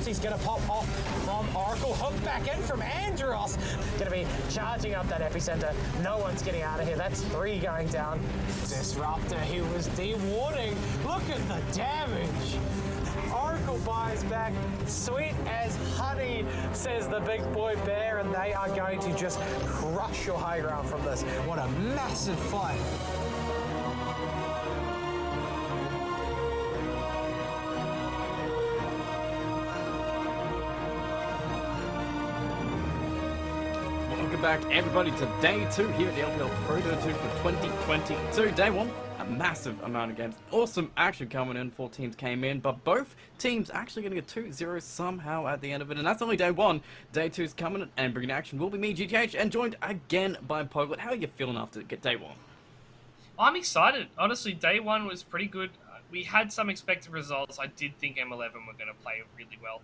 ulti's going to pop off from Oracle. Hook back in from Andros. Going to be charging up that epicenter. No one's getting out of here. That's 3 going down. Disruptor, he was de-warding. Look at the damage. Oracle buys back, sweet as honey, says the big boy bear, and they are going to just crush your high ground from this. What a massive fight. Welcome back, everybody, to day 2 here at the LPL Pro Dota 2 for 2022. Day 1. A massive amount of games. Awesome action coming in. 4 teams came in, but both teams actually getting a 2-0 somehow at the end of it. And that's only day 1. Day 2's coming in, and bringing action will be me, GTH, and joined again by Poglet. How are you feeling after day 1? I'm excited. Honestly, day 1 was pretty good. We had some expected results. I did think M11 were going to play really well.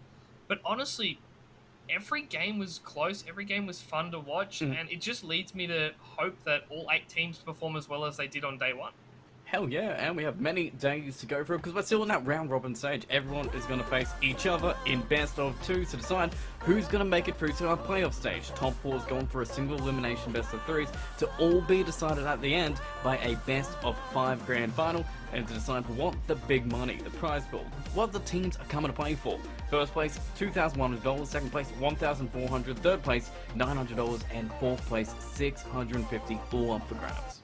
But honestly, every game was close. Every game was fun to watch. And it just leads me to hope that all 8 teams perform as well as they did on day 1. Hell yeah, and we have many days to go through because we're still in that round robin stage. Everyone is going to face each other in best of 2 to decide who's going to make it through to our playoff stage. Top 4 is going for a single elimination best of 3s to all be decided at the end by a best of 5 grand final, and to decide for what the big money, the prize pool, what the teams are coming to play for. First place, $2,100, second place, $1,400, third place, $900, and fourth place, $650, all up for grabs.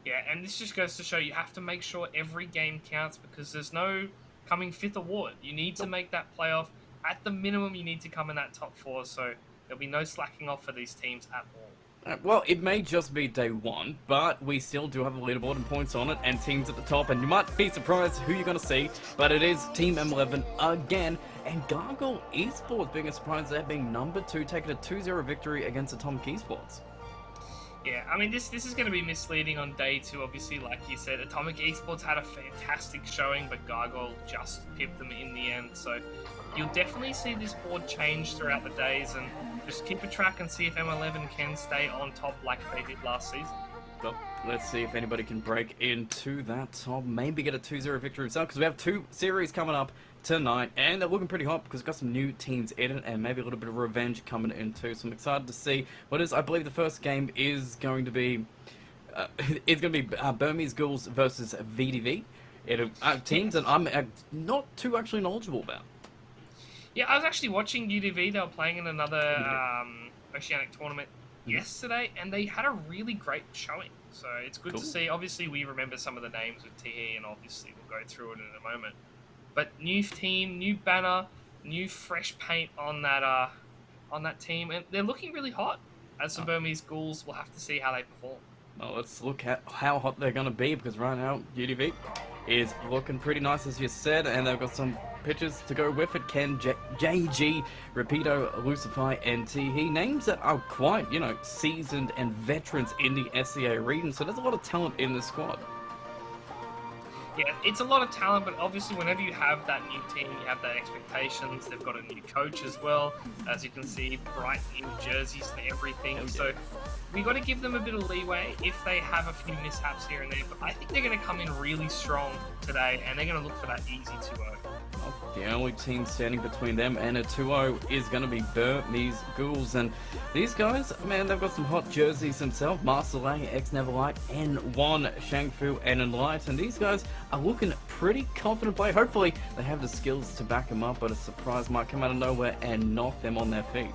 Yeah, and this just goes to show you have to make sure every game counts because there's no coming 5th award. You need to make that playoff. At the minimum, you need to come in that top 4, so there'll be no slacking off for these teams at all. Well, it may just be day 1, but we still do have a leaderboard and points on it, and teams at the top, and you might be surprised who you're going to see, but it is Team M11 again, and Gargoyle Esports being a surprise there, being number 2, taking a 2-0 victory against Atomic Esports. Yeah, I mean, this is going to be misleading on day 2, obviously, like you said. Atomic Esports had a fantastic showing, but Gargoyle just pipped them in the end. So you'll definitely see this board change throughout the days, and just keep a track and see if M11 can stay on top like they did last season. Well, let's see if anybody can break into that top, maybe get a 2-0 victory itself, because we have 2 series coming up tonight, and they're looking pretty hot because we've got some new teams in it, and maybe a little bit of revenge coming in too. So I'm excited to see what is. I believe the first game is going to be Burmese Ghouls versus VDV. Teams that I'm not too actually knowledgeable about. Yeah, I was actually watching UDV. They were playing in another Oceanic tournament yesterday, and they had a really great showing. So it's good to see. Obviously, we remember some of the names with Tehe, and obviously we'll go through it in a moment. But new team, new banner, new fresh paint on that team, and they're looking really hot. As the Burmese Ghouls, we'll have to see how they perform. Well, let's look at how hot they're going to be, because right now UDV is looking pretty nice, as you said, and they've got some pitchers to go with it. Ken, JG, Rapido, Lucify, and Tehe. Names that are quite, seasoned and veterans in the SCA region, so there's a lot of talent in the squad. Yeah, it's a lot of talent, but obviously whenever you have that new team, you have that expectations. They've got a new coach as well. As you can see, bright new jerseys and everything. So we got to give them a bit of leeway if they have a few mishaps here and there. But I think they're going to come in really strong today, and they're going to look for that easy 2-0. The only team standing between them and a 2-0 is going to be Burmese Ghouls. And these guys, man, they've got some hot jerseys themselves. Marcelay, X-Neverlight, N1, Shangfu, and Enlight. And these guys are looking pretty confident play. Hopefully, they have the skills to back them up, but a surprise might come out of nowhere and knock them on their feet.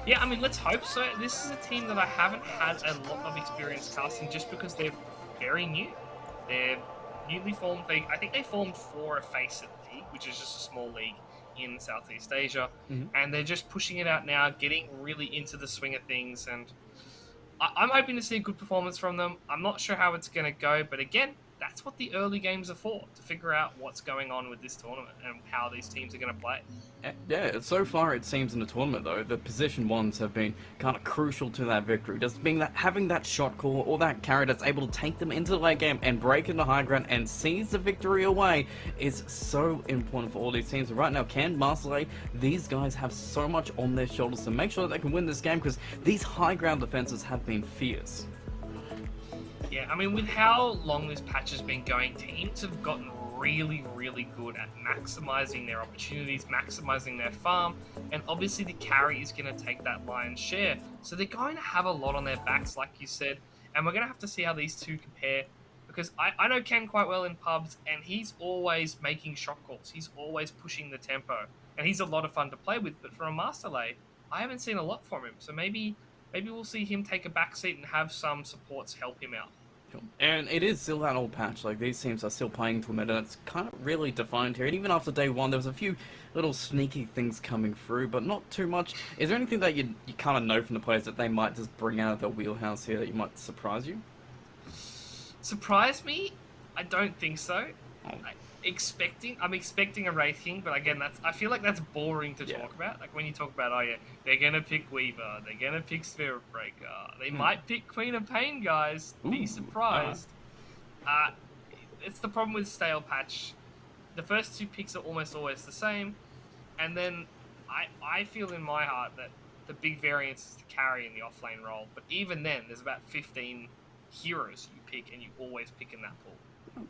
Yeah, I mean, let's hope so. This is a team that I haven't had a lot of experience casting just because they're very new. They're newly formed. I think they formed for a Faceit League, which is just a small league in Southeast Asia, and they're just pushing it out now, getting really into the swing of things, and I'm hoping to see a good performance from them. I'm not sure how it's going to go, but again, that's what the early games are for, to figure out what's going on with this tournament and how these teams are going to play. Yeah, so far it seems in the tournament though, the position ones have been kind of crucial to that victory. Just being that, having that shot call or that carry that's able to take them into the late game and break into high ground and seize the victory away is so important for all these teams. And right now, Ken, Marcelay, these guys have so much on their shoulders to make sure that they can win this game, because these high ground defenses have been fierce. Yeah, I mean, with how long this patch has been going, teams have gotten really, really good at maximizing their opportunities, maximizing their farm, and obviously the carry is going to take that lion's share. So they're going to have a lot on their backs, like you said, and we're going to have to see how these two compare, because I know Ken quite well in pubs, and he's always making shot calls. He's always pushing the tempo, and he's a lot of fun to play with, but for a Master Lay, I haven't seen a lot from him, so maybe we'll see him take a backseat and have some supports help him out. And it is still that old patch, like these teams are still playing to a meta that's kind of really defined here, and even after day one there was a few little sneaky things coming through, but not too much. Is there anything that you kind of know from the players that they might just bring out of their wheelhouse here that you might surprise you? Surprise me? I don't think so. Oh. I'm expecting a Wraith King, but again, I feel like that's boring to talk about. Like when you talk about, oh yeah, they're gonna pick Weaver, they're gonna pick Spirit Breaker, they might pick Queen of Pain, guys. Be surprised. It's the problem with stale patch. The first two picks are almost always the same, and then I feel in my heart that the big variance is the carry in the offlane role. But even then, there's about 15 heroes you pick, and you always pick in that pool.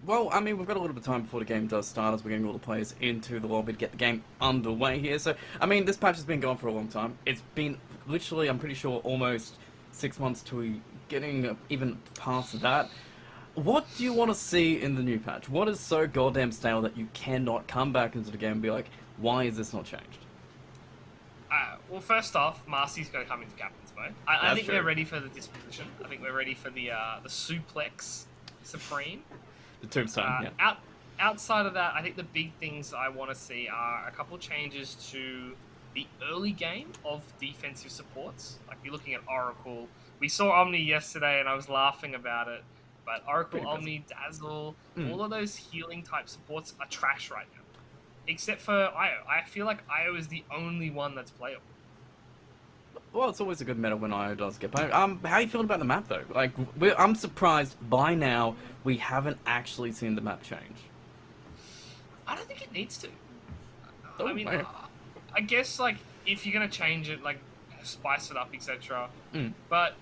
Well, I mean, we've got a little bit of time before the game does start as we're getting all the players into the lobby to get the game underway here. So, I mean, this patch has been going for a long time. It's been literally, I'm pretty sure, almost 6 months to getting even past that. What do you want to see in the new patch? What is so goddamn stale that you cannot come back into the game and be like, why is this not changed? Well, first off, Marcy's going to come into Captain's mode. I think we're ready for the disposition. I think we're ready for the Suplex Supreme. The tombstone, Outside of that, I think the big things I want to see are a couple changes to the early game of defensive supports. Like you're looking at Oracle. We saw Omni yesterday, and I was laughing about it. But Oracle, Omni, Dazzle, all of those healing type supports are trash right now. Except for Io. I feel like Io is the only one that's playable. Well, it's always a good meta when Io does get played. How are you feeling about the map, though? Like, I'm surprised by now we haven't actually seen the map change. I don't think it needs to. Oh, I mean, I guess, like, if you're going to change it, like, spice it up, etc. But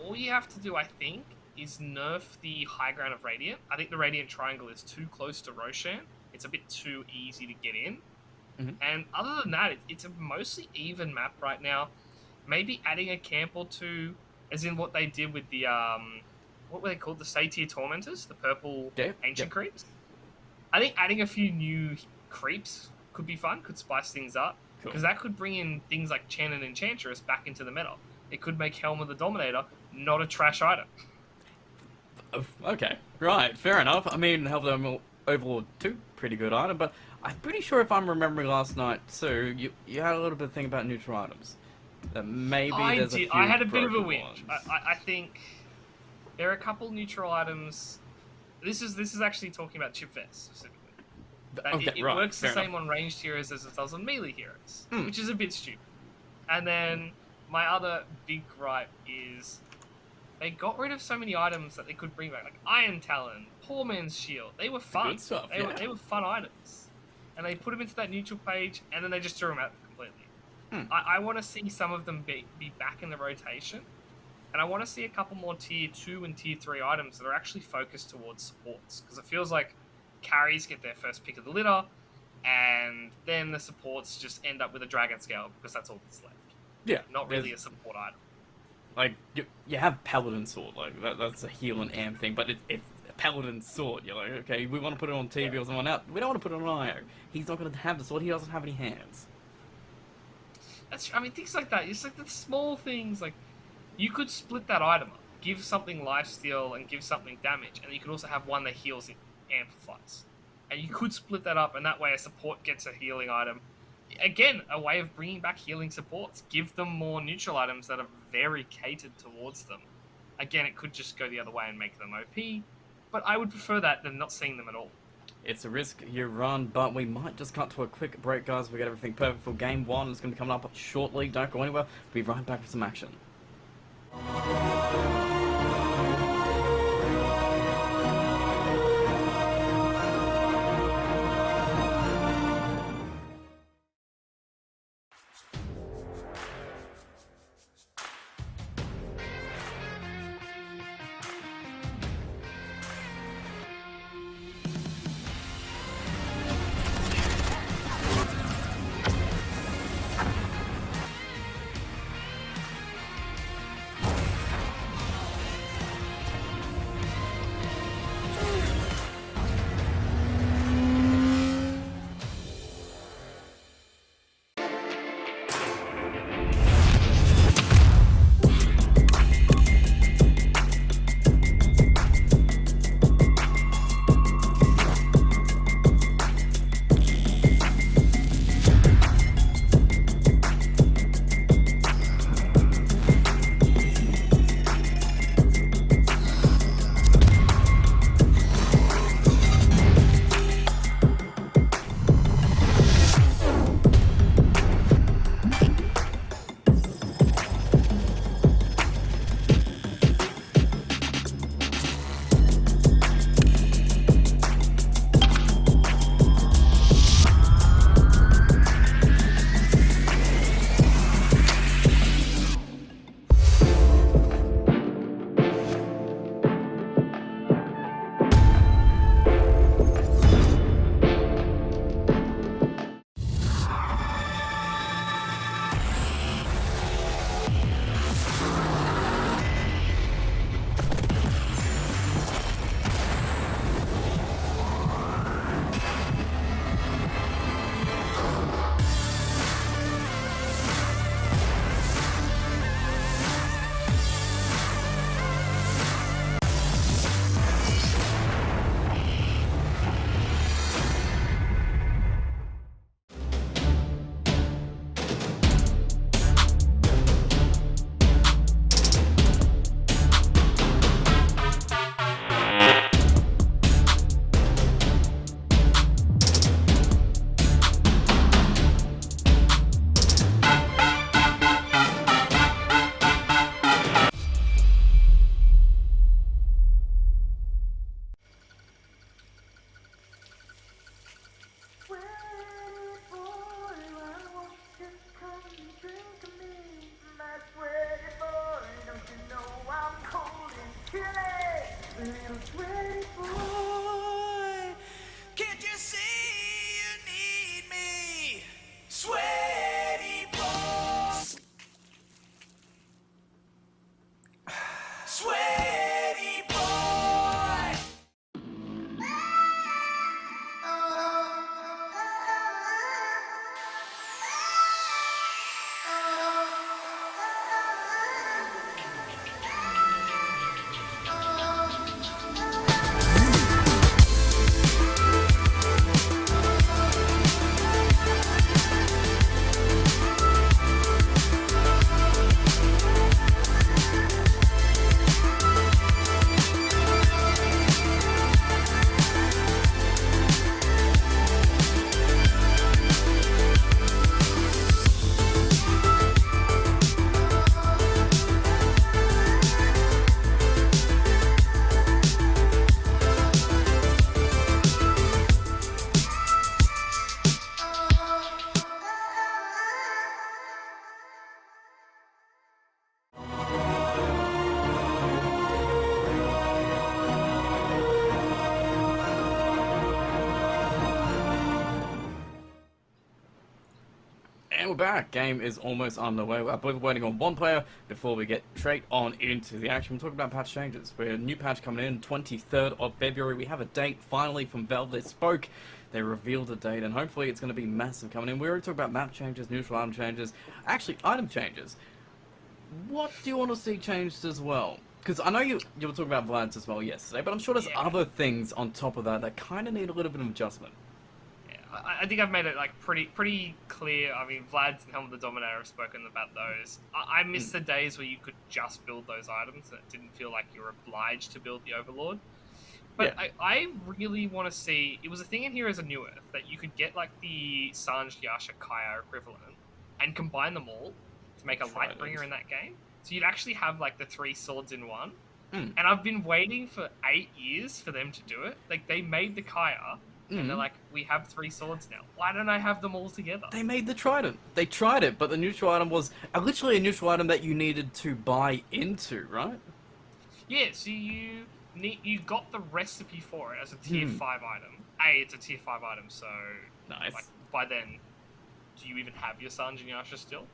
all you have to do, I think, is nerf the high ground of Radiant. I think the Radiant Triangle is too close to Roshan. It's a bit too easy to get in. And other than that, it's a mostly even map right now. Maybe adding a camp or two, as in what they did with the, what were they called? The Satyr Tormentors? The purple ancient creeps? I think adding a few new creeps could be fun, could spice things up. Because that could bring in things like Chen and Enchantress back into the meta. It could make Helm of the Dominator not a trash item. Okay, right, fair enough. I mean, Helm of the Overlord 2, pretty good item, but I'm pretty sure if I'm remembering last night too, you had a little bit of thing about neutral items. That maybe I had a bit of a whinge. I think there are a couple neutral items. This is actually talking about Chip Vest specifically. It works the same on ranged heroes as it does on melee heroes, which is a bit stupid. And then my other big gripe is they got rid of so many items that they could bring back, like Iron Talon, Poor Man's Shield. They were fun. Good stuff, They were fun items. And they put them into that neutral page, and then they just threw them out completely. I want to see some of them be back in the rotation, and I want to see a couple more tier 2 and tier 3 items that are actually focused towards supports, because it feels like carries get their first pick of the litter, and then the supports just end up with a Dragon Scale, because that's all that's left. Yeah. Not really a support item. Like, you have Paladin Sword, like, that's a heal and amp thing, but it's a Paladin Sword. You're like, okay, we want to put it on TV or someone else. We don't want to put it on Io. He's not going to have the sword, he doesn't have any hands. I mean, things like that. It's like the small things. Like, you could split that item up, give something lifesteal and give something damage, and you could also have one that heals it, amplifies. And you could split that up, and that way a support gets a healing item. Again, a way of bringing back healing supports. Give them more neutral items that are very catered towards them. Again, it could just go the other way and make them OP, but I would prefer that than not seeing them at all. It's a risk you run, but we might just cut to a quick break, guys. We get everything perfect for Game 1. It's going to be coming up shortly. Don't go anywhere. We'll be right back with some action. we're back. Game is almost underway. I believe we're waiting on one player before we get straight on into the action. We're talking about patch changes. We have a new patch coming in, 23rd of February. We have a date finally from Valve. They spoke. They revealed a date, and hopefully it's going to be massive coming in. We already talked about map changes, neutral item changes, actually item changes. What do you want to see changed as well? Because I know you were talking about Vlad's as well yesterday, but I'm sure there's other things on top of that that kind of need a little bit of adjustment. I think I've made it like pretty clear. I mean, Vlad's and Helm of the Dominator have spoken about those. I miss the days where you could just build those items and it didn't feel like you were obliged to build the Overlord. But yeah. I really want to see... It was a thing in Heroes of New Earth that you could get like the Sanj, Yasha, Kaya equivalent and combine them all to make a Lightbringer in that game. So you'd actually have like the 3 swords in one. And I've been waiting for 8 years for them to do it. Like they made the Kaya... And they're like, we have 3 swords now. Why don't I have them all together? They made the trident. They tried it, but the neutral item was literally a neutral item that you needed to buy into, right? Yeah, so you got the recipe for it as a tier 5 item. A, it's a tier 5 item, so... Nice. Like, by then, do you even have your Sanj and Yasha still?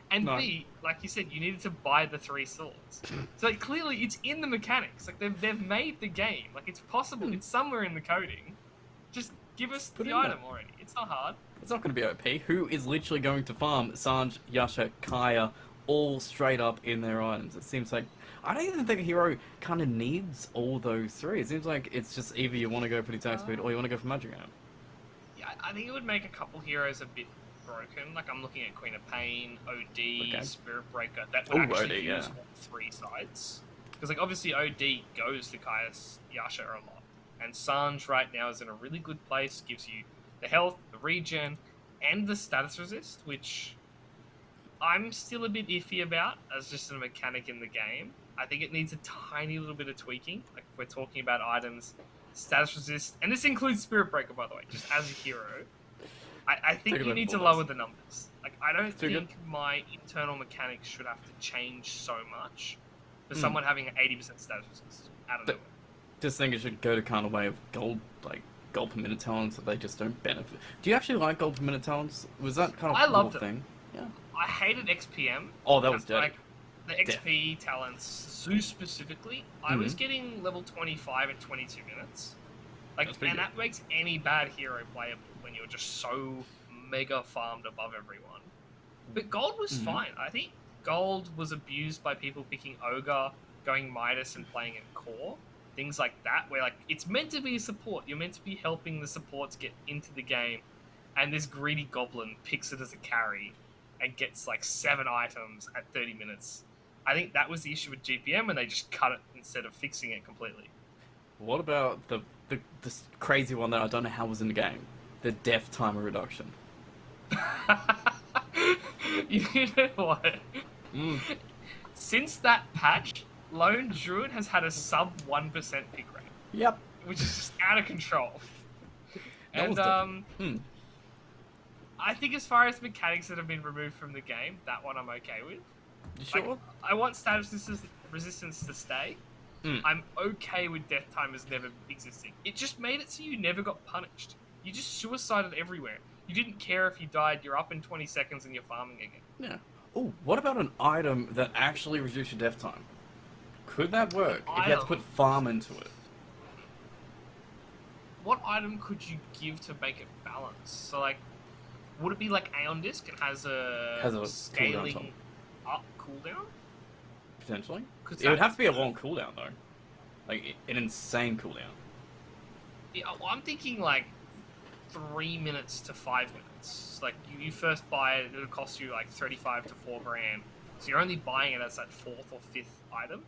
And no. B, like you said, you needed to buy the 3 swords. So like, clearly, it's in the mechanics. Like, they've made the game. Like, it's possible. It's somewhere in the coding. Just give us the item already. It's not hard. It's not going to be OP. Who is literally going to farm Sanj, Yasha, Kaya, all straight up in their items? It seems like... I don't even think a hero kind of needs all those 3. It seems like it's just either you want to go for the attack speed or you want to go for magic item. Yeah, I think it would make a couple heroes a bit broken. Like, I'm looking at Queen of Pain, OD, Spirit Breaker. That would actually use all 3 sides. Because, like, obviously OD goes to Kaya's Yasha a lot. And Sanj right now is in a really good place, gives you the health, the regen, and the status resist, which I'm still a bit iffy about as just a mechanic in the game. I think it needs a tiny little bit of tweaking. Like, if we're talking about items, status resist, and this includes Spirit Breaker, by the way, just as a hero, I think you need to lower the numbers. Like, I don't think my internal mechanics should have to change so much for someone having an 80% status resist out of nowhere. Just think it should go to kind of way of gold per minute talents that they just don't benefit. Do you actually like gold per minute talents? Was that kind of a cool thing? Yeah. I hated XPM. Oh, that was dirty. Like the XP talents, Zeus specifically, I was getting level 25 in 22 minutes. Like, and that makes any bad hero playable when you're just so mega farmed above everyone. But gold was fine. I think gold was abused by people picking Ogre, going Midas, and playing in core. Things like that, where like it's meant to be a support. You're meant to be helping the supports get into the game, and this greedy goblin picks it as a carry and gets like 7 items at 30 minutes. I think that was the issue with GPM, and they just cut it instead of fixing it completely. What about the crazy one that I don't know how was in the game? The death timer reduction. You know what? Since that patch, Lone Druid has had a sub 1% pick rate. Yep. Which is just out of control. And I think as far as mechanics that have been removed from the game, that one I'm okay with. You sure? Like, I want status resistance to stay. I'm okay with death timers never existing. It just made it so you never got punished. You just suicided everywhere. You didn't care if you died, you're up in 20 seconds and you're farming again. Yeah. Oh, what about an item that actually reduces your death time? Could that work if you had to put farm into it? What item could you give to make it balanced? So, like, would it be like Aeon Disc? It has a scaling up cooldown? Potentially. It would have to be a long cooldown, though. Like, an insane cooldown. Yeah, well, I'm thinking, like, 3 minutes to 5 minutes. Like, you first buy it, it'll cost you, like, 35 to 4 grand. So you're only buying it as that 4th or 5th item.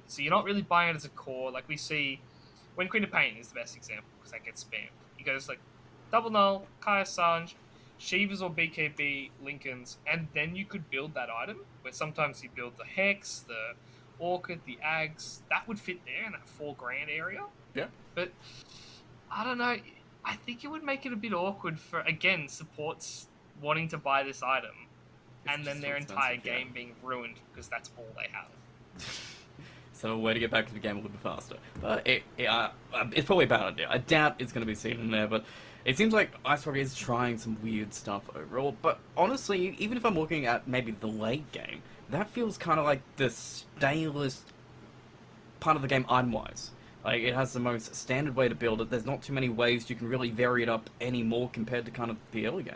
So you're not really buying it as a core. Like we see when Queen of Pain is the best example because that gets spammed. He goes like double null, Kaya Sanj, Shivas or BKB, Lincolns, and then you could build that item where sometimes you build the Hex, the Orchid, the Ags. That would fit there in that 4 grand area. Yeah. But I don't know. I think it would make it a bit awkward for, again, supports wanting to buy this item and then their entire game being ruined because that's all they have. So a way to get back to the game a little bit faster. But it's probably a bad idea. I doubt it's going to be seen in there, but it seems like Ice Rock is trying some weird stuff overall. But honestly, even if I'm looking at maybe the late game, that feels kind of like the stalest part of the game item-wise. Like, it has the most standard way to build it. There's not too many ways you can really vary it up anymore compared to kind of the early game.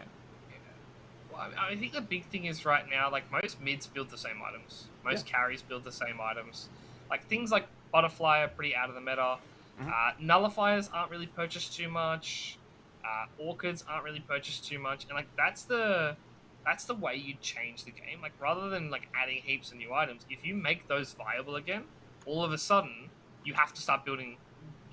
Well, I think the big thing is right now, like, most mids build the same items. Most carries build the same items. Like, things like Butterfly are pretty out of the meta. Nullifiers aren't really purchased too much. Orchids aren't really purchased too much. And, like, that's the way you change the game. Like, rather than, like, adding heaps of new items, if you make those viable again, all of a sudden, you have to start building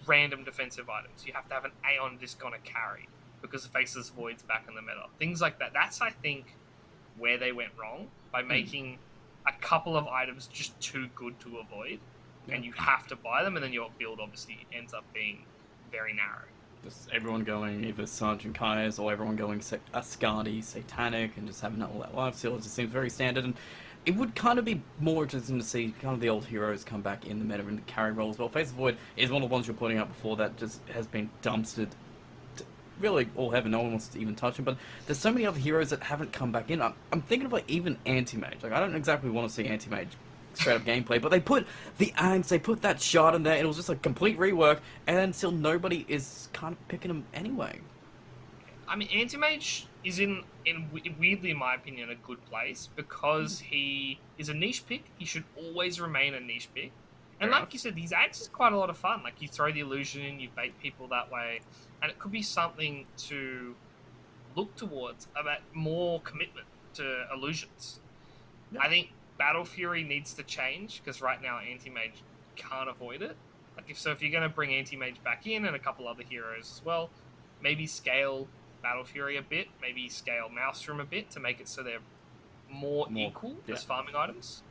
random defensive items. You have to have an Aeon disc on a carry because it faces voids back in the meta. Things like that. That's, I think, where they went wrong by making a couple of items just too good to avoid. And you have to buy them, and then your build obviously ends up being very narrow. Just everyone going either Sergeant Kai's or everyone going Ascardi, Satanic, and just having all that life steal. It just seems very standard. And it would kind of be more interesting to see kind of the old heroes come back in the meta and the carry role as well. Face of Void is one of the ones you're putting up before that just has been dumpstered to really all heaven. No one wants to even touch him. But there's so many other heroes that haven't come back in. I'm thinking of like even Anti-Mage. Like, I don't exactly want to see Anti-Mage straight up gameplay, but they put the Ags, they put that shard in there, and it was just a complete rework, and then still nobody is kind of picking him anyway. I mean, Anti-Mage is in weirdly, in my opinion, a good place because he is a niche pick. He should always remain a niche pick. And like you said, these Ags is quite a lot of fun. Like, you throw the illusion in, you bait people that way, and it could be something to look towards about more commitment to illusions. I think Battle Fury needs to change because right now Anti-Mage can't avoid it. Like, if you're going to bring Anti-Mage back in and a couple other heroes as well, maybe scale Battle Fury a bit, maybe scale Maelstrom a bit to make it so they're more equal as farming items.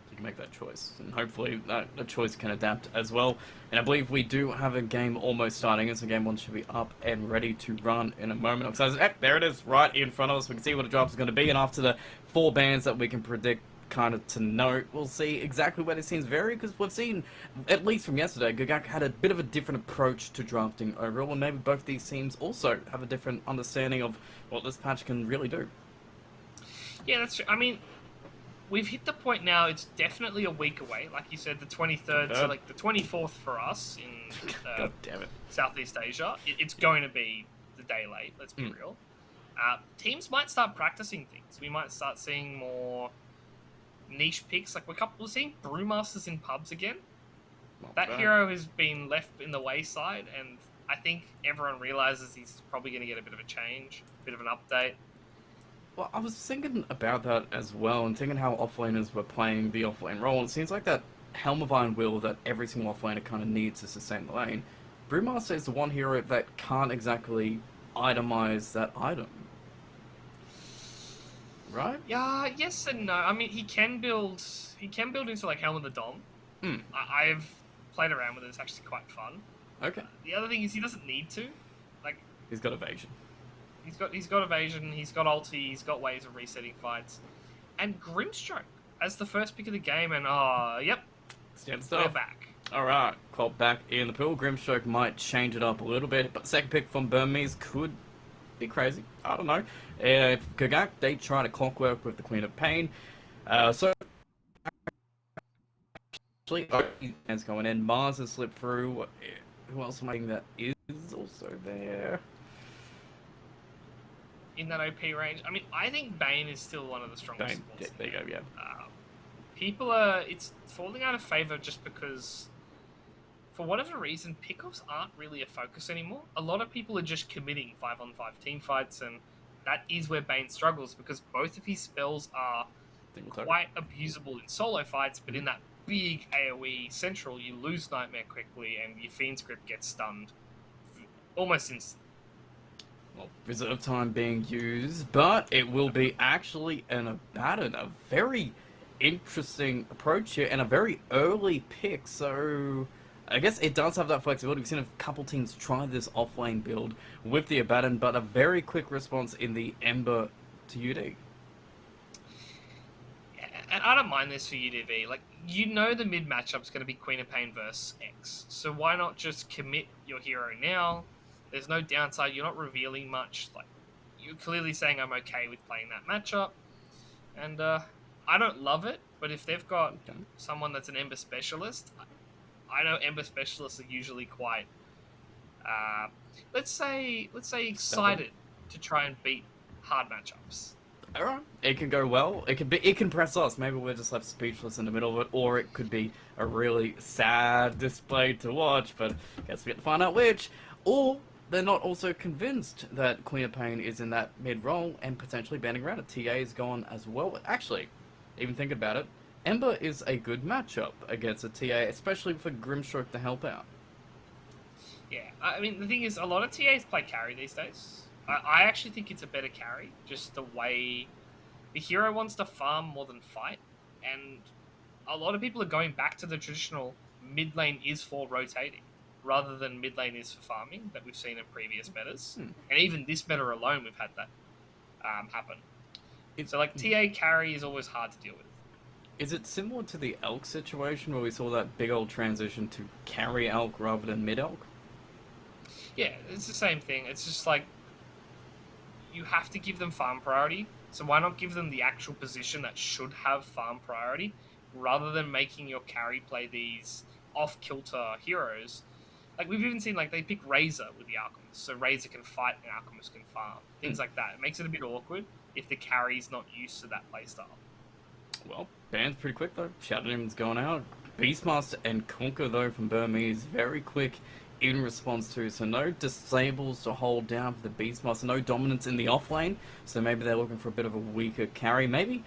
You can make that choice, and hopefully that choice can adapt as well. And I believe we do have a game almost starting, and so game 1 should be up and ready to run in a moment. I'm excited. There it is, right in front of us. We can see what the drop is going to be, and after the 4 bans that we can predict kind of to note, we'll see exactly where these teams vary, because we've seen, at least from yesterday, Gugak had a bit of a different approach to drafting overall, and maybe both these teams also have a different understanding of what this patch can really do. Yeah, that's true. I mean, we've hit the point now, it's definitely a week away. Like you said, the 23rd, so like the 24th for us in God damn it. Southeast Asia. It's going to be the day late, let's be real. Teams might start practicing things. We might start seeing more niche picks. Like, we're seeing Brewmasters in pubs again. That hero has been left in the wayside, and I think everyone realizes he's probably going to get a bit of a change, a bit of an update. Well, I was thinking about that as well, and thinking how offlaners were playing the offlane role, and it seems like that Helm of Iron Will that every single offlaner kind of needs to sustain the lane. Brewmaster is the one hero that can't exactly itemize that item. Right? Yeah, yes and no. I mean, he can build into like Helm of the Dom. I've played around with it. It's actually quite fun. Okay. The other thing is he doesn't need to. Like, he's got evasion. He's got evasion. He's got ulti. He's got ways of resetting fights. And Grimstroke as the first pick of the game. And we're back. All right, Clock back in the pool. Grimstroke might change it up a little bit, but second pick from Burmese could be crazy. I don't know. If Gugak, they try to clockwork with the Queen of Pain. So actually, hands going in. Mars has slipped through. Who else am I thinking that is also there? In that OP range, I mean, I think Bane is still one of the strongest. Bane, there you go. Yeah. It's falling out of favor just because, for whatever reason, pickoffs aren't really a focus anymore. A lot of people are just committing 5-on-5 team fights, and that is where Bane struggles because both of his spells are quite abusable in solo fights, but in that big AoE central, you lose Nightmare quickly, and your Fiend's Grip gets stunned almost instantly. Well, reserve time being used, but it will be actually a very interesting approach here, and a very early pick, so I guess it does have that flexibility. We've seen a couple teams try this offlane build with the Abaddon, but a very quick response in the Ember to UD. And I don't mind this for UDV. Like, you know the mid matchup's going to be Queen of Pain versus X. So why not just commit your hero now? There's no downside. You're not revealing much. Like, you're clearly saying I'm okay with playing that matchup. And I don't love it, but if they've got someone that's an Ember specialist, I know Ember specialists are usually quite, let's say excited to try and beat hard matchups. All right, it can go well. It can press us. Maybe we're just left speechless in the middle of it, or it could be a really sad display to watch. But I guess we get to find out which. Or they're not also convinced that Queen of Pain is in that mid role and potentially banding around it. TA is gone as well. Actually, even thinking about it, Ember is a good matchup against a TA, especially for Grimstroke to help out. Yeah, I mean, the thing is, a lot of TAs play carry these days. I actually think it's a better carry, just the way the hero wants to farm more than fight, and a lot of people are going back to the traditional mid lane is for rotating, rather than mid lane is for farming that we've seen in previous metas. And even this meta alone, we've had that happen. So, like, TA carry is always hard to deal with. Is it similar to the Elk situation where we saw that big old transition to carry Elk rather than mid Elk? Yeah, it's the same thing. It's just like, you have to give them farm priority, so why not give them the actual position that should have farm priority, rather than making your carry play these off-kilter heroes. Like, we've even seen, like, they pick Razor with the Alchemist, so Razor can fight and Alchemist can farm. Things like that. It makes it a bit awkward if the carry's not used to that playstyle. Well, ban's pretty quick, though. Shadow Demon's gone out. Beastmaster and Conquer, though, from Burmese, very quick in response to, so no disables to hold down for the Beastmaster, no dominance in the offlane, so maybe they're looking for a bit of a weaker carry, maybe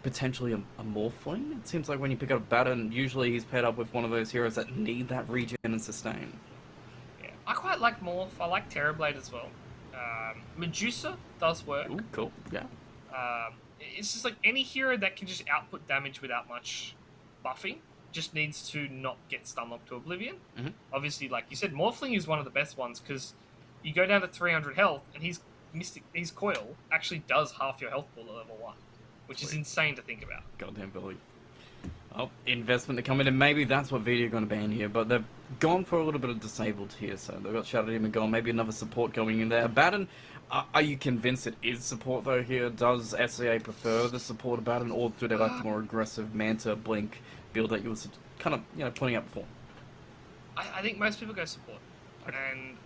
potentially a Morphling. It seems like when you pick up Baton, usually he's paired up with one of those heroes that need that regen and sustain. Yeah, I quite like Morph, I like Terrorblade as well. Medusa does work. Ooh, cool, yeah. It's just like any hero that can just output damage without much buffing, just needs to not get stun locked to oblivion. Obviously, like you said, Morphling is one of the best ones because you go down to 300 health and his coil actually does half your health pool at level 1, which is insane to think about. Goddamn Billy. Oh, investment to come in, and maybe that's what VD are going to ban here, but they've gone for a little bit of disabled here, so they've got Shadow Demon gone, maybe another support going in there. Baton, are you convinced it is support though here? Does SCA prefer the support of Baton, or do they like the more aggressive Manta Blink build that you was kind of, you know, pointing out before? I think most people go support, and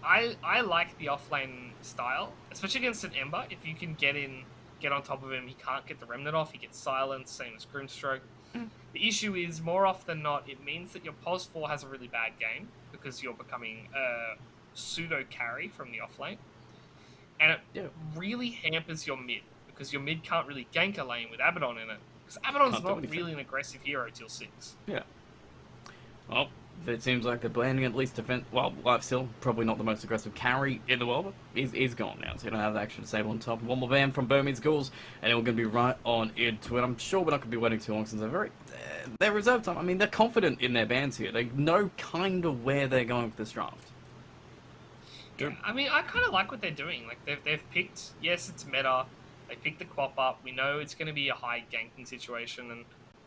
I like the offlane style, especially against an Ember. If you can get on top of him, he can't get the Remnant off, he gets silenced, same as Grimstroke. The issue is, more often than not, it means that your POS 4 has a really bad game, because you're becoming a pseudo carry from the offlane, and it really hampers your mid, because your mid can't really gank a lane with Abaddon in it. Because Abaddon's not really an aggressive hero till 6. Yeah. Well, it seems like they're blending at least defense. Well, Life still probably not the most aggressive carry in the world, but he's gone now, so you don't have the extra disable on top. One more ban from Burmese Ghouls, and we're going to be right on into it. I'm sure we're not going to be waiting too long since they're reserve time. I mean, they're confident in their bans here. They know kind of where they're going with this draft. Yeah, I mean, I kind of like what they're doing. Like, they've picked, yes, it's meta. They picked the Quap up. We know it's going to be a high ganking situation, and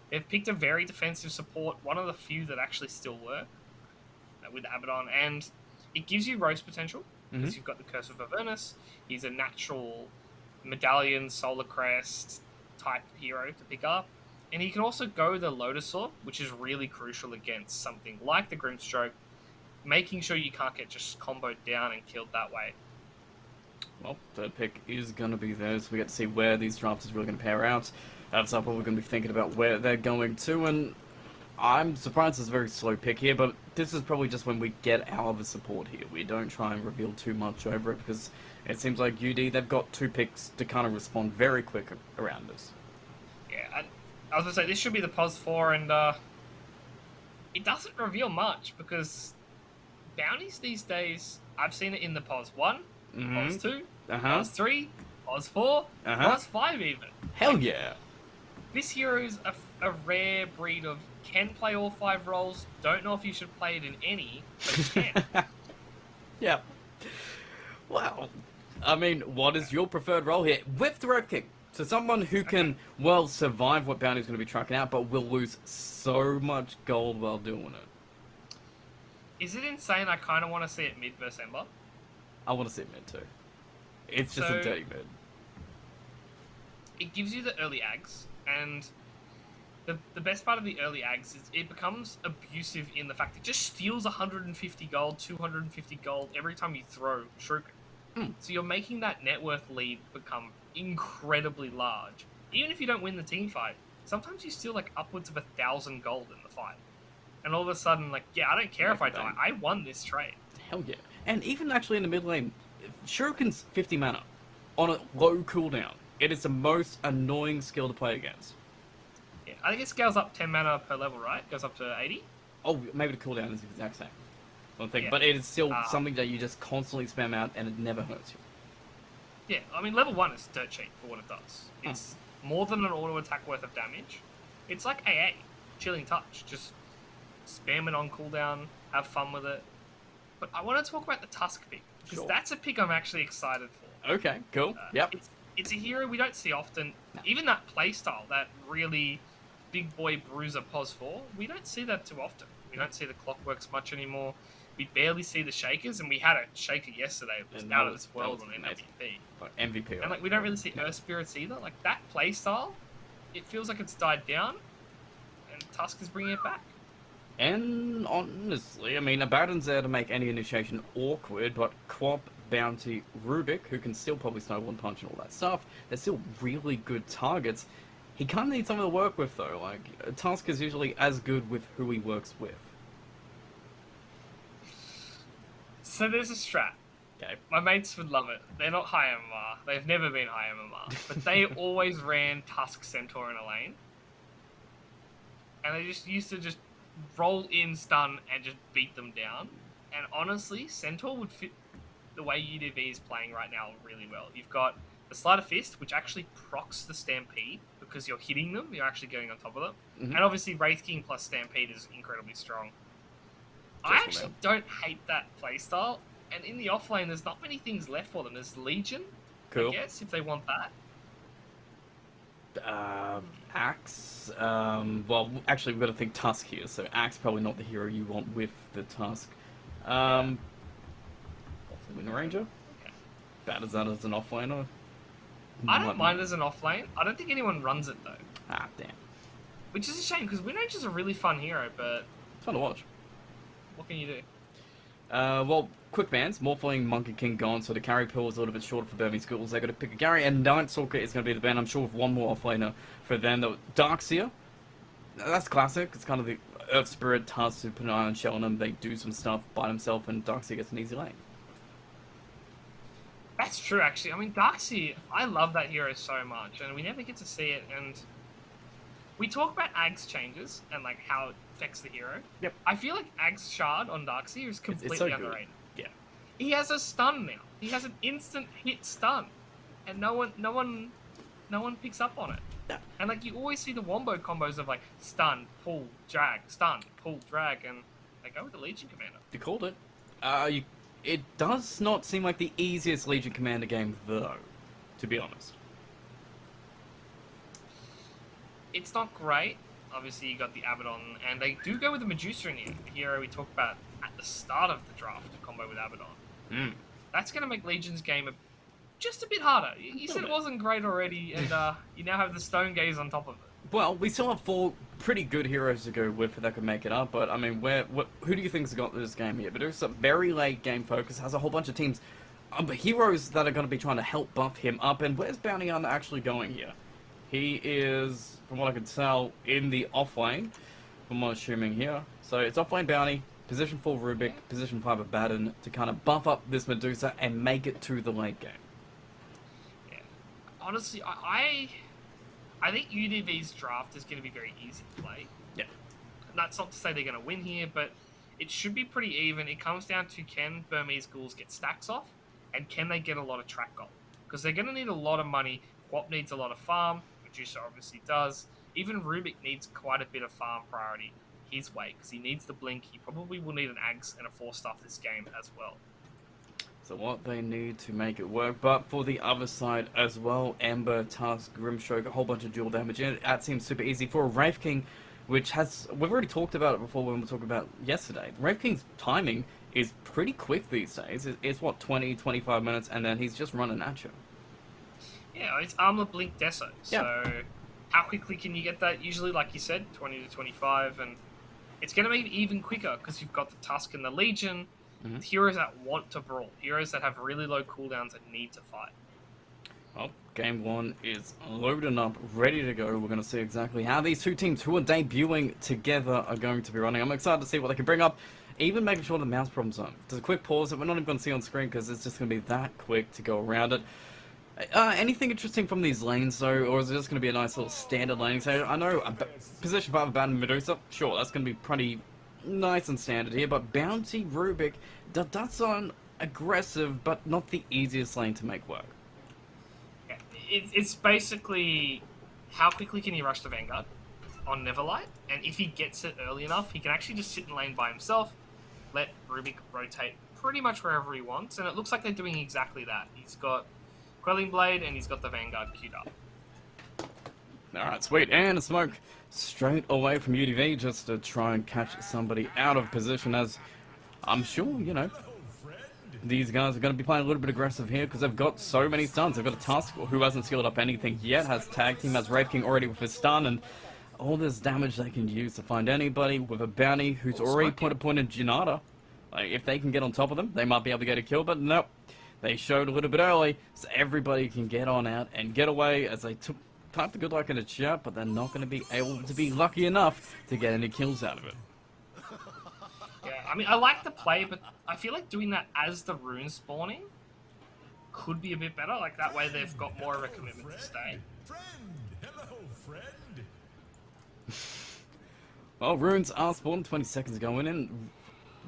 they've picked a very defensive support, one of the few that actually still work with Abaddon, and it gives you roast potential, because you've got the Curse of Avernus. He's a natural Medallion, Solar Crest type hero to pick up, and he can also go the Lotus Sword, which is really crucial against something like the Grimstroke, making sure you can't get just comboed down and killed that way. Well, third pick is going to be theirs. We get to see where these drafts is really going to pair out. That's up what we're going to be thinking about where they're going to, and I'm surprised it's a very slow pick here, but this is probably just when we get our other support here. We don't try and reveal too much over it, because it seems like UD, they've got 2 picks to kind of respond very quick around this. Yeah, I was going to say, this should be the POS 4, and it doesn't reveal much, because bounties these days, I've seen it in the POS 1, POS 2, POS 3, POS 4, POS 5 even. Hell yeah! This hero is a rare breed of can play all 5 roles, don't know if you should play it in any, but you can. Yeah. Well, I mean, what is your preferred role here? With the Road King, So someone who can, well, survive what Bounty's going to be trucking out, but will lose so much gold while doing it. Is it insane? I kind of want to see it mid versus Ember. I want to see it mid too. It's just a dirty mid. It gives you the early ags, and the best part of the early ags is it becomes abusive in the fact it just steals 150 gold, 250 gold every time you throw Shuriken. So you're making that net worth lead become incredibly large. Even if you don't win the team fight, sometimes you steal like upwards of 1,000 gold in the fight. And all of a sudden, like, yeah, I don't care if I die. I won this trade. Hell yeah. And even actually in the mid lane, Shuriken's 50 mana on a low cooldown. It is the most annoying skill to play against. Yeah, I think it scales up 10 mana per level, right? Goes up to 80? Oh, maybe the cooldown is the exact same. One thing, Yeah. but it is still something that you just constantly spam out and it never hurts you. Yeah, I mean, level 1 is dirt cheap for what it does. It's more than an auto attack worth of damage. It's like AA, chilling touch. Just spam it on cooldown, have fun with it. But I want to talk about the Tusk pick, because that's a pick I'm actually excited for. Okay, cool. Yep. It's a hero we don't see often. No. Even that playstyle, that really big boy bruiser pos 4, we don't see that too often. We don't see the clockworks much anymore. We barely see the shakers, and we had a shaker yesterday. It was out of this world on MVP. MVP. And like we don't really see Earth Spirits either. Like that playstyle, it feels like it's died down, and Tusk is bringing it back. And honestly, I mean, Abaddon's there to make any initiation awkward, but Quap, Bounty, Rubik, who can still probably snowball and punch and all that stuff, they're still really good targets. He kind of needs someone to work with, though. Like, Tusk is usually as good with who he works with. So there's a strat. Okay. My mates would love it. They're not high MMR. They've never been high MMR. But they always ran Tusk Centaur in a lane. And they just used to just roll in, stun, and just beat them down. And honestly, Centaur would fit the way UDV is playing right now really well. You've got the Sleight of Fist, which actually procs the Stampede because you're hitting them. You're actually getting on top of them. And obviously, Wraith King plus Stampede is incredibly strong. I actually don't hate that playstyle, and in the offlane, there's not many things left for them. There's Legion, I guess, if they want that. Axe. Well, actually, we've got to think Tusk here, so Axe probably not the hero you want with the Tusk. Wind Ranger. Okay. Bad as that as an offlaner. I don't mind as an offlane. I don't think anyone runs it, though. Ah, damn. Which is a shame, because Wind Ranger's a really fun hero, but... It's fun to watch. What can you do? Well, quick bans. Morphling, Monkey King gone, so the carry pool is a little bit shorter for Burmese schools. They got to pick a carry, and Night Stalker is going to be the ban. I'm sure with one more offlaner for them. Though Darkseer, that's classic. It's kind of the Earth Spirit task to put an iron shell on them. They do some stuff by themselves, and Darkseer gets an easy lane. That's true, actually. I mean, Darkseer, I love that hero so much, and we never get to see it, and... We talk about Ag's changes and like how it affects the hero. Yep. I feel like Ag's shard on Darkseer is completely so underrated. Yeah. He has a stun now. He has an instant hit stun, and no one picks up on it. Yeah. And like you always see the wombo combos of like stun, pull, drag, stun, pull, drag, and they go with the Legion Commander. You called it. It does not seem like the easiest Legion Commander game though, to be honest. It's not great. Obviously, you got the Abaddon, and they do go with the Medusa in here. The hero we talked about at the start of the draft, to combo with Abaddon. That's going to make Legion's game just a bit harder. You said it wasn't great already, and you now have the Stone Gaze on top of it. Well, we still have 4 pretty good heroes to go with that could make it up, but I mean, who do you think's got this game here? But there's a very late game focus, has a whole bunch of teams, heroes that are going to be trying to help buff him up, and where's Bounty Hunter actually going here? He is, from what I can tell, in the offlane, from what I'm assuming here. So it's offlane Bounty, position 4 Rubik, position 5 Abaddon, to kind of buff up this Medusa and make it to the late game. Yeah. Honestly, I think UDV's draft is going to be very easy to play. Yeah. That's not to say they're going to win here, but it should be pretty even. It comes down to can Burmese ghouls get stacks off, and can they get a lot of track gold? Because they're going to need a lot of money. Quap needs a lot of farm. Medusa obviously does. Even Rubik needs quite a bit of farm priority his way, because he needs the blink. He probably will need an Ags and a 4-staff this game as well. So what they need to make it work, but for the other side as well, Ember, Tusk, Grimstroke, a whole bunch of dual damage, and that seems super easy for a Wraith King, which has, we've already talked about it before when we were talking about yesterday. Wraith King's timing is pretty quick these days. It's what, 20, 25 minutes, and then he's just running at you. Yeah, it's Armor Blink Deso, so Yeah. how quickly can you get that? Usually, like you said, 20 to 25, and it's going to make it even quicker because you've got the Tusk and the Legion, heroes that want to brawl, heroes that have really low cooldowns and need to fight. Well, game one is loading up, ready to go. We're going to see exactly how these two teams who are debuting together are going to be running. I'm excited to see what they can bring up, even making sure the mouse problems aren't. There's a quick pause that we're not even going to see on screen because it's just going to be that quick to go around it. Anything interesting from these lanes, though, or is it just going to be a nice little standard lane? So I know position 5 of Bounty Medusa, sure, that's going to be pretty nice and standard here, but Bounty Rubik, that's on aggressive, but not the easiest lane to make work. Yeah, it's basically how quickly can he rush the Vanguard on Neverlight, and if he gets it early enough, he can actually just sit in lane by himself, let Rubik rotate pretty much wherever he wants, and it looks like they're doing exactly that. He's got Quelling Blade, and he's got the Vanguard queued up. Alright, sweet. And a smoke straight away from UDV just to try and catch somebody out of position, as I'm sure, you know, these guys are going to be playing a little bit aggressive here because they've got so many stuns. They've got a Tusk who hasn't sealed up anything yet, has tag team, has Wraith King already with his stun, and all this damage they can use to find anybody with a Bounty who's already put a point in Janata. Like, if they can get on top of them, they might be able to get a kill, but nope. They showed a little bit early, so everybody can get on out and get away as they type the good luck in the chat, but they're not going to be able to be lucky enough to get any kills out of it. Yeah, I mean, I like the play, but I feel like doing that as the runes spawning could be a bit better. Like, that way they've got more of a commitment to stay. Hello, friend. Well, runes are spawned 20 seconds ago, and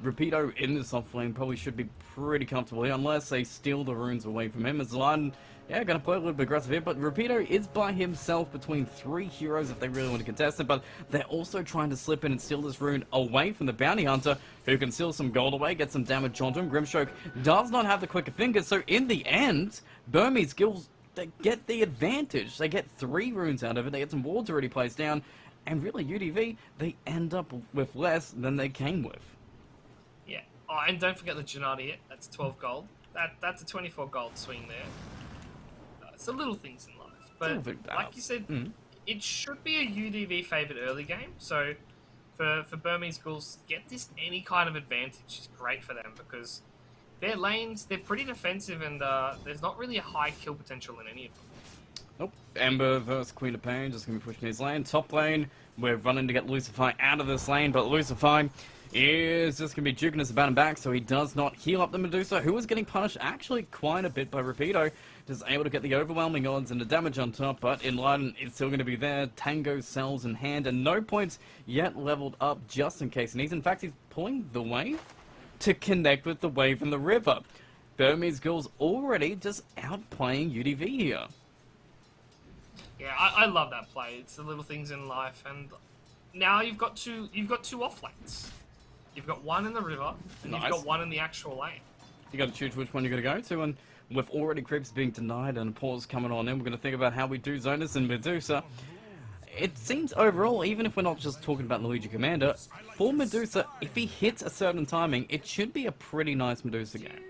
Rapido in this off lane probably should be pretty comfortable here, unless they steal the runes away from him. As Line, yeah, going to play a little bit aggressive here, but Rapido is by himself between 3 heroes if they really want to contest it, but they're also trying to slip in and steal this rune away from the Bounty Hunter, who can steal some gold away, get some damage onto him. Grimstroke does not have the quicker fingers, so in the end, Burmese skills, they get the advantage. They get 3 runes out of it, they get some wards already placed down, and really, UDV, they end up with less than they came with. Yeah. Oh, and don't forget the Janata yet. That's 12 gold. That's a 24 gold swing there. It's the little things in life. But like you said, it should be a UDV favored early game. So for Burmese Ghouls, get this any kind of advantage is great for them because their lanes, they're pretty defensive and there's not really a high kill potential in any of them. Nope. Ember versus Queen of Pain, just going to be pushing his lane. Top lane, we're running to get Lucify out of this lane, but Lucify is just going to be juking us about him back, so he does not heal up the Medusa, who is getting punished actually quite a bit by Rapido. Just able to get the overwhelming odds and the damage on top, but Enlighten is still going to be there. Tango cells in hand, and no points yet leveled up just in case. And he's pulling the wave to connect with the wave in the river. Burmese Ghouls already just outplaying UDV here. Yeah, I love that play. It's the little things in life, and now you've got two off lanes. You've got one in the river, and you've got one in the actual lane. You got to choose which one you're going to go to, and with already creeps being denied and a pause coming on in, we're going to think about how we do Zonus and Medusa. It seems overall, even if we're not just talking about Luigi Commander, for Medusa, if he hits a certain timing, it should be a pretty nice Medusa game.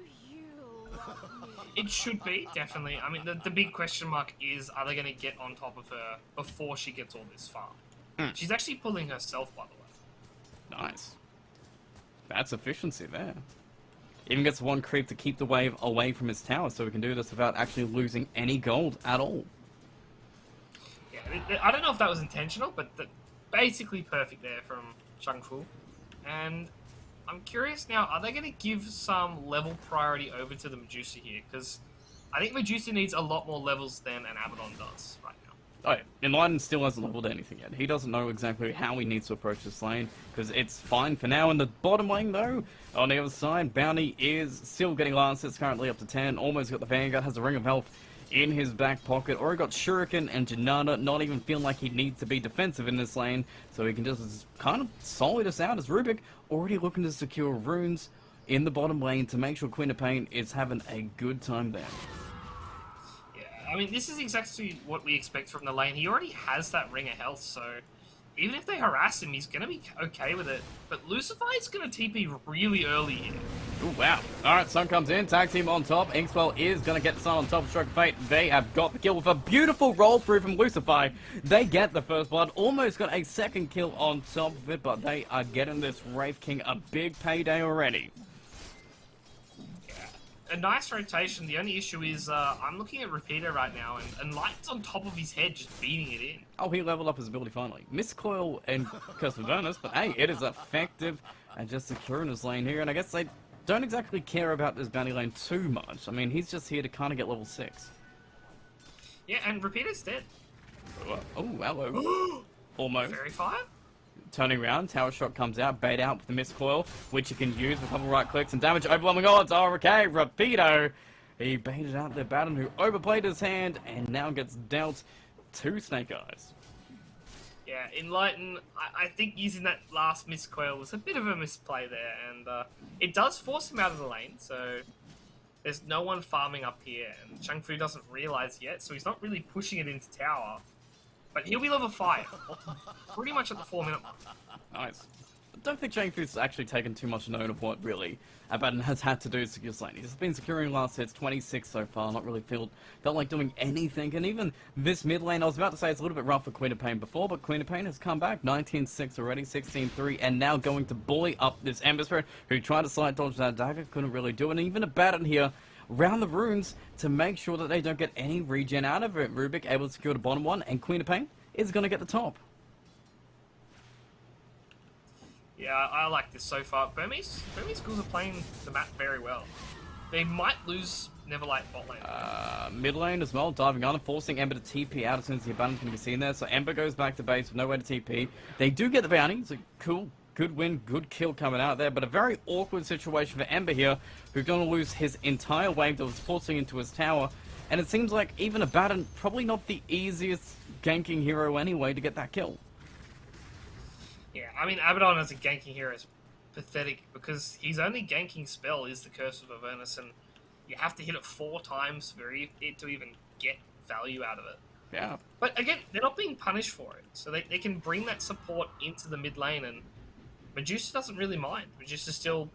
It should be, definitely. I mean, the big question mark is, are they going to get on top of her before she gets all this far? She's actually pulling herself, by the way. Nice. That's efficiency there. Even gets one creep to keep the wave away from his tower, so we can do this without actually losing any gold at all. Yeah, I don't know if that was intentional, but basically perfect there from Chung Fu. And I'm curious now, are they going to give some level priority over to the Medusa here? Because I think Medusa needs a lot more levels than an Abaddon does right now. Oh yeah, Enlighten still hasn't leveled anything yet. He doesn't know exactly how he needs to approach this lane, because it's fine for now. In the bottom lane, though, on the other side, Bounty is still getting last. It's currently up to 10. Almost got the Vanguard, has the Ring of Health in his back pocket. Already got Shuriken and Janata, not even feeling like he needs to be defensive in this lane, so he can just kind of solid us out as Rubik already looking to secure runes in the bottom lane to make sure Queen of Pain is having a good time there. Yeah, I mean, this is exactly what we expect from the lane. He already has that ring of health, so even if they harass him, he's going to be okay with it. But Lucifer is going to TP really early here. Ooh, wow. Alright, Sun comes in, tag team on top. Inkswell is going to get the Sun on top of Stroke of Fate. They have got the kill with a beautiful roll through from Lucifer. They get the first blood, almost got a second kill on top of it, but they are getting this Wraith King a big payday already. A nice rotation. The only issue is I'm looking at Repeater right now, and Light's on top of his head just beating it in. Oh, he leveled up his ability finally. Miscoil and Curse of Avernus, but hey, it is effective and just securing his lane here, and I guess they don't exactly care about this bounty lane too much. I mean, he's just here to kind of get level 6. Yeah, and Repeater's dead. Oh, hello. Almost. Very fire. Turning around, Tower Shot comes out, bait out with the Miscoil, which you can use with a couple right clicks and damage. Overwhelming odds. Oh, okay, Rapido. He baited out the Baton who overplayed his hand and now gets dealt 2 Snake Eyes. Yeah, Enlighten, I think using that last Miscoil was a bit of a misplay there, and it does force him out of the lane, so there's no one farming up here, and Chang Fu doesn't realize yet, so he's not really pushing it into tower. But he'll be level 5, pretty much at the 4-minute mark. Nice. I don't think Chang Fu's actually taken too much note of what really Abaddon has had to do to secure his lane. He's been securing last hits, 26 so far, not really felt like doing anything. And even this mid lane, I was about to say it's a little bit rough for Queen of Pain before, but Queen of Pain has come back, 19-6 already, 16-3, and now going to bully up this Ember Spirit, who tried to slide dodge that dagger, couldn't really do it. And even Abaddon here, round the runes to make sure that they don't get any regen out of it. Rubik able to secure the bottom one, and Queen of Pain is going to get the top. Yeah, I like this so far. Burmese schools are playing the map very well. They might lose Neverlight bot lane. Mid lane as well, diving on and forcing Ember to TP out as soon as the Abundance can be seen there. So Ember goes back to base with nowhere to TP. They do get the bounty. It's a cool, good win, good kill coming out there, but a very awkward situation for Ember here, who's going to lose his entire wave that was forcing into his tower. And it seems like even Abaddon, probably not the easiest ganking hero anyway to get that kill. Yeah, I mean, Abaddon as a ganking hero is pathetic because his only ganking spell is the Curse of Avernus, and you have to hit it 4 times for it to even get value out of it. Yeah. But again, they're not being punished for it, so they can bring that support into the mid lane, and Medusa doesn't really mind. Medusa's still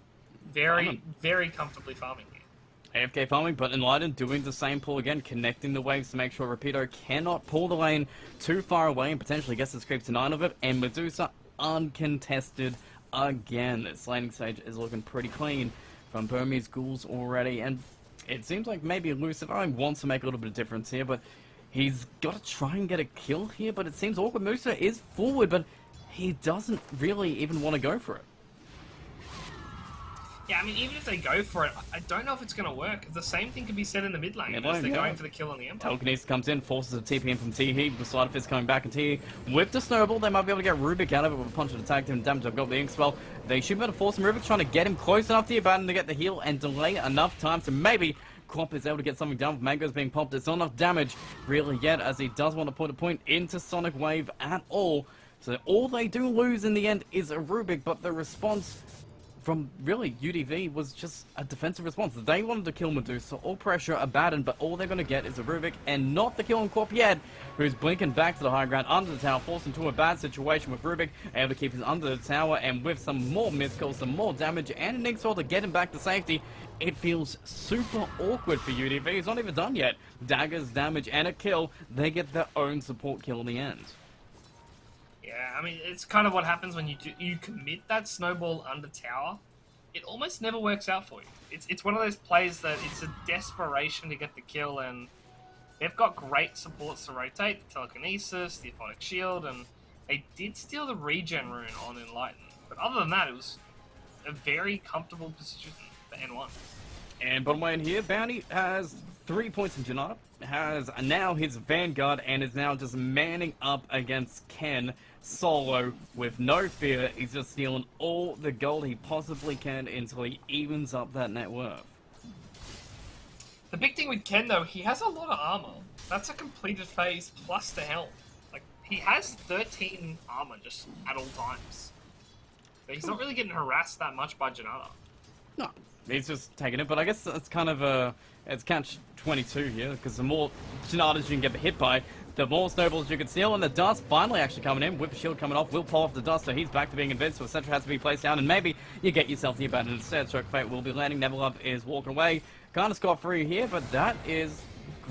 very, very comfortably farming here. AFK farming, but Enlightened doing the same pull again, connecting the waves to make sure Rapido cannot pull the lane too far away and potentially gets this creep to 9 of it, and Medusa uncontested again. This laning stage is looking pretty clean from Burmese ghouls already, and it seems like maybe Lucifer wants to make a little bit of difference here, but he's got to try and get a kill here, but it seems awkward. Musa is forward, but he doesn't really even want to go for it. Yeah, I mean, even if they go for it, I don't know if it's going to work. The same thing could be said in the mid lane as they're going for the kill on the Ember. Telekinesis comes in, forces a TP in from Teehee. The Slider Fist coming back, and Teehee with the Snowball, they might be able to get Rubik out of it with a punch of attack and damage. I've got the Ink Spell. They should be able to force him. Rubik trying to get him close enough to the Abaddon to get the heal and delay enough time, so maybe Quap is able to get something done with Mangoes being popped. It's not enough damage really yet, as he does want to put a point into Sonic Wave at all. So all they do lose in the end is a Rubik, but the response from really UDV was just a defensive response. They wanted to kill Medusa, all pressure Abaddon, but all they're going to get is a Rubik and not the kill on Quap yet, who's blinking back to the high ground under the tower, forced into a bad situation with Rubik, able to keep him under the tower, and with some more miscalls, some more damage, and an Ink to get him back to safety. It feels super awkward for UDV. He's not even done yet. Daggers, damage, and a kill. They get their own support kill in the end. Yeah, I mean, it's kind of what happens when you commit that snowball under tower. It almost never works out for you. It's one of those plays that it's a desperation to get the kill, and they've got great supports to rotate, the Telekinesis, the Aphotic Shield, and they did steal the regen rune on Enlighten. But other than that, it was a very comfortable position for N1. And bottom lane here, Bounty has 3 points in Janata, has now his Vanguard, and is now just manning up against Ken solo with no fear. He's just stealing all the gold he possibly can until he evens up that net worth. The big thing with Ken, though, he has a lot of armor. That's a completed phase plus the helm. Like, he has 13 armor just at all times. So he's not really getting harassed that much by Janata. No, he's just taking it, but I guess it's kind of it's catch-22 here, because the more Sonatas you can get hit by, the more snowballs you can steal, and the dust finally actually coming in, with the shield coming off, will pull off the dust, so he's back to being invincible. Sentry has to be placed down, and maybe you get yourself the abandoned instead. Stroke Fate will be landing, Neverlove is walking away. Kind of scot-free here, but that is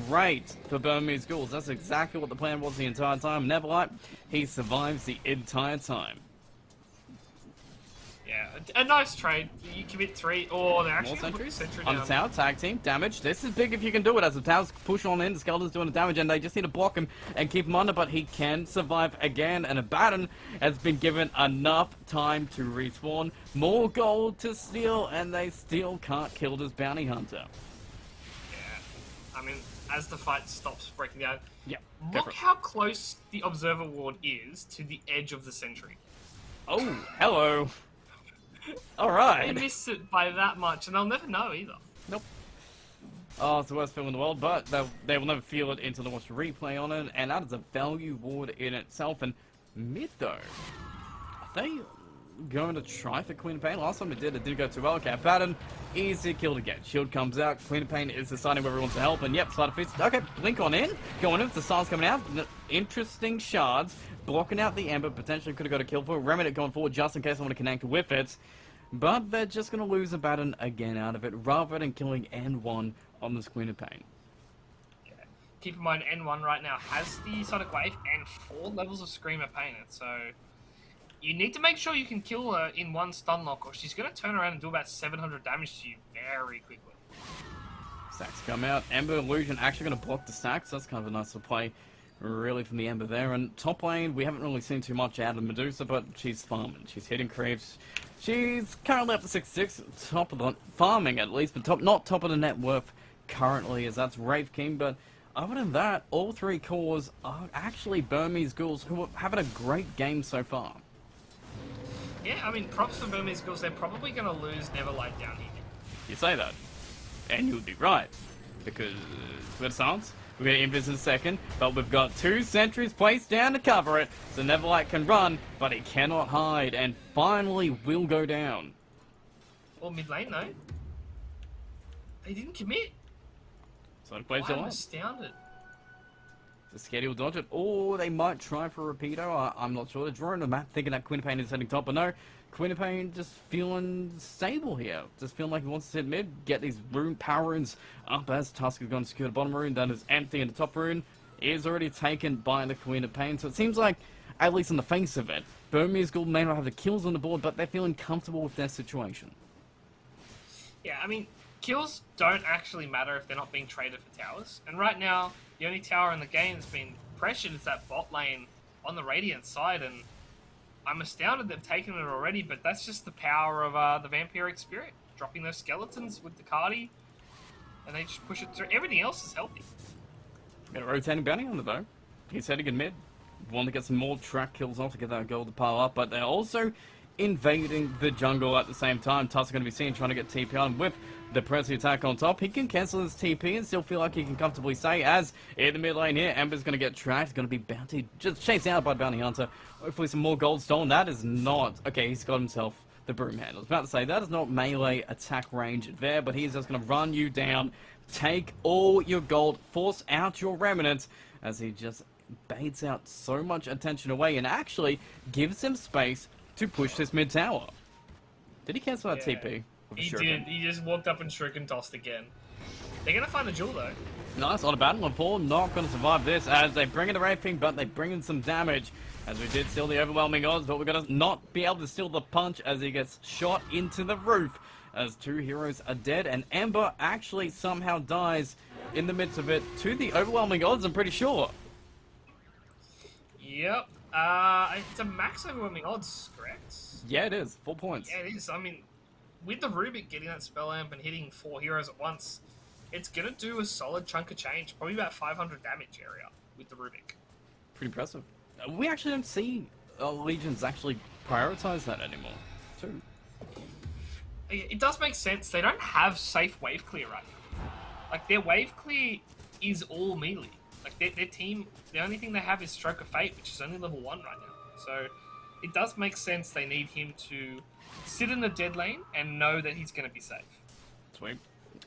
great for Burmese Ghouls. That's exactly what the plan was the entire time. Neverlight, he survives the entire time. Yeah, a nice trade. You commit 3, or they're actually going to put the sentry on down. the tower, tag team, damage. This is big if you can do it, as the towers push on in, the skeleton's doing the damage, and they just need to block him and keep him under, but he can survive again, and Abaddon has been given enough time to respawn. More gold to steal, and they still can't kill this bounty hunter. Yeah, I mean, as the fight stops breaking down, Yeah, look how close the observer ward is to the edge of the sentry. Oh, hello. All They right. missed it by that much, and they'll never know either. Nope. Oh, it's the worst film in the world, but they will never feel it until they watch the replay on it, and that is a value ward in itself. And mid, though, are they going to try for Queen of Pain? Last time it didn't go too well. Okay, Abaddon, easy kill again. Shield comes out, Queen of Pain is deciding whether he wants to help, and yep, Slider Fist. Okay, Blink on in, going in with the stars coming out. Interesting shards, blocking out the Ember, potentially could have got a kill for it. Remnant going forward just in case I want to connect with it. But they're just going to lose Abaddon again out of it, rather than killing N1 on this Queen of Pain. Yeah. Keep in mind, N1 right now has the Sonic Wave and 4 levels of Screamer Painted, so you need to make sure you can kill her in one stun lock, or she's going to turn around and do about 700 damage to you very quickly. Stacks come out. Ember Illusion actually going to block the stacks. That's kind of a nice play, really, from the Ember there. And top lane, we haven't really seen too much out of Medusa, but she's farming. She's hitting creeps. She's currently up to 6-6, top of the farming at least, but not top of the net worth currently, as that's Wraith King. But other than that, all 3 cores are actually Burmese Ghouls, who are having a great game so far. Yeah, I mean, props for Burmese Ghouls. They're probably going to lose Neverlight down here. You say that, and you would be right, because with silence, we're going to invis in a second, but we've got 2 sentries placed down to cover it, so Neverlight can run, but he cannot hide, and finally will go down. Well, mid lane, though. They didn't commit. So he plays I'm astounded. The schedule dodge it. Oh, they might try for a Rapido. I'm not sure. They're drawing the map thinking that Queen of Pain is heading top, but no. Queen of Pain just feeling stable here. Just feeling like he wants to sit mid, get these power runes up as Tusk is going to secure the bottom rune. That is empty, and the top rune is already taken by the Queen of Pain. So it seems like, at least on the face of it, Burmese Gould may not have the kills on the board, but they're feeling comfortable with their situation. Yeah, I mean, kills don't actually matter if they're not being traded for towers. And right now, the only tower in the game that's been pressured is that bot lane on the Radiant side, and I'm astounded they've taken it already, but that's just the power of the Vampiric Spirit. Dropping those skeletons with the Cardi, and they just push it through. Everything else is healthy. Got a rotating bounty on the though. He's heading in mid. Want to get some more track kills off to get that gold to pile up, but they're also invading the jungle at the same time. Tusk going to be seen trying to get TP on with the Pressy attack on top. He can cancel his TP and still feel like he can comfortably stay, as in the mid lane here, Ember's going to get tracked, going to be bounty, just chased out by the bounty hunter. Hopefully some more gold stolen. That is not, okay, he's got himself the broom handle. I was about to say, that is not melee attack range there, but he's just going to run you down, take all your gold, force out your remnants, as he just baits out so much attention away and actually gives him space to push this mid tower. Did he cancel that TP? He did. He just walked up and shuriken tossed again. They're going to find a jewel, though. Nice on a battle on 4. Not going to survive this as they bring in the Wraith King, but they bring in some damage. As we did steal the overwhelming odds, but we're going to not be able to steal the punch as he gets shot into the roof. As 2 heroes are dead, and Ember actually somehow dies in the midst of it to the overwhelming odds, I'm pretty sure. Yep. It's a max overwhelming odds, correct? Yeah, it is. 4 points. Yeah, it is. I mean, with the Rubik getting that spell amp and hitting 4 heroes at once, it's going to do a solid chunk of change. Probably about 500 damage area with the Rubik. Pretty impressive. We actually don't see Legions actually prioritize that anymore, too. It does make sense. They don't have safe wave clear right now. Like, their wave clear is all melee. Like, their team, the only thing they have is Stroke of Fate, which is only level 1 right now. So, it does make sense they need him to sit in the dead lane and know that he's going to be safe. Sweet.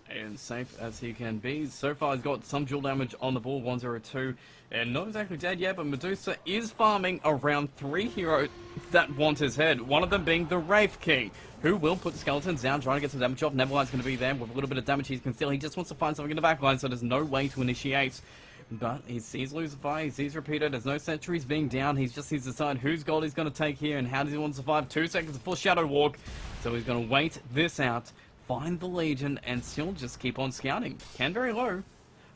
And safe as he can be. So far, he's got some dual damage on the ball, 102. And not exactly dead yet, but Medusa is farming around 3 heroes that want his head. One of them being the Wraith King, who will put the skeletons down, trying to get some damage off. Neverlight's going to be there with a little bit of damage he can steal. He just wants to find something in the backline, so there's no way to initiate. But he sees Lucifer, he sees Repeater, there's no sentries being down. He just needs to decide whose gold he's going to take here and how does he want to survive. 2 seconds before Shadow Walk, so he's going to wait this out. Find the Legion and still just keep on scouting. Can very low,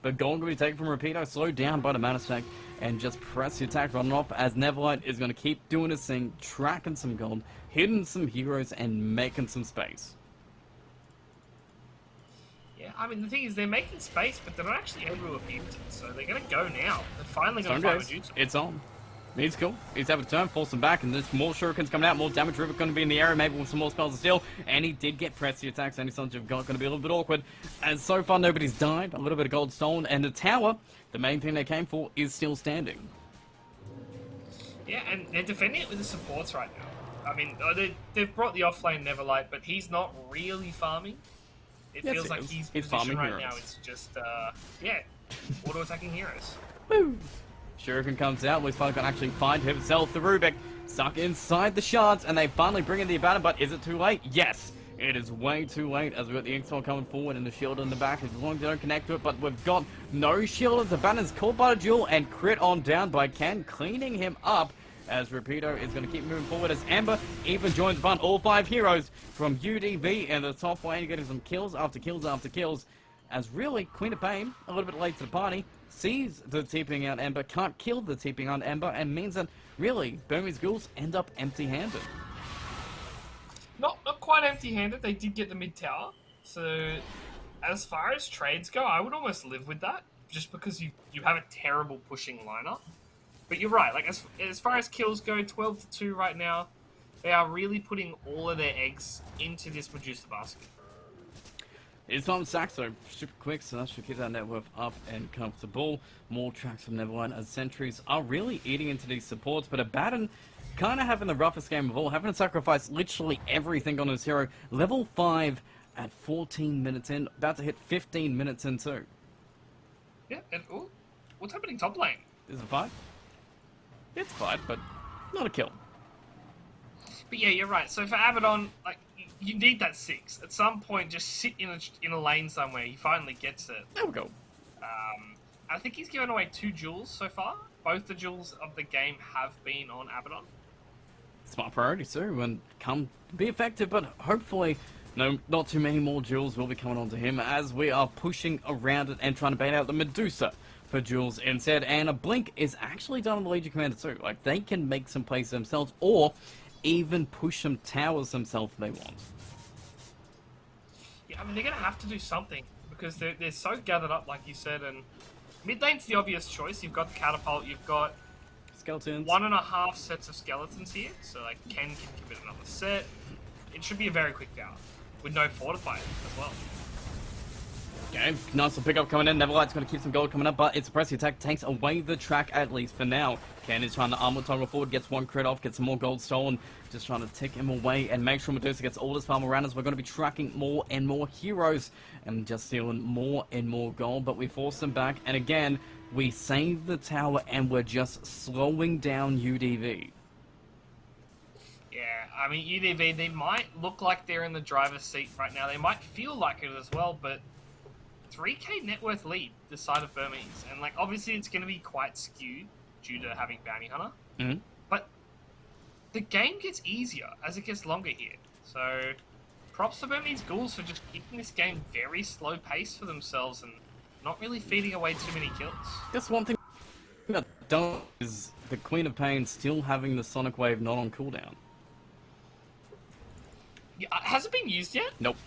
but gold will be taken from Rapido, slowed down by the mana stack, and just press the attack, running off as Neverlight is going to keep doing his thing, tracking some gold, hitting some heroes, and making some space. Yeah, I mean, the thing is, they're making space, but they're not actually able to abuse it, so they're going to go now. They're finally going to find Medusa. It's on. He's cool. He's having a turn, force him back, and there's more shurikens coming out, more damage river going to be in the area, maybe with some more spells of steel, and he did get pressed. The attacks, any sons you've got, going to be a little bit awkward, and so far nobody's died, a little bit of gold stolen, and the tower, the main thing they came for, is still standing. Yeah, and they're defending it with the supports right now. I mean, they've brought the offlane Neverlight, but he's not really farming. It Yes, feels like he's his farming position right heroes. now is just, yeah, auto-attacking heroes. Woo! Shuriken comes out, Luis finally can actually find himself the Rubik, stuck inside the shards, and they finally bring in the Abaddon, but is it too late? Yes! It is way too late, as we've got the X-Sol coming forward and the shield in the back, as long as they don't connect to it, but we've got no shield as the Abaddon's caught by the duel, and crit on down by Ken, cleaning him up, as Rapido is going to keep moving forward, as Amber even joins the fun. All 5 heroes from UDV in the top lane, getting some kills after kills after kills, as really, Queen of Pain, a little bit late to the party, sees the TPing out Ember, can't kill the TPing out Ember, and means that, really, Burmese Ghouls end up empty-handed. Not quite empty-handed. They did get the mid tower. So, as far as trades go, I would almost live with that, just because you have a terrible pushing lineup. But you're right. Like as far as kills go, 12-2 right now. They are really putting all of their eggs into this Medusa basket. It's on Saxo, super quick, so that should keep that net worth up and comfortable. More tracks from Neverlight as sentries are really eating into these supports, but Abaddon kind of having the roughest game of all, having to sacrifice literally everything on his hero. Level 5 at 14 minutes in, about to hit 15 minutes in too. Yeah, and what's happening top lane? Is it a fight? It's a fight, but not a kill. But yeah, you're right. So for Abaddon, like, you need that 6. At some point, just sit in a lane somewhere. He finally gets it. There we go. I think he's given away 2 jewels so far. Both the jewels of the game have been on Abaddon. Smart priority too, and come be effective, but hopefully no, not too many more jewels will be coming onto him as we are pushing around it and trying to bait out the Medusa for jewels instead. And a blink is actually done on the Legion Commander too. Like, they can make some plays themselves, or even push some towers themselves if they want. Yeah, I mean, they're going to have to do something, because they're so gathered up, like you said, and mid lane's the obvious choice. You've got the catapult, you've got Skeletons. 1.5 sets of skeletons here, so like Ken can commit another set. It should be a very quick tower, with no fortifying as well. Okay, nice little pickup coming in. Neverlight's going to keep some gold coming up, but its suppressive attack takes away the track, at least for now. Ken is trying to armor toggle forward, gets 1 crit off, gets some more gold stolen, just trying to tick him away and make sure Medusa gets all his farm around us. We're going to be tracking more and more heroes and just stealing more and more gold, but we force them back, and again, we save the tower and we're just slowing down UDV. Yeah, I mean, UDV, they might look like they're in the driver's seat right now. They might feel like it as well, but 3k net worth lead this side of Burmese, and like obviously it's going to be quite skewed due to having Bounty Hunter, but the game gets easier as it gets longer here. So props to Burmese Ghouls for just keeping this game very slow pace for themselves and not really feeding away too many kills. Just one thing that don't is the Queen of Pain still having the Sonic Wave not on cooldown. Yeah, has it been used yet? Nope.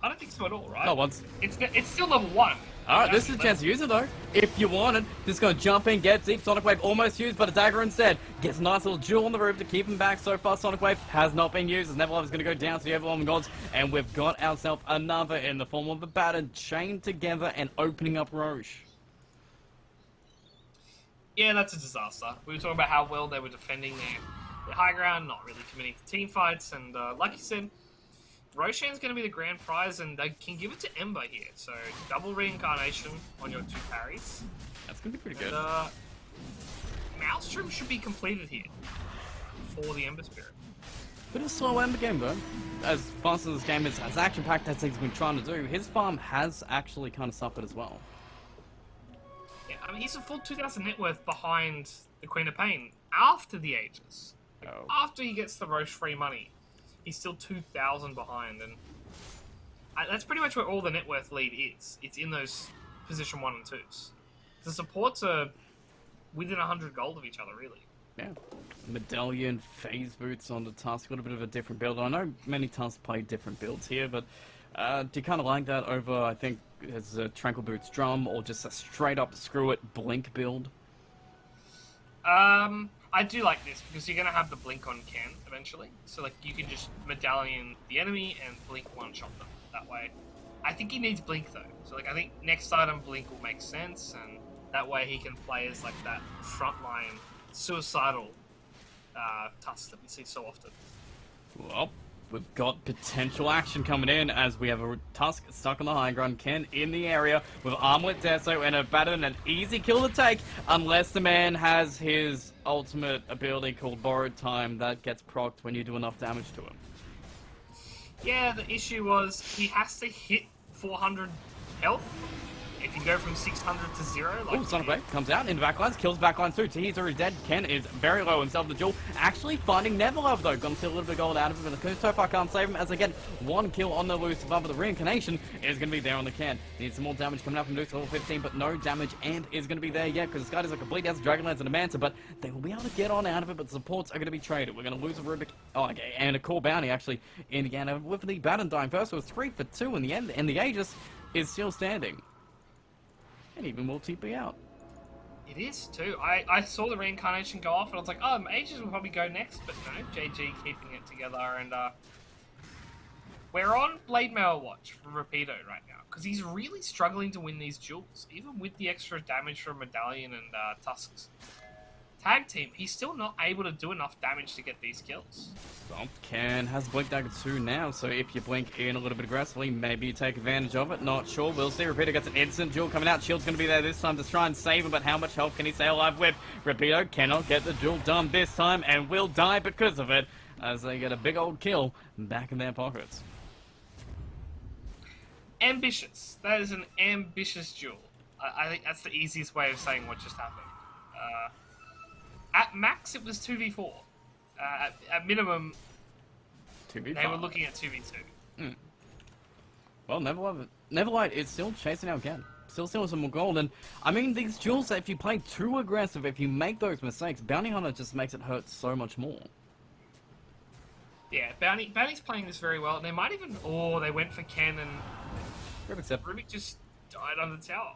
I don't think so at all, right? Not once. It's still level 1. Alright, this is a chance to use it though. If you want it, just gonna jump in, get deep. Sonic Wave almost used, but a dagger instead. Gets a nice little jewel on the roof to keep him back. So far, Sonic Wave has not been used, as Neverlove is gonna go down to the Overwhelming Gods, and we've got ourselves another in the form of a Abaddon chained together and opening up Roche. Yeah, that's a disaster. We were talking about how well they were defending The high ground, not really committing to team fights, and like you said, Roshan's going to be the grand prize, and they can give it to Ember here. So double reincarnation on your 2 parries. That's going to be pretty good. Maelstrom should be completed here for the Ember Spirit. Bit of a slow Ember game though. As fast as this game is, as action-packed as he's been trying to do, his farm has actually kind of suffered as well. Yeah, I mean, he's a full 2,000 net worth behind the Queen of Pain after the Aegis. Oh. After he gets the Roche free money, he's still 2,000 behind, and that's pretty much where all the net worth lead is. It's in those position 1 and 2s. The supports are within 100 gold of each other, really. Yeah. Medallion, phase boots on the Tusk, got a bit of a different build. I know many Tusks play different builds here, but do you kind of like that over, I think, as a Tranquil Boots drum, or just a straight up screw it blink build? I do like this because you're gonna have the blink on Ken eventually, so like you can just medallion the enemy and blink one shot them that way. I think he needs blink though, so like I think next item blink will make sense, and that way he can play as like that frontline suicidal Tusk that we see so often. Well, we've got potential action coming in as we have a Tusk stuck on the high ground. Ken in the area with Armlet Deso and a Baton, an easy kill to take unless the man has his ultimate ability called Borrowed Time that gets procced when you do enough damage to him. Yeah, the issue was he has to hit 400 health. If you go from 600 to 0, like... Ooh, Sonic Blade comes out into backlines, kills backlines too. He's already dead. Ken is very low himself, the duel. Actually finding Neverlove though. Gonna steal a little bit of gold out of him, but so far can't save him as they get 1 kill on the loose above. The reincarnation is gonna be there on the Ken. Needs some more damage coming out from Duke's level 15, but no damage and is gonna be there yet because Sky is a complete as Dragonlance and a Manta, but they will be able to get on out of it, but the supports are gonna be traded. We're gonna lose a Rubik, okay, and a core bounty actually in the end with the Baton dying first. So it's 3 for 2 in the end, and the Aegis is still standing. And even more TP out. It is too. I saw the reincarnation go off and I was like, oh, Aegis will probably go next, but no, JG keeping it together, and we're on Blade Mail watch for Rapido right now because he's really struggling to win these duels, even with the extra damage from Medallion and Tusk's tag team. He's still not able to do enough damage to get these kills. Well, Ken has Blink Dagger 2 now, so if you blink in a little bit aggressively, maybe you take advantage of it. Not sure. We'll see. Rapido gets an instant duel coming out. Shield's going to be there this time to try and save him, but how much health can he stay alive with? Rapido cannot get the duel done this time and will die because of it as they get a big old kill back in their pockets. Ambitious. That is an ambitious duel. I think that's the easiest way of saying what just happened. At max, it was 2v4. At minimum, 2v5. they were looking at 2v2. Mm. Well, Neverlight is still chasing out Ken. Still stealing some more gold, and I mean, these duels, if you play too aggressive, if you make those mistakes, Bounty Hunter just makes it hurt so much more. Yeah, Bounty's playing this very well. They might even... Oh, they went for Ken, and Rubik just died on the tower.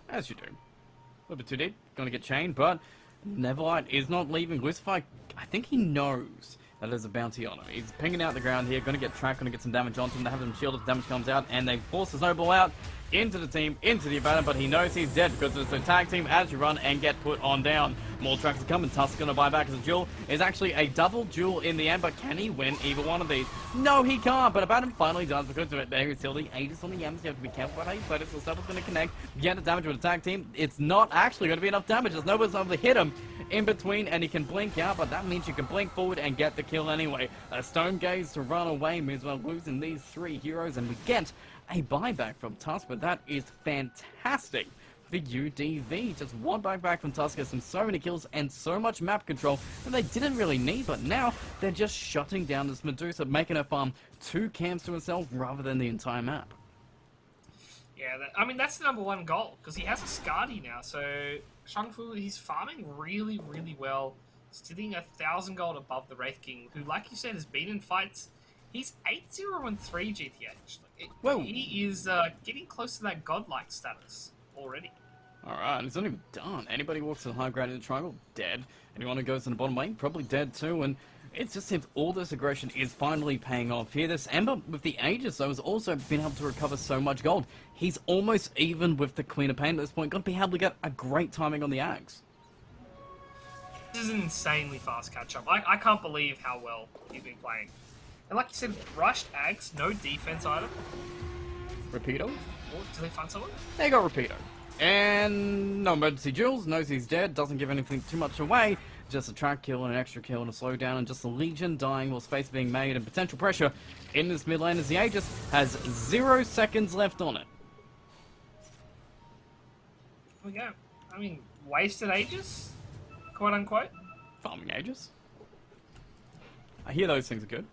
As you do. A little bit too deep. Gonna get chained, but Neverlight is not leaving. Lucifer, I think he knows that there's a bounty on him. He's pinging out the ground here, gonna get trapped, gonna get some damage onto him. They have him shielded if damage comes out, and they force the snowball out into the team, into the Abaddon, but he knows he's dead because it's a tag team as you run and get put on down. More tracks are coming. Tusk's gonna buy back as a duel. Is actually a double duel in the end, but can he win either one of these? No, he can't, but Abaddon finally does because of it. There is still the Aegis on the Yams. You have to be careful about how you play this. The stuff is gonna connect. Get the damage with the tag team. It's not actually gonna be enough damage. There's nobody's able to hit him in between, and he can blink out, but that means you can blink forward and get the kill anyway. A Stone Gaze to run away means we're losing these 3 heroes, and we get a buyback from Tusk, but that is fantastic for UDV. Just one buyback from Tusk gets them so many kills and so much map control that they didn't really need, but now they're just shutting down this Medusa, making her farm 2 camps to herself rather than the entire map. Yeah, I mean, that's the #1 goal, because he has a Skadi now, so Shangfu, he's farming really, really well, sitting 1,000 gold above the Wraith King, who, like you said, has been in fights. He's 8-0-3 GTH. Whoa. He is getting close to that godlike status already. Alright, it's not even done. Anybody who walks to the high ground in the triangle, dead. Anyone who goes in the bottom lane, probably dead too, and it just seems all this aggression is finally paying off here. This Ember with the Aegis, though, has also been able to recover so much gold. He's almost even with the Queen of Pain at this point. Got to be able to get a great timing on the Axe. This is an insanely fast catch-up. I can't believe how well he's been playing. And like you said, rushed Ags, no defense item. Rapido? Oh, do they find someone? They got Rapido. And no emergency Jules, knows he's dead, doesn't give anything too much away. Just a track kill and an extra kill and a slowdown, and just a Legion dying while space being made, and potential pressure in this mid lane as the Aegis has 0 seconds left on it. Here we go. I mean, wasted Aegis? Quote unquote? Farming Aegis. I hear those things are good.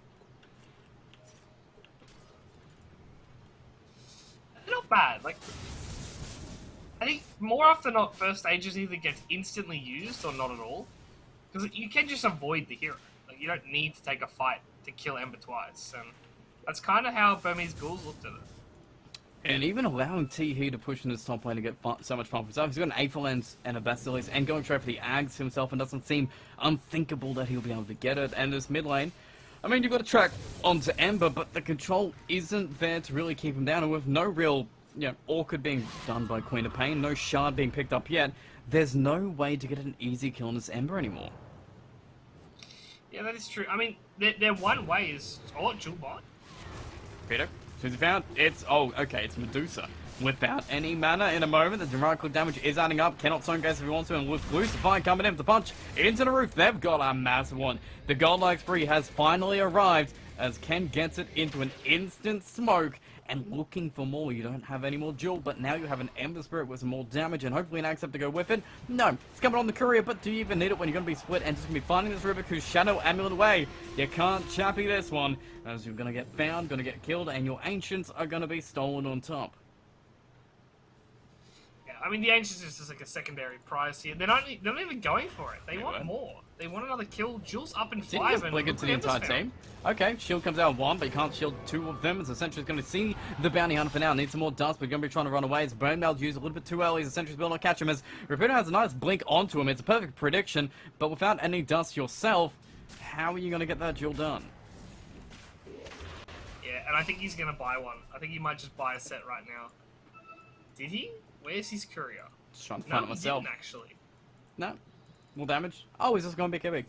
They're not bad. Like, I think more often than not, first Aegis either gets instantly used or not at all. Because you can just avoid the hero. Like, you don't need to take a fight to kill Ember twice. And that's kind of how Burmese Ghouls looked at it. And even allowing T to push in his top lane to get so much fun for himself. He's got an Aether Lens and a Basilisk, and going straight for the Ags himself, and doesn't seem unthinkable that he'll be able to get it. And this mid lane, I mean, you've got to track onto Ember, but the control isn't there to really keep him down. And with no real, Orchid being done by Queen of Pain, no Shard being picked up yet, there's no way to get an easy kill on this Ember anymore. Yeah, that is true. I mean, their one way is... Oh, Jewel bot. Peter, who's he found? It's it's Medusa. Without any mana in a moment, the right click damage is adding up. Cannot zone gaze if he wants to, and with Lucifer coming in with the punch into the roof, they've got a massive one. The Godlike Spree has finally arrived as Ken gets it into an instant smoke, and looking for more. You don't have any more Jewel, but now you have an Ember Spirit with some more damage, and hopefully an Accept to go with it. No, it's coming on the courier, but do you even need it when you're going to be split and just going to be finding this Rubik who's Shadow Amulet away? You can't chappy this one, as you're going to get found, going to get killed, and your Ancients are going to be stolen on top. I mean, the Ancients is just like a secondary prize here. They're not even going for it. They want more. They want another kill. Jules up in 5 and blink it to the entire team. Okay, shield comes out 1, but you can't shield 2 of them. As Essential's going to see the bounty hunter for now. Needs some more dust, but going to be trying to run away. It's Bone Mail's used a little bit too early. As Essential's will not catch him. As Rapido has a nice blink onto him. It's a perfect prediction, but without any dust yourself, how are you going to get that duel done? Yeah, and I think he's going to buy one. I think he might just buy a set right now. Did he? Where's his courier? Just trying to find it myself. Didn't actually. No. More damage. Oh, he's just going BKB.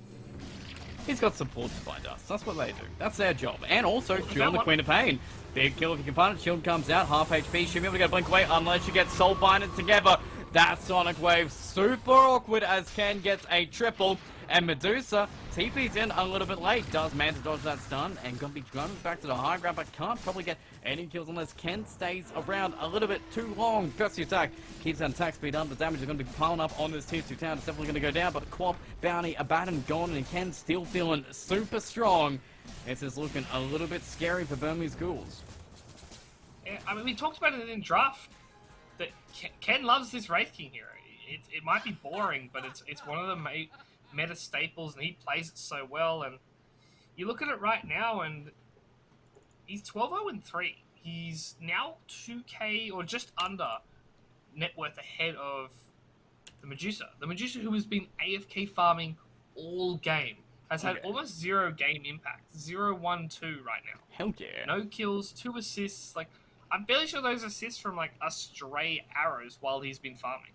He's got support to buy dust. That's what they do. That's their job. And also, Duel the Queen of Pain. Big kill if you can find it. Shield comes out. Half HP. Should be able to get a blink away unless you get soul binded together. That Sonic Wave super awkward as Ken gets a triple. And Medusa TP's in a little bit late. Does man to dodge that stun and gonna be running back to the high ground, but can't probably get any kills unless Ken stays around a little bit too long. First the attack keeps that attack speed up. The damage is going to be piling up on this tier 2 town. It's definitely going to go down, but Quap, Bounty, Abaddon gone, and Ken still feeling super strong. This is looking a little bit scary for Burmese Ghouls. Yeah, I mean, we talked about it in draft that Ken loves this Wraith King hero. It might be boring, but it's one of the meta staples, and he plays it so well. And you look at it right now, and he's 12-0-3. He's now 2k or just under net worth ahead of the Medusa. The Medusa, who has been AFK farming all game, has had almost 0 game impact. 0-1-2 right now. Hell yeah. No kills, 2 assists. Like, I'm fairly sure those assists from like a stray arrows while he's been farming.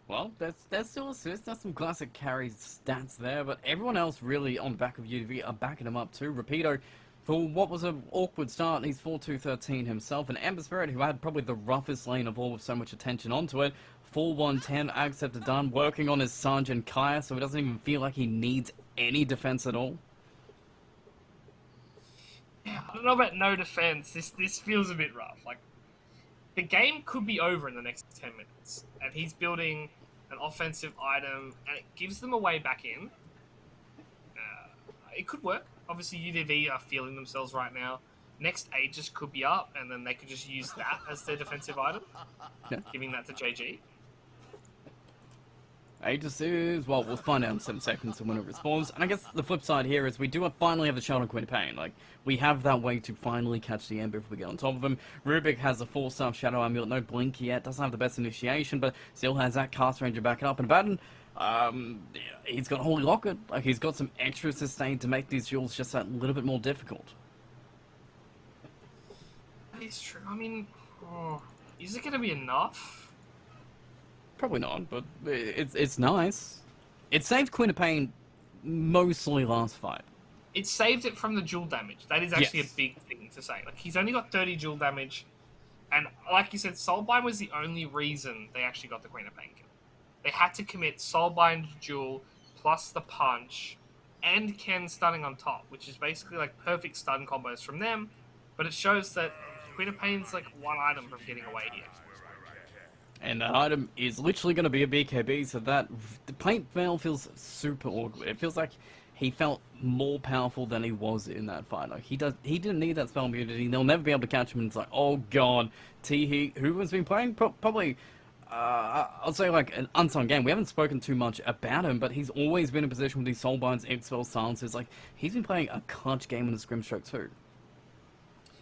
Well, there's still assists. There's some classic carry stats there, but everyone else really on the back of UDV are backing him up too. Rapido, for what was an awkward start, he's 4-2-13 himself. And Ember Spirit, who had probably the roughest lane of all with so much attention onto it, 4-1-10, accepted done, working on his Sergeant Kaya, so he doesn't even feel like he needs any defense at all. Yeah, I don't know about no defense. This feels a bit rough. Like, the game could be over in the next 10 minutes, and he's building an offensive item, and it gives them a way back in. It could work. Obviously, UDV are feeling themselves right now. Next Aegis could be up, and then they could just use that as their defensive item, giving that to JG. Aegis is, well, we'll find out in 7 seconds when it responds. And I guess the flip side here is we do finally have the shot on Queen of Pain. Like, we have that way to finally catch the Ember if we get on top of him. Rubik has a 4-star Shadow Amulet, no blink yet, doesn't have the best initiation, but still has that cast ranger backing up. And Abaddon, he's got Holy Locket. Like, he's got some extra sustain to make these duels just a little bit more difficult. It's true. I mean, is it going to be enough? Probably not, but it's nice. It saved Queen of Pain mostly last fight. It saved it from the dual damage. That is actually Yes. a big thing to say. Like, he's only got 30 dual damage, and like you said, Soulbind was the only reason they actually got the Queen of Pain kill. They had to commit Soulbind dual plus the punch and Ken stunning on top, which is basically like perfect stun combos from them, but it shows that Queen of Pain's like one item from getting away here. And that item is literally going to be a BKB, so that the Paint Veil feels super awkward. It feels like he felt more powerful than he was in that fight. Like he didn't need that spell immunity. They'll never be able to catch him. And it's like, oh god, Teehee, who has been playing probably, I'll say like an unsung game. We haven't spoken too much about him, but he's always been in position with these Soulbinds, X-Spell, Silences. Like he's been playing a clutch game in the Scrimstroke too.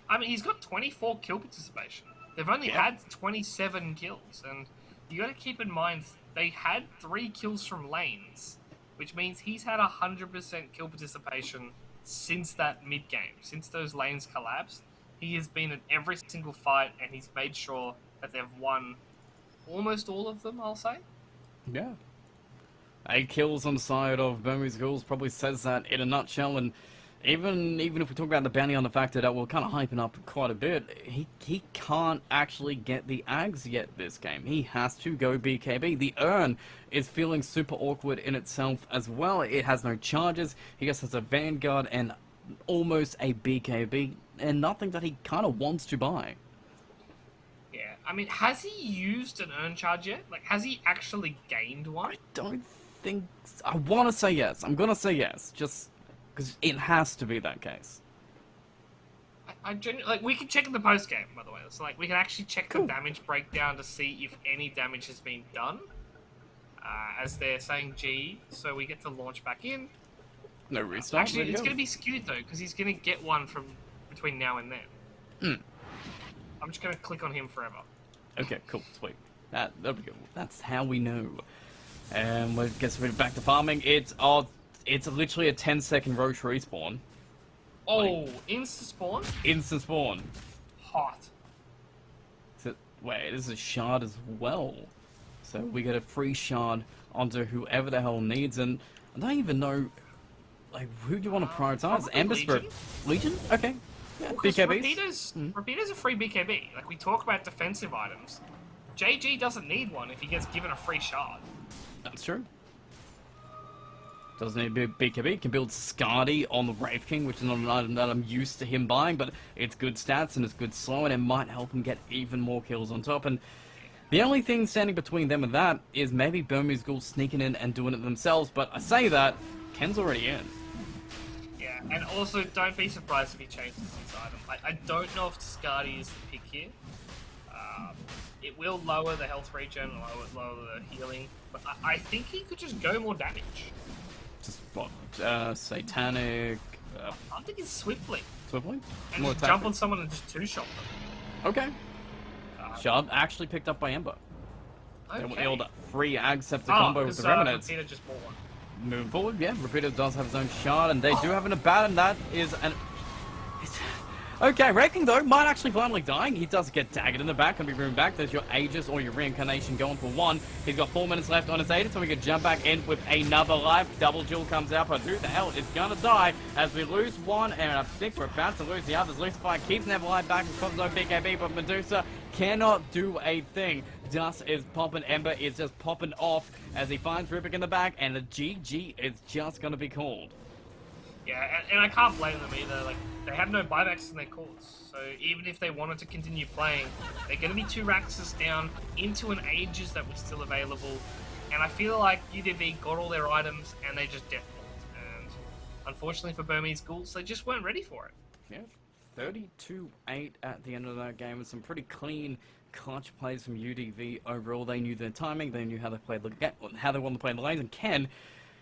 I mean, he's got 24 kill participation. They've only had 27 kills, and you got to keep in mind they had 3 kills from lanes, which means he's had 100% kill participation since that mid game, since those lanes collapsed. He has been in every single fight, and he's made sure that they've won almost all of them. I'll say. Yeah. 8 kills on the side of Burmese Ghouls probably says that in a nutshell, and even if we talk about the bounty on the factor that we're kind of hyping up quite a bit, he can't actually get the Ags yet this game. He has to go BKB. The Urn is feeling super awkward in itself as well. It has no charges. He just has a Vanguard and almost a BKB, and nothing that he kind of wants to buy. Yeah, I mean, has he used an Urn charge yet? Like, has he actually gained one? I don't think... I want to say yes. I'm going to say yes. Just... because it has to be that case. I genuinely, like, we can check in the post game, by the way. So, like, we can actually check the damage breakdown to see if any damage has been done. As they're saying G, so we get to launch back in. No restart. Actually, it's going to be skewed though, because he's going to get one from between now and then. I'm just going to click on him forever. Okay, cool, sweet. That'll be good. That's how we know. And we'll get back to farming. It's literally a 10-second Roche respawn. Oh, instant spawn? Instant spawn. Hot. Wait, this is a shard as well. So we get a free shard onto whoever the hell needs, and I don't even know, like, who do you want to prioritize? Ember Spirit? Legion? Okay. Yeah, BKBs. Repeater's a free BKB. Like, we talk about defensive items. JG doesn't need one if he gets given a free shard. That's true. Doesn't need a BKB. Can build Scardy on the Wraith King, which is not an item that I'm used to him buying, but it's good stats and it's good slow, and it might help him get even more kills on top. And the only thing standing between them and that is maybe Burmese Ghouls sneaking in and doing it themselves, but I say that, Ken's already in. Yeah, and also don't be surprised if he changes his item. I don't know if Scardy is the pick here. It will lower the health regen, lower the healing, but I think he could just go more damage. Just what? Satanic. I'm thinking swiftly. Swiftly? And More just jump on someone and just two-shot them. Okay. Shard actually picked up by Ember. Okay. The old free Agceptor combo with the Remnants. Repeater just bought one. Moving forward, yeah, Repeater does have his own shard, and they do have an Abaddon. That is an... Okay, Wraith King, though, might actually finally die. He does get daggered in the back, can be moving back. There's your Aegis or your Reincarnation going for one. He's got 4 minutes left on his Aegis, so we can jump back in with another life. Double Jewel comes out, but who the hell is gonna die as we lose one, and I think we're about to lose the others. Lucifer keeps Neverlight back and comes over BKB, but Medusa cannot do a thing. Dust is popping, Ember is just popping off as he finds Rubik in the back, and the GG is just gonna be called. Yeah, and I can't blame them either. Like, they have no buybacks in their calls, so even if they wanted to continue playing, they're going to be 2 Raxes down into an Aegis that was still available, and I feel like UDV got all their items and they just deathballed, and unfortunately for Burmese Ghouls, they just weren't ready for it. Yeah, 32-8 at the end of that game with some pretty clean clutch plays from UDV overall. They knew their timing, they knew how they played how they wanted to play the lanes, and Ken,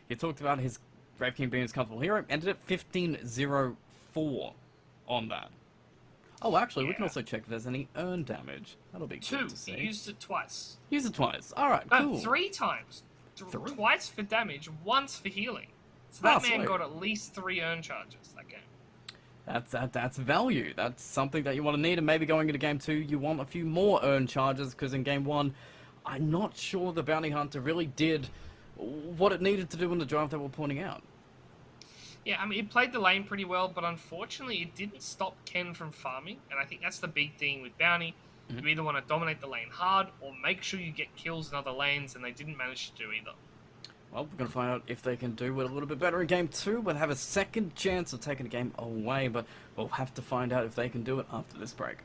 you talked about his Wraith King being his comfortable hero, ended at 15-0-4 on that. Oh, actually, we can also check if there's any earn damage. That'll be good to see. He used it twice. Used it twice. Alright, cool. 3 times. Three? Twice for damage, once for healing. So that man sweet. got at least 3 earn charges that game. That's value. That's something that you want to need, and maybe going into game 2, you want a few more earn charges, because in game 1, I'm not sure the Bounty Hunter really did what it needed to do in the drive they were pointing out. Yeah, I mean, it played the lane pretty well, but unfortunately, it didn't stop Ken from farming, and I think that's the big thing with Bounty. You either want to dominate the lane hard, or make sure you get kills in other lanes, and they didn't manage to do either. Well, we're going to find out if they can do it a little bit better in Game 2. We'll have a second chance of taking the game away, but we'll have to find out if they can do it after this break.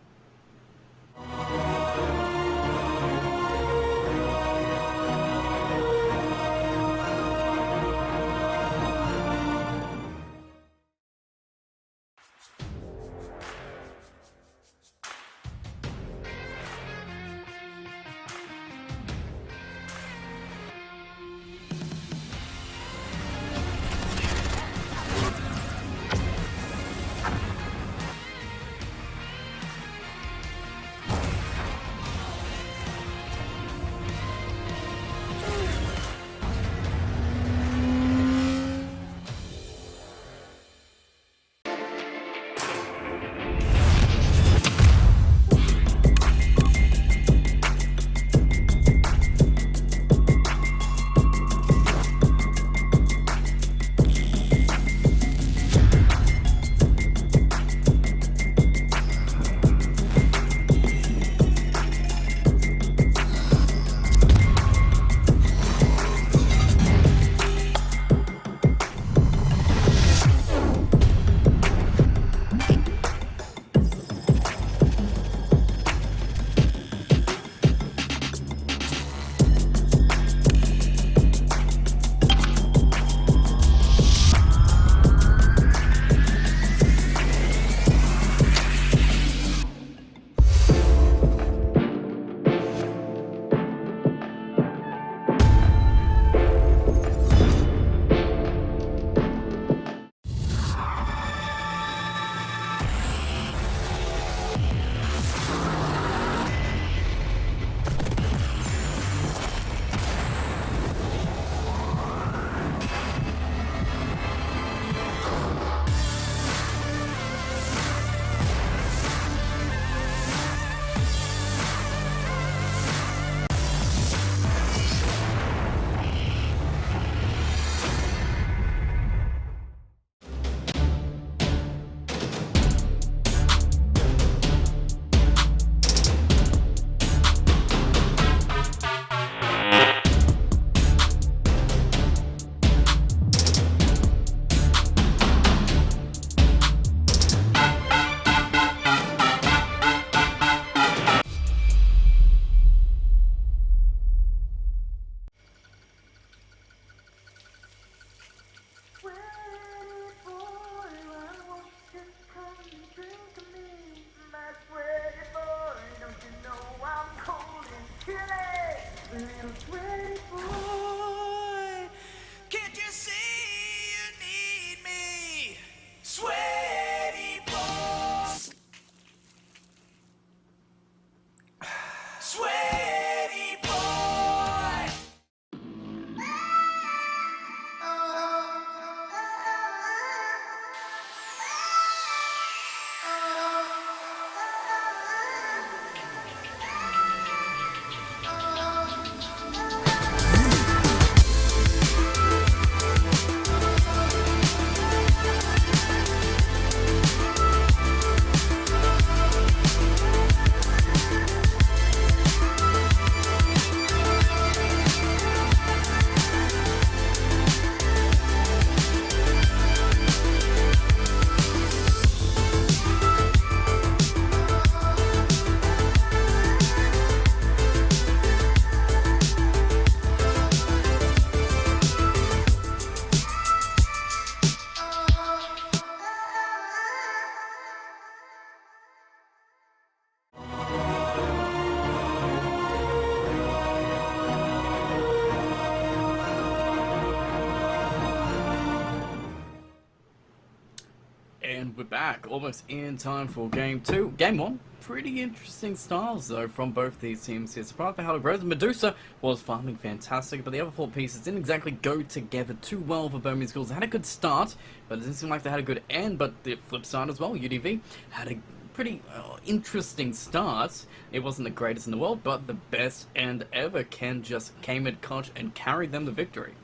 And we're back, almost in time for Game 2. Game 1, pretty interesting styles, though, from both these teams here. Surprised by how it grows. Medusa was farming fantastic, but the other four pieces didn't exactly go together too well for Bohemian Schools. They had a good start, but it didn't seem like they had a good end. But the flip side as well, UDV had a pretty interesting start. It wasn't the greatest in the world, but the best end ever. Ken just came in clutch and carried them the victory.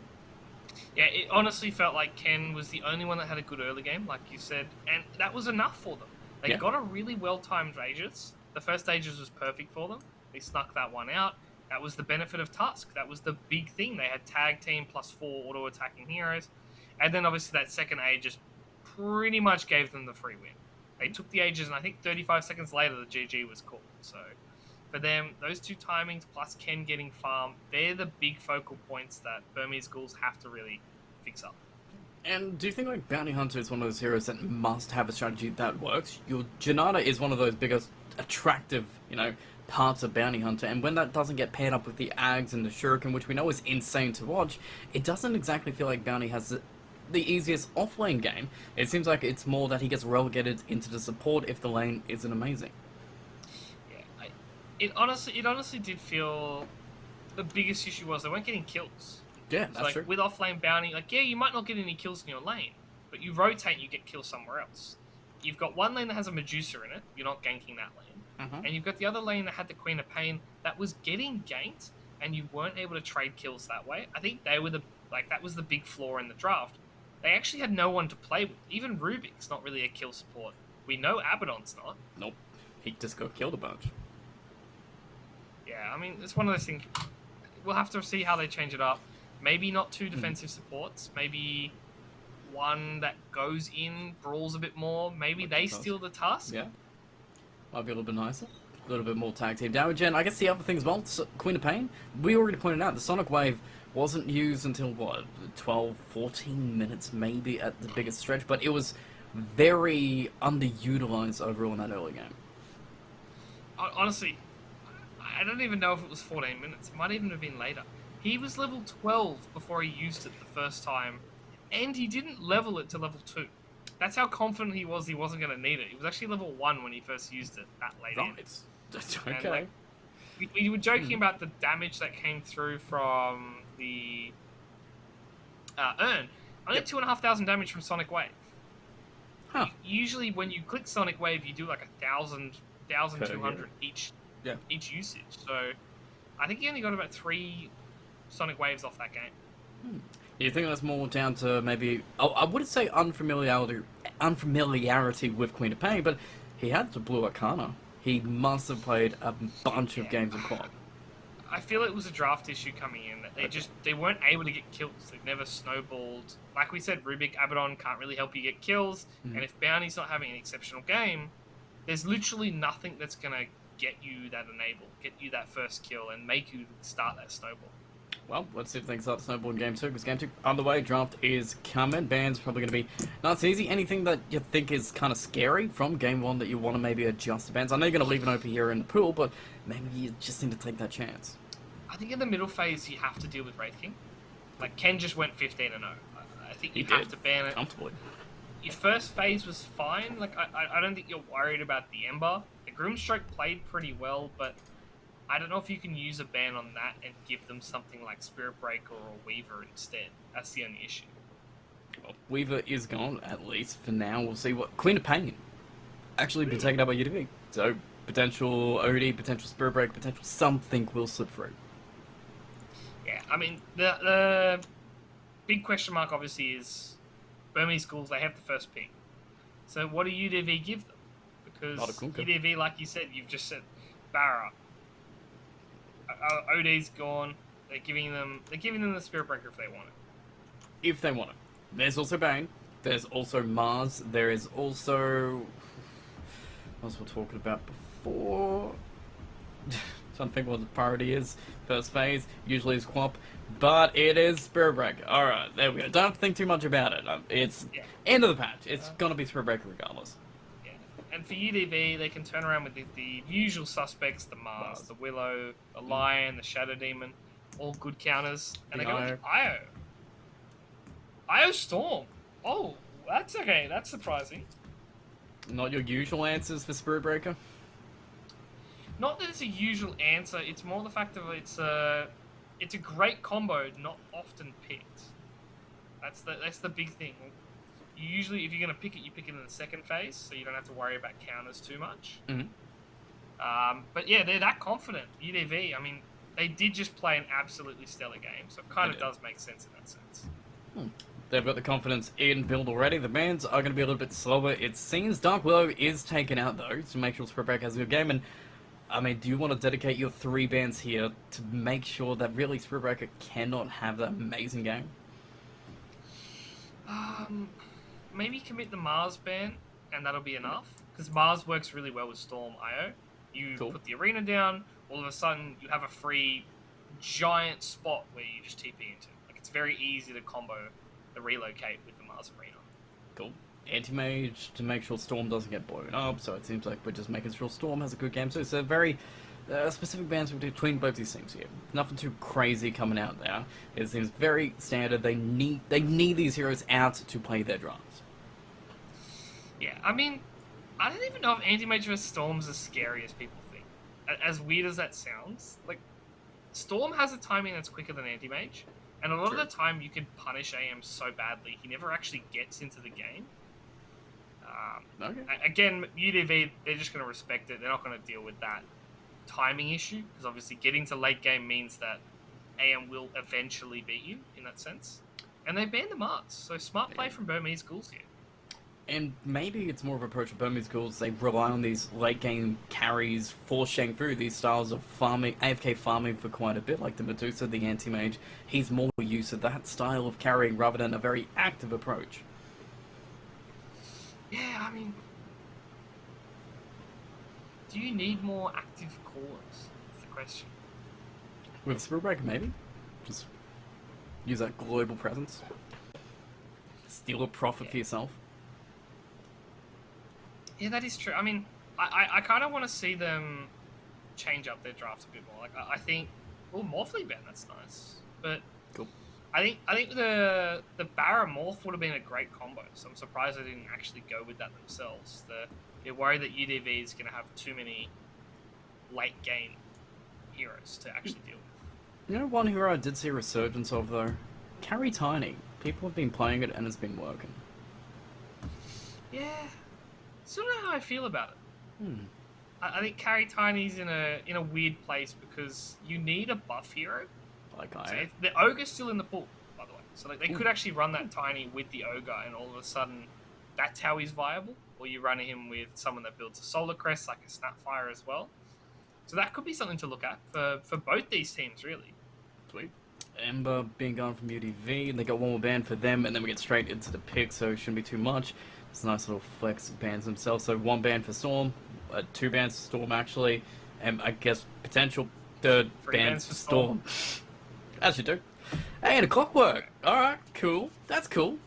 Yeah, it honestly felt like Ken was the only one that had a good early game, like you said, and that was enough for them. They got a really well-timed Aegis. The first Aegis was perfect for them. They snuck that one out. That was the benefit of Tusk. That was the big thing. They had tag team plus 4 auto-attacking heroes. And then obviously that second Aegis pretty much gave them the free win. They took the Aegis, and I think 35 seconds later the GG was called. So for them, those two timings plus Ken getting farm, they're the big focal points that Burmese Ghouls have to really fix up. And do you think like Bounty Hunter is one of those heroes that must have a strategy that works? Your Janata is one of those biggest attractive, parts of Bounty Hunter, and when that doesn't get paired up with the Ags and the Shuriken, which we know is insane to watch, it doesn't exactly feel like Bounty has the easiest off-lane game. It seems like it's more that he gets relegated into the support if the lane isn't amazing. Yeah, it honestly did feel the biggest issue was they weren't getting kills. Yeah, So, that's like, true. with offlane bounty, you might not get any kills in your lane, but you rotate and you get kills somewhere else. You've got one lane that has a Medusa in it, you're not ganking that lane. And you've got the other lane that had the Queen of Pain that was getting ganked, and you weren't able to trade kills that way. I think they were that was the big flaw in the draft. They actually had no one to play with. Even Rubik's not really a kill support. We know Abaddon's not. Nope. He just got killed a bunch. Yeah, I mean, it's one of those things. We'll have to see how they change it up. Maybe not 2 defensive supports. Maybe one that goes in, brawls a bit more. Maybe they steal the task. Yeah. Might be a little bit nicer. A little bit more tag team damage. And I guess the other thing as well, Queen of Pain, we already pointed out, the Sonic Wave wasn't used until, 12, 14 minutes maybe at the biggest stretch, but it was very underutilized overall in that early game. Honestly, I don't even know if it was 14 minutes. It might even have been later. He was level 12 before he used it the first time, and he didn't level it to level 2. That's how confident he wasn't going to need it. He was actually level 1 when he first used it that late in. Okay. And, we were joking about the damage that came through from the urn. I got 2,500 damage from Sonic Wave. Huh. Usually when you click Sonic Wave, you do 1,200 each usage. So I think he only got about 3 Sonic Waves off that game. You think that's more down to maybe, I wouldn't say unfamiliarity with Queen of Pain, but he had the Blue Arcana. He must have played a bunch of games in quad. I feel it was a draft issue coming in. They weren't able to get kills. They've never snowballed. Like we said, Rubik, Abaddon can't really help you get kills. And if Bounty's not having an exceptional game, there's literally nothing that's going to get you that enable, get you that first kill, and make you start that snowball. Well, let's see if things start to snowball in Game 2, because Game 2 underway, draft is coming. Ban's probably going to be not easy. Anything that you think is kind of scary from Game 1 that you want to maybe adjust the bans? I know you're going to leave an OP here in the pool, but maybe you just need to take that chance. I think in the middle phase, you have to deal with Wraith King. Like, Ken just went 15-0. I think you have to ban it. Comfortably. Your first phase was fine. Like, I don't think you're worried about the Ember. The Groomstroke played pretty well, but I don't know if you can use a ban on that and give them something like Spirit Breaker or Weaver instead. That's the only issue. Well, Weaver is gone, at least for now. We'll see what Queen of Pain actually be taken up by UDV. So, potential OD, potential Spirit Break, potential something will slip through. Yeah, I mean, the big question mark obviously is Burmese Ghouls, they have the first pick. So what do UDV give them? Because UDV, like you said, you've just said Barra. OD's gone. They're giving them the Spirit Breaker if they want it. If they want it. There's also Bane. There's also Mars. There is also... What was we talking about before? Trying to think what the priority is. First phase, usually is Quap, but it is Spirit Breaker. Alright, there we go. Don't have to think too much about it. It's end of the patch. It's gonna be Spirit Breaker regardless. Yeah. And for UDV, they can turn around with the usual suspects, the Mars, the Willow, the Lion, the Shadow Demon, all good counters. And they go with Io. Io Storm. Oh, that's okay. That's surprising. Not your usual answers for Spirit Breaker? Not that it's a usual answer, it's more the fact of it's a great combo, not often picked. That's the big thing. You usually, if you're going to pick it, you pick it in the second phase, so you don't have to worry about counters too much. But yeah, they're that confident. UDV, I mean, they did just play an absolutely stellar game, so it kind of does make sense in that sense. They've got the confidence in build already. The bans are going to be a little bit slower, it seems. Dark Willow is taken out, though, to make sure Spritbreak has a good game. And, I mean, do you want to dedicate your 3 bans here to make sure that really Spritbreaker cannot have that amazing game? Maybe commit the Mars ban, and that'll be enough. Because Mars works really well with Storm IO. You put the arena down, all of a sudden you have a free giant spot where you just TP into. Like, it's very easy to combo the relocate with the Mars arena. Cool. Anti-Mage to make sure Storm doesn't get blown up, so it seems like we're just making sure Storm has a good game. So it's a very specific bans between both these teams here. Nothing too crazy coming out there. It seems very standard. They need these heroes out to play their drafts. Yeah, I mean, I don't even know if Anti-Mage vs Storm's as scary as people think. As weird as that sounds, like, Storm has a timing that's quicker than Anti-Mage, and a lot of the time you can punish AM so badly, he never actually gets into the game. Again, UDV, they're just going to respect it. They're not going to deal with that timing issue, because obviously getting to late game means that AM will eventually beat you in that sense. And they banned the Mars, so smart play from Burmese Ghouls here. And maybe it's more of an approach of Burmese Ghouls. They rely on these late game carries for Shang-Fu, these styles of farming, AFK farming for quite a bit, like the Medusa, the Anti-Mage. He's more used to that style of carrying rather than a very active approach. Yeah, I mean, do you need more active callers? That's the question. With Spritbreaker, maybe? Just use that global presence. Steal a profit for yourself. Yeah, that is true. I mean, I kind of want to see them change up their drafts a bit more. Like, I think, Morphly ban, that's nice. But cool. I think the Barra Morph would have been a great combo, so I'm surprised they didn't actually go with that themselves. They're worried that UDV is going to have too many late game heroes to actually deal with. You know, one hero I did see a resurgence of, though? Carry Tiny. People have been playing it and it's been working. Yeah. Still don't know how I feel about it. I think Carry Tiny's in a weird place because you need a buff hero. Like So the Ogre's still in the pool, by the way. So like, they could actually run that Tiny with the Ogre, and all of a sudden, that's how he's viable. Or you run him with someone that builds a Solar Crest, like a Snapfire as well. So that could be something to look at for both these teams, really. Sweet. Ember being gone from UDV, and they got one more ban for them, and then we get straight into the pick, so it shouldn't be too much. It's a nice little flex bans themselves. So 1 ban for Storm, 2 bans for Storm actually, and I guess potential 3rd bans for Storm. As you do. And a Clockwork. Alright, cool. That's cool.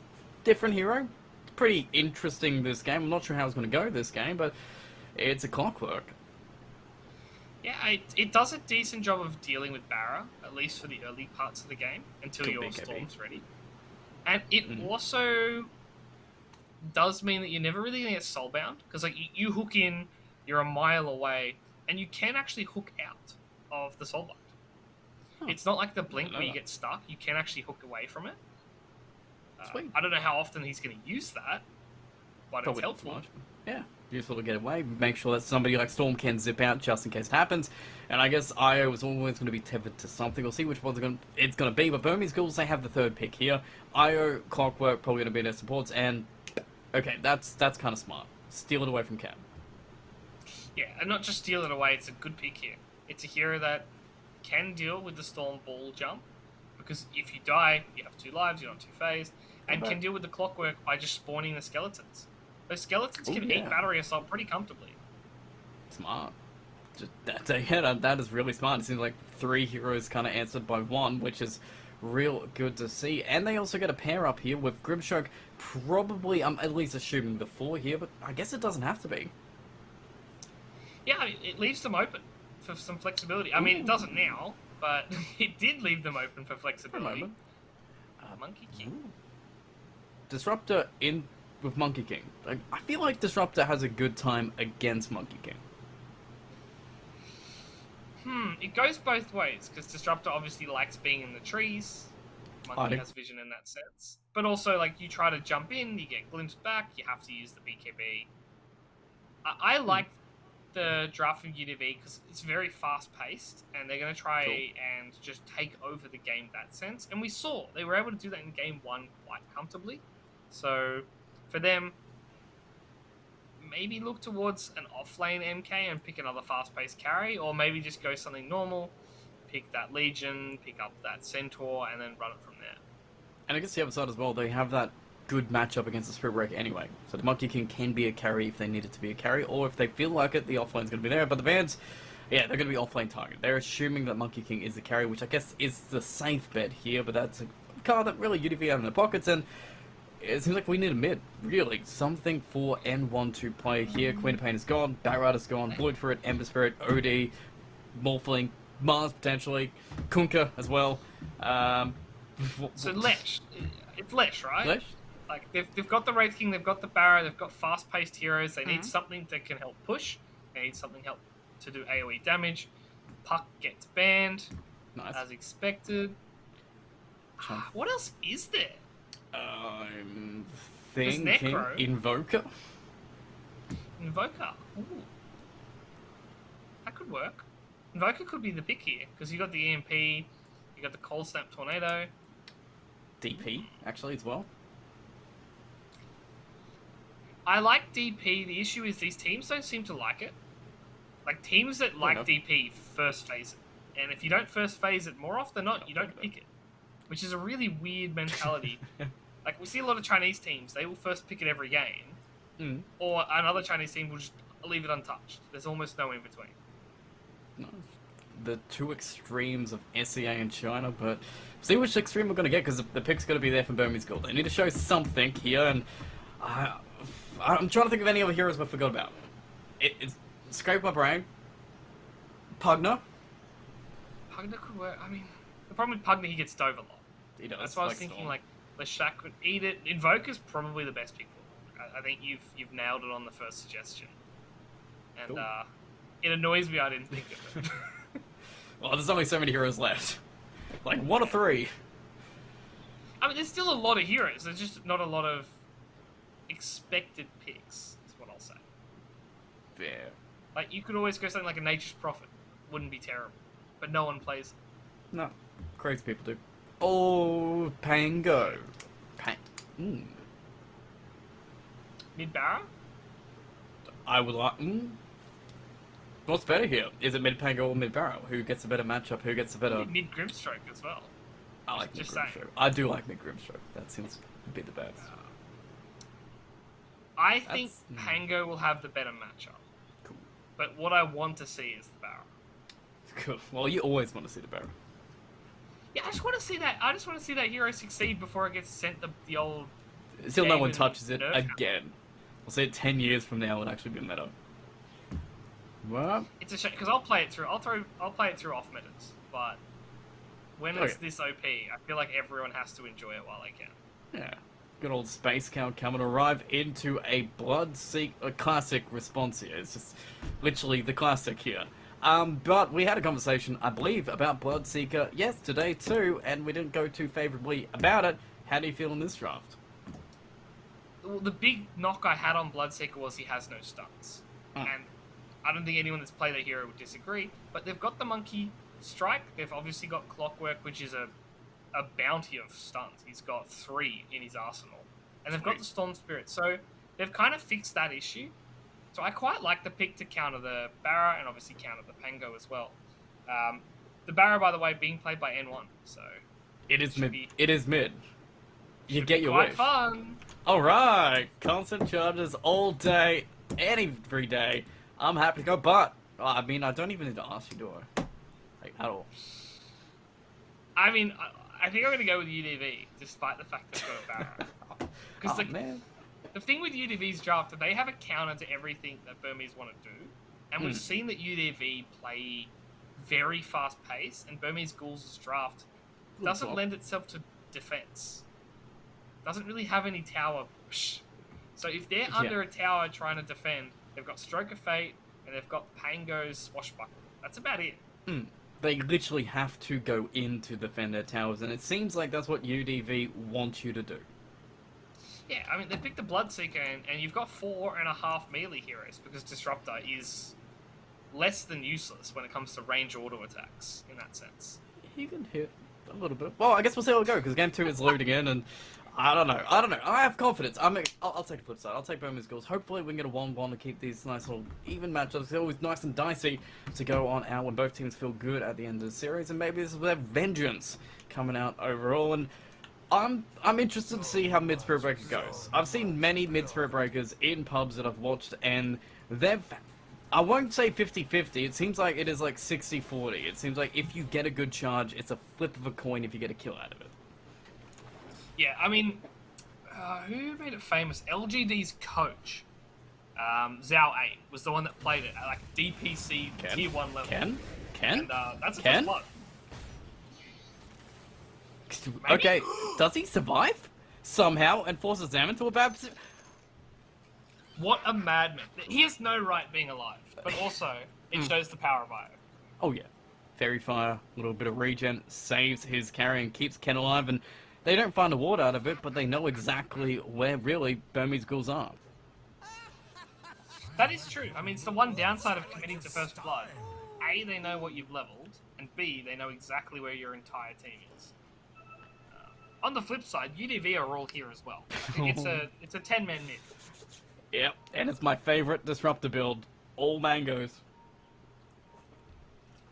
Different hero. Pretty interesting this game. I'm not sure how it's going to go this game, but it's a Clockwork. Yeah, it does a decent job of dealing with Barra, at least for the early parts of the game, until your Storm's ready. And it also does mean that you're never really going to get soulbound, because like you hook in, you're a mile away, and you can actually hook out of the soulbind. It's not like the blink where you get stuck. You can actually hook away from it. I don't know how often he's going to use that, but it's helpful. Yeah, useful to get away. Make sure that somebody like Storm can zip out just in case it happens. And I guess IO is always going to be tethered to something. We'll see which one's it's going to be. But Burmese Ghouls, they have the 3rd pick here. IO, Clockwork, probably going to be their supports. And, okay, that's kind of smart. Steal it away from Cam. Yeah, and not just steal it away. It's a good pick here. It's a hero that can deal with the Storm Ball jump, because if you die, you have 2 lives, you're not 2 phased, and can deal with the Clockwork by just spawning the skeletons. Those skeletons can eat battery assault pretty comfortably. Smart. That is really smart. It seems like 3 heroes kind of answered by 1, which is real good to see. And they also get a pair up here with Grimshark, probably, I'm at least assuming the 4 here, but I guess it doesn't have to be. Yeah, I mean, it leaves them open for some flexibility. I mean, it doesn't now, but it did leave them open for flexibility. Monkey King. Disruptor in with Monkey King. I feel like Disruptor has a good time against Monkey King. It goes both ways, because Disruptor obviously likes being in the trees. Monkey has vision in that sense. But also, like, you try to jump in, you get glimpsed back, you have to use the BKB. I like the draft from UDV because it's very fast-paced, and they're going to try and just take over the game that sense. And we saw they were able to do that in Game 1 quite comfortably. So for them, maybe look towards an off-lane MK and pick another fast-paced carry, or maybe just go something normal, pick that Legion, pick up that Centaur, and then run it from there. And I guess the other side as well, they have that good matchup against the Spirit Breaker anyway. So the Monkey King can be a carry if they need it to be a carry, or if they feel like it, the offlane's going to be there. But the Vans, yeah, they're going to be offlane target. They're assuming that Monkey King is the carry, which I guess is the safe bet here, but that's a card that really UDV have in their pockets, and it seems like we need a mid, really. Something for N1 to play here. Queen of Pain is gone, Barat is gone, Blood for it, Ember Spirit, OD, Morphling, Mars potentially, Kunkka as well. So Lesh, it's Lesh, right? Lesh? Like they've got the Wraith King, they've got the Barra, they've got fast-paced heroes. They need something that can help push. They need something help to do AOE damage. Puck gets banned, as expected. What else is there? I'm thinking Necro. Invoker. Invoker. Ooh. That could work. Invoker could be the pick here because you got the EMP, you got the Cold Snap Tornado. DP, actually, as well. I like DP. The issue is these teams don't seem to like it. Like, teams that like DP first phase it. And if you don't first phase it more often than not, you don't pick it. Which is a really weird mentality. Like, we see a lot of Chinese teams, they will first pick it every game. Or another Chinese team will just leave it untouched. There's almost no in between. No. The two extremes of SEA and China, but see which extreme we're going to get, because the pick's going to be there for Burmese Gold. They need to show something here, and I'm trying to think of any other heroes I forgot about. It's scrape my brain. Pugner. Pugner could work. I mean, the problem with Pugner, he gets dove a lot. He does. That's why I was thinking, like, Leshak could eat it. Invoker's probably the best pick for it. I think you've nailed it on the first suggestion. And it annoys me I didn't think of it. Well, there's only so many heroes left. Like, 1 or 3. I mean, there's still a lot of heroes. There's just not a lot of expected picks, is what I'll say. Fair. Like, you could always go something like a Nature's Prophet. Wouldn't be terrible. But no one plays it. No. Crazy people do. Oh, Pango. Mid-Barra? I would like... What's better here? Is it mid-Pango or mid-Barrow? Who gets a better matchup? Who gets a better... Mid-Grimstroke as well. I like Just mid-Grimstroke. I do like mid-Grimstroke. That seems to be the best. I think Pango will have the better matchup. Cool. But what I want to see is the Barra. Cool. Well, you always want to see the Barrow. Yeah, I just want to see that. I just want to see that hero succeed before it gets sent the old... Still no one Game touches it Nerf again. I'll see it 10 years from now, it'll actually be meta. What? It's a shame because I'll play it through. I'll play it through off metas, but when it's this OP, I feel like everyone has to enjoy it while they can. Yeah. Good old Space Count coming to arrive into a a classic response here. It's just literally the classic here. But we had a conversation, I believe, about Bloodseeker yesterday too, and we didn't go too favorably about it. How do you feel in this draft? Well, the big knock I had on Bloodseeker was he has no stunts. And I don't think anyone that's played that hero would disagree, but they've got the Monkey Strike, they've obviously got Clockwork, which is a bounty of stuns. He's got 3 in his arsenal. And they've got the Storm Spirit, so they've kind of fixed that issue. So I quite like the pick to counter the Barra, and obviously counter the Pango as well. The Barra, by the way, being played by N1, so... It is mid. It is mid. You get your wish. wish. Fun. Alright, constant charges all day, every day. I'm happy to go, but I mean, I don't even need to ask you, do I? Like, at all. I mean, I think I'm going to go with UDV, despite the fact that I've got a Barra. Because the thing with UDV's draft, that they have a counter to everything that Burmese want to do. And we've seen that UDV play very fast pace, and Burmese Ghouls' draft doesn't lend itself to defense. Doesn't really have any tower push. So if they're under a tower trying to defend, they've got Stroke of Fate, and they've got Pango's Swashbuckle. That's about it. They literally have to go in to defend their towers, and it seems like that's what UDV wants you to do. Yeah, I mean, they picked the Bloodseeker, and you've got 4.5 melee heroes, because Disruptor is less than useless when it comes to range auto attacks in that sense. He can hit a little bit. Well, I guess we'll see how it goes, because game 2 is loading in, and I don't know. I have confidence. I'll take the flip side. I'll take Bowman's goals. Hopefully we can get a 1-1 to keep these nice little even matchups. It's always nice and dicey to go on out when both teams feel good at the end of the series, and maybe this is their vengeance coming out overall. And I'm interested to see how Mid-Spirit Breaker goes. I've seen many Mid-Spirit Breakers in pubs that I've watched, and they've... I won't say 50-50, it seems like it is like 60-40. It seems like if you get a good charge, it's a flip of a coin if you get a kill out of it. Yeah, I mean, who made it famous? LGD's coach, Zhao 8, was the one that played it at like DPC Tier 1 level. Ken? And that's a first blood. Okay, does he survive? Somehow, and forces them into a bad position? What a madman. He has no right being alive, but also, it shows the power of IO. Oh yeah. Fairy Fire, a little bit of regen, saves his carry and keeps Ken alive, and they don't find a ward out of it, but they know exactly where really Burmese ghouls are. That is true. I mean, it's the one downside of committing to First Blood. A, they know what you've leveled, and B, they know exactly where your entire team is. On the flip side, UDV are all here as well. It's a 10-man mid. Yep, and it's my favorite disruptor build. All mangoes.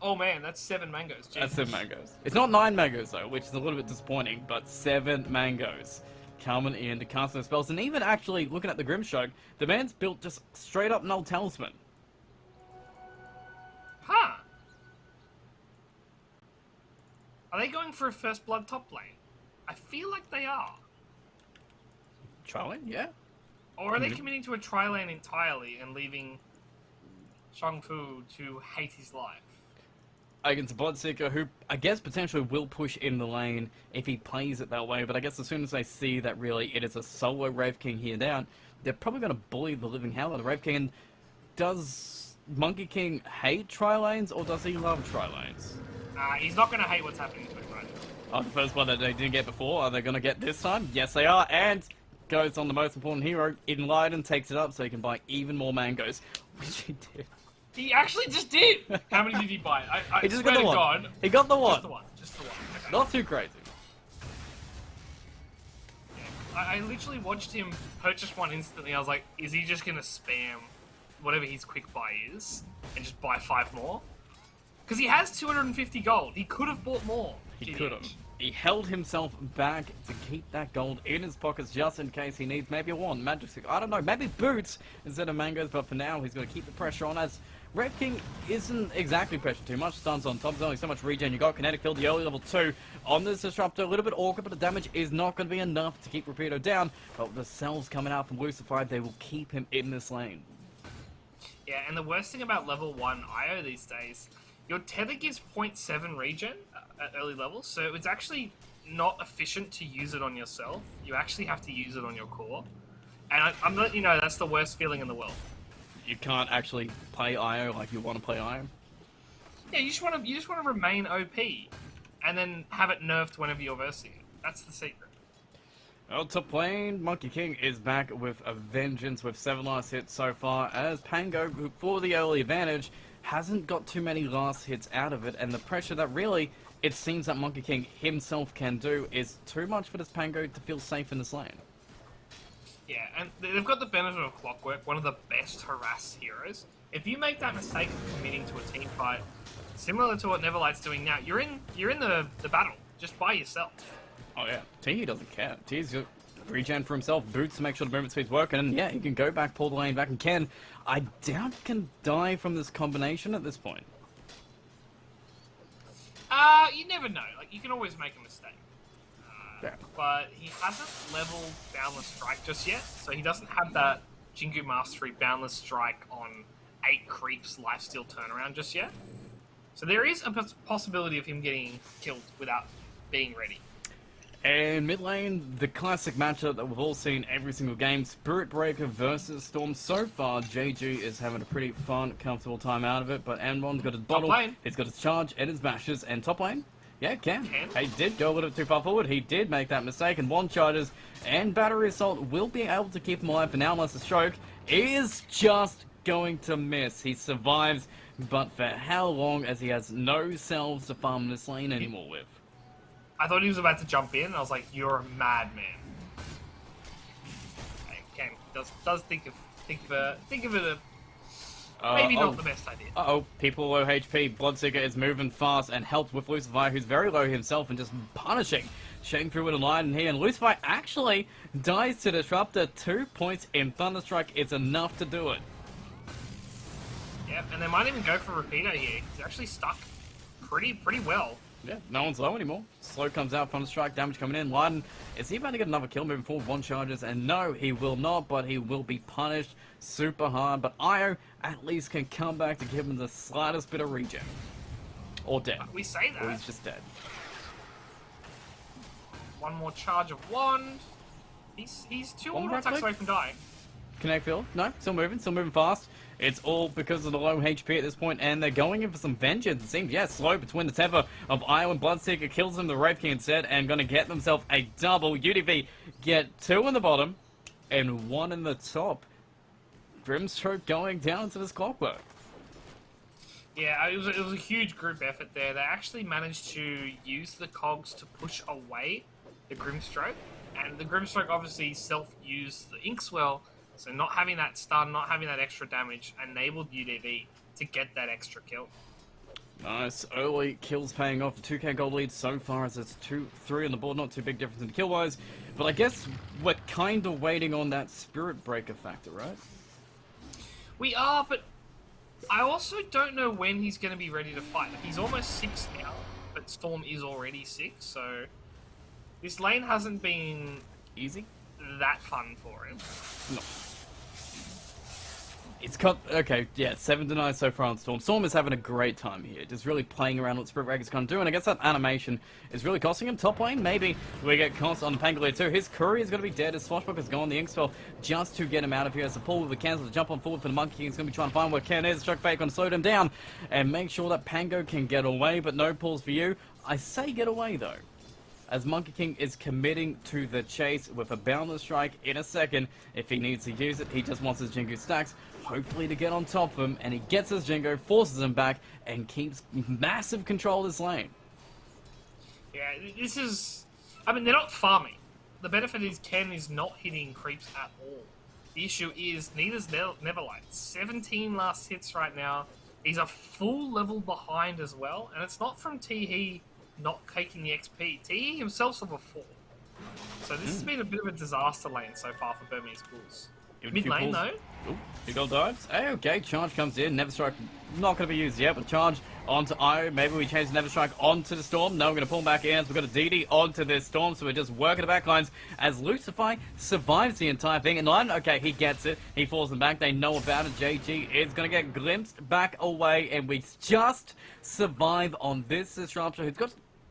Oh man, that's 7 mangoes. Jesus. That's 7 mangoes. It's not 9 mangoes though, which is a little bit disappointing, but 7 mangoes coming in to cast those spells. And even actually looking at the Grimstroke, the man's built just straight up Null Talisman. Huh. Are they going for a First Blood top lane? I feel like they are. Charlie? Yeah. Or are they committing to a tri-lane entirely and leaving Shangfu to hate his life? Against a Bloodseeker, who I guess potentially will push in the lane if he plays it that way, but I guess as soon as they see that really it is a solo Wraith King here down, they're probably going to bully the living hell out of Wraith King. And does Monkey King hate tri-lanes, or does he love tri-lanes? He's not going to hate what's happening to him right now. Oh, the first one that they didn't get before, are they going to get this time? Yes, they are, and goes on the most important hero, Enlighten, takes it up so he can buy even more mangoes, which he did. He actually just did! How many did he buy? I He just swear got the to one. God. He got the one. Just the one. Just the one. Okay. Not too crazy. I literally watched him purchase one instantly. I was like, is he just going to spam whatever his quick buy is and just buy 5 more? Because he has 250 gold. He could have bought more. He could have. He held himself back to keep that gold in his pockets just in case he needs maybe a wand, magic stick, I don't know, maybe boots instead of mangoes, but for now he's going to keep the pressure on as Wraith King isn't exactly pressured too much. Stuns on top, there's only so much regen. You got Kinetic Field, the early level 2 on this Disruptor, a little bit awkward, but the damage is not going to be enough to keep Rapido down. But with the cells coming out from Lucified, they will keep him in this lane. Yeah, and the worst thing about level 1 IO these days, your tether gives 0.7 regen at early levels, so it's actually not efficient to use it on yourself. You actually have to use it on your core. And I'm letting you know, that's the worst feeling in the world. You can't actually play IO like you want to play IO. Yeah, you just want to remain OP, and then have it nerfed whenever you're versing it. That's the secret. Well, top lane, Monkey King is back with a vengeance with 7 last hits so far, as Pango, who for the early advantage, hasn't got too many last hits out of it, and the pressure that really it seems that Monkey King himself can do is too much for this Pango to feel safe in this lane. Yeah, and they've got the benefit of Clockwork, one of the best harass heroes. If you make that mistake of committing to a team fight, similar to what Neverlight's doing now, you're in the battle, just by yourself. Oh yeah, T doesn't care. T's got regen for himself, boots to make sure the movement speed's working, and yeah, he can go back, pull the lane back, and Ken, I doubt can die from this combination at this point. You never know. Like, you can always make a mistake. Yeah. But he hasn't leveled Boundless Strike just yet, so he doesn't have that Jingu Mastery Boundless Strike on 8 creeps lifesteal turnaround just yet. So there is a possibility of him getting killed without being ready. And mid lane, the classic matchup that we've all seen every single game, Spirit Breaker versus Storm. So far, JG is having a pretty fun, comfortable time out of it, but Anmon's got his bottle, he's got his charge and his bashes, and top lane, yeah, Ken. He did go a little bit too far forward, he did make that mistake, and wand charges and Battery Assault will be able to keep him alive for now, unless the stroke is just going to miss. He survives, but for how long, as he has no selves to farm this lane anymore with. I thought he was about to jump in. I was like, "You're a madman." Okay, does think of it maybe not the best idea. People low HP. Bloodseeker is moving fast and helped with Lucifer, who's very low himself and just punishing. Shane through with a line here, and Lucifer actually dies to Disruptor. 2 points in Thunderstrike is enough to do it. Yep, and they might even go for Repeater here. He's actually stuck pretty well. Yeah, no one's low anymore. Slow comes out, Thunderstrike, damage coming in. Lyden, is he about to get another kill moving forward? 1 charges, and no, he will not, but he will be punished super hard. But Io at least can come back to give him the slightest bit of regen. Or dead. We say that. Or he's just dead. 1 more charge of Wand. He's 2 One auto more attacks click? away from dying. Connect field? No, still moving fast. It's all because of the low HP at this point, and they're going in for some vengeance, it seems. Yeah, slow between the tether of Io and Bloodseeker kills him, the Wraith King instead, and gonna get themselves a double. UDV get 2 in the bottom, and 1 in the top. Grimstroke going down to this clockwork. Yeah, it was a huge group effort there. They actually managed to use the cogs to push away the Grimstroke, and the Grimstroke obviously self-used the Inkswell, so not having that stun, not having that extra damage, enabled UDV to get that extra kill. Nice. Early kills paying off. The 2k gold lead so far as it's 2-3 on the board. Not too big difference in the kill-wise, but I guess we're kind of waiting on that Spirit Breaker factor, right? We are, but I also don't know when he's going to be ready to fight. He's almost 6 now, but Storm is already 6, so this lane hasn't been Easy? that fun for him. No. It's got, okay, yeah, 7-9 so far on Storm. Storm is having a great time here, just really playing around what Spirit Breaker's going to do, and I guess that animation is really costing him. Top lane, maybe we get cost on the Pangolier too. His Courier is going to be dead, his Swashbuckler's gone, the Inkspell just to get him out of here. As the pull with the cancel to jump on forward for the Monkey King is going to be trying to find where Ken is. Stroke Fake going to slow him down and make sure that Pango can get away, but no pulls for you. I say get away though, as Monkey King is committing to the chase with a Boundless Strike in a second. If he needs to use it, he just wants his Jingu stacks, hopefully to get on top of him, and he gets his Jingo, forces him back, and keeps massive control of this lane. Yeah, this is... I mean, they're not farming. The benefit is Ken is not hitting creeps at all. The issue is neither's Neverlight. 17 last hits right now. He's a full level behind as well, and it's not from Teehee not taking the XP. Teehee himself's level 4. So this has been a bit of a disaster lane so far for Burmese Ghouls. Mid lane though. Ooh, big old dives. Hey, okay, charge comes in. Never Strike not going to be used yet, but charge onto Io. Maybe we change Never Strike onto the Storm. No, we're going to pull him back in. So we've got a DD onto this Storm, so we're just working the backlines as Lucifer survives the entire thing. And Lyden, okay, he gets it. He falls them back. They know about it. JG is going to get glimpsed back away, and we just survive on this Disruptor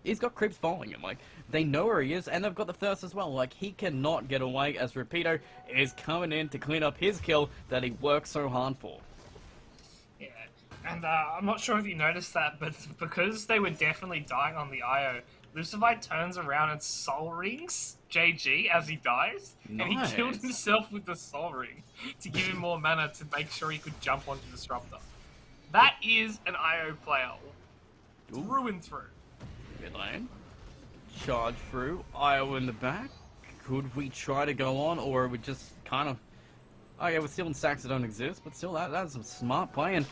he's got creeps following him. Like, they know where he is, and they've got the thirst as well. Like, he cannot get away as Rapido is coming in to clean up his kill that he worked so hard for. Yeah, and I'm not sure if you noticed that, but because they were definitely dying on the IO, Lucifer turns around and soul rings JG as he dies, Nice. and he killed himself with the soul ring to give him more mana to make sure he could jump onto Disruptor. That is an IO player through and through. Mid lane. Charge through. Io in the back. Could we try to go on, or are we just kind of... Oh yeah, we're still in stacks that don't exist, but still, that's some smart play. And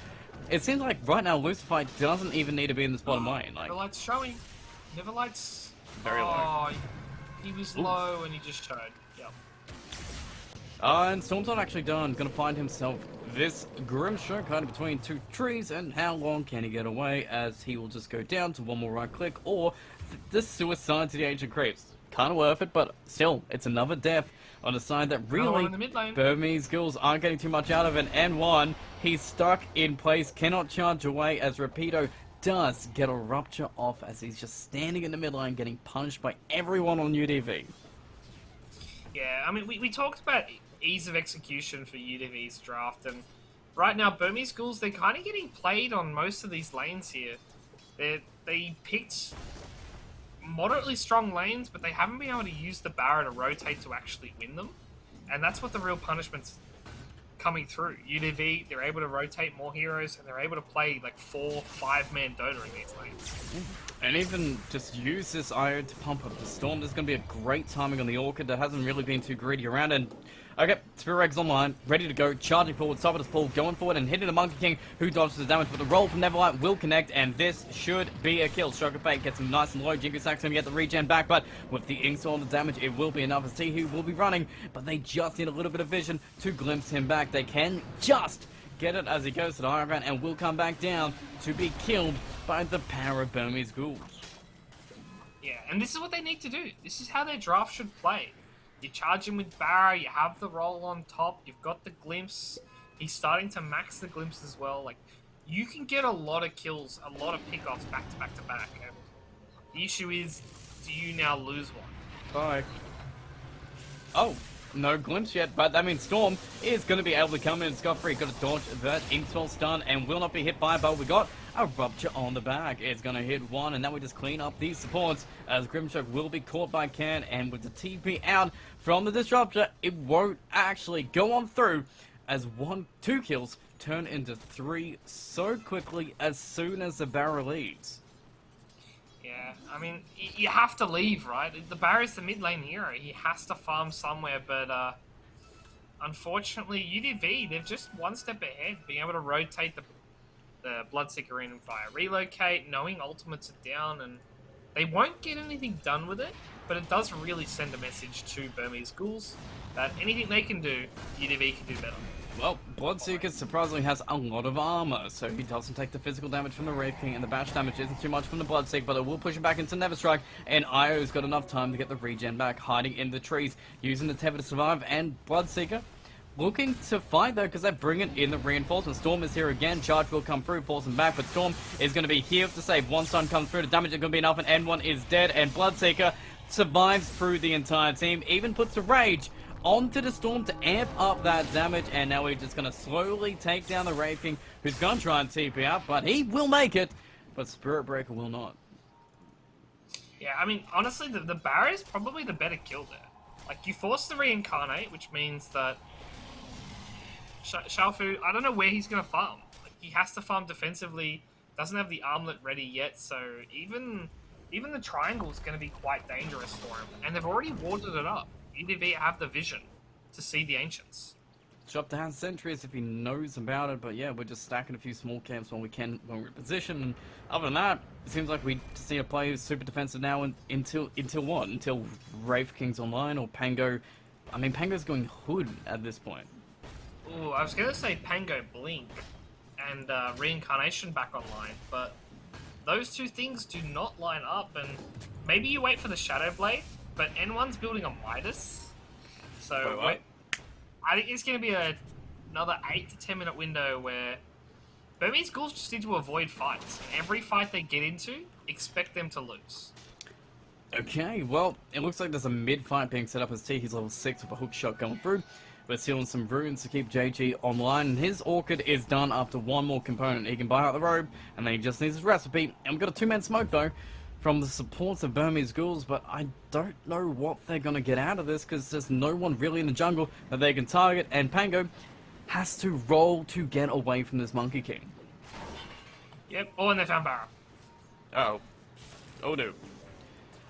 it seems like right now Lucifer doesn't even need to be in this bottom lane. Like, Neverlight's showing. Neverlight's... Very low. He was low and he just showed. Yep. And Storm's not actually done. Gonna find himself this Grimstroke kind of between 2 trees, and how long can he get away, as he will just go down to 1 more right click, or the suicide to the Ancient Creeps. Kind of worth it, but still, it's another death on a side that really in the mid lane. Burmese Ghouls aren't getting too much out of it. N1, he's stuck in place, cannot charge away, as Rapido does get a rupture off as he's just standing in the mid lane getting punished by everyone on UDV. Yeah, I mean, we talked about ease of execution for UDV's draft, and right now Burmese Ghouls, they're kind of getting played on most of these lanes here. They picked moderately strong lanes, but they haven't been able to use the Barra to rotate to actually win them, and that's what the real punishment's coming through. UDV, they're able to rotate more heroes, and they're able to play like 4-5-man Dota in these lanes. And even just use this IO to pump up the Storm. There's going to be a great timing on the Orchid that hasn't really been too greedy around. And okay, Spirit Egg's online, ready to go, charging forward, top of his pull, going forward and hitting the Monkey King, who dodges the damage. But the roll from Neverlight will connect, and this should be a kill. Stroke of Fate gets him nice and low. Jingu Sack's going to get the regen back, but with the install of the damage, it will be enough. As Tihu will be running, but they just need a little bit of vision to glimpse him back. They can just get it as he goes to the higher ground and will come back down to be killed by the power of Burmese ghouls. Yeah, and this is what they need to do. This is how their draft should play. You charge him with Barra, you have the roll on top, you've got the glimpse. He's starting to max the glimpse as well. Like, you can get a lot of kills, a lot of pickoffs back to back to back. And the issue is, do you now lose one? Bye. Oh, no glimpse yet, but that means Storm is going to be able to come in scot-free. Got to dodge that install stun and will not be hit by, but we got a rupture on the back. It's going to hit one, and now we just clean up these supports as Grimshock will be caught by Can, and with the TP out from the disruptor, it won't actually go on through as 2 kills turn into 3 so quickly as soon as the barrel leaves. Yeah, I mean, you have to leave, right? The Barra's the mid lane hero. He has to farm somewhere, but unfortunately, UDV, they're just one step ahead, being able to rotate the Bloodseeker in via relocate, knowing ultimates are down, and they won't get anything done with it, but it does really send a message to Burmese ghouls that anything they can do, UDV can do better. Well, Bloodseeker surprisingly has a lot of armor, so he doesn't take the physical damage from the Wraith King, and the bash damage isn't too much from the Bloodseeker, but it will push him back into Neverstrike, and Io's got enough time to get the regen back, hiding in the trees, using the Tether to survive, and Bloodseeker looking to fight though, because they're bringing in the reinforcement. Storm is here again, charge will come through, force him back, but Storm is going to be here to save. One stun comes through, the damage is going to be enough, and N1 is dead, and Bloodseeker survives through the entire team, even puts the Rage onto the Storm to amp up that damage, and now we're just going to slowly take down the Wraith King, who's going to try and TP out, but he will make it, but Spirit Breaker will not. Yeah, I mean, honestly, the Barra is probably the better kill there. Like, you force the Reincarnate, which means that Xiaofu, I don't know where he's going to farm. Like, he has to farm defensively, doesn't have the armlet ready yet, so even the triangle is going to be quite dangerous for him, and they've already warded it up. UDV have the vision to see the Ancients. Chop down sentries if he knows about it, but yeah, we're just stacking a few small camps when we're in position, and other than that, it seems like we just need to play super defensive now until what? Until Wraith King's online, or Pango. I mean, Pango's going Hood at this point. Ooh, I was going to say Pango Blink and Reincarnation back online, but those two things do not line up, and maybe you wait for the Shadow Blade, but N1's building a Midas, so I think it's going to be another 8 to 10 minute window where Burmese ghouls just need to avoid fights. Every fight they get into, expect them to lose. Okay, well, it looks like there's a mid-fight being set up as T. He's level 6 with a hook shot going through. We're sealing some runes to keep JG online, and his Orchid is done after one more component. He can buy out the robe, and then he just needs his recipe. And we've got a 2-man smoke, though, from the supports of Burmese ghouls, but I don't know what they're going to get out of this, because there's no one really in the jungle that they can target, and Pango has to roll to get away from this Monkey King. Yep, and they found Barra. Uh-oh. Oh no.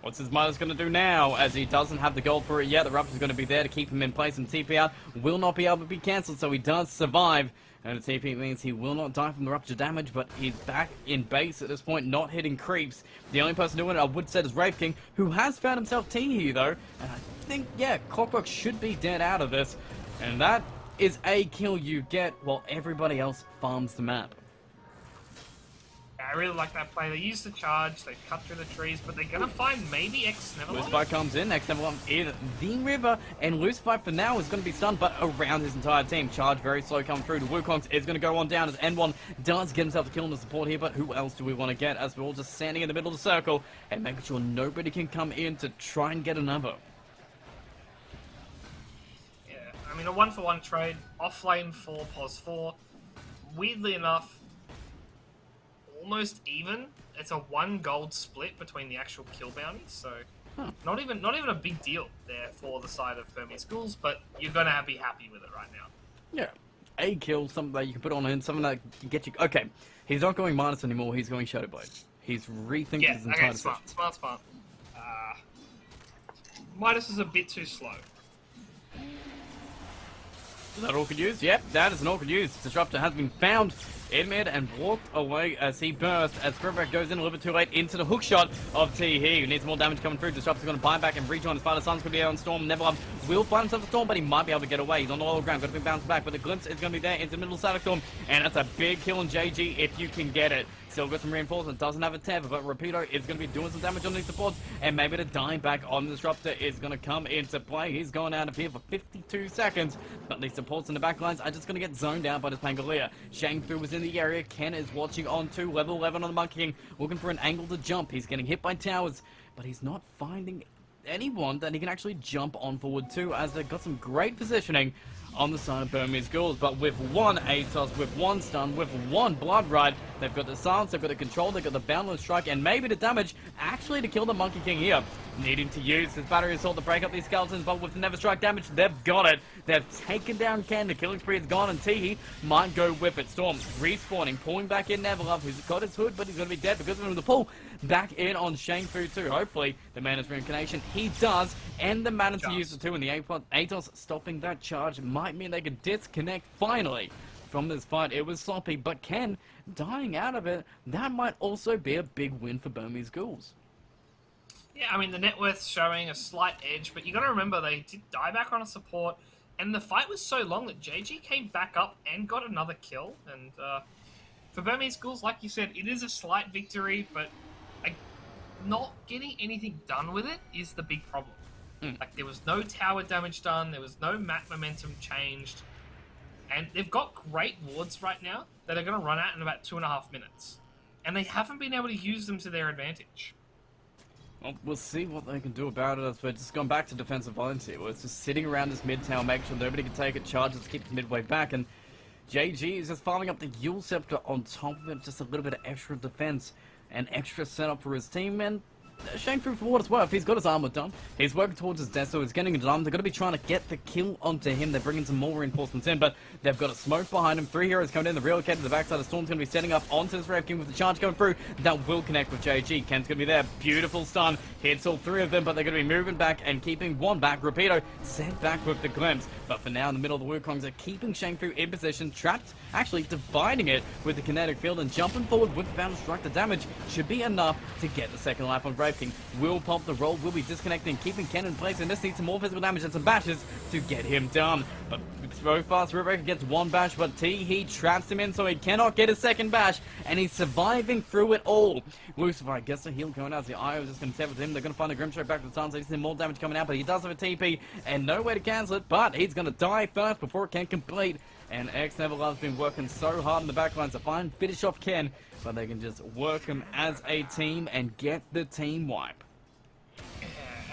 What's his Midas going to do now, as he doesn't have the gold for it yet? The Rupture's going to be there to keep him in place, and TP out will not be able to be cancelled, so he does survive. And the TP means he will not die from the Rupture damage, but he's back in base at this point, not hitting creeps. The only person doing it, I would say, is Wraith King, who has found himself T though. And I think, yeah, Clockwork should be dead out of this. And that is a kill you get while everybody else farms the map. I really like that play. They use the charge, they cut through the trees, but they're going to find maybe X-Neverlight. Lucifer comes in, X-Neverlight in the river, and Lucifer for now is going to be stunned, but around his entire team. Charge very slow coming through. The Wukongs is going to go on down as N1 does get himself a kill in the support here, but who else do we want to get as we're all just standing in the middle of the circle and making sure nobody can come in to try and get another. Yeah, I mean, a 1-for-1 trade, offlane 4, pos 4. Weirdly enough, almost even. It's a 1 gold split between the actual kill bounties, so not even a big deal there for the side of Burmese ghouls, but you're gonna be happy with it right now. Yeah, a kill, something that you can put on him, something that can get you... Okay, he's not going minus anymore, he's going Shadow Blade. He's rethinking his entire decision. Smart. Midas is a bit too slow. Is that awkward use? Yep, that is an awkward use. Disruptor has been found in mid and walked away as he burst, as Scribbler goes in a little bit too late into the hook shot of T-He, who needs more damage coming through. Disruptor's going to buy back and rejoin his father. Sun's going to be on Storm. Neverlove will find himself a Storm, but he might be able to get away. He's on the lower ground, going to be bounced back, but the glimpse is going to be there into the middle of Static Storm, and that's a big kill on JG if you can get it. Still got some reinforcement, doesn't have a tether, but Rapido is going to be doing some damage on these supports, and maybe the dying back on the Disruptor is going to come into play. He's going out of here for 52 seconds, but these supports in the back lines are just going to get zoned out by this Pangolier. Shang Fu was in the area, Ken is watching on 2, level 11 on the Monkey King, looking for an angle to jump. He's getting hit by towers, but he's not finding anyone that he can actually jump on forward to, as they've got some great positioning on the side of Burmese Ghouls, but with one ATOS, with one stun, with one Blood Ride, they've got the silence, they've got the control, they've got the boundless strike, and maybe the damage actually to kill the Monkey King here. Needing to use his battery assault to break up these skeletons, but with the Never Strike damage, they've got it. They've taken down Ken, the killing spree is gone, and T-He might go with it. Storm respawning, pulling back in Neverlove, who's got his hood, but he's going to be dead because of the pull back in on Shang Fu too. Hopefully, the Mana's reincarnation, he does, and the mana to use the 2, and the ATOS stopping that charge might mean they can disconnect finally from this fight. It was sloppy, but Ken dying out of it, that might also be a big win for Burmese Ghouls. Yeah, I mean, the net worth's showing a slight edge, but you got to remember they did die back on a support, and the fight was so long that JG came back up and got another kill. And for Burmese Ghouls, like you said, it is a slight victory, but not getting anything done with it is the big problem. Like, there was no tower damage done, there was no map momentum changed, and they've got great wards right now that are going to run out in about 2.5 minutes, and they haven't been able to use them to their advantage. Well, we'll see what they can do about it, as we're just going back to defensive lines here. We're just sitting around this mid tower, make sure nobody can take it, charges, keep the midway back, and JG is just farming up the Yule Scepter on top of it, just a little bit of extra defense and extra setup for his team, and Shang Fu, for what it's worth, he's got his armor done. He's working towards his death, so he's getting it done. They're going to be trying to get the kill onto him. They're bringing some more reinforcements in, but they've got a smoke behind him. 3 heroes coming in. The relocated to the backside of Storm's going to be setting up onto this Rev King with the charge going through. That will connect with JG. Ken's going to be there. Beautiful stun. Hits all 3 of them, but they're going to be moving back and keeping one back. Rapido sent back with the glimpse. But for now, in the middle of the Wukongs are keeping Shang Fu in position, trapped, actually dividing it with the kinetic field and jumping forward with the Bound Strike. The damage should be enough to get the second life on Brave King. Will pop the roll, will be disconnecting, keeping Ken in place, and this needs some more physical damage and some bashes to get him down. But so fast, River gets 1 bash, but T-He traps him in, so he cannot get a second bash, and he's surviving through it all. Lucifer gets a heal going out, the Io is just going to set with him. They're going to find a Grimstroke back to the sun, so he's seeing more damage coming out, but he does have a TP, and no way to cancel it, but he's going to die first before it can complete. And X-Neverlove's been working so hard in the backlines to find finish off Ken, but they can just work him as a team and get the team wipe.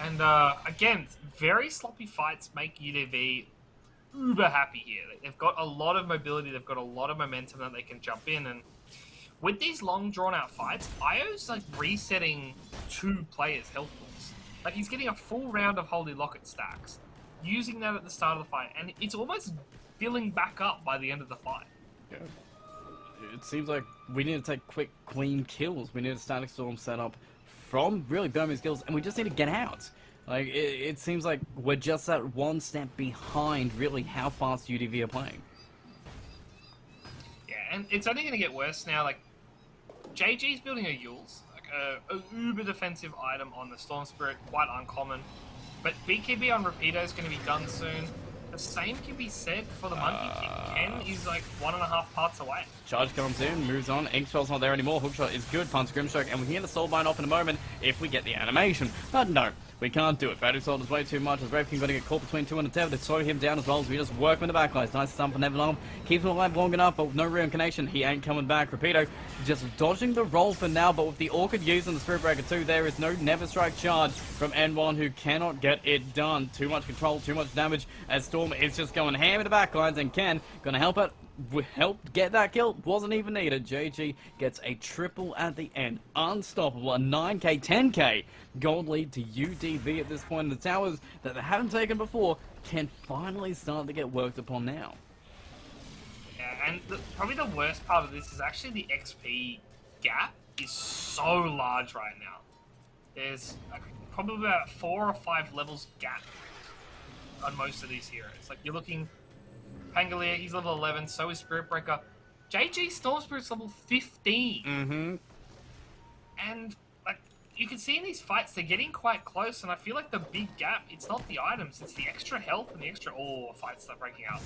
And again, very sloppy fights make UDV uber happy here. They've got a lot of mobility, they've got a lot of momentum that they can jump in, and with these long drawn out fights, Io's like resetting 2 players' health pools. Like, he's getting a full round of Holy Locket stacks, using that at the start of the fight, and it's almost filling back up by the end of the fight. Yeah. It seems like we need to take quick, clean kills. We need a Static Storm set up from really Burmese Ghouls, and we just need to get out. Like, it seems like we're just that one step behind really how fast UDV are playing. Yeah, and it's only going to get worse now. Like, JG's building a Yules, like a uber defensive item on the Storm Spirit, quite uncommon. But BKB on Rapido is going to be done soon. The same can be said for the Monkey King. Ken is like 1.5 parts away. Charge comes in, moves on. Inkspell's not there anymore. Hookshot is good. Punch Grimstroke, and we can get the Soulbind off in a moment if we get the animation. But no, we can't do it. Battery Assault is way too much. As Brave King going to get caught between 2 and a tether. They slow him down as well as we just work with the backlines. Nice stun for Neverlong. Keeps him alive long enough, but with no reincarnation, he ain't coming back. Rapido just dodging the roll for now, but with the Orchid using the Spirit Breaker too, there is no Never Strike charge from N1, who cannot get it done. Too much control, too much damage, as Storm is just going ham in the backlines, and Ken gonna help it. Helped get that kill, wasn't even needed. JG gets a triple at the end. Unstoppable, a 9k, 10k gold lead to UDV at this point. The towers that they haven't taken before can finally start to get worked upon now. And probably the worst part of this is actually the XP gap is so large right now. There's probably about 4 or 5 levels gap on most of these heroes. Like, you're looking... Pangolier, he's level 11, so is Spirit Breaker. JG Storm Spirit's level 15. Mm-hmm. And, like, you can see in these fights, they're getting quite close, and I feel like the big gap, it's not the items, it's the extra health and the extra... Oh, fights start breaking out.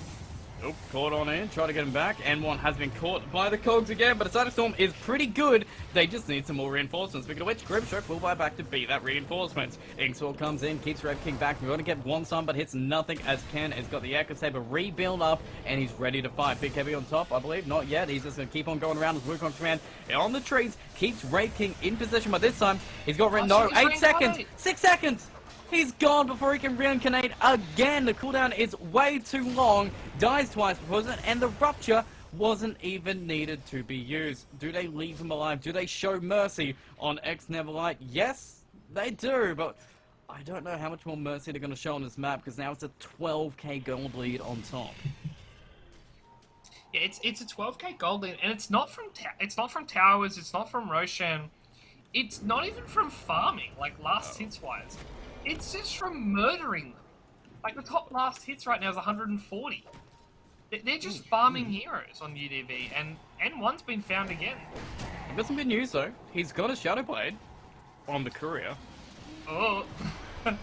Oh, caught on in, try to get him back. N1 has been caught by the cogs again, but Asada Storm is pretty good. They just need some more reinforcements. Speaking of which, Grimstroke will buy back to beat that reinforcement. Inkswell comes in, keeps Red King back. We're going to get one stun, but hits nothing as Ken has got the Echo Saber rebuild up, and he's ready to fight. Big Heavy on top, I believe. Not yet. He's just going to keep on going around as Wukong command on the trees. Keeps Red King in position, but this time he's got Red. No, 8 seconds! 6 seconds! He's gone before he can reincarnate again. The cooldown is way too long. Dies twice before it, and the rupture wasn't even needed to be used. Do they leave him alive? Do they show mercy on Neverlight? Yes, they do, but I don't know how much more mercy they're going to show on this map, because now it's a 12k gold lead on top. Yeah, it's a 12k gold lead, and it's not from towers, it's not from Roshan, it's not even from farming, like last hits wise. It's just from murdering them. Like, the top last hits right now is 140. They're just farming heroes on UDV, and N1's been found again. I've got some good news, though. He's got a Shadow Blade on the courier. Oh. I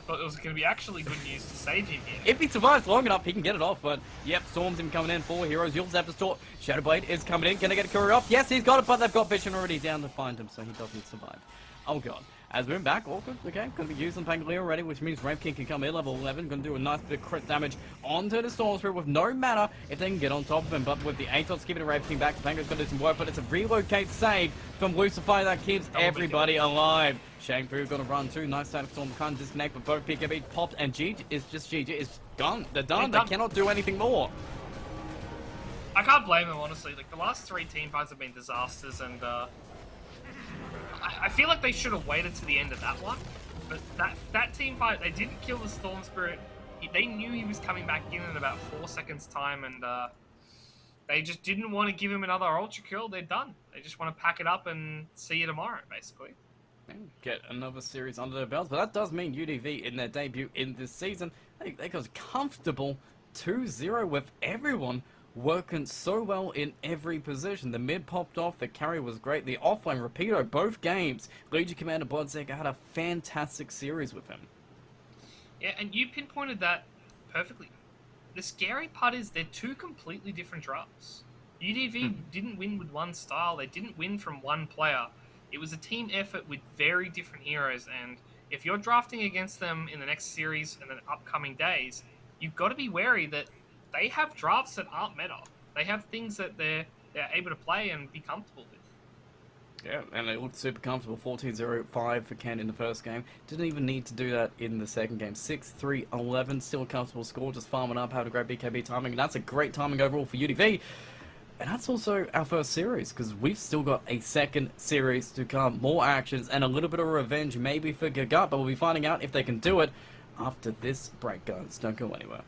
thought it was going to be actually good news to save him here. If he survives long enough, he can get it off, but yep, Storm's him coming in. 4 heroes. You'll have to store. Shadow Blade is coming in. Can they get a courier off? Yes, he's got it, but they've got Vision already down to find him, so he doesn't survive. Oh, God. As we're back, all good, okay, gonna be using Pangolier already, which means Ramp King can come in, level 11, gonna do a nice bit of crit damage onto the Storm Spirit with no mana if they can get on top of him, but with the Atos keeping the Ramp King back, Pangolier's gonna do some work, but it's a relocate save from Lucifer that keeps everybody alive. Shang Fu gonna run too, nice side of Storm, can't disconnect, but both PKB popped, and GG is just GG, it's done, they're done, they cannot do anything more. I can't blame them, honestly, like, the last 3 team fights have been disasters, and, I feel like they should have waited to the end of that one, but that team fight, they didn't kill the Storm Spirit. They knew he was coming back in about 4 seconds time, and they just didn't want to give him another Ultra Kill. They're done. They just want to pack it up and see you tomorrow, basically. Get another series under their belts, but that does mean UDV in their debut in this season, they got comfortable 2-0 with everyone working so well in every position. The mid popped off, the carry was great, the offlane, Rapido, both games. Legion Commander Bloodseeker had a fantastic series with him. Yeah, and you pinpointed that perfectly. The scary part is they're 2 completely different drafts. UDV didn't win with one style, they didn't win from one player. It was a team effort with very different heroes, and if you're drafting against them in the next series and the upcoming days, you've got to be wary that they have drafts that aren't meta. They have things that they're able to play and be comfortable with. Yeah, and they looked super comfortable. 14-0-5 for Ken in the first game. Didn't even need to do that in the second game. 6-3-11, still a comfortable score, just farming up, having a great BKB timing. And that's a great timing overall for UDV. And that's also our first series, because we've still got a second series to come. More actions and a little bit of revenge maybe for Gagut, but we'll be finding out if they can do it after this break, guys. Don't go anywhere.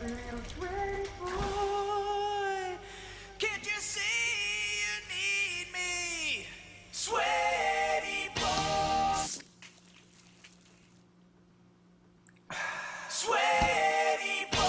little sweaty boy. Can't you see you need me? Sweaty boy. Sweaty boy.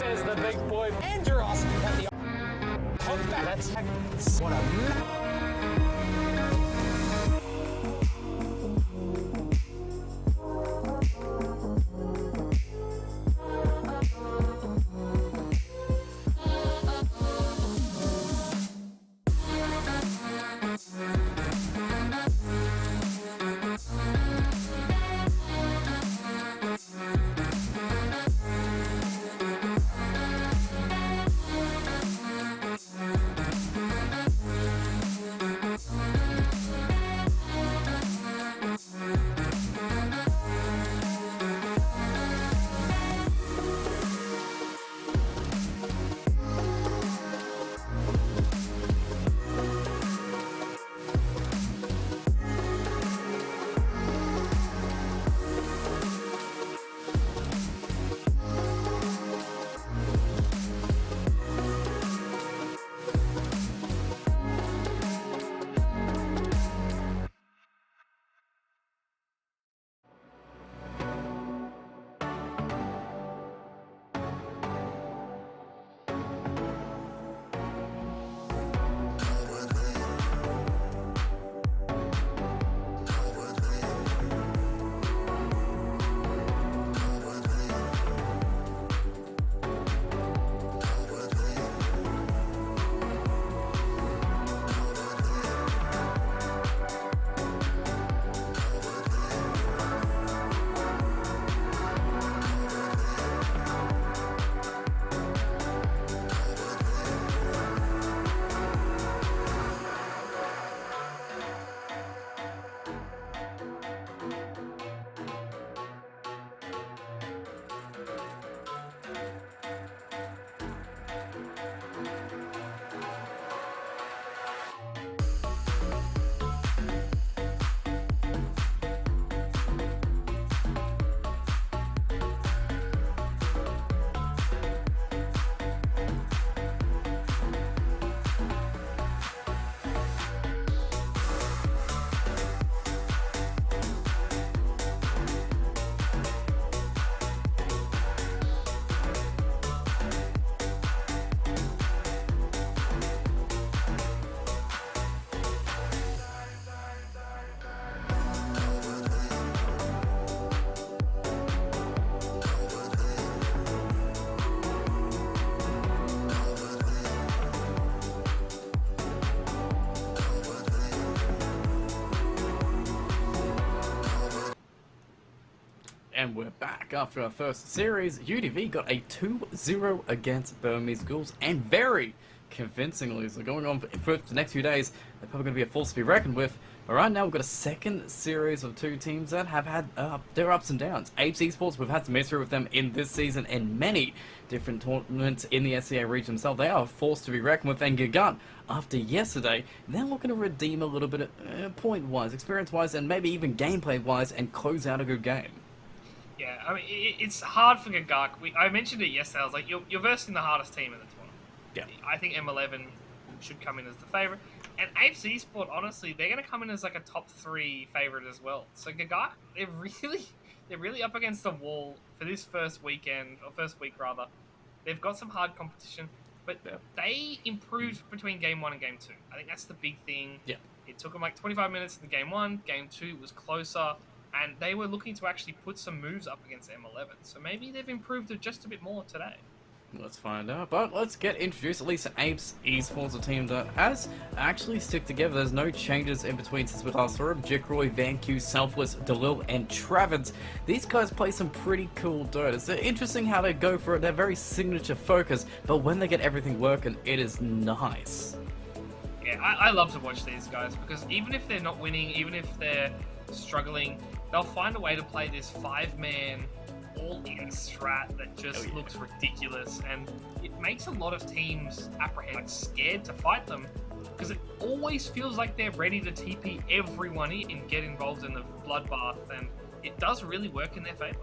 says the big boy. Andros at the humpback. That's what a. And we're back after our first series. UDV got a 2-0 against Burmese Ghouls, and very convincingly. So going on for the next few days, they're probably going to be a force to be reckoned with. But right now we've got a second series of two teams that have had their ups and downs. Apes Esports, we've had some history with them in this season and many different tournaments in the SCA region themselves. They are a force to be reckoned with. And Gigant, after yesterday, they're looking to redeem a little bit point-wise, experience-wise, and maybe even gameplay-wise, and close out a good game. Yeah, I mean, it's hard for Gagak. I mentioned it yesterday. I was like, you're versing the hardest team in the tournament. Yeah. I think M11 should come in as the favourite. And Apes Esports, honestly, they're going to come in as like a top 3 favourite as well. So Gagak, they're really up against the wall for this first weekend, or first week rather. They've got some hard competition, but they improved between game 1 and game 2. I think that's the big thing. Yeah. It took them like 25 minutes in game 1. Game 2 was closer. And they were looking to actually put some moves up against M11. So maybe they've improved it just a bit more today. Let's find out. But let's get introduced. At least Apes Esports, a team that has actually stick together. There's no changes in between since we last saw them. Jikroy, Van Q, Selfless, Dalil, and Travins. These guys play some pretty cool DOTA. It's interesting how they go for it. They're very signature focused. But when they get everything working, it is nice. Yeah, I love to watch these guys because even if they're not winning, even if they're struggling, they'll find a way to play this 5-man all-in strat that just looks ridiculous, and it makes a lot of teams apprehensive, scared to fight them, because it always feels like they're ready to TP everyone in and get involved in the bloodbath, and it does really work in their favor.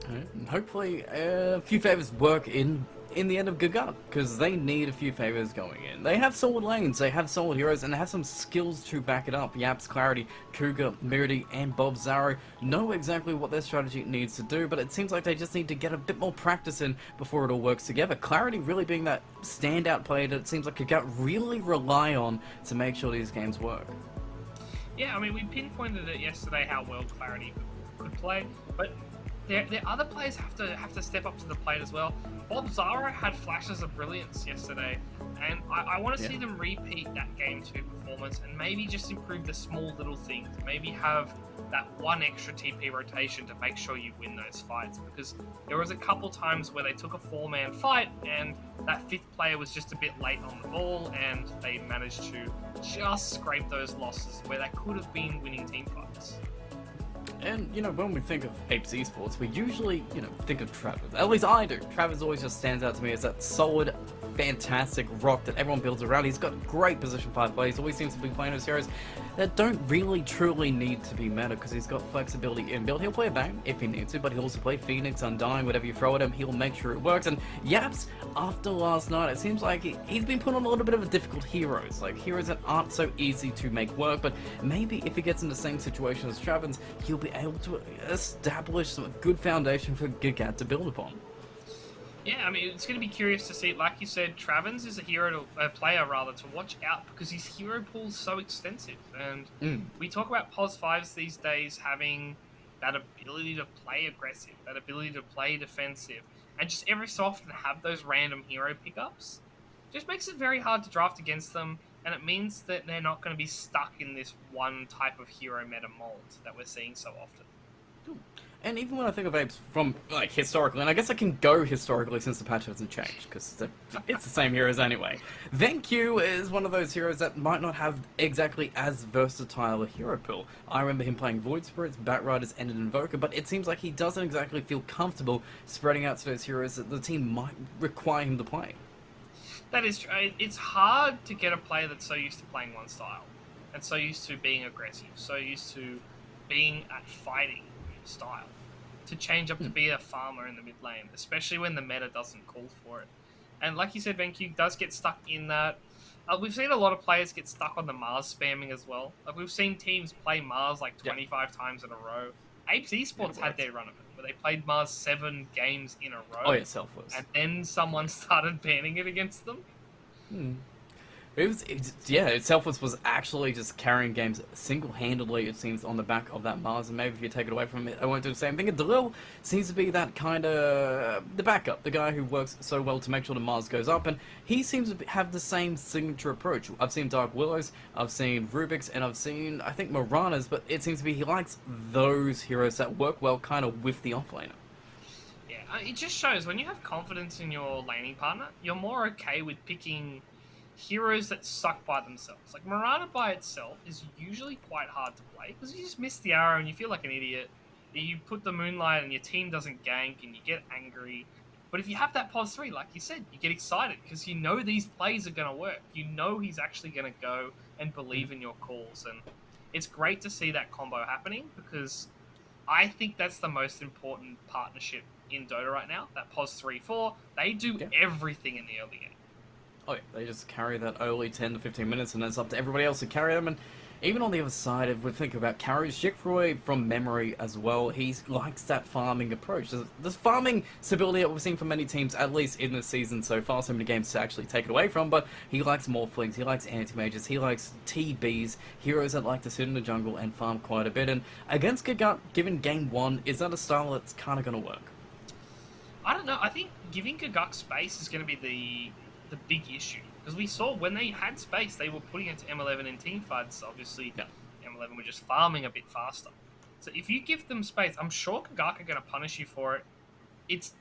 And hopefully a few favors work in in the end of Gagut, because they need a few favors going in. They have solid lanes, they have solid heroes, and they have some skills to back it up. Yaps, Clarity, Cougar, Moody, and Bob Zaro know exactly what their strategy needs to do, but it seems like they just need to get a bit more practice in before it all works together. Clarity really being that standout player that it seems like Gagut really rely on to make sure these games work. Yeah, I mean, we pinpointed it yesterday how well Clarity could play, but their other players have to step up to the plate as well. Bob Zaro had flashes of brilliance yesterday, and I want to see them repeat that Game 2 performance and maybe just improve the small little things. Maybe have that one extra TP rotation to make sure you win those fights, because there was a couple times where they took a 4-man fight and that 5th player was just a bit late on the ball and they managed to just scrape those losses where they could have been winning team fights. And, you know, when we think of Apes Esports, we usually, you know, think of Travers. At least I do. Travers always just stands out to me as that solid, fantastic rock that everyone builds around. He's got great position 5 plays. Always seems to be playing those heroes that don't really, truly need to be meta, because he's got flexibility in build. He'll play a Bang if he needs to, but he'll also play Phoenix, Undying, whatever you throw at him, he'll make sure it works. And Yaps, after last night, it seems like he's been put on a little bit of a difficult heroes. Like, heroes that aren't so easy to make work, but maybe if he gets in the same situation as Travers, he'll be able to establish some good foundation for Gagut to build upon. Yeah, I mean, it's going to be curious to see. Like you said, Travers is a player to watch out, because his hero pool is so extensive. And we talk about POS 5s these days having that ability to play aggressive, that ability to play defensive, and just every so often have those random hero pickups. Just makes it very hard to draft against them, and it means that they're not going to be stuck in this one type of hero meta mold that we're seeing so often. And even when I think of Apes from, like, historically, and I guess I can go historically since the patch hasn't changed, because it's the same heroes anyway. VenQ is one of those heroes that might not have exactly as versatile a hero pool. I remember him playing Void Spirits, Batriders, and an Invoker, but it seems like he doesn't exactly feel comfortable spreading out to those heroes that the team might require him to play. That is true. It's hard to get a player that's so used to playing one style, and so used to being aggressive, so used to being at fighting style, to change up to be a farmer in the mid lane, especially when the meta doesn't call for it. And like you said, VenQ does get stuck in that. We've seen a lot of players get stuck on the Mars spamming as well. Like, we've seen teams play Mars like 25 times in a row. Apes Esports had their run of it, where they played Mars 7 games in a row. Oh yeah, Selfless. And then someone started banning it against them. Selfless was actually just carrying games single-handedly, it seems, on the back of that Mars, and maybe if you take it away from it, I won't do the same thing. And Delil seems to be that kind of the backup, the guy who works so well to make sure the Mars goes up, and he seems to have the same signature approach. I've seen Dark Willows, I've seen Rubik's, and I've seen, I think, Morana's, but it seems to be he likes those heroes that work well kind of with the offlaner. Yeah, it just shows when you have confidence in your laning partner, you're more okay with picking heroes that suck by themselves. Like, Morana by itself is usually quite hard to play, because you just miss the arrow and you feel like an idiot. You put the Moonlight and your team doesn't gank and you get angry. But if you have that POS 3, like you said, you get excited because you know these plays are going to work. You know he's actually going to go and believe in your calls. And it's great to see that combo happening, because I think that's the most important partnership in Dota right now. That POS 3-4, they do everything in the early game. Oh yeah, they just carry that early 10 to 15 minutes, and then it's up to everybody else to carry them. And even on the other side, if we think about carries, Jicroy from memory as well, he likes that farming approach. There's farming stability that we've seen from many teams, at least in this season so far, so many games to actually take it away from, but he likes Morphlings, he likes Anti-Mages, he likes TBs, heroes that like to sit in the jungle and farm quite a bit. And against Gagut, given game 1, is that a style that's kind of going to work? I don't know. I think giving Gagut space is going to be the big issue, because we saw when they had space, they were putting it to M11 in team fights. Obviously, M11 were just farming a bit faster. So if you give them space, I'm sure Gagut are going to punish you for it. It's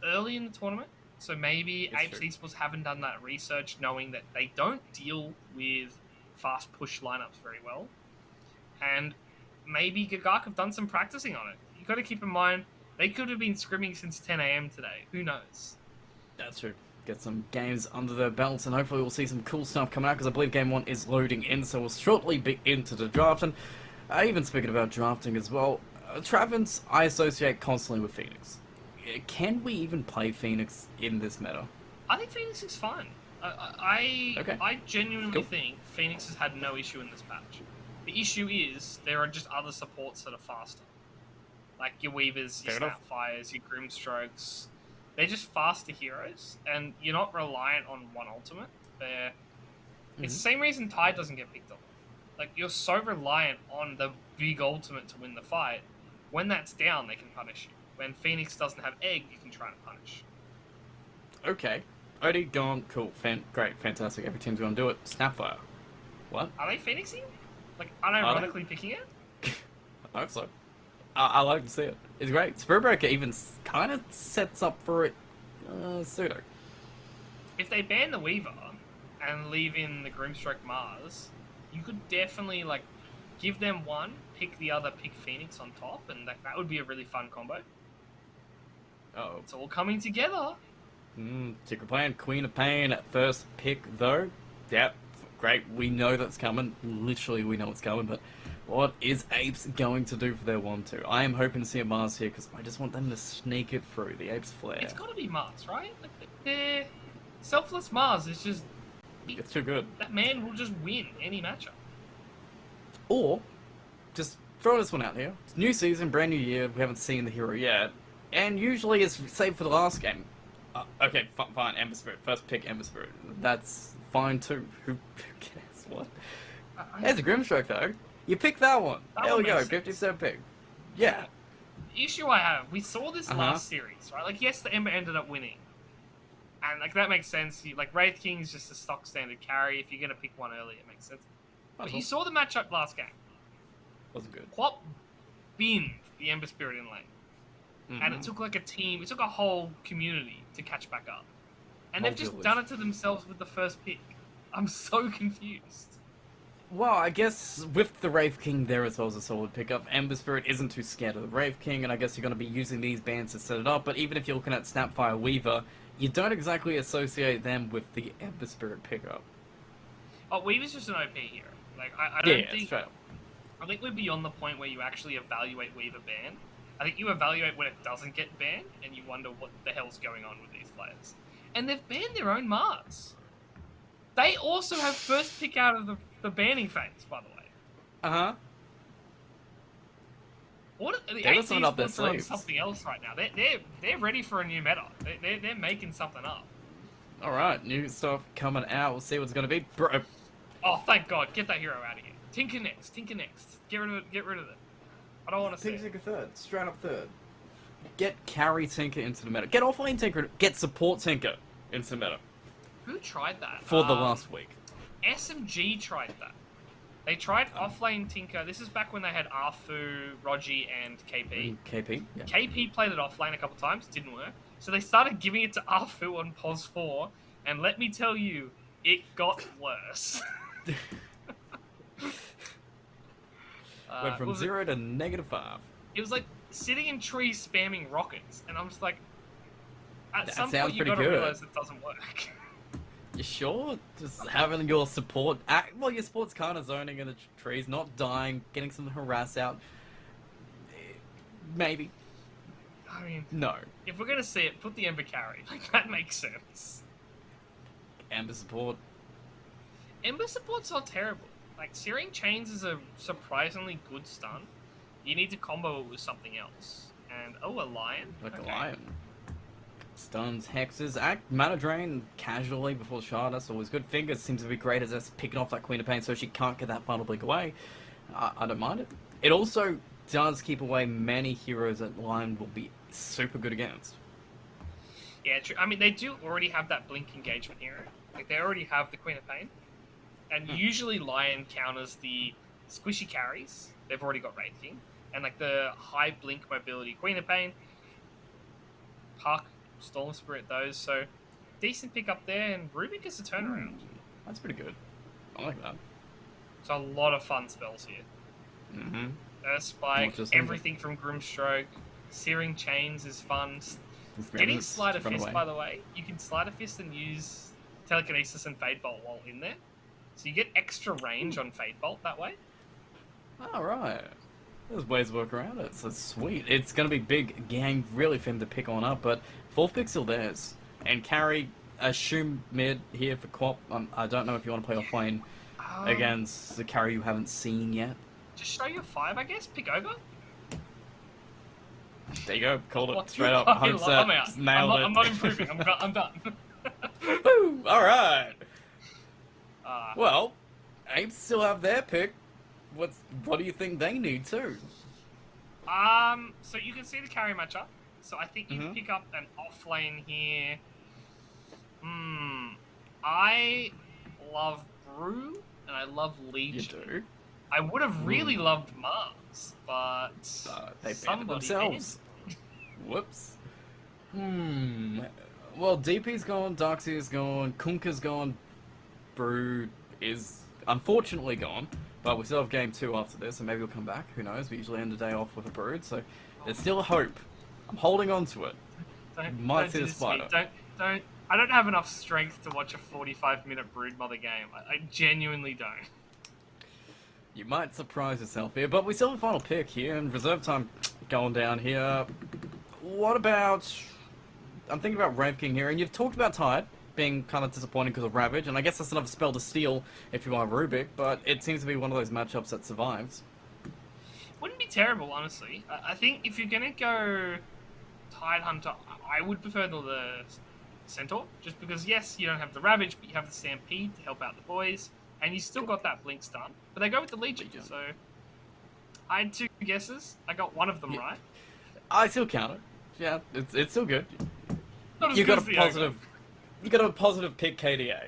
early in the tournament, so maybe Apes Esports haven't done that research, knowing that they don't deal with fast push lineups very well. And maybe Gagut have done some practicing on it. You've got to keep in mind, they could have been scrimming since 10 AM today. Who knows? That's true. Get some games under their belts, and hopefully we'll see some cool stuff coming out, because I believe Game 1 is loading in, so we'll shortly be into the draft. And even speaking about drafting as well, Travens I associate constantly with Phoenix. can we even play Phoenix in this meta? I think Phoenix is fine. I genuinely Cool. think Phoenix has had no issue in this patch. The issue is there are just other supports that are faster. Like your Weavers, your Fair enough. Snapfires, your Grimstrokes. They're just faster heroes, and you're not reliant on one ultimate. It's the same reason Tide doesn't get picked up. Like, you're so reliant on the big ultimate to win the fight. When that's down, they can punish you. When Phoenix doesn't have Egg, you can try to punish. Okay. Odie, gone. Cool. Great. Fantastic. Every team's going to do it. Snapfire. What? Are they Phoenixing? Like, unironically picking it? I hope so. I like to see it. It's great. Spirit Breaker even kind of sets up for it. Pseudo. If they ban the Weaver and leave in the Grimstroke Mars, you could definitely, like, give them one, pick the other, pick Phoenix on top, and that would be a really fun combo. Oh. It's all coming together. Secret plan. Queen of Pain at first pick, though. Yep. Great. We know that's coming. Literally, we know it's coming, but what is Apes going to do for their 1-2? I am hoping to see a Mars here, because I just want them to sneak it through. The Apes flare. It's got to be Mars, right? Like, they're... Selfless Mars is just... It's too good. That man will just win any matchup. Or, just throw this one out here. It's new season, brand new year, we haven't seen the hero yet. And usually it's saved for the last game. Okay, fine, Ember Spirit. First pick Ember Spirit. That's fine too. Who cares? What? There's a Grimstroke though. You pick that one. There we go, 50% pick. Yeah. The issue I have, we saw this last series, right? Like, yes, the Ember ended up winning. And, like, that makes sense. Like, Wraith King is just a stock standard carry. If you're going to pick one early, it makes sense. But you saw the matchup last game. Wasn't good. Quap binned the Ember Spirit in lane. And it took, like, a team, it took a whole community to catch back up. And they've just done it to themselves with the first pick. I'm so confused. Well, I guess with the Wraith King there as well as a solid pickup, Ember Spirit isn't too scared of the Wraith King, and I guess you're going to be using these bands to set it up, but even if you're looking at Snapfire Weaver, you don't exactly associate them with the Ember Spirit pickup. Oh, Weaver's just an OP hero. Like, I don't think... straight up. I think we're beyond the point where you actually evaluate Weaver ban. I think you evaluate when it doesn't get banned, and you wonder what the hell's going on with these players. And they've banned their own Mars. They also have first pick out of the banning phase, by the way. Uh-huh. What the They're AC up their Sports are on sleeves. something else right now. They're ready for a new meta. They're making something up. Alright, new stuff coming out. We'll see what's going to be. Bro. Oh, thank God. Get that hero out of here. Tinker next. Get rid of it. Get rid of it. I don't want to see it. Tinker third. Straight up third. Get carry Tinker into the meta. Get offlane Tinker. Get support Tinker into the meta. Who tried that? For the last week. SMG tried that. They tried offlane Tinker. This is back when they had Arfu, Rogi, and KP. KP, yeah. KP played it offlane a couple times. Didn't work. So they started giving it to Arfu on POS 4. And let me tell you, it got worse. Went from 0 to -5. It was like sitting in trees spamming rockets. And I'm just like, at That some sounds point you pretty gotta good. realize it doesn't work. You sure? Just having your support... Well, your support's kind of zoning in the trees, not dying, getting some harass out. Maybe. I mean, No. if we're gonna see it, put the Ember carry. Like, that makes sense. Ember support. Ember support's not terrible. Like, Searing Chains is a surprisingly good stun. You need to combo it with something else. And, oh, a Lion? Like Okay. a lion. Stuns, hexes, mana drain casually before the shard. That's always good. Fingers seems to be great as that's picking off that Queen of Pain so she can't get that final blink away. I don't mind it. It also does keep away many heroes that Lion will be super good against. Yeah, true. I mean, they do already have that blink engagement hero. Like, they already have the Queen of Pain. And usually Lion counters the squishy carries. They've already got Wraith King. And, like, the high blink mobility Queen of Pain. Park, Storm Spirit, those. So, decent pick up there. And Rubik gets a turnaround. That's pretty good. I like that. So, a lot of fun spells here. Mm-hmm. Earth Spike, just everything from Grimstroke. Searing Chains is fun. Getting Sleight of Fist, by the way. You can Sleight of Fist and use Telekinesis and Fade Bolt while in there. So you get extra range on Fade Bolt that way. Alright. There's ways to work around it, so sweet. It's going to be big game, really, for him to pick on up, but 4th pick's still theirs. And carry, assume mid here for Quap. I don't know if you want to play offlane against the carry you haven't seen yet. Just show your 5, I guess. Pick over. There you go, called it What? straight up. I'm 100%. out. Nailed it. I'm not improving. I'm done. Woo! Alright! Well, Apes still have their pick. What do you think they need too? So you can see the carry matchup. So I think you pick up an offlane here. I love Brew and I love Legion. You do? I would have really loved Mars, but They banned somebody themselves. Whoops. Well, DP's gone, Darkseer's gone, Kunka's gone, Brew is unfortunately gone, but we still have game 2 after this, and maybe we'll come back. Who knows? We usually end the day off with a Brood, so there's still hope. I'm holding on to it. Might see the spider. Don't. I don't have enough strength to watch a 45-minute Brood Mother game. I genuinely don't. You might surprise yourself here, but we still have a final pick here, and reserve time going down here. What about... I'm thinking about Rave King here, and you've talked about Tide being kind of disappointing because of Ravage, and I guess that's another spell to steal if you are Rubik, but it seems to be one of those matchups that survives. Wouldn't be terrible, honestly. I think if you're going to go Tide Hunter, I would prefer the Centaur, just because, yes, you don't have the Ravage, but you have the Stampede to help out the boys, and you still got that Blink stun. But they go with the Legion, so I had 2 guesses. I got one of them right. I still count it. Yeah, it's still good. Not as You good got as a the positive. You got a positive pick KDA.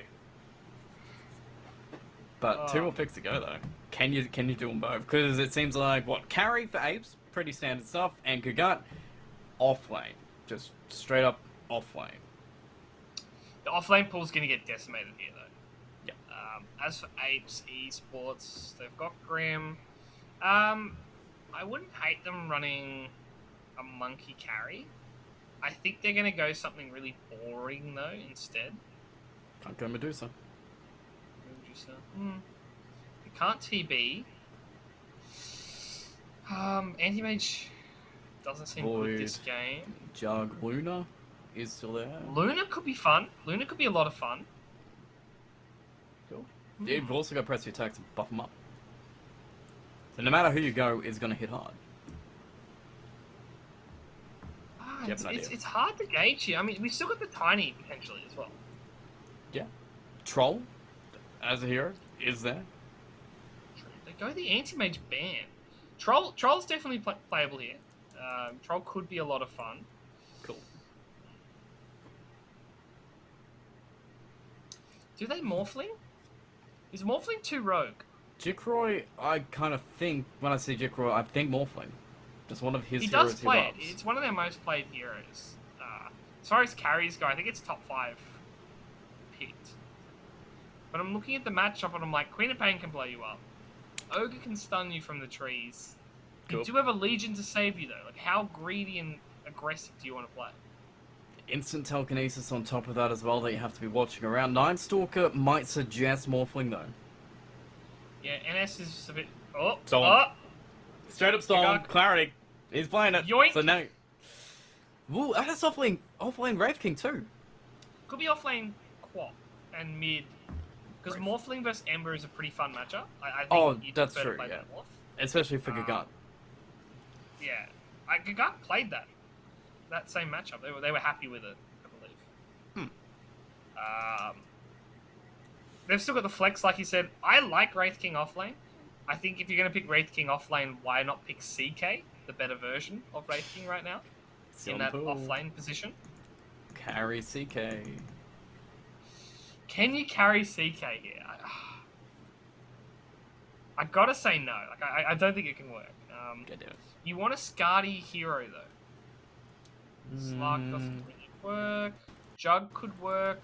But 2 more picks to go though. Can you do them both? Because it seems like carry for Apes, pretty standard stuff, and Gugut offlane, just straight up offlane. The offlane pool's going to get decimated here, though. Yep. As for Apes, Esports, they've got Grim. I wouldn't hate them running a monkey carry. I think they're going to go something really boring, though, instead. Can't go Medusa. They can't TB. Anti-Mage doesn't seem good this game. Jug Luna is still there. Luna could be fun. Luna could be a lot of fun. Cool. You've also got press your attacks to buff them up. So no matter who you go, it's going to hit hard. It's hard to gauge here. I mean, we've still got the Tiny potentially as well. Yeah. Troll, as a hero, is there. They go the Anti-Mage ban. Troll's definitely playable here. Troll could be a lot of fun. Cool. Do they Morphling? Is Morphling too rogue? Jikroy, I kind of think, when I see Jikroy, I think Morphling. Just one of his He heroes does play it. he It's one of their most played heroes. As far as carries go, I think it's top 5 picked. But I'm looking at the matchup and I'm like, Queen of Pain can blow you up. Ogre can stun you from the trees. Cool. You do have a Legion to save you though. Like, how greedy and aggressive do you want to play? Instant telekinesis on top of that as well that you have to be watching around. Ninestalker might suggest Morphling though. Yeah, NS is a bit... Oh! Stolen. Straight up stolen. Got... Clarity. He's playing it. Yoink! So no. Ooh, that's offlane Wraith King too. Could be offlane Quap and mid. Because Morphling vs Ember is a pretty fun matchup. I think you'd that's prefer true, to play yeah. that Morph. Especially for Gugut. Yeah. Gugut played that same matchup. They were happy with it, I believe. They've still got the flex, like you said. I like Wraith King offlane. I think if you're going to pick Wraith King offlane, why not pick CK, the better version of Wraith King right now, in that offlane position? Carry CK. Can you carry CK here? I gotta say no. Like I don't think it can work. You want a Scardy hero though. Slark doesn't really work. Jug could work.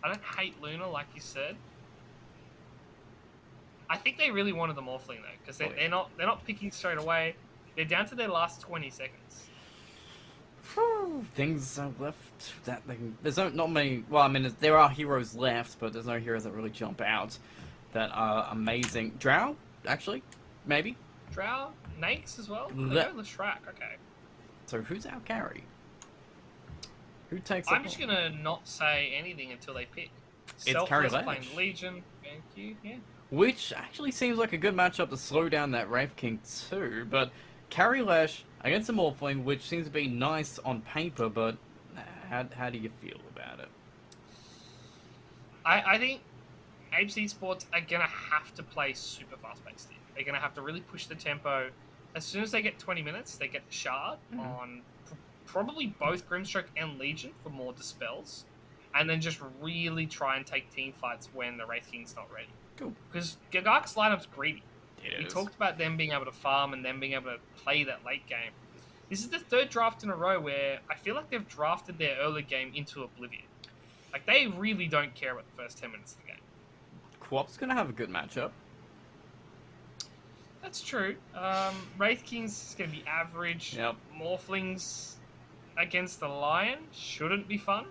I don't hate Luna, like you said. I think they really wanted the Morphling though, because they're not picking straight away. They're down to their last 20 seconds. Things are left that they can, there's not many. Well, I mean, there are heroes left, but there's no heroes that really jump out that are amazing. Drow, actually, maybe. Drow? Nakes as well? Le- Leshrac, okay. So who's our carry? Who takes I'm the just ball? gonna not say anything until they pick. Carry Selfless Lash. playing Legion. Thank you, yeah. Which actually seems like a good matchup to slow down that Wraith King too, but Carry Lash against a Morphling, which seems to be nice on paper, but how do you feel about it? I think Apes Esports are going to have to play super fast-paced here. They're going to have to really push the tempo. As soon as they get 20 minutes, they get the Shard on probably both Grimstroke and Legion for more dispels. And then just really try and take team fights when the Wraith King's not ready. Cool. Because Gagark's lineup's greedy. It We is. talked about them being able to farm and them being able to play that late game. This is the third draft in a row where I feel like they've drafted their early game into oblivion. Like, they really don't care about the first 10 minutes of the game. Quap's gonna have a good matchup. That's true. Wraith King's is going to be average. Yep. Morphlings against the Lion shouldn't be fun.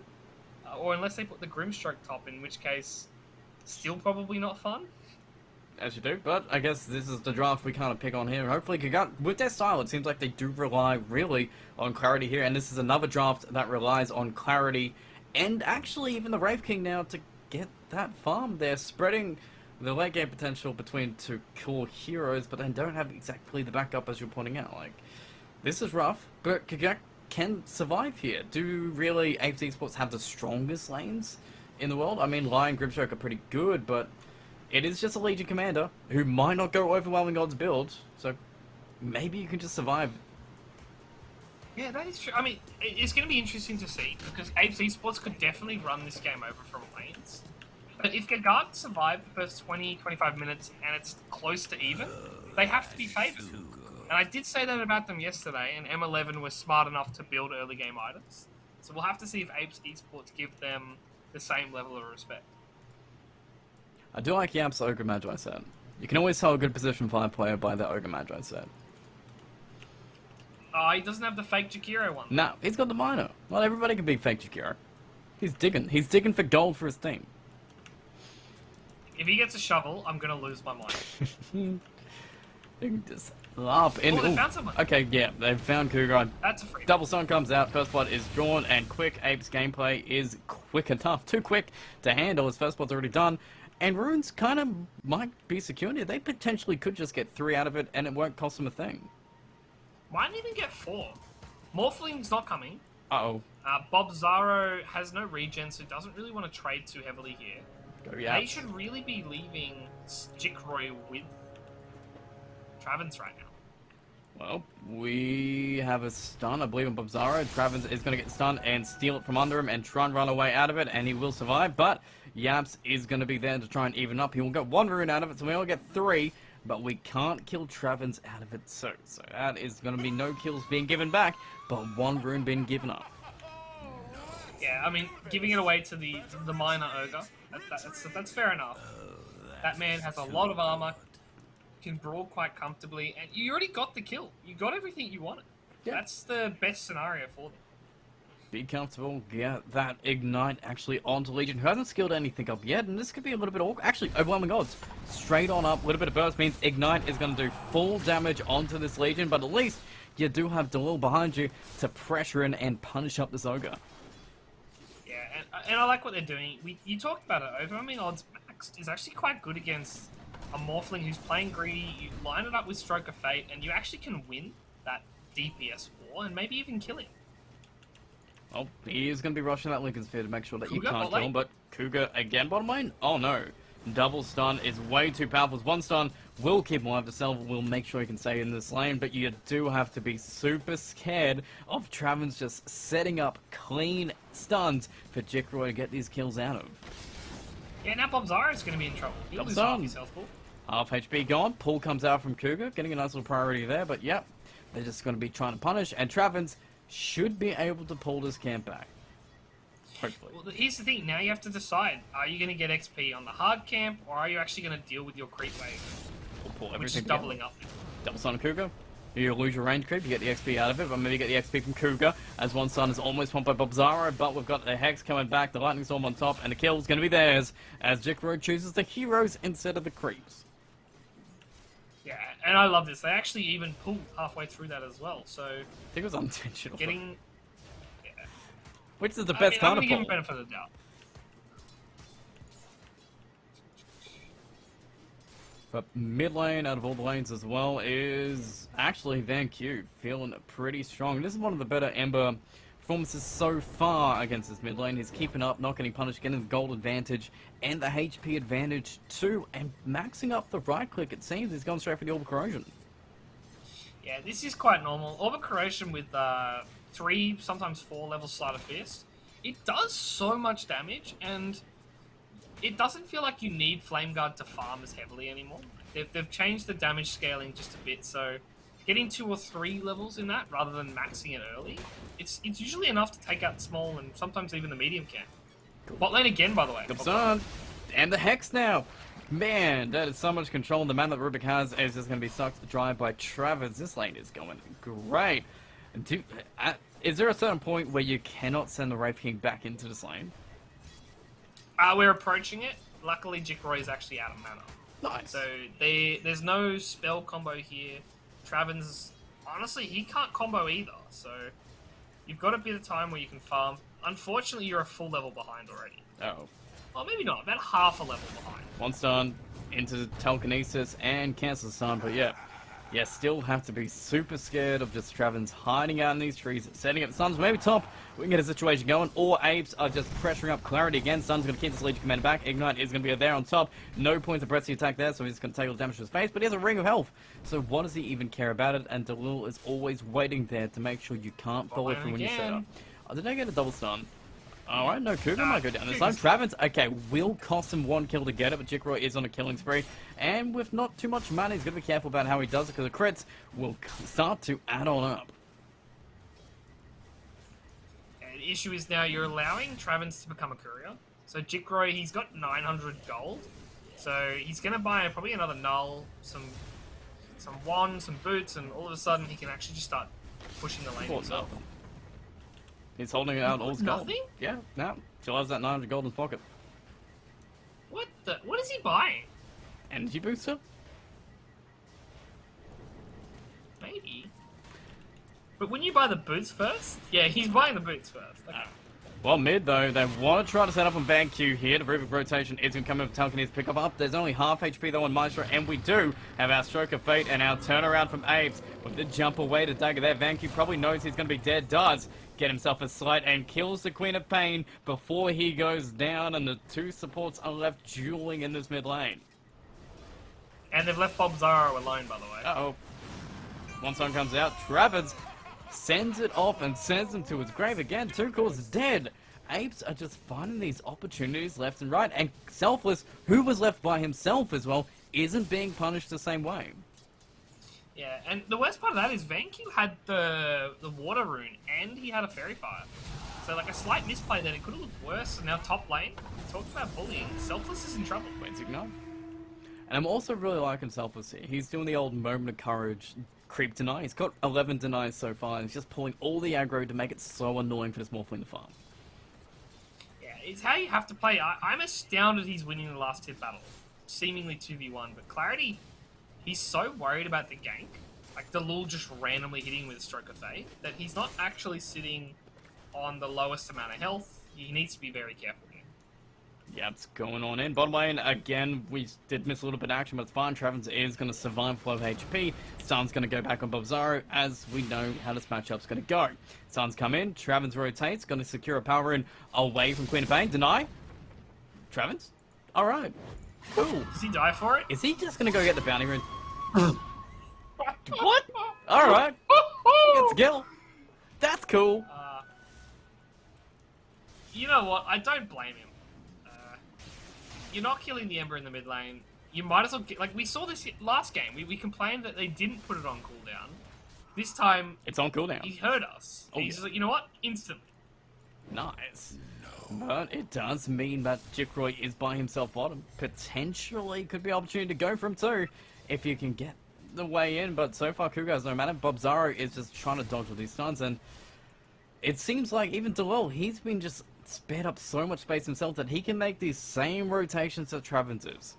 Or unless they put the Grimstroke top, in which case, still probably not fun. As you do, but I guess this is the draft we kind of pick on here. Hopefully, with their style, it seems like they do rely really on clarity here, and this is another draft that relies on clarity, and actually even the Wraith King now to get that farm. They're spreading the late game potential between two cool heroes, but they don't have exactly the backup as you're pointing out. Like, this is rough, but Kagak can survive here. Do really Apes Esports have the strongest lanes in the world? I mean, Lion Grimstroke are pretty good, but it is just a Legion commander who might not go overwhelming odds build, so maybe you can just survive. Yeah, that is true. I mean, it's going to be interesting to see, because Apes Esports could definitely run this game over from lanes. But if Gagard survive the first 20-25 minutes and it's close to even, they have to be favoured. And I did say that about them yesterday, and M11 was smart enough to build early game items. So we'll have to see if Apes Esports give them the same level of respect. I do like Yap's Ogre Magi set. You can always tell a good position 5 player by the Ogre Magi set. Oh, he doesn't have the fake Jakiro one. No, he's got the minor. Not everybody can be fake Jakiro. He's digging. He's digging for gold for his team. If he gets a shovel, I'm going to lose my mind. You can just laugh in. Oh, they found someone. Okay, yeah, they've found Cougar. That's a free. Double Sun comes out, first blood is drawn, and Quick Apes gameplay is quick enough. Too quick to handle, his first blood's already done. And Runes kind of might be secure here. They potentially could just get 3 out of it, and it won't cost them a thing. Might even get 4. Morphling's not coming. Uh-oh. Bob Zaro has no regen, so doesn't really want to trade too heavily here. Go, yeah. They should really be leaving Jikroy with Travens right now. Well, we have a stun, I believe, on Bob Zaro. Travens is going to get stunned and steal it from under him and try and run away out of it, and he will survive, but Yaps is going to be there to try and even up. He will get 1 rune out of it, so we only get 3, but we can't kill Travens out of it, so that is going to be no kills being given back, but 1 rune being given up. Yeah, I mean, giving it away to the minor ogre, that's fair enough. That man has a lot of armor, can brawl quite comfortably, and you already got the kill. You got everything you wanted. Yeah. That's the best scenario for them. Be comfortable, get that Ignite actually onto Legion, who hasn't skilled anything up yet, and this could be a little bit awkward. Actually, overwhelming odds. Straight on up, a little bit of burst means Ignite is going to do full damage onto this Legion, but at least you do have Delil behind you to pressure in and punish up this Ogre. Yeah, and I like what they're doing. You talked about it. Overwhelming odds maxed is actually quite good against a Morphling who's playing greedy. You line it up with Stroke of Fate, and you actually can win that DPS war and maybe even kill him. Well, he is going to be rushing that Lincoln Sphere to make sure that you Cougar, can't bot kill lane. him, but Cougar again bottom lane? Oh no. Double stun is way too powerful. 1 stun will keep him alive. The Selva will make sure he can stay in this lane, but you do have to be super scared of Travens just setting up clean stuns for Jikroy to get these kills out of. Yeah, now Bob Zara's going to be in trouble. He'll Double lose half stun. his health pool. Half HP gone. Pull comes out from Cougar, getting a nice little priority there, but yep. They're just going to be trying to punish, and Travens should be able to pull this camp back. Hopefully. Well, here's the thing. Now you have to decide. Are you going to get XP on the hard camp, or are you actually going to deal with your creep wave? We'll pull Which is everything doubling together. up. Double stun on Cougar. You lose your range creep, you get the XP out of it, but maybe get the XP from Cougar, as 1 stun is almost pumped by Bob Zaro, but we've got the Hex coming back, the Lightning Storm on top, and the kill's going to be theirs, as Jikroy chooses the heroes instead of the creeps. Yeah, And I love this. They actually even pulled halfway through that as well. So I think it was unintentional. getting, Which is the I best mean, kind I'm of gonna give him pull. benefit of the doubt. But mid lane, out of all the lanes as well, is actually VanQ, feeling pretty strong. This is one of the better Ember performances so far against this mid lane. He's keeping up, not getting punished, getting the gold advantage and the HP advantage too, and maxing up the right click. It seems he's gone straight for the Orb Corrosion. Yeah, this is quite normal. Orb Corrosion with 3, sometimes 4 level Sleight of Fist. It does so much damage, and it doesn't feel like you need Flame Guard to farm as heavily anymore. They've changed the damage scaling just a bit, so getting 2 or 3 levels in that rather than maxing it early, it's usually enough to take out small and sometimes even the medium camp. Bot lane again, by the way. Comes on. And the Hex now. Man, that is so much control. The man that Rubik has is just going to be sucked dry by Travis. This lane is going great. Is there a certain point where you cannot send the Wraith King back into this lane? We're approaching it. Luckily, Jikroy is actually out of mana. Nice. So there's no spell combo here. Travin's, honestly, he can't combo either. So you've got a bit of time where you can farm. Unfortunately, you're a full level behind already. Oh. Well, maybe not. About half a level behind. One stun into telekinesis and cancel stun, but yeah. Yeah, still have to be super scared of just Travin's hiding out in these trees, setting up stuns. Maybe top, we can get a situation going, or Apes are just pressuring up Clarity again. Stun's going to keep this Legion Commander back. Ignite is going to be there on top. No points of pressing attack there, so he's going to take all the damage to his face, but he has a Ring of Health. So what does he even care about it? And Delil is always waiting there to make sure you can't fall from when you set up. Oh, did I get a double stun? Alright, no, Cougar might go down this time. Travis, okay, will cost him 1 kill to get it, but Jikroy is on a killing spree. And with not too much mana, he's going to be careful about how he does it, because the crits will start to add on up. And the issue is now you're allowing Travis to become a courier. So Jikroy, he's got 900 gold. So he's going to buy probably another null, some wand, some boots, and all of a sudden he can actually just start pushing the lane himself. He's holding out all his gold. Nothing? Yeah, no. Still has that 900 gold in his pocket. What is he buying? Energy booster? Maybe. But when you buy the boots first? Yeah, he's buying the boots first. Okay. Well, mid though, they want to try to set up on VanQ here. The Rubik rotation is going to come in with Telekinesis pick up. There's only half HP though on Maestro, and we do have our Stroke of Fate and our turnaround from Apes with the jump away to dagger there. VanQ probably knows he's going to be dead, does get himself a slight and kills the Queen of Pain before he goes down, and the 2 supports are left dueling in this mid lane. And they've left Bob Zaro alone, by the way. Uh-oh. One song comes out. Travis sends it off and sends him to his grave again. 2 cores dead. Apes are just finding these opportunities left and right. And Selfless, who was left by himself as well, isn't being punished the same way. Yeah, and the worst part of that is VanQ had the water rune and he had a fairy fire. So like a slight misplay then it could have looked worse. And now top lane, talk about bullying. Selfless is in trouble. Wait, Ignite. And I'm also really liking Selfless here. He's doing the old moment of courage creep deny. He's got 11 denies so far. He's just pulling all the aggro to make it so annoying for this Morphling to farm. Yeah, it's how you have to play. I'm astounded he's winning the last hit battle. Seemingly 2v1, but Clarity, he's so worried about the gank, like the Lul just randomly hitting with a Stroke of Fate, that he's not actually sitting on the lowest amount of health. He needs to be very careful here. Yeah, it's going on in. Bottom lane, again, we did miss a little bit of action, but it's fine. Travis is going to survive flow of HP. Sun's going to go back on Bob Zaro, as we know how this matchup's going to go. Sun's come in, Travis rotates, going to secure a power in away from Queen of Pain. Deny. Travis? Alright. Cool. Does he die for it? Is he just going to go get the bounty rune? What? Alright. It's Gil. That's cool. You know what? I don't blame him. You're not killing the Ember in the mid lane. You might as well get... Like, we saw this last game. We complained that they didn't put it on cooldown. This time... It's on cooldown. He heard us. Oh, He's just like, you know what? Instantly. Nice. But it does mean that Jikroy is by himself bottom. Potentially could be an opportunity to go for him too, if you can get the way in. But so far, Cougar has no matter. Bob Zaro is just trying to dodge all these stuns, and it seems like even Delil, he's been just sped up so much space himself that he can make these same rotations that Travis is.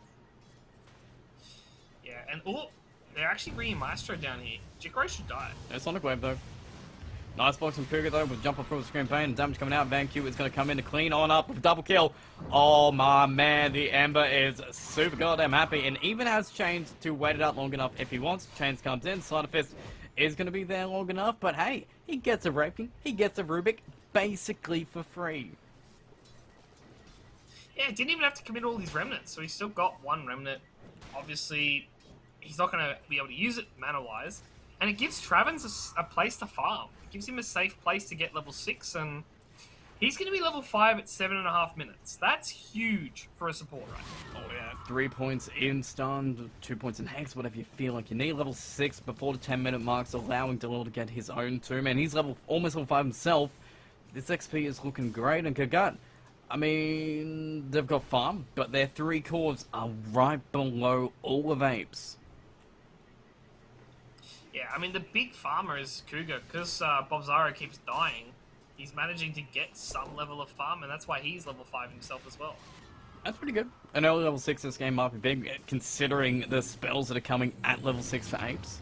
Yeah, and oh, they're actually bringing Maestro down here. Jikro should die. No Sonic Wave though. Nice box from Cougar though, with jumper through the screen pain and damage coming out. Van Q is going to come in to clean on up with a double kill. Oh my man, the Ember is super goddamn happy and even has Chains to wait it out long enough if he wants. Chains comes in, Slider Fist is going to be there long enough, but hey, he gets a Raping, he gets a Rubik, basically for free. Yeah, didn't even have to commit all these remnants, so he's still got one remnant. Obviously, he's not going to be able to use it mana-wise. And it gives Travens a place to farm. It gives him a safe place to get level 6, and he's going to be level 5 at 7.5 minutes. That's huge for a support right now. Oh yeah, 3 points in stun, 2 points in hex, whatever you feel like you need. Level 6 before the 10-minute marks, allowing Delil to get his own too. Man, he's almost level 5 himself. This XP is looking great, and Gagat, I mean, they've got farm, but their 3 cores are right below all of Apes. Yeah, I mean, the big farmer is Cougar, because Bobzaro keeps dying. He's managing to get some level of farm, and that's why he's level 5 himself as well. That's pretty good. An early level 6 this game might be big, considering the spells that are coming at level 6 for Apes.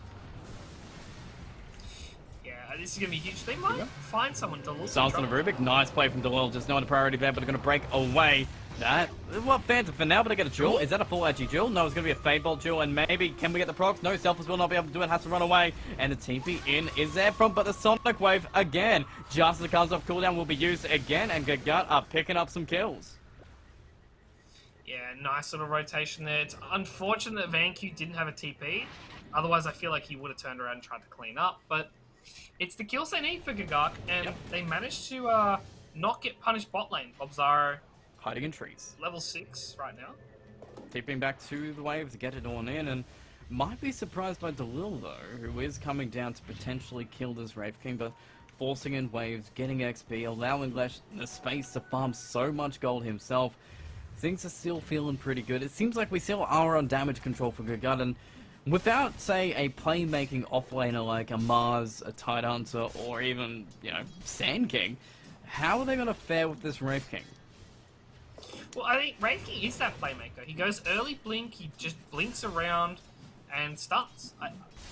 Yeah, this is going to be huge. They might find someone to look Silence on a Rubik, nice play from Delil, just knowing the priority there, but they're going to break away. That, well, Phantom for now, but I get a duel. Is that a full edgy duel? No, it's going to be a Fade Bolt duel, and maybe, can we get the procs? No, Selfless will not be able to do it, has to run away, and the TP in is there from, but the Sonic Wave, again, just as it comes off cooldown, will be used again, and Gagut are picking up some kills. Yeah, nice little rotation there. It's unfortunate that Van Q didn't have a TP, otherwise I feel like he would have turned around and tried to clean up, but it's the kills they need for Gagak, and they managed to not get punished bot lane. Bobzaro Hiding in trees. level 6 right now. Tipping back to the wave to get it on in, and might be surprised by Delil though, who is coming down to potentially kill this Wraith King, but forcing in waves, getting XP, allowing Lesh the space to farm so much gold himself. Things are still feeling pretty good. It seems like we still are on damage control for Gagut, and without, say, a playmaking offlaner like a Mars, a Tide Hunter, or even, you know, Sand King, how are they going to fare with this Wraith King? Well, I think Wraith King is that playmaker. He goes early blink, he just blinks around and stuns.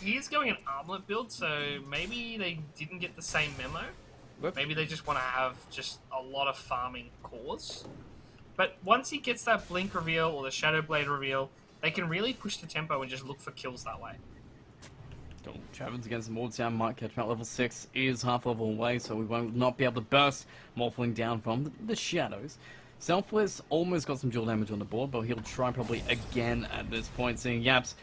He is going an armlet build, so maybe they didn't get the same memo. Whoops. Maybe they just want to have just a lot of farming cores. But once he gets that blink reveal or the Shadow Blade reveal, they can really push the tempo and just look for kills that way. Travens against Mordtown might catch him at level 6, is half level away, so we won't not be able to burst Morphling down from the shadows. Selfless almost got some dual damage on the board, but he'll try probably again at this point, seeing Yaps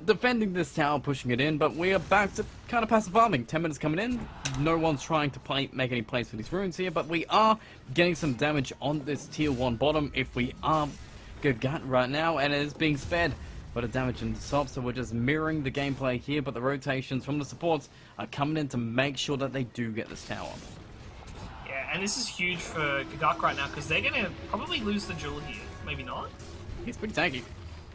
defending this tower, pushing it in, but we are back to kind of passive farming. 10 minutes coming in, no one's trying to make any plays for these runes here, but we are getting some damage on this tier 1 bottom if we are good gut right now, and it is being spared by the damage in the top, so we're just mirroring the gameplay here, but the rotations from the supports are coming in to make sure that they do get this tower. Yeah, and this is huge for Gagak right now, because they're going to probably lose the duel here. Maybe not. He's pretty tanky.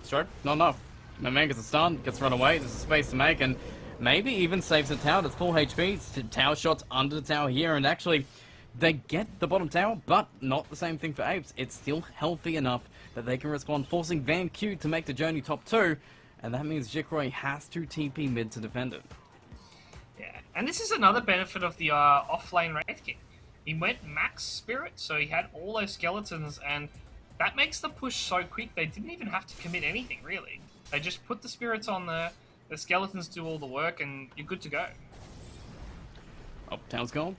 Stroke, not enough. My man gets a stun, gets run away, there's a space to make, and maybe even saves the tower. That's full HP, it's tower shots under the tower here, and actually, they get the bottom tower, but not the same thing for Apes. It's still healthy enough that they can respond, forcing Van Q to make the journey top 2, and that means Jikroy has to TP mid to defend it. Yeah, and this is another benefit of the off-lane Wraith King. He went max spirit, so he had all those skeletons, and that makes the push so quick. They didn't even have to commit anything, really. They just put the spirits on the skeletons do all the work, and you're good to go. Oh, town's gone.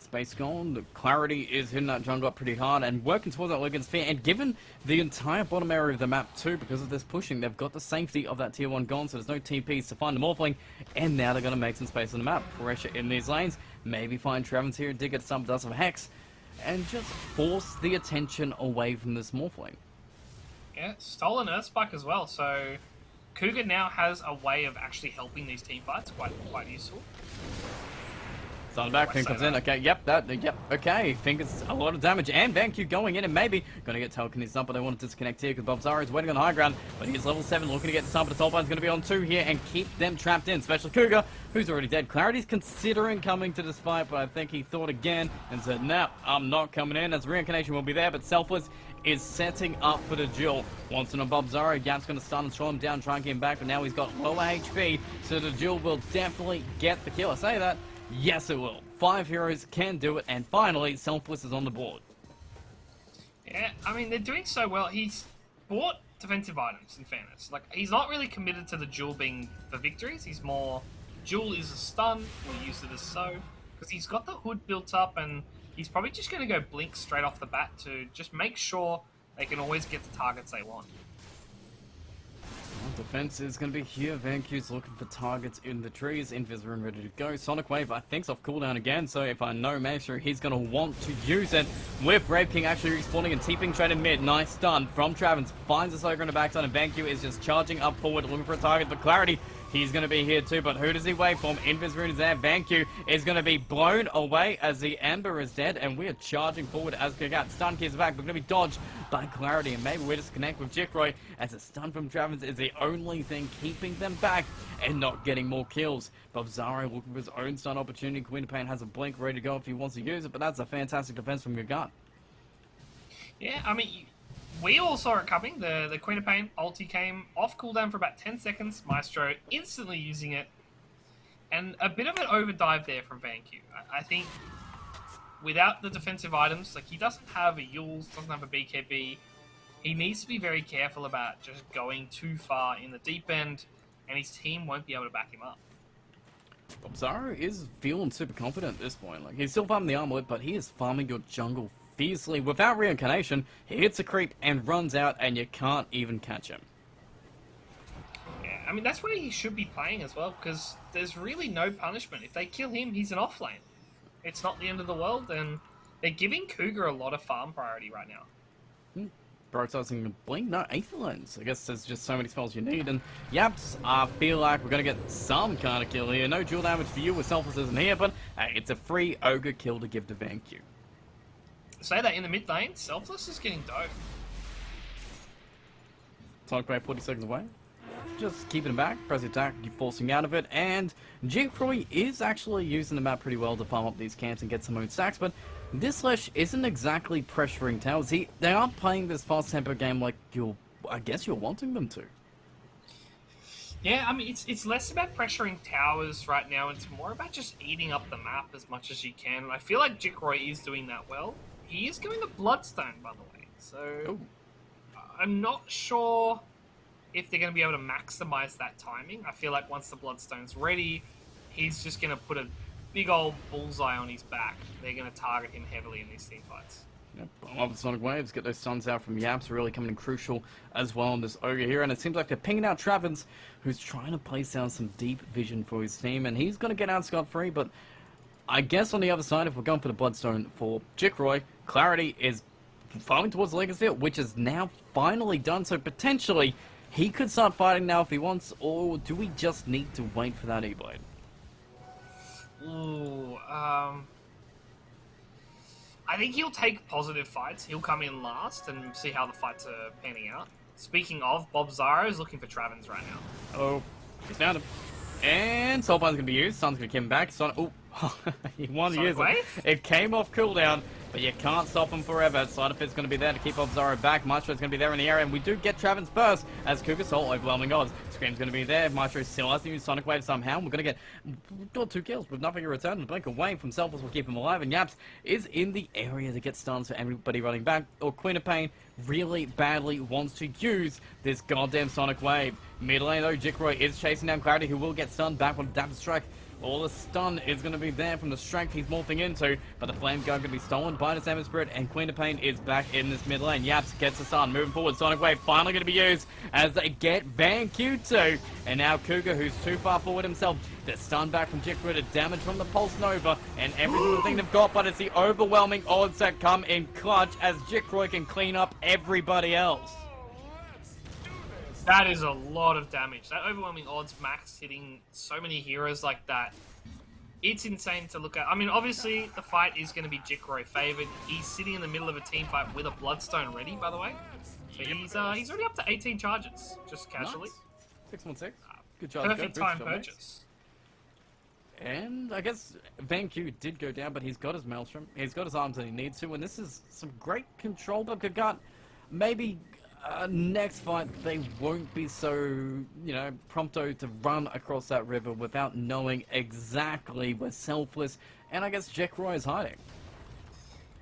Space gone. The clarity is hitting that jungle up pretty hard and working towards that Logan Sphere. And given the entire bottom area of the map too, because of this pushing, they've got the safety of that tier 1 gone, so there's no TPs to find the Morphling. And now they're going to make some space on the map. Pressure in these lanes. Maybe find Travens here, dig at some dust of Hex, and just force the attention away from this Morphling. Yeah, stolen Earth Spike as well, so Cougar now has a way of actually helping these team fights, quite useful. Starting back, Finn comes in. Okay, yep, okay. Finn gets a lot of damage, and VanQ going in and maybe going to get telekinesis up, but they want to disconnect here because Bobzara is waiting on the high ground, but he's level 7, looking to get the stun, but the top line's going to be on 2 here and keep them trapped in, especially Cougar, who's already dead. Clarity's considering coming to this fight, but I think he thought again and said, nah, I'm not coming in, as Reincarnation will be there, but Selfless is setting up for the duel. Wants to know Bobzara. Yap's going to stun and throw him down, try and get him back, but now he's got lower HP, so the duel will definitely get the kill. I say that, yes it will. 5 heroes can do it, and finally, Selfless is on the board. Yeah, I mean, they're doing so well. He's bought defensive items, in fairness. Like, he's not really committed to the duel being for victories. He's more, duel is a stun, we'll use it as so. Because he's got the hood built up, and he's probably just going to go blink straight off the bat to just make sure they can always get the targets they want. Defense is going to be here. VanQ's looking for targets in the trees. Invisor ready to go. Sonic Wave, I think, is off cooldown again, so if I know Maestro, he's going to want to use it. With Brave King actually respawning and TPing straight in mid. Nice stun from Travens. Finds a Soaker in the backside, and VanQ is just charging up forward, looking for a target. But Clarity, he's going to be here too, but who does he wait for? Invis is there. VanQ is going to be blown away as the Ember is dead, and we are charging forward as we got stun keys back. We're going to be dodged by Clarity, and maybe we just connect with Jikroy, as a stun from Travens is the only thing keeping them back and not getting more kills. Bobzara looking for his own stun opportunity. Queen of Pain has a blink ready to go if he wants to use it, but that's a fantastic defense from Gagat. Yeah, I mean, we all saw it coming. The Queen of Pain ulti came off cooldown for about 10 seconds. Maestro instantly using it. And a bit of an overdive there from VanQ. I think without the defensive items, like, he doesn't have a Yules, doesn't have a BKB. He needs to be very careful about just going too far in the deep end, and his team won't be able to back him up. Bobzara is feeling super confident at this point. Like, he's still farming the armlet, but he is farming your jungle fiercely. Without Reincarnation, he hits a creep and runs out, and you can't even catch him. Yeah, I mean, that's where he should be playing as well, because there's really no punishment. If they kill him, he's an off lane. It's not the end of the world, and they're giving Cougar a lot of farm priority right now. Prioritizing the blink? No, Aether Lens. I guess there's just so many spells you need, and Yaps, I feel like we're going to get some kind of kill here. No dual damage for you with Selfless isn't here, but hey, it's a free Ogre kill to give to VanQ. Say that in the mid lane, Selfless is getting dope. Sonic Wave 40 seconds away. Just keeping him back, press attack, keep forcing out of it, and Jikroy is actually using the map pretty well to farm up these camps and get some own stacks, but this Lesh isn't exactly pressuring towers. They aren't playing this fast tempo game like I guess you're wanting them to. Yeah, I mean, it's less about pressuring towers right now, it's more about just eating up the map as much as you can, and I feel like Jikroy is doing that well. He is going to Bloodstone, by the way, so Ooh. I'm not sure if they're going to be able to maximize that timing. I feel like once the Bloodstone's ready, he's just going to put a big old bullseye on his back. They're going to target him heavily in these team fights. Yep, I love the Sonic Waves, get those stuns out from Yaps, really coming in crucial as well on this Ogre here, and it seems like they're pinging out Travens, who's trying to place down some deep vision for his team, and he's going to get out scot-free, but I guess on the other side, if we're going for the Bloodstone for Jikroy, Clarity is falling towards Legacy, which is now finally done, so potentially he could start fighting now if he wants, or do we just need to wait for that E-Blade? Ooh, I think he'll take positive fights. He'll come in last and see how the fights are panning out. Speaking of, Bobzara is looking for Travens right now. Oh, he's found him. And Soulbine's going to be used. Sun's going to come back. Oh, he wanted to use it. It came off cooldown, but you can't stop him forever. Side effect's going to be there to keep Bobzara back. Maestro's going to be there in the area, and we do get Travens first as Cougar Soul overwhelming odds. Scream's going to be there. Maestro still has to use Sonic Wave somehow. We're going to get 2 kills with nothing in return. The blink away from Selfless will keep him alive, and Yaps is in the area to get stuns for everybody running back. Or Queen of Pain really badly wants to use this goddamn Sonic Wave. Mid lane though, Jikroy is chasing down Clarity, who will get stunned back with a Dapper Strike. All the stun is going to be there from the strength he's morphing into, but the Flame Guard going to be stolen by the Salmon Spirit, and Queen of Pain is back in this mid lane. Yaps gets the stun, moving forward. Sonic Wave finally going to be used as they get VanQ too, and now Cougar, who's too far forward himself, the stun back from Jikroy, the damage from the Pulse Nova, and every single thing they've got, but it's the overwhelming odds that come in clutch as Jikroy can clean up everybody else. That is a lot of damage. That overwhelming odds max hitting so many heroes like that It's insane to look at. I mean, obviously, the fight is going to be Jikro favored. He's sitting in the middle of a team fight with a Bloodstone ready, by the way. So he's already up to 18 charges, just casually. Nice. 616. Good job. Perfect time purchase. And I guess Van Q did go down, but he's got his Maelstrom. He's got his arms that he needs to, and this is some great control by Gagat. Maybe next fight they won't be so, you know, prompto to run across that river without knowing exactly where Selfless and I guess Jekroy is hiding.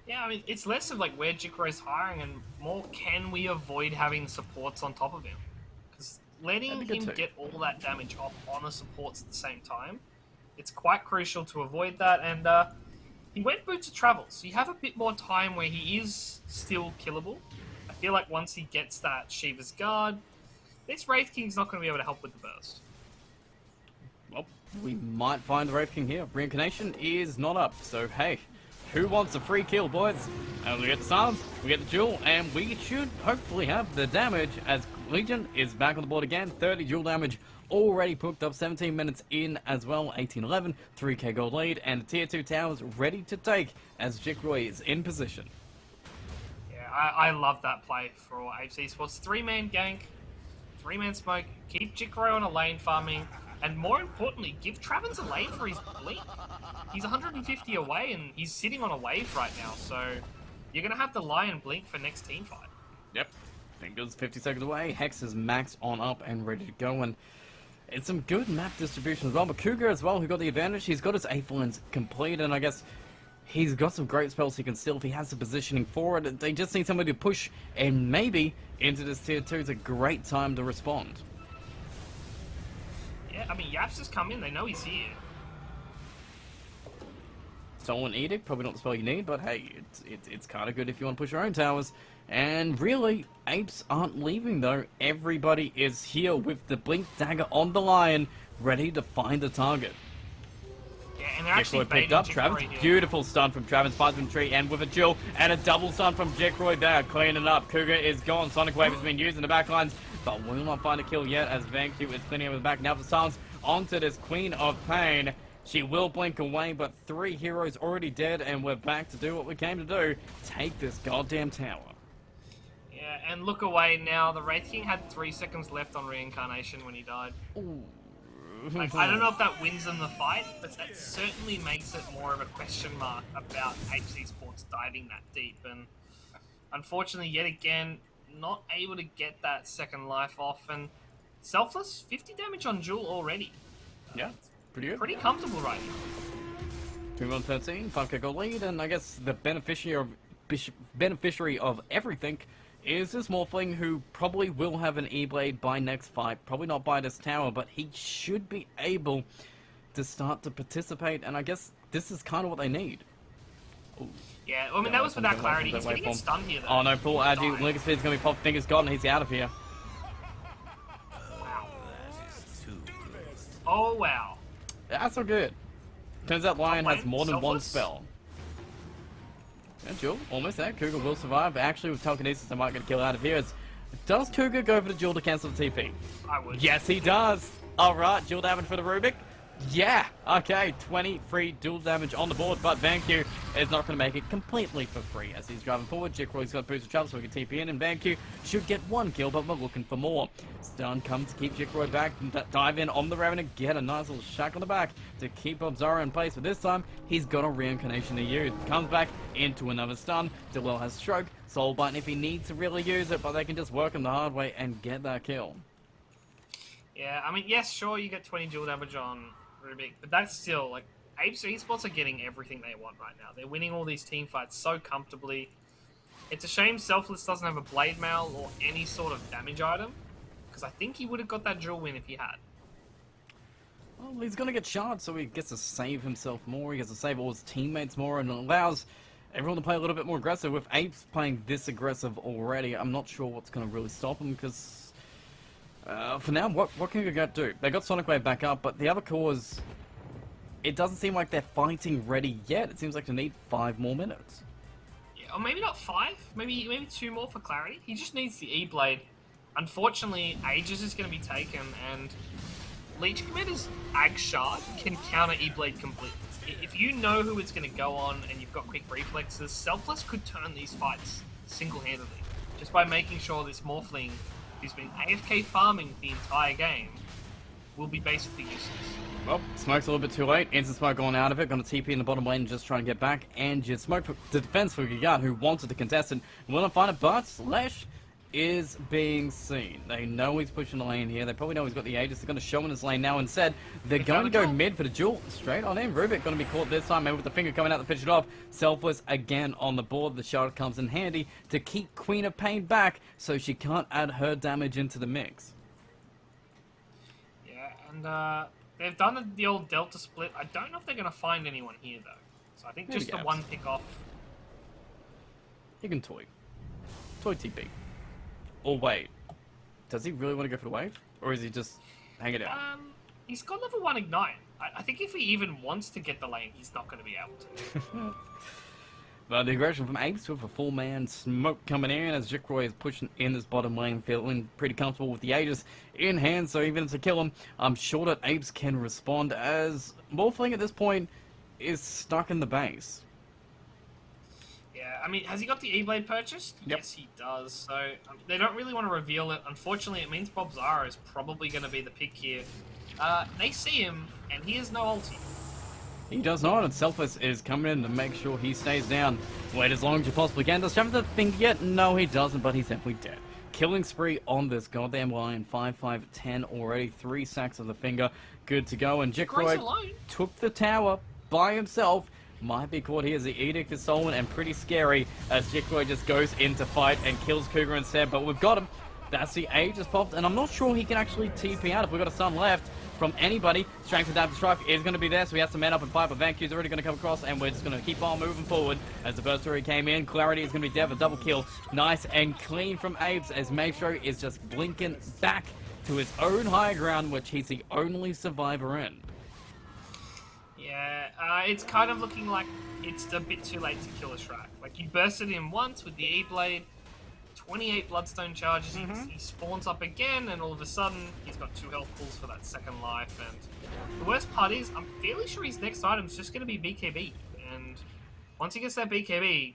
Yeah, I mean, it's less of like where Jikro's hiring and more can we avoid having supports on top of him? Because letting him get all that damage off on the supports at the same time, it's quite crucial to avoid that. And he went Boots of Travel, so you have a bit more time where he is still killable. I feel like once he gets that Shiva's Guard, this Wraith King's not going to be able to help with the burst. Well, we might find the Wraith King here. Reincarnation is not up, so hey, who wants a free kill, boys? We get the Silence, we get the Jewel, and we should hopefully have the damage as Legion is back on the board again. 30 Jewel damage already booked up, 17 minutes in as well, 18-11, 3k gold lead, and the tier 2 towers ready to take as Jikroy is in position. I love that play for Apes Esports. 3-man gank, 3-man smoke, keep Jikro on a lane farming, and more importantly, give Travens a lane for his blink. He's 150 away and he's sitting on a wave right now, so you're going to have to lie and blink for next team fight. Yep. Fingers 50 seconds away. Hex is maxed on up and ready to go, and it's some good map distribution as well. But Cougar as well, who got the advantage, he's got his 8 lines complete, and I guess he's got some great spells he can steal if he has the positioning for it. They just need somebody to push, and maybe into this tier 2 is a great time to respond. Yeah, I mean, Yaps has come in, they know he's here. Stolen Edict, probably not the spell you need, but hey, it's kind of good if you want to push your own towers. And really, Apes aren't leaving though. Everybody is here with the Blink Dagger on the line, ready to find the target. Yeah, and they're actually picked up Travis. Beautiful stun from Travis, Fighting Tree, and with a Jewel, and a double stun from Jekroy there, cleaning up. Cougar is gone. Sonic Wave has been used in the backlines, but will not find a kill yet as VanQ is cleaning up the back. Now for Silence onto this Queen of Pain. She will blink away, but 3 heroes already dead, and we're back to do what we came to do. Take this goddamn tower. Yeah, and look away now. The Wraith King had 3 seconds left on Reincarnation when he died. Ooh. Like, I don't know if that wins them the fight, but that certainly makes it more of a question mark about Apes Esports diving that deep. And unfortunately, yet again, not able to get that second life off. And Selfless, 50 damage on Jewel already. Yeah, pretty good. Pretty comfortable right now. 2-1-13, 5k gold lead, and I guess the beneficiary of everything is this Morphling, who probably will have an E-Blade by next fight. Probably not by this tower, but he should be able to start to participate, and I guess this is kind of what they need. Ooh. Yeah, I mean, that was without clarity. He's going to get stunned here, though. Oh no, full Agi. Legacy's going to be popped. Fingers gone, he's out of here. Wow. Oh, wow. That's so good. Turns out Lion has more than one Selfless. spell. Yeah, Jewel, almost there. Cougar will survive. Actually, with telekinesis, they might get a kill out of here. Does Cougar go for the Jewel to cancel the TP? I would. Yes, he does. Alright, Jewel damage for the Rubik. Yeah, okay, 23 dual damage on the board, but VanQ is not going to make it completely for free as he's driving forward. Jikroy's got boost of travel so he can TP in, and VanQ should get 1 kill, but we're looking for more. Stun comes to keep Jikroy back, dive in on the Revenant, get a nice little shack on the back to keep Obzara in place, but this time he's got a Reincarnation to use. Comes back into another stun. Delil has Stroke, Soul Button if he needs to really use it, but they can just work him the hard way and get that kill. Yeah, I mean, yes, sure, you get 20 dual damage on Rubik, but that's still, like, Apes Esports are getting everything they want right now. They're winning all these team fights so comfortably. It's a shame Selfless doesn't have a Blade Mail or any sort of damage item, because I think he would have got that dual win if he had. Well, he's going to get shard, so he gets to save himself more, he gets to save all his teammates more, and it allows everyone to play a little bit more aggressive. With Apes playing this aggressive already, I'm not sure what's going to really stop him, because for now, what can Elgato do? They got Sonic Wave back up, but the other cores, it doesn't seem like they're fighting ready yet. It seems like they need 5 more minutes. Yeah, or maybe not 5, maybe 2 more for clarity. He just needs the E-Blade. Unfortunately, Aegis is going to be taken, and Leech Committer's Ag Shard can counter E-Blade completely. if you know who it's going to go on and you've got quick reflexes, Selfless could turn these fights single-handedly just by making sure this Morphling, who's been AFK farming the entire game, will be basically useless. Well, smoke's a little bit too late. Instant smoke going out of it. Going to TP in the bottom lane and just trying to get back. And your smoke for the defense for Gigat, who wanted to contest it. Will not find it, but Slash is being seen. They know he's pushing the lane here. They probably know he's got the Aegis. They're going to show in his lane now. Instead, they're going to go mid for the duel. Straight on in. Rubik going to be caught this time. Maybe with the finger coming out to finish it off. Selfless again on the board. The shot comes in handy to keep Queen of Pain back so she can't add her damage into the mix. Yeah, and they've done the old Delta split. I don't know if they're going to find anyone here, though. So I think Maybe just the Gabs. one pick off. He can toy. Toy TP. Or wait. Does he really want to go for the wave? Or is he just hanging out? He's got level 1 Ignite. I think if he even wants to get the lane, he's not going to be able to. But the aggression from Apes with a full man smoke coming in as Jikroy is pushing in this bottom lane, feeling pretty comfortable with the Aegis in hand, so even to kill him, I'm sure that Apes can respond as Morphling at this point is stuck in the base. Yeah, I mean, has he got the E-Blade purchased? Yep. Yes, he does. So they don't really want to reveal it. Unfortunately, it means Bob Zara is probably going to be the pick here. They see him, and he has no ulti. He does not, and Selfless is coming in to make sure he stays down. Wait as long as you possibly can. Does Travis have the thing yet? No, he doesn't, but he's definitely dead. Killing spree on this goddamn line. 5-5-10 already. 3 sacks of the finger. Good to go. And Jikroy took the tower by himself. Might be caught here as the Edict is stolen and pretty scary as Jikroy just goes into fight and kills Cougar instead. But we've got him. That's the Aegis popped, and I'm not sure he can actually TP out if we've got a stun left from anybody. Strength and Adaptive Strike is going to be there, so we have to man up and fight, but Vanqu's already going to come across, and we're just going to keep on moving forward as the burst already came in. Clarity is going to be there for double kill. Nice and clean from Apes as Maestro is just blinking back to his own high ground, which he's the only survivor in. Yeah, it's kind of looking like it's a bit too late to kill a Shrike. Like, you bursted him once with the E-Blade, 28 Bloodstone charges, he spawns up again, and all of a sudden, he's got 2 health pools for that second life, and the worst part is, I'm fairly sure his next item is just going to be BKB, and once he gets that BKB,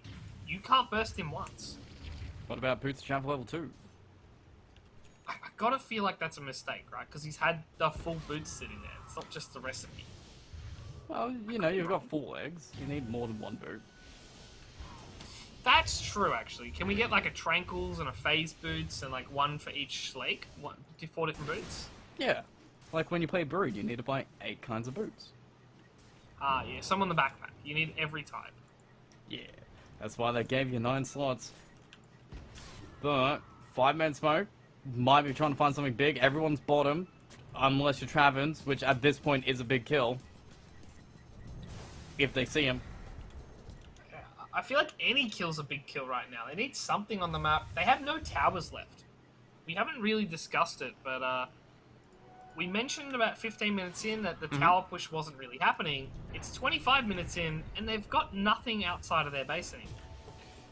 you can't burst him once. What about Boots Travel level 2? I gotta feel like that's a mistake, right? Because he's had the full boots sitting there, it's not just the recipe. Well, you know, you've got 4 legs. You need more than 1 boot. That's true, actually. Can we get like a Tranquils and a Phase boots and like 1 for each leg? 4 different boots? Yeah. Like when you play Brood, you need to buy 8 kinds of boots. Yeah, some on the backpack. You need every type. Yeah. That's why they gave you 9 slots. But 5-man smoke might be trying to find something big. Everyone's bottom, unless you're Travens, which at this point is a big kill. If they see him. I feel like any kill's a big kill right now. They need something on the map. They have no towers left. We haven't really discussed it, but we mentioned about 15 minutes in that the tower push wasn't really happening. It's 25 minutes in, and they've got nothing outside of their base anymore.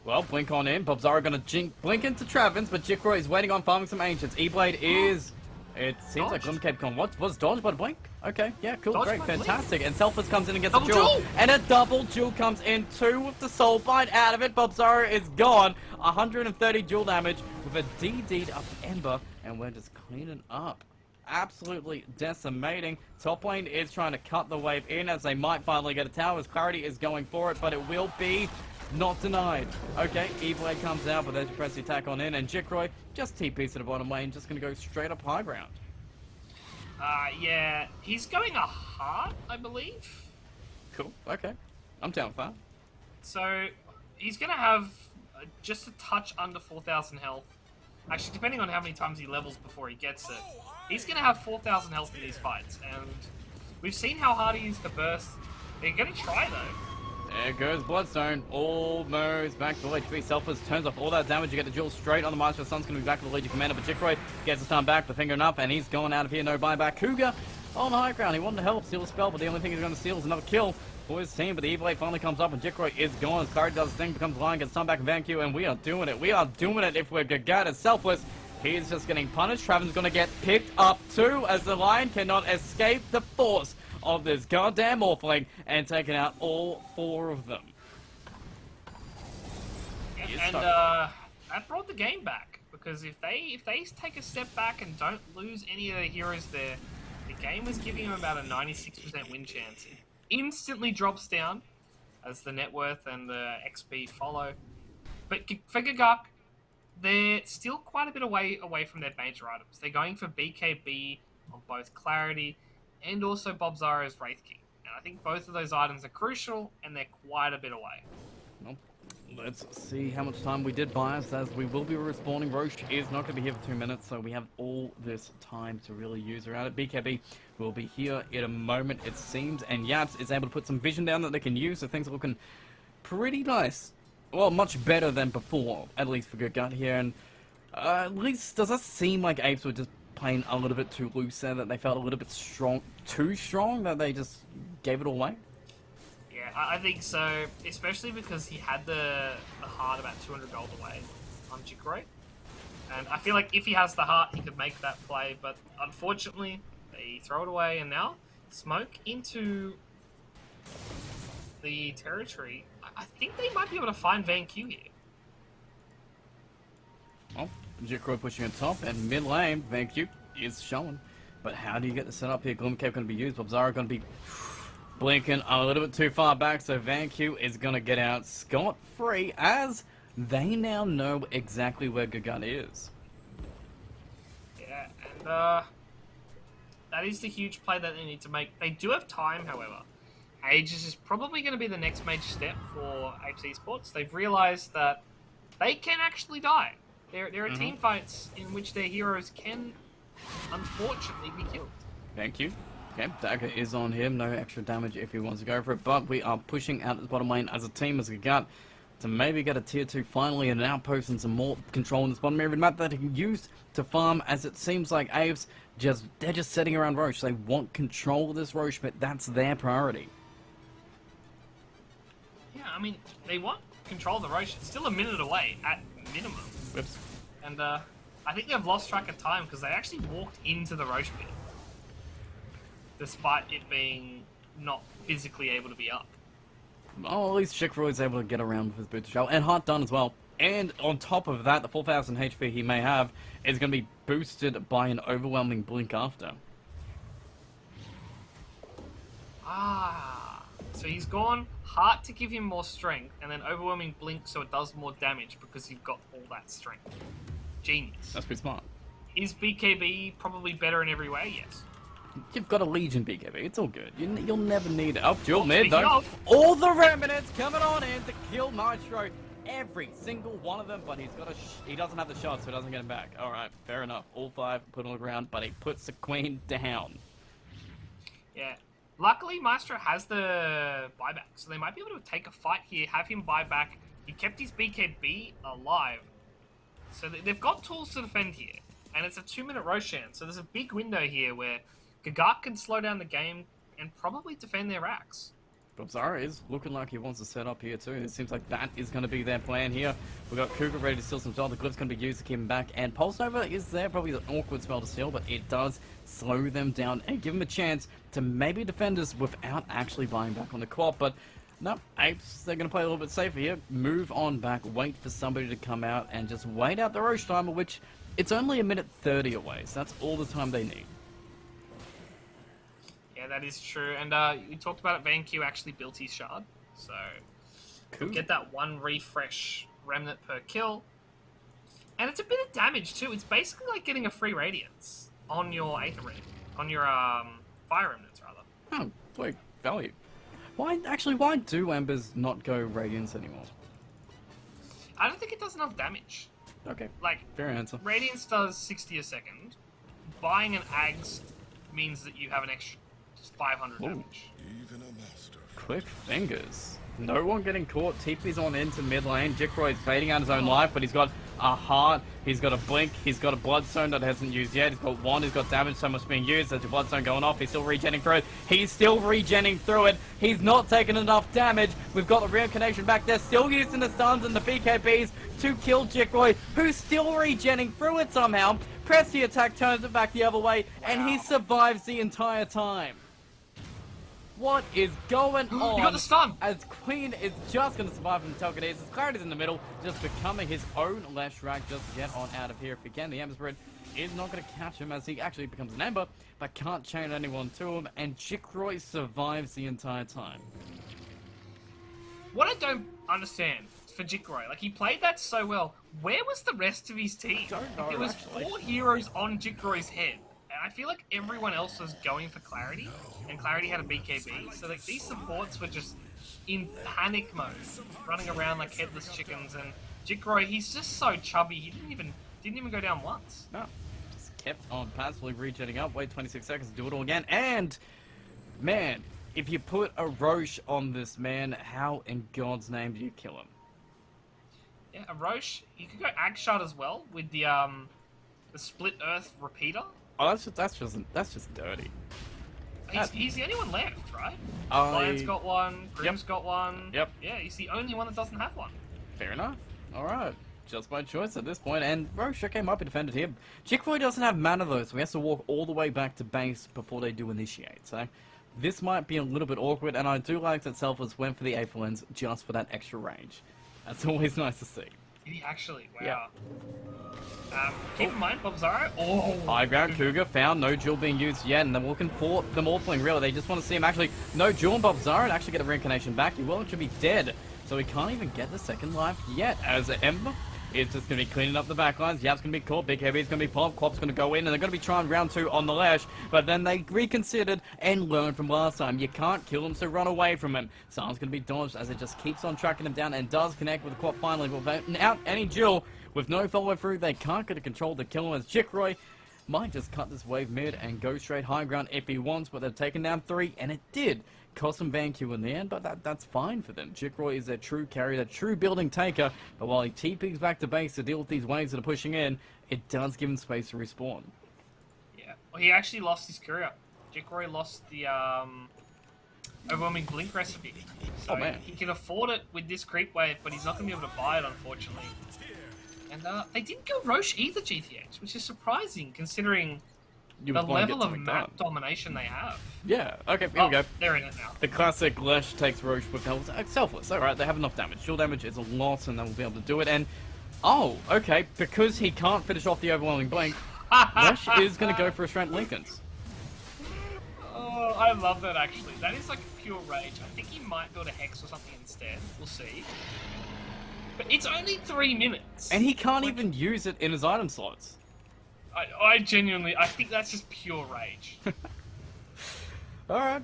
Well, blink on in. Bobzara gonna blink into Travens, but Jikroy is waiting on farming some Ancients. E-Blade is... It seems like Glimmer Cape Con. What was dodged by the blink? Okay, yeah, cool, Dodged great, by blink. fantastic. And Selfless comes in and gets Double a duel. duel! And a double duel comes in, 2 with the Soul Bind out of it. Bobzara is gone. 130 duel damage with a DD'd up Ember, and we're just cleaning up. Absolutely decimating. Top lane is trying to cut the wave in as they might finally get a tower as Clarity is going for it, but it will be not denied. Okay, E-Blade comes out, but there's your press the attack on in, and Jikroy just TPs to the bottom lane, just going to go straight up high ground. Yeah, he's going a heart, I believe. Cool, okay. I'm down with that. So, he's going to have just a touch under 4,000 health. Actually, depending on how many times he levels before he gets it, he's going to have 4,000 health in these fights. And we've seen how hard he is to burst. They're going to try, though. There goes Bloodstone, almost back to HP. Selfless turns off all that damage. You get the duel straight on the Master. Sun's going to be back to the Legion Commander, but Jikroy gets the stun back, the finger enough, and he's going out of here. No buyback. Cougar on high ground. He wanted to help steal a spell, but the only thing he's going to steal is another kill for his team. But the E-Blade finally comes up, and Jikroy is gone as Clarity does his thing, becomes Lion, gets stun back and Vanq, and we are doing it. We are doing it if we're Gigat as Selfless. He's just getting punished. Travin's going to get picked up too, as the Lion cannot escape the force of this goddamn Morphling and taking out all 4 of them. And that brought the game back, because if they take a step back and don't lose any of their heroes there, the game was giving them about a 96% win chance. It instantly drops down as the net worth and the XP follow. But for Gagak, they're still quite a bit away from their major items. They're going for BKB on both Clarity and also Bob Zara's Wraith King. And I think both of those items are crucial, and they're quite a bit away. Well, let's see how much time we did buy us, as we will be respawning. Roche is not going to be here for 2 minutes, so we have all this time to really use around it. BKB will be here in a moment, it seems, and Yaps is able to put some vision down that they can use, so things are looking pretty nice. Well, much better than before, at least for Gagak here, and at least does that seem like Apes were just playing a little bit too loose there, that they felt a little bit too strong, that they just gave it all away? Yeah, I think so, especially because he had the heart about 200 gold away on Jikroy. And I feel like if he has the heart, he could make that play, but unfortunately, they throw it away, and now Smoke into the territory. I think they might be able to find Van Q here. Well, Jikroy pushing on top, and mid lane, Van Q is showing. But how do you get the setup here? Glimmercape going to be used, Bob Zara going to be blinking a little bit too far back, so Van Q is going to get out scot-free, as they now know exactly where Gagak is. Yeah, and that is the huge play that they need to make. They do have time, however. Aegis is probably going to be the next major step for Apes Esports. They've realized that they can actually die. There are team fights in which their heroes can, unfortunately, be killed. Thank you. Okay, Dagger is on him. No extra damage if he wants to go for it. But we are pushing out the bottom lane as a team, as Gagak, to maybe get a tier 2 finally, and an outpost and some more control in this bottom area map that he used to farm, as it seems like Apes, they're just sitting around Roche. They want control of this Roche, but that's their priority. Yeah, I mean, they want control of the Roche. It's still a minute away, at minimum. Whoops. And I think they've lost track of time, because they actually walked into the Roche pit, despite it being not physically able to be up. Oh, at least Jikroy is able to get around with his boot to shell, and Heart done as well. And on top of that, the 4,000 HP he may have is going to be boosted by an overwhelming blink after. So he's gone Heart to give him more strength, and then overwhelming blink so it does more damage because you've got all that strength. Genius. That's pretty smart. Is BKB probably better in every way? Yes. You've got a Legion BKB, it's all good. You'll never need it. Oh, dual mid Speaking though. of- All the remnants coming on in to kill Maestro. Every single one of them, but he doesn't have the shot, so he doesn't get him back. Alright, fair enough. All 5 put on the ground, but he puts the Queen down. Yeah. Luckily, Maestro has the buyback, so they might be able to take a fight here, have him buy back. He kept his BKB alive. So they've got tools to defend here. And it's a 2-minute Roshan, so there's a big window here where Gagak can slow down the game and probably defend their racks. Bob Zara is looking like he wants to set up here too. It seems like that is going to be their plan here. We've got Cougar ready to steal some spell. The Glyph's going to be used to keep him back. And Pulse Nova is there. Probably an awkward spell to steal, but it does slow them down and give them a chance to maybe defend us without actually buying back on the co-op. But no, Apes, they're going to play a little bit safer here. Move on back, wait for somebody to come out and just wait out the Roche timer, which it's only a minute 30 away. So that's all the time they need. Yeah, that is true. And we talked about it, Van Q actually built his shard. So Cool. get that 1 refresh remnant per kill. And it's a bit of damage too. It's basically like getting a free radiance on your Aether Ring. On your fire remnants rather. Oh, like value. Why do Embers not go Radiance anymore? I don't think it does enough damage. Okay, Like, fair answer. Radiance does 60 a second. Buying an Ags means that you have an extra 500 damage. Even a master. Quick fingers. No one getting caught. TP's on into mid lane. Jikroy is baiting out his own life, but he's got a heart, he's got a blink, he's got a bloodstone that hasn't used yet, he's got 1, he's got damage so much being used, there's a bloodstone going off, he's still regenning through it, he's still regenning through it, he's not taking enough damage, we've got the reincarnation back there, still using the stuns and the BKBs to kill Jikroy, who's still regenning through it somehow, press the attack, turns it back the other way, and he survives the entire time. What is going on? You got the stun! As Queen is just going to survive from the telekinesis. Clarity's in the middle, just becoming his own Lash Rack just to get on out of here. If again, the Ember Spirit is not going to catch him as he actually becomes an Ember, but can't chain anyone to him, and Jikroy survives the entire time. What I don't understand for Jikroy, like, he played that so well, where was the rest of his team? Don't know, There was actually. 4 heroes on Jikroy's head, and I feel like everyone else was going for Clarity, and Clarity had a BKB, so like these supports were just in panic mode, running around like headless chickens, and Jikroy, he's just so chubby, he didn't even go down once. No, just kept on passively regenerating up, wait 26 seconds to do it all again, and, man, if you put a Roche on this man, how in God's name do you kill him? Yeah, a Roche, you could go Agshot as well, with the Split Earth Repeater. Oh, that's just dirty. He's the only one left, right? I- Lion's got one, Grim's got one. Yep. Yeah, he's the only one that doesn't have one. Fair enough. Alright. Just by choice at this point, and Roche came up and defended him. Jikroy doesn't have mana though, so he has to walk all the way back to base before they do initiate. So this might be a little bit awkward, and I do like that Selfless went for the Aether Lens just for that extra range. That's always nice to see. Did he actually? Wow. Yeah. Keep in mind, Bobzaro. Oh. High ground Cougar found, no jewel being used yet, and they're looking for the Morphling really. They just want to see him actually, no jewel, and Bobzaro and actually get a reincarnation back. He will actually be dead, so he can't even get the second life yet. As Ember is just going to be cleaning up the backlines. Yap's going to be caught, Big Heavy's going to be popped, Quap's going to go in, and they're going to be trying round 2 on the Lash, but then they reconsidered and learned from last time. You can't kill him, so run away from him. Someone's going to be dodged as it just keeps on tracking him down and does connect with the Quap finally, but without any jewel, with no follow through, they can't get a control to kill him as Jikroy might just cut this wave mid and go straight high ground if he wants, but they've taken down 3, and it did cost them VanQ in the end, but that's fine for them. Jikroy is a true carrier, a true building taker, but while he TPs back to base to deal with these waves that are pushing in, it does give him space to respawn. Yeah. Well, he actually lost his courier. Jikroy lost the overwhelming blink recipe. So Oh, man. he can afford it with this creep wave, but he's not going to be able to buy it, unfortunately. And they didn't go Roche either, GTH, which is surprising considering You the would wanna get level of something map done. domination they have. Yeah, okay, here we go. They're in it now. The classic Lash takes Roche with Selfless. Alright, they have enough damage. Shield damage is a lot, and they will be able to do it. And, oh, okay, because he can't finish off the overwhelming blink, Lash is going to go for restraint Lincolns. Oh, I love that actually. That is like pure rage. I think he might build a Hex or something instead. We'll see. But it's only 3 minutes. And he can't even use it in his item slots. I genuinely, I think that's just pure rage. Alright.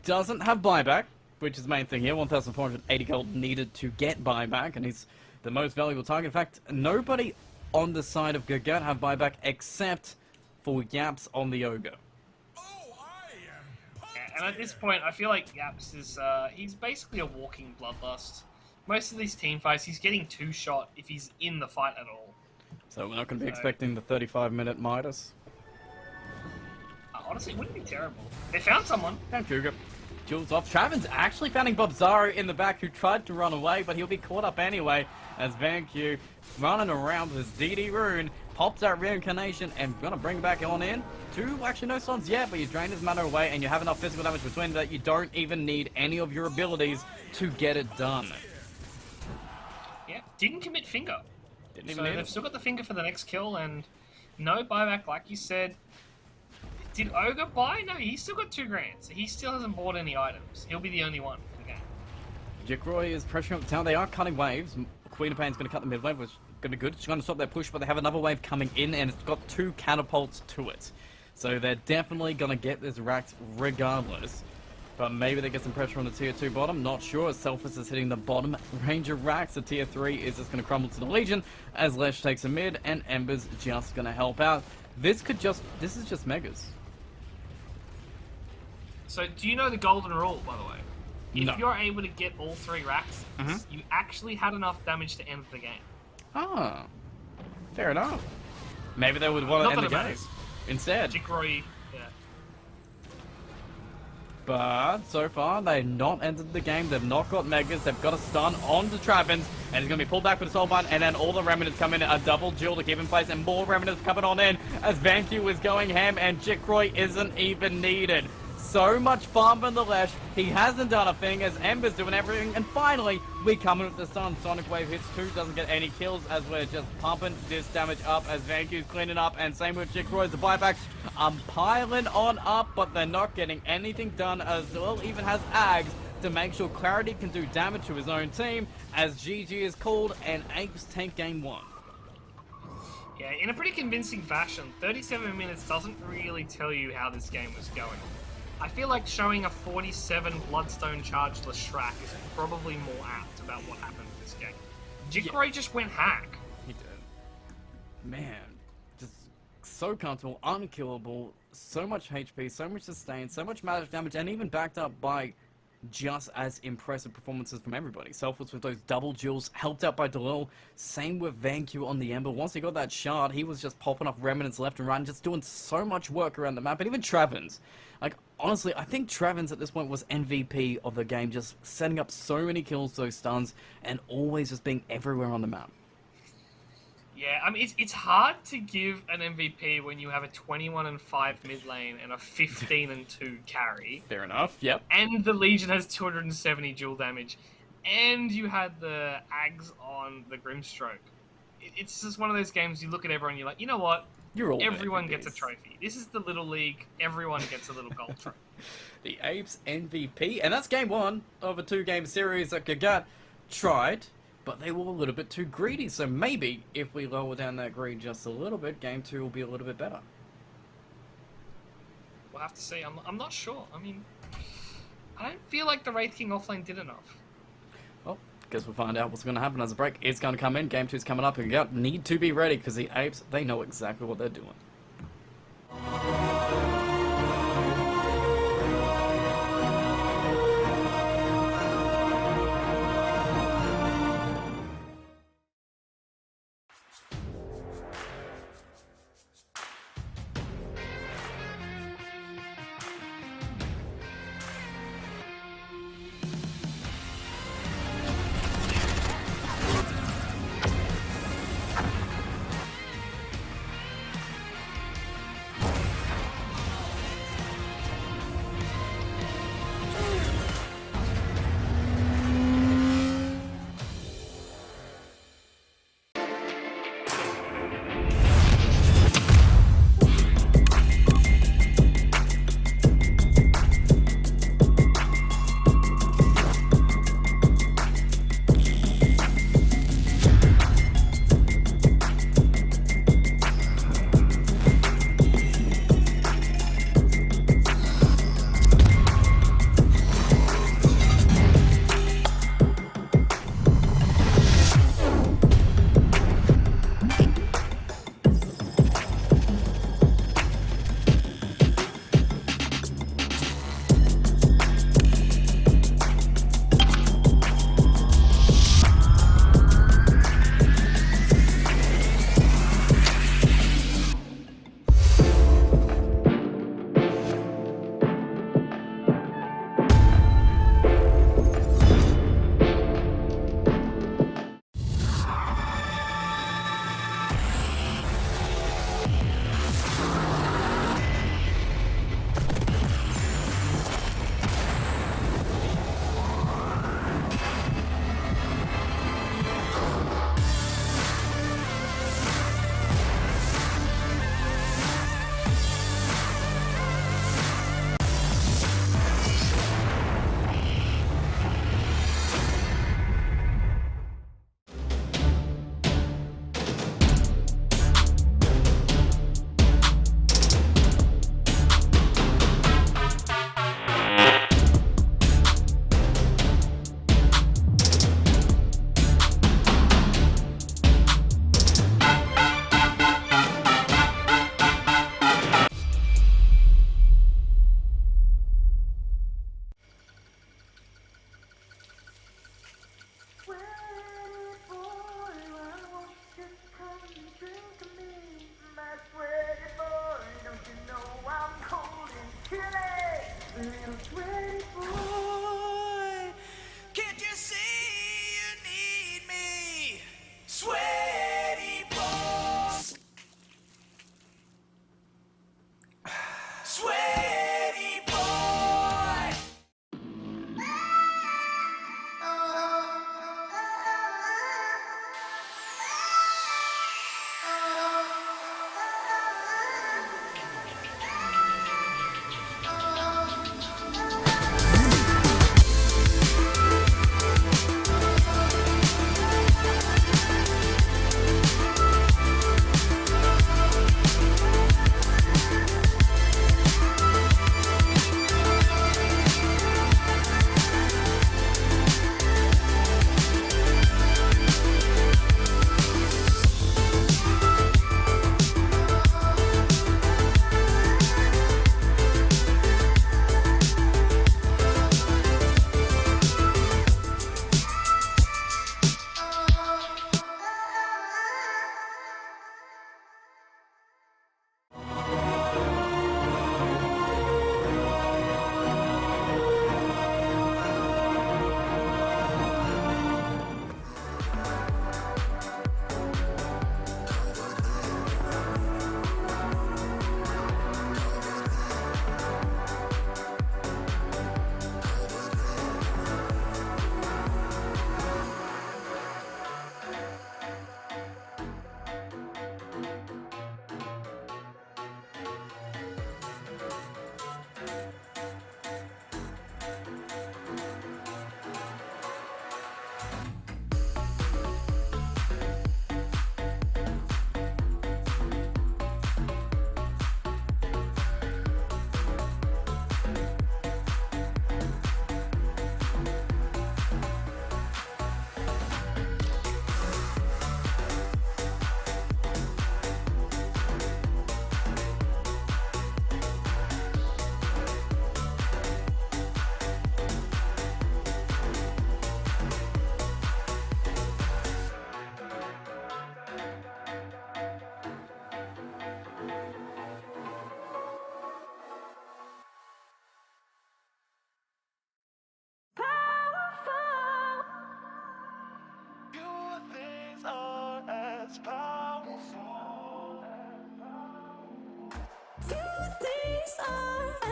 Doesn't have buyback, which is the main thing here. 1,480 gold needed to get buyback, and he's the most valuable target. In fact, nobody on the side of Gurgurt have buyback except for Yaps on the Ogre. Yeah, and at this point, I feel like Yaps is, he's basically a walking bloodlust. Most of these team fights, he's getting 2-shot if he's in the fight at all. So we're not going to be expecting the 35-minute Midas. Honestly, it wouldn't be terrible. They found someone. And Cougar. Jules off. Travin's actually finding Bobzaro in the back, who tried to run away, but he'll be caught up anyway as VanQ running around with his DD rune, pops that reincarnation and gonna bring back on in. 2, actually no stuns yet, but you drain his mana away and you have enough physical damage between that you don't even need any of your abilities to get it done. Yeah, didn't commit finger. Didn't So even need they've it. still got the finger for the next kill and no buyback like you said. Did Ogre buy? No, he's still got 2 grand, so he still hasn't bought any items. He'll be the only one for the game. Jikroy is pressuring up the town. They are cutting waves. Queen of Pain's going to cut the mid wave, which is going to be good. She's going to stop their push, but they have another wave coming in, and it's got 2 catapults to it. So they're definitely going to get this racked regardless. But maybe they get some pressure on the tier 2 bottom. Not sure. Selfless is hitting the bottom range of racks. The tier 3 is just going to crumble to the Legion as Lesh takes a mid, and Ember's just going to help out. This is just Megas. So do you know the golden rule, by the way? If No. you're able to get all 3 racks, you actually had enough damage to end the game. Ah, fair enough. Maybe they would want Not to end the that it game matters. instead. Jikroy, yeah. But so far, they've not entered the game. They've not got Megas. They've got a stun on the Travins, and he's going to be pulled back with the Soul Bind, and then all the Remnants come in, a double duel to keep in place, and more Remnants coming on in as VanQ is going ham, and Jikroy isn't even needed. So much farm from the Lesh. He hasn't done a thing as Ember's doing everything. And finally, we come in with the stun. Sonic Wave hits 2, doesn't get any kills as we're just pumping this damage up as Vanqu's cleaning up. And same with Jikroy, the buybacks piling on up, but they're not getting anything done as well. Even has Ags to make sure Clarity can do damage to his own team as GG is called and Apes take game 1. Yeah, in a pretty convincing fashion. 37 minutes doesn't really tell you how this game was going. I feel like showing a 47 Bloodstone chargeless Shrek is probably more apt about what happened in this game. Jikroy just went hack. He did. Man, just so comfortable, unkillable, so much HP, so much sustain, so much magic damage, and even backed up by just as impressive performances from everybody. Selfless with those double duels, helped out by Delil. Same with VanQ on the Ember. Once he got that shard, he was just popping off remnants left and right, and just doing so much work around the map. And even Travens. Like, honestly, I think Travens at this point was MVP of the game, just setting up so many kills, those stuns, and always just being everywhere on the map. Yeah, I mean, it's hard to give an MVP when you have a 21-5 mid lane and a 15-2 carry. Fair enough, yep. And the Legion has 270 dual damage. And you had the Ags on the Grimstroke. It's just one of those games you look at everyone and you're like, you know what? Everyone gets a trophy. This is the Little League. Everyone gets a little gold trophy. The Apes MVP. And that's game 1 of a 2-game series that Gagat tried. But they were a little bit too greedy, so maybe if we lower down that greed just a little bit, game 2 will be a little bit better. We'll have to see. I'm not sure. I mean, I don't feel like the Wraith King offlane did enough. Well, guess we'll find out what's going to happen as a break. It's going to come in. Game 2 is coming up, and you need to be ready because the Apes, they know exactly what they're doing.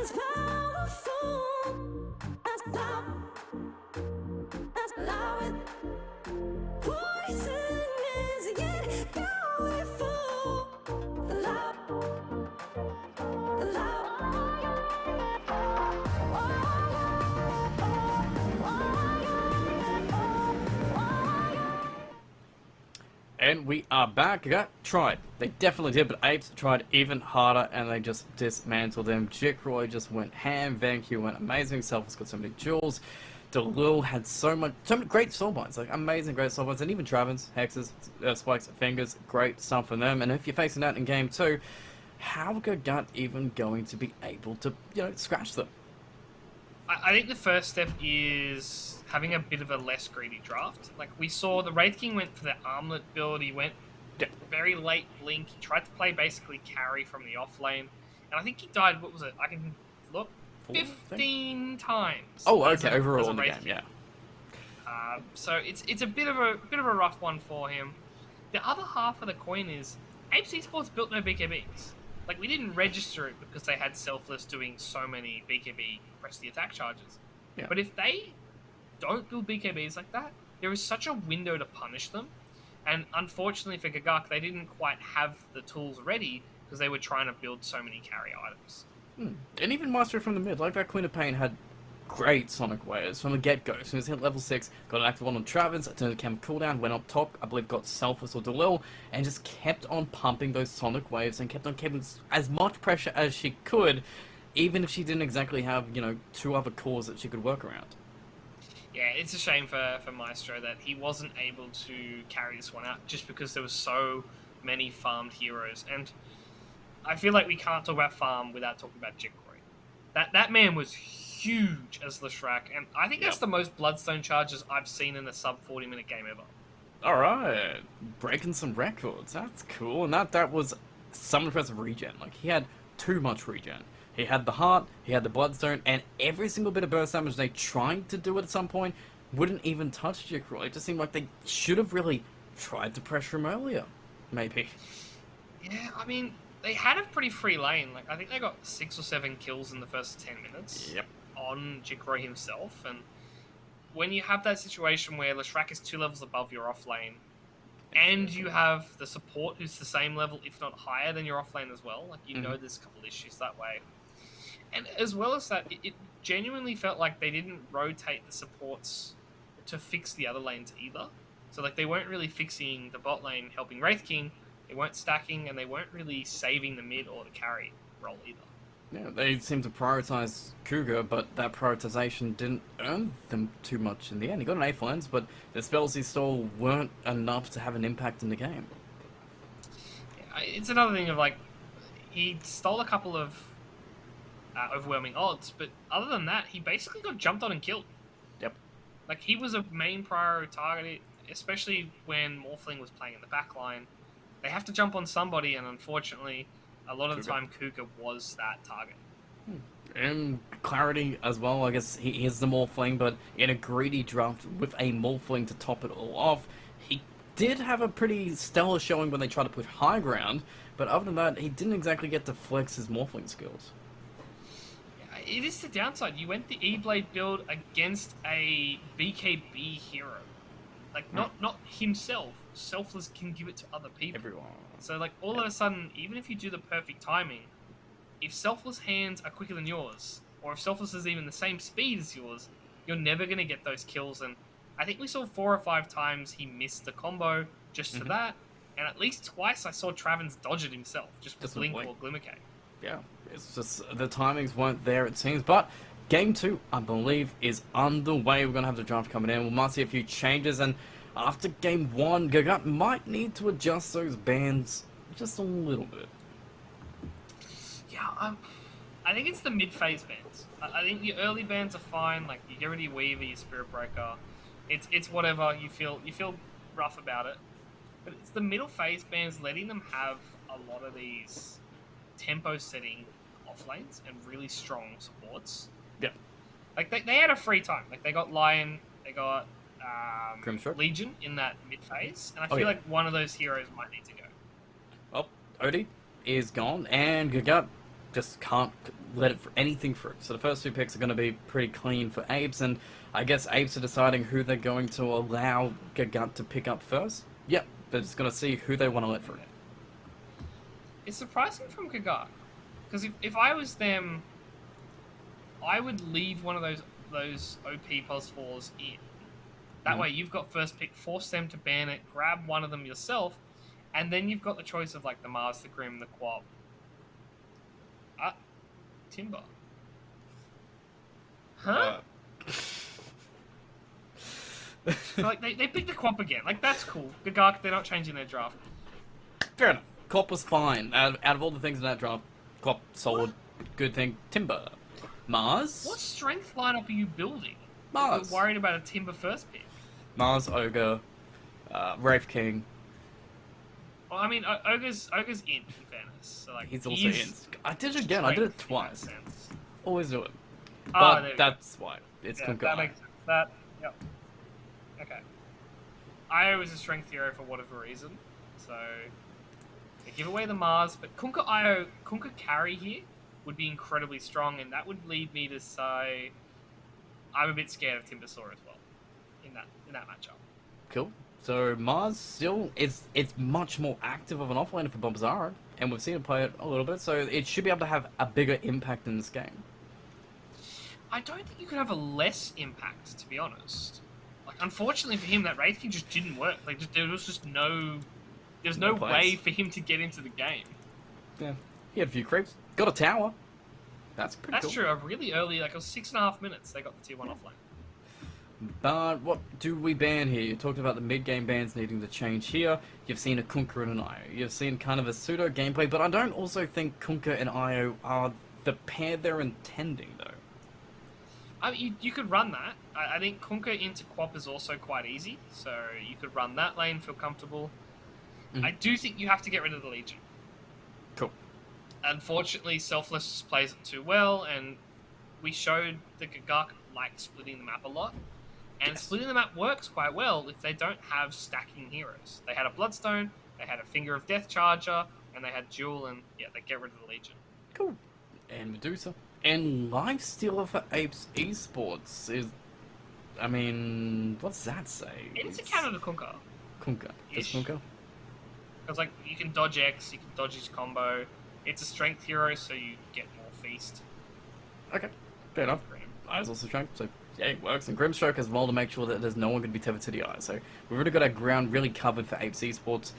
as powerful as love. Allow it. Poison is yet powerful. Love. And we are back. Got tried. They definitely did, but Apes tried even harder, and they just dismantled them. Jickroy just went ham. VanQ went amazing. Selfless got so many jewels. Delil had so many great soulbinds, like amazing great soulbinds, and even Travens, Hexes, Spikes, Fingers, great stuff for them. And if you're facing that in game 2, how are Gut even going to be able to, scratch them? I think the first step is having a bit of a less greedy draft. Like, we saw the Wraith King went for the Armlet build, he went very late Blink, he tried to play basically carry from the off lane, and I think he died, what was it, I can look, 15 times. Oh, okay, overall in the game, yeah. So it's a bit of a rough one for him. The other half of the coin is Apes Esports built no BKBs. Like, we didn't register it because they had Selfless doing so many BKB press the attack charges. Yeah. But if they don't build BKBs like that, there is such a window to punish them. And unfortunately for Gagak, they didn't quite have the tools ready because they were trying to build so many carry items. And even Maestro from the mid, like that Queen of Pain had great Sonic Waves from the get-go. As soon as it hit level 6, got an active one on Travens, turned the chem cooldown, went up top, I believe got Selfless or Delil, and just kept on pumping those Sonic Waves and kept on keeping as much pressure as she could, even if she didn't exactly have, 2 other cores that she could work around. Yeah, it's a shame for Maestro that he wasn't able to carry this one out just because there were so many farmed heroes. And I feel like we can't talk about farm without talking about Jickroy. That man was huge as Leshrac, and I think that's the most Bloodstone charges I've seen in a sub 40-minute game ever. Alright, breaking some records, that's cool. And that was some impressive regen. Like, he had too much regen. He had the heart, he had the Bloodstone, and every single bit of burst damage they tried to do it at some point wouldn't even touch Jickroy. It just seemed like they should have really tried to pressure him earlier, maybe. Yeah, I mean, they had a pretty free lane. Like, I think they got 6 or 7 kills in the first 10 minutes. Yep. On Jickroy himself, and when you have that situation where Leshrac is 2 levels above your off lane, and you have the support who's the same level, if not higher than your off lane as well, like, know there's a couple issues that way. And as well as that, it genuinely felt like they didn't rotate the supports to fix the other lanes either. So, like, they weren't really fixing the bot lane helping Wraith King, they weren't stacking, and they weren't really saving the mid or the carry role either. Yeah, they seemed to prioritize Cougar, but that prioritization didn't earn them too much in the end. He got an 8th lens, but the spells he stole weren't enough to have an impact in the game. Yeah, it's another thing of, like, he stole a couple of overwhelming odds, but other than that, he basically got jumped on and killed. Yep. Like, he was a main priority target, especially when Morphling was playing in the back line. They have to jump on somebody, and unfortunately, a lot of the time, Cougar was that target. And Clarity as well, I guess he is the Morphling, but in a greedy draft with a Morphling to top it all off, he did have a pretty stellar showing when they tried to put high ground, but other than that, he didn't exactly get to flex his Morphling skills. It is the downside. You went the E-Blade build against a BKB hero. Like, not himself. Selfless can give it to other people. Everyone. So, like, all of a sudden, even if you do the perfect timing, if Selfless hands are quicker than yours, or if Selfless is even the same speed as yours, you're never going to get those kills. And I think we saw 4 or 5 times he missed the combo just to that, and at least twice I saw Travens dodge it himself, just with Blink or Glimmercade. Yeah, it's just the timings weren't there, it seems. But Game 2, I believe, is underway. We're going to have the draft coming in. We might see a few changes, and after Game 1, Gagut might need to adjust those bans just a little bit. Yeah, I think it's the mid-phase bans. I think the early bans are fine. Like, you get rid of your Weaver, your Spirit Breaker. It's whatever. You feel rough about it. But it's the middle phase bans letting them have a lot of these tempo-setting offlanes and really strong supports. Yeah. Like, they had a free time. Like, they got Lion, they got Legion in that mid-phase, and I feel like one of those heroes might need to go. Well, Odie is gone, and Gagut just can't let it for anything through. So the first 2 picks are going to be pretty clean for Apes, and I guess Apes are deciding who they're going to allow Gagut to pick up first. Yep, they're just going to see who they want to let through. It's surprising from Gagut, because if I was them, I would leave one of those OP +4s in. That way you've got first pick, force them to ban it, grab one of them yourself, and then you've got the choice of like the Mars, the Grim, the Quap. Timber. Huh? So, like they picked the Quap again. Like that's cool. Gagak, they're not changing their draft. Fair enough. Quap was fine. Out of all the things in that draft, Quap, solid, good thing. Timber. Mars? What strength lineup are you building? Mars. You're worried about a Timber first pick. Mars, Ogre, Wraith King. Well, I mean, Ogre's in fairness. So, like, He's also in. I did it again. I did it twice. Always do it. Oh, But that's why. It's yeah, Kunkka. that makes sense. That, yep. Okay. Io is a strength hero for whatever reason, so they give away the Mars, but Kunkka carry here would be incredibly strong, and that would lead me to say I'm a bit scared of Timbersaw as well in that matchup. Cool. So Mars still it's much more active of an offlaner for Bombzara, and we've seen him play it a little bit, so it should be able to have a bigger impact in this game. I don't think you could have a less impact, to be honest. Like, unfortunately for him, that Wraith King just didn't work. Like, there was just no way for him to get into the game. Yeah, he had a few creeps, got a tower. That's pretty That's cool. true. A really early, like, it was 6.5 minutes. They got the tier 1 offlane. But what do we ban here? You talked about the mid-game bans needing to change here. You've seen a Kunkka and an Io. You've seen kind of a pseudo gameplay, but I don't also think Kunkka and Io are the pair they're intending, though. I mean, you could run that. I think Kunkka into Quap is also quite easy, so you could run that lane, feel comfortable. I do think you have to get rid of the Legion. Cool. Unfortunately, Selfless just plays it too well, and we showed the Gagak like splitting the map a lot. And splitting the map works quite well if they don't have stacking heroes. They had a Bloodstone, they had a Finger of Death Charger, and they had Jewel, and yeah, they get rid of the Legion. Cool. And Medusa. And Lifestealer for Apes Esports is... I mean, what's that say? It's a counter to Kunkka. Kunkka. Just Kunkka? Because, like, you can dodge X, you can dodge his combo. It's a strength hero, so you get more feast. Okay. Fair enough. Eyes also strength, so yeah, it works. And Grimstroke as well to make sure that there's no one going to be tethered to the eye. So we've already got our ground really covered for Apes Esports.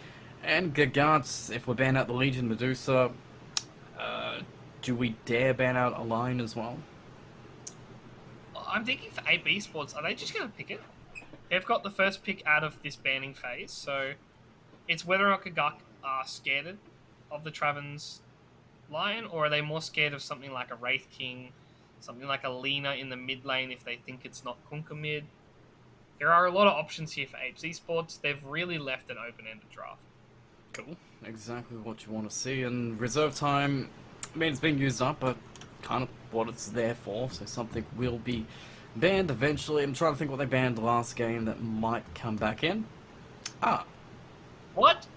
And Gagats, if we ban out the Legion, Medusa, do we dare ban out a line as well? I'm thinking for Ape Esports, are they just going to pick it? They've got the first pick out of this banning phase, so it's whether or not Gagak are scared of the Traven's Lion, or are they more scared of something like a Wraith King, something like a Lina in the mid lane if they think it's not Kunkka mid. There are a lot of options here for Apes Esports. They've really left an open-ended draft. Cool. Exactly what you want to see. And reserve time, I mean, it's being used up, but kind of what it's there for. So something will be banned eventually. I'm trying to think what they banned last game that might come back in. What?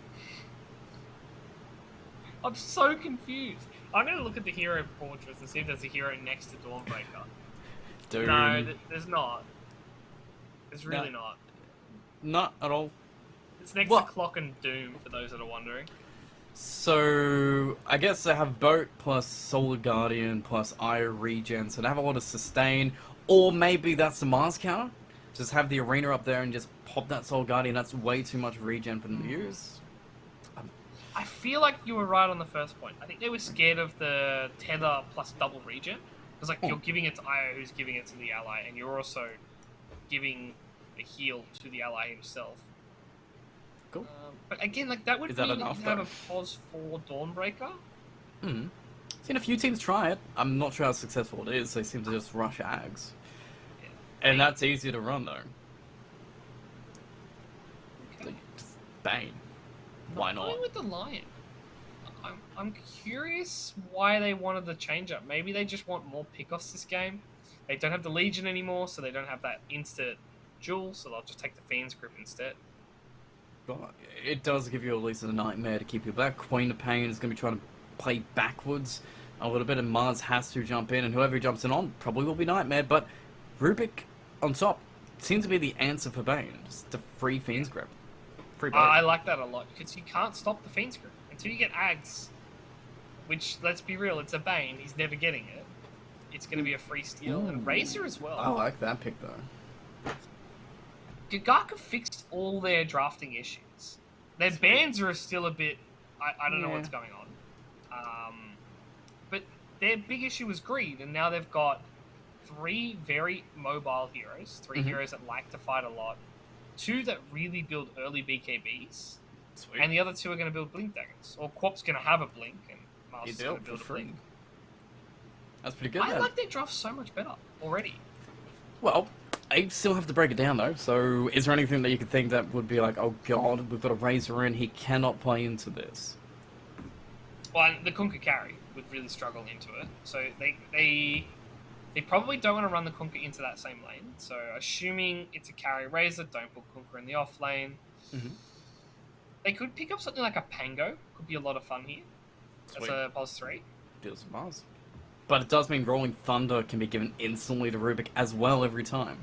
I'm so confused. I'm going to look at the hero portraits and see if there's a hero next to Dawnbreaker. Doom. No, there's not. There's really No. not. Not at all. It's next What? to Clock and Doom, for those that are wondering. So, I guess they have Boat plus Solar Guardian plus Io regen, so they have a lot of sustain. Or maybe that's the Mars counter. Just have the arena up there and just pop that Solar Guardian. That's way too much regen for them to use. I feel like you were right on the first point. I think they were scared of the tether plus double regen. Because like you're giving it to Io, who's giving it to the ally, and you're also giving the heal to the ally himself. Cool. But again, like that would Is that mean that enough, you have though? a pause for Dawnbreaker. Seen a few teams try it. I'm not sure how successful it is. They seem to just rush Ags. And that's easier to run, though. Okay. Bane. Why Going not? with the Lion. I'm curious why they wanted the change up. Maybe they just want more pickoffs this game. They don't have the Legion anymore, so they don't have that instant Jewel, so they'll just take the Fiend's Grip instead. God, it does give you at least a nightmare to keep you back. Queen of Pain is going to be trying to play backwards a little bit, and Mars has to jump in, and whoever jumps in on probably will be Nightmare, but Rubik on top seems to be the answer for Bane. Just a free Fiend's Grip. Free Bane. I like that a lot, because you can't stop the Fiend's Grip until you get Ags, which, let's be real, it's a Bane, he's never getting it. It's going to be a free steal, and Razor as well. I like that pick, though. Gagaku fixed all their drafting issues. Their bans are still a bit... I don't know what's going on. But their big issue was greed, and now they've got 3 very mobile heroes. 3 heroes that like to fight a lot. 2 that really build early BKBs. Sweet. And the other 2 are going to build Blink Daggers. Or Quap's going to have a Blink, and Mars is going to build a Blink. That's pretty good, I then. like their draft so much better already. Well, I still have to break it down, though. So, is there anything that you could think that would be like, oh god, we've got a Razor in, he cannot play into this? Well, the Kunkka carry would really struggle into it. So they probably don't want to run the Kunkka into that same lane. So assuming it's a carry Razor, don't put Kunkka in the off lane. They could pick up something like a Pango. Could be a lot of fun here. Sweet. That's a +3. Deals with Mars. But it does mean Rolling Thunder can be given instantly to Rubik as well every time.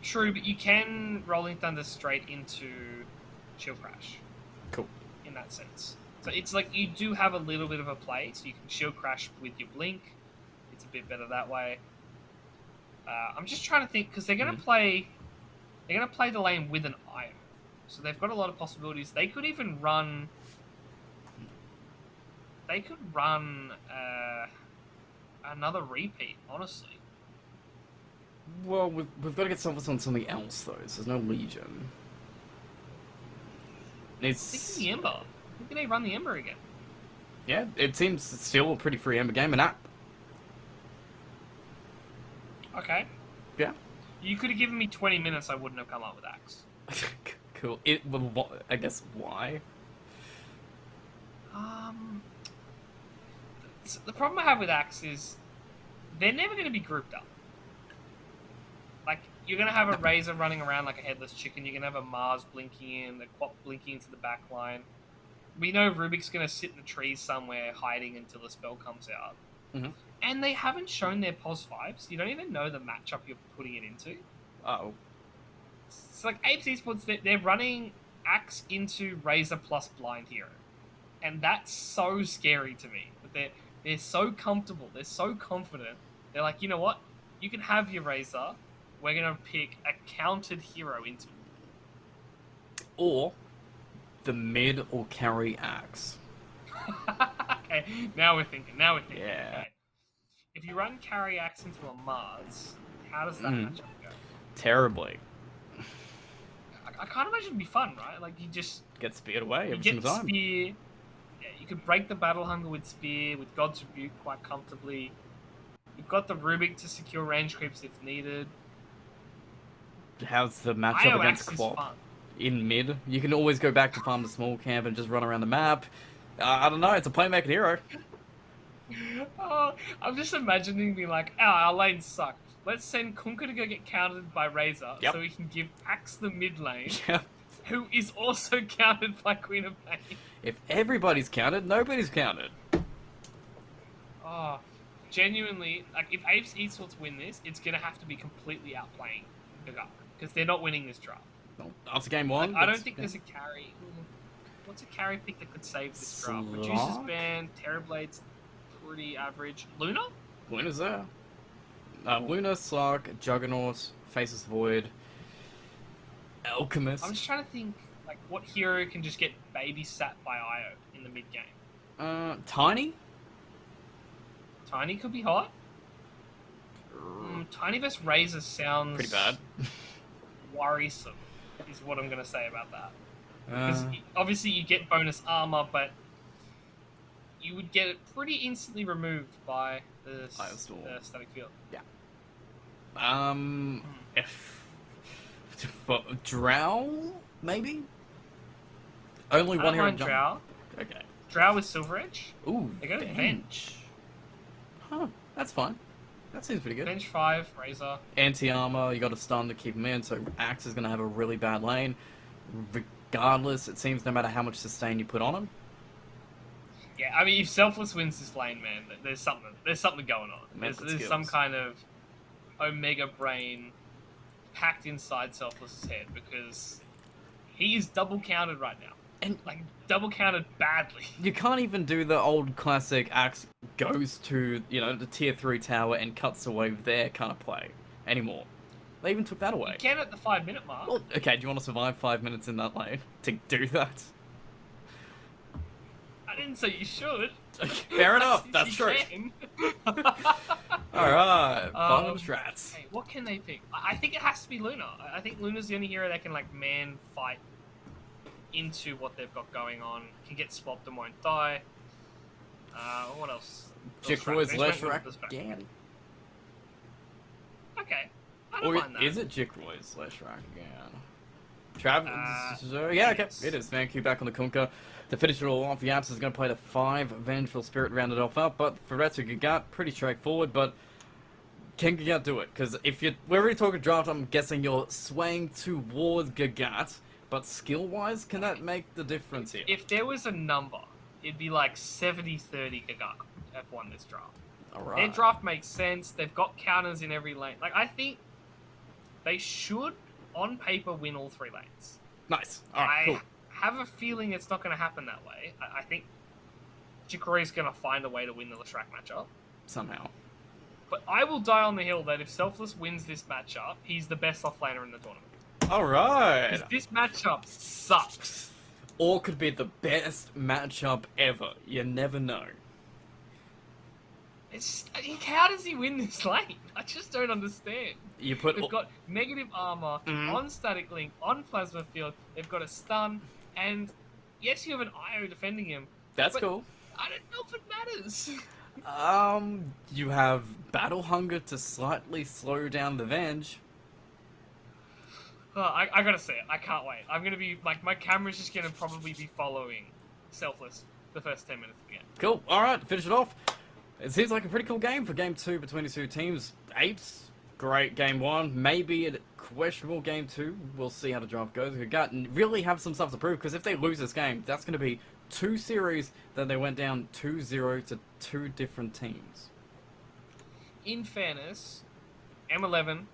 True, but you can Rolling Thunder straight into Shield Crash. Cool. In that sense. So it's like you do have a little bit of a play, so you can Shield Crash with your Blink. It's a bit better that way. I'm just trying to think, because they're going to play... They're going to play the lane with an Io. So they've got a lot of possibilities. They could even run... They could run another repeat, honestly. Well, we've got to get something on something else, though. So there's no Legion. It's... Think of the Ember. Maybe they run the Ember again. Yeah, it seems still a pretty free Ember game, and app. Okay. Yeah. You could have given me 20 minutes, I wouldn't have come up with Axe. Cool. I guess why? The problem I have with Axe is they're never going to be grouped up. Like, you're going to have a Razor running around like a headless chicken. You're going to have a Mars blinking in, the Quap blinking into the back line. We know Rubik's going to sit in the trees somewhere hiding until the spell comes out. And they haven't shown their POS 5s. You don't even know the matchup you're putting it into. Uh-oh. It's like Apes Esports, they're running Axe into Razor plus Blind Hero. And that's so scary to me. But they're so comfortable. They're so confident. They're like, you know what? You can have your Razor. We're going to pick a countered hero into it. Or the mid or carry Axe. Okay, now we're thinking. Yeah. Okay. If you run carry Axe into a Mars, how does that matchup go? Terribly. I can't imagine it'd be fun, right? Like, you just... Get speared away every get single time. Spear. Yeah, you could break the Battle Hunger with Spear, with God's Rebuke quite comfortably. You've got the Rubik to secure range creeps if needed. How's the matchup against Quap? In mid, you can always go back to farm the small camp and just run around the map. I don't know, it's a playmaker hero. Oh, I'm just imagining me like, our lanes suck. Let's send Kunkka to go get countered by Razor so we can give Axe the mid lane, who is also countered by Queen of Pain. If everybody's counted, nobody's counted. Oh, genuinely, like, if Apes Esports win this, it's going to have to be completely outplaying Gagaku, because they're not winning this draft. Well, after game 1, I don't think there's a carry. What's a carry pick that could save this draft? Reduces ban, Terrorblade's pretty average. Luna? Luna's there. Luna, Slark, Juggernaut, Faceless Void, Alchemist. I'm just trying to think, like, what hero can just get babysat by Io in the mid game? Tiny? Tiny could be hot. Tiny vs Razor sounds pretty bad. Worrisome, is what I'm going to say about that. Because obviously you get bonus armor, but you would get it pretty instantly removed by the static field. Yeah. If Drow, maybe? Only one hero jump. Drow. Okay. Drow with Silver Edge. Ooh, They go Venge. Huh, that's fine. That seems pretty good. Venge 5, Razor. Anti-armor, you got a stun to keep him in, so Axe is going to have a really bad lane. Regardless, it seems no matter how much sustain you put on him. Yeah, I mean, if Selfless wins this lane, man, there's something going on. There's some kind of Omega brain packed inside Selfless's head because he is double counted right now. And Like, double counted badly. you can't even do the old classic Axe goes to, the tier 3 tower and cuts away there kind of play anymore. They even took that away. You can at the 5-minute mark. Well, okay, do you want to survive 5 minutes in that lane to do that? I didn't say you should. Fair enough, that's true. Alright, final strats. Hey, what can they pick? I think it has to be Luna. I think Luna's the only hero that can, like, man fight into what they've got going on. Can get swapped and won't die. What else? Jikroy's Leshrac again. Okay. I don't mind that. Is it Jikroy's Leshrac again? Travis? Yeah, okay. Yes. It is. Vanku back on the Kunkka. To finish it all off, Yaps is going to play the 5 Vengeful Spirit, round it off up. But for Retsu Gagat, pretty straightforward. But can Gagat do it? Because if we're already talking draft, I'm guessing you're swaying towards Gagat. But skill-wise, can that make the difference here? If there was a number, it'd be like 70-30 Gagat have won this draft. Alright. Their draft makes sense. They've got counters in every lane. Like, I think they should, on paper, win all 3 lanes. Nice. Alright, cool. I have a feeling it's not going to happen that way. I think Jikroy's going to find a way to win the Leshrac matchup. Somehow. But I will die on the hill that if Selfless wins this matchup, he's the best offlaner in the tournament. Alright. Because this matchup sucks. Or could be the best matchup ever. You never know. How does he win this lane? I just don't understand. You put They've got negative armor on static link, on plasma field. They've got a stun, and yes, you have an IO defending him. That's but cool. I don't know if it matters. You have Battle Hunger to slightly slow down the Venge. Oh, I gotta say it. I can't wait. I'm gonna be like, my camera's just gonna probably be following Selfless the first 10 minutes of the game. Cool. Alright, finish it off. It seems like a pretty cool game for Game 2 between the 2 teams. Apes, great Game 1. Maybe a questionable Game 2. We'll see how the draft goes. We got really have some stuff to prove, because if they lose this game, that's going to be 2 series that they went down 2-0 to 2 different teams. In fairness, M11,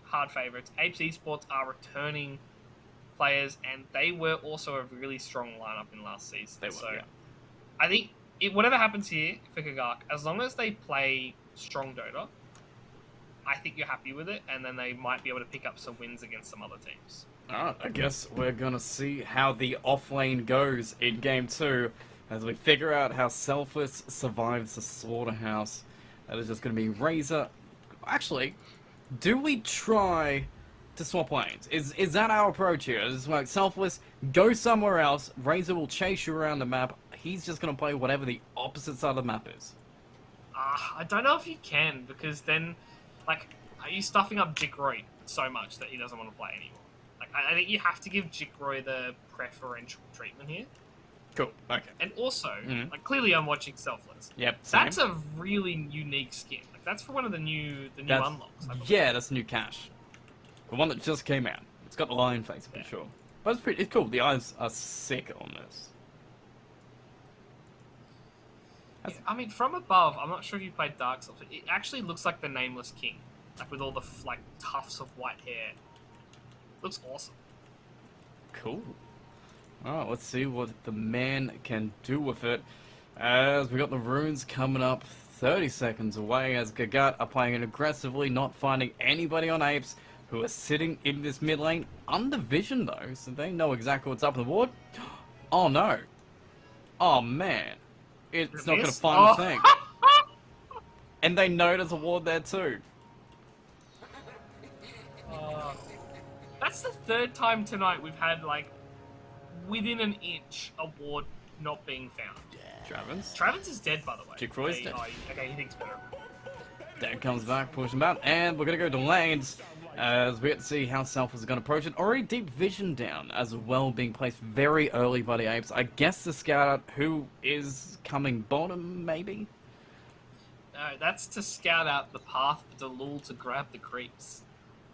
hard favourites. Apes Esports are returning players, and they were also a really strong lineup in last season. They were, yeah. I think whatever happens here for Gagak, as long as they play strong Dota, I think you're happy with it, and then they might be able to pick up some wins against some other teams. Alright, I guess we're going to see how the offlane goes in Game 2 as we figure out how Selfless survives the Slaughterhouse. That is just going to be Razor. Actually, do we try to swap lanes? Is that our approach here? It's like Selfless, go somewhere else, Razor will chase you around the map, he's just going to play whatever the opposite side of the map is. I don't know if you can, because then, like, are you stuffing up Jikroy so much that he doesn't want to play anymore? Like, I think you have to give Jikroy the preferential treatment here. Cool, okay. And also, like, clearly I'm watching Selfless. Yep, same. That's a really unique skin. Like, that's for one of the new unlocks. Yeah, that's new cash. The one that just came out. It's got the lion face, I'm sure. But it's cool. The eyes are sick on this. Yeah, I mean, from above, I'm not sure if you played Dark Souls. It actually looks like the Nameless King, like with all the tufts of white hair. Looks awesome. Cool. Alright, let's see what the man can do with it. As we got the runes coming up 30 seconds away, as Gagat are playing it aggressively, not finding anybody on Apes, who are sitting in this mid lane. Under vision though, so they know exactly what's up on the board. Oh no. Oh man. It's not going to find a thing. And they know there's a ward there too. That's the 3rd time tonight we've had, like, within an inch a ward not being found. Travis? Travis is dead, by the way. Jikroy's dead. Okay, he thinks better. Dad comes back, pushes him out, and we're going to go to lanes as we get to see how Selfless is going to approach it. Already deep vision down as well, being placed very early by the Apes. I guess the scout out who is coming bottom, maybe? No, that's to scout out the path for Delul to grab the creeps.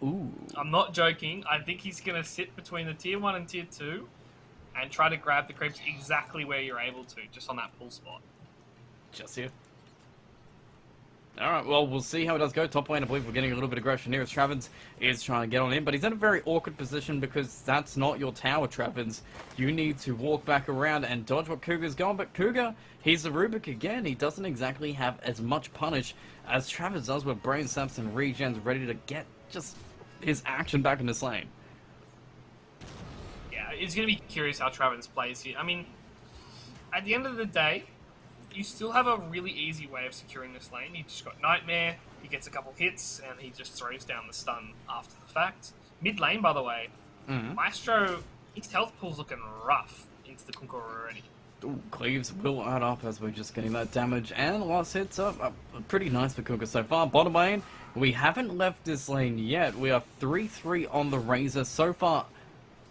Ooh. I'm not joking. I think he's going to sit between the tier 1 and tier 2 and try to grab the creeps exactly where you're able to, just on that pull spot. Just here. Alright, well, we'll see how it does go. Top lane, I believe we're getting a little bit of aggression here as Travens is trying to get on in, but he's in a very awkward position because that's not your tower, Travens. You need to walk back around and dodge what Cougar's going, but Cougar, he's a Rubik again. He doesn't exactly have as much punish as Travers does with Brain Saps and Regens ready to get just his action back in this lane. Yeah, it's going to be curious how Travens plays here. I mean, at the end of the day, you still have a really easy way of securing this lane. You just got Nightmare, he gets a couple hits, and he just throws down the stun after the fact. Mid lane, by the way, Maestro, his health pool's looking rough into the Conqueror already. Ooh, Cleaves will add up as we're just getting that damage, and last hits up pretty nice for Cougar so far. Bottom lane, we haven't left this lane yet. We are 3-3 on the Razor so far.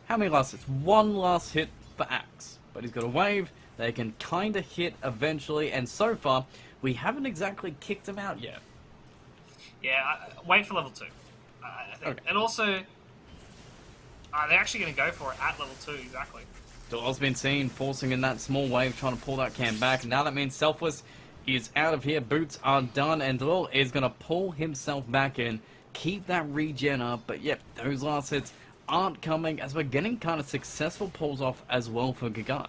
How many last hits? One last hit for Axe, but he's got a wave. They can kind of hit eventually, and so far, we haven't exactly kicked him out yet. Yeah, wait for level 2. I think. Okay. And also, they're actually going to go for it at level 2, exactly. Doyle's been seen forcing in that small wave, trying to pull that cam back, and now that means Selfless is out of here. Boots are done, and Doyle is going to pull himself back in, keep that regen up, but yep, those last hits aren't coming, as we're getting kind of successful pulls off as well for Gagan.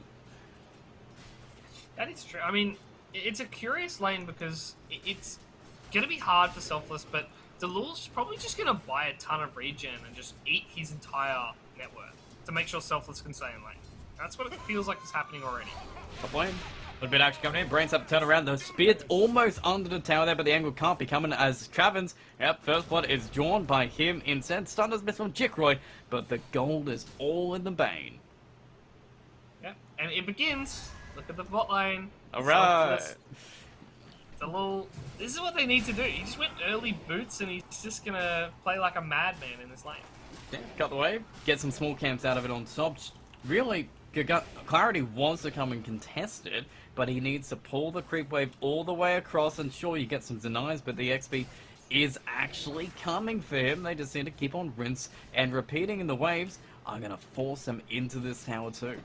That is true. I mean, it's a curious lane because it's going to be hard for Selfless, but Delul's probably just going to buy a ton of regen and just eat his entire network to make sure Selfless can stay in lane. That's what it feels like is happening already. Top lane. A little bit of action coming in. Brains up, turn around. The spear's almost under the tower there, but the angle can't be coming as Travens. Yep, first blood is drawn by him instead. Stun does miss from Jickroy, but the gold is all in the Bane. Yeah, and it begins. Look at the bot lane. Alright. It's a little... This is what they need to do. He just went early boots and he's just going to play like a madman in this lane. Yeah, cut the wave. Get some small camps out of it on top. Really, Clarity wants to come and contest it, but he needs to pull the creep wave all the way across, and sure, you get some denies, but the XP is actually coming for him. They just need to keep on rinse and repeating, and the waves are going to force him into this tower too.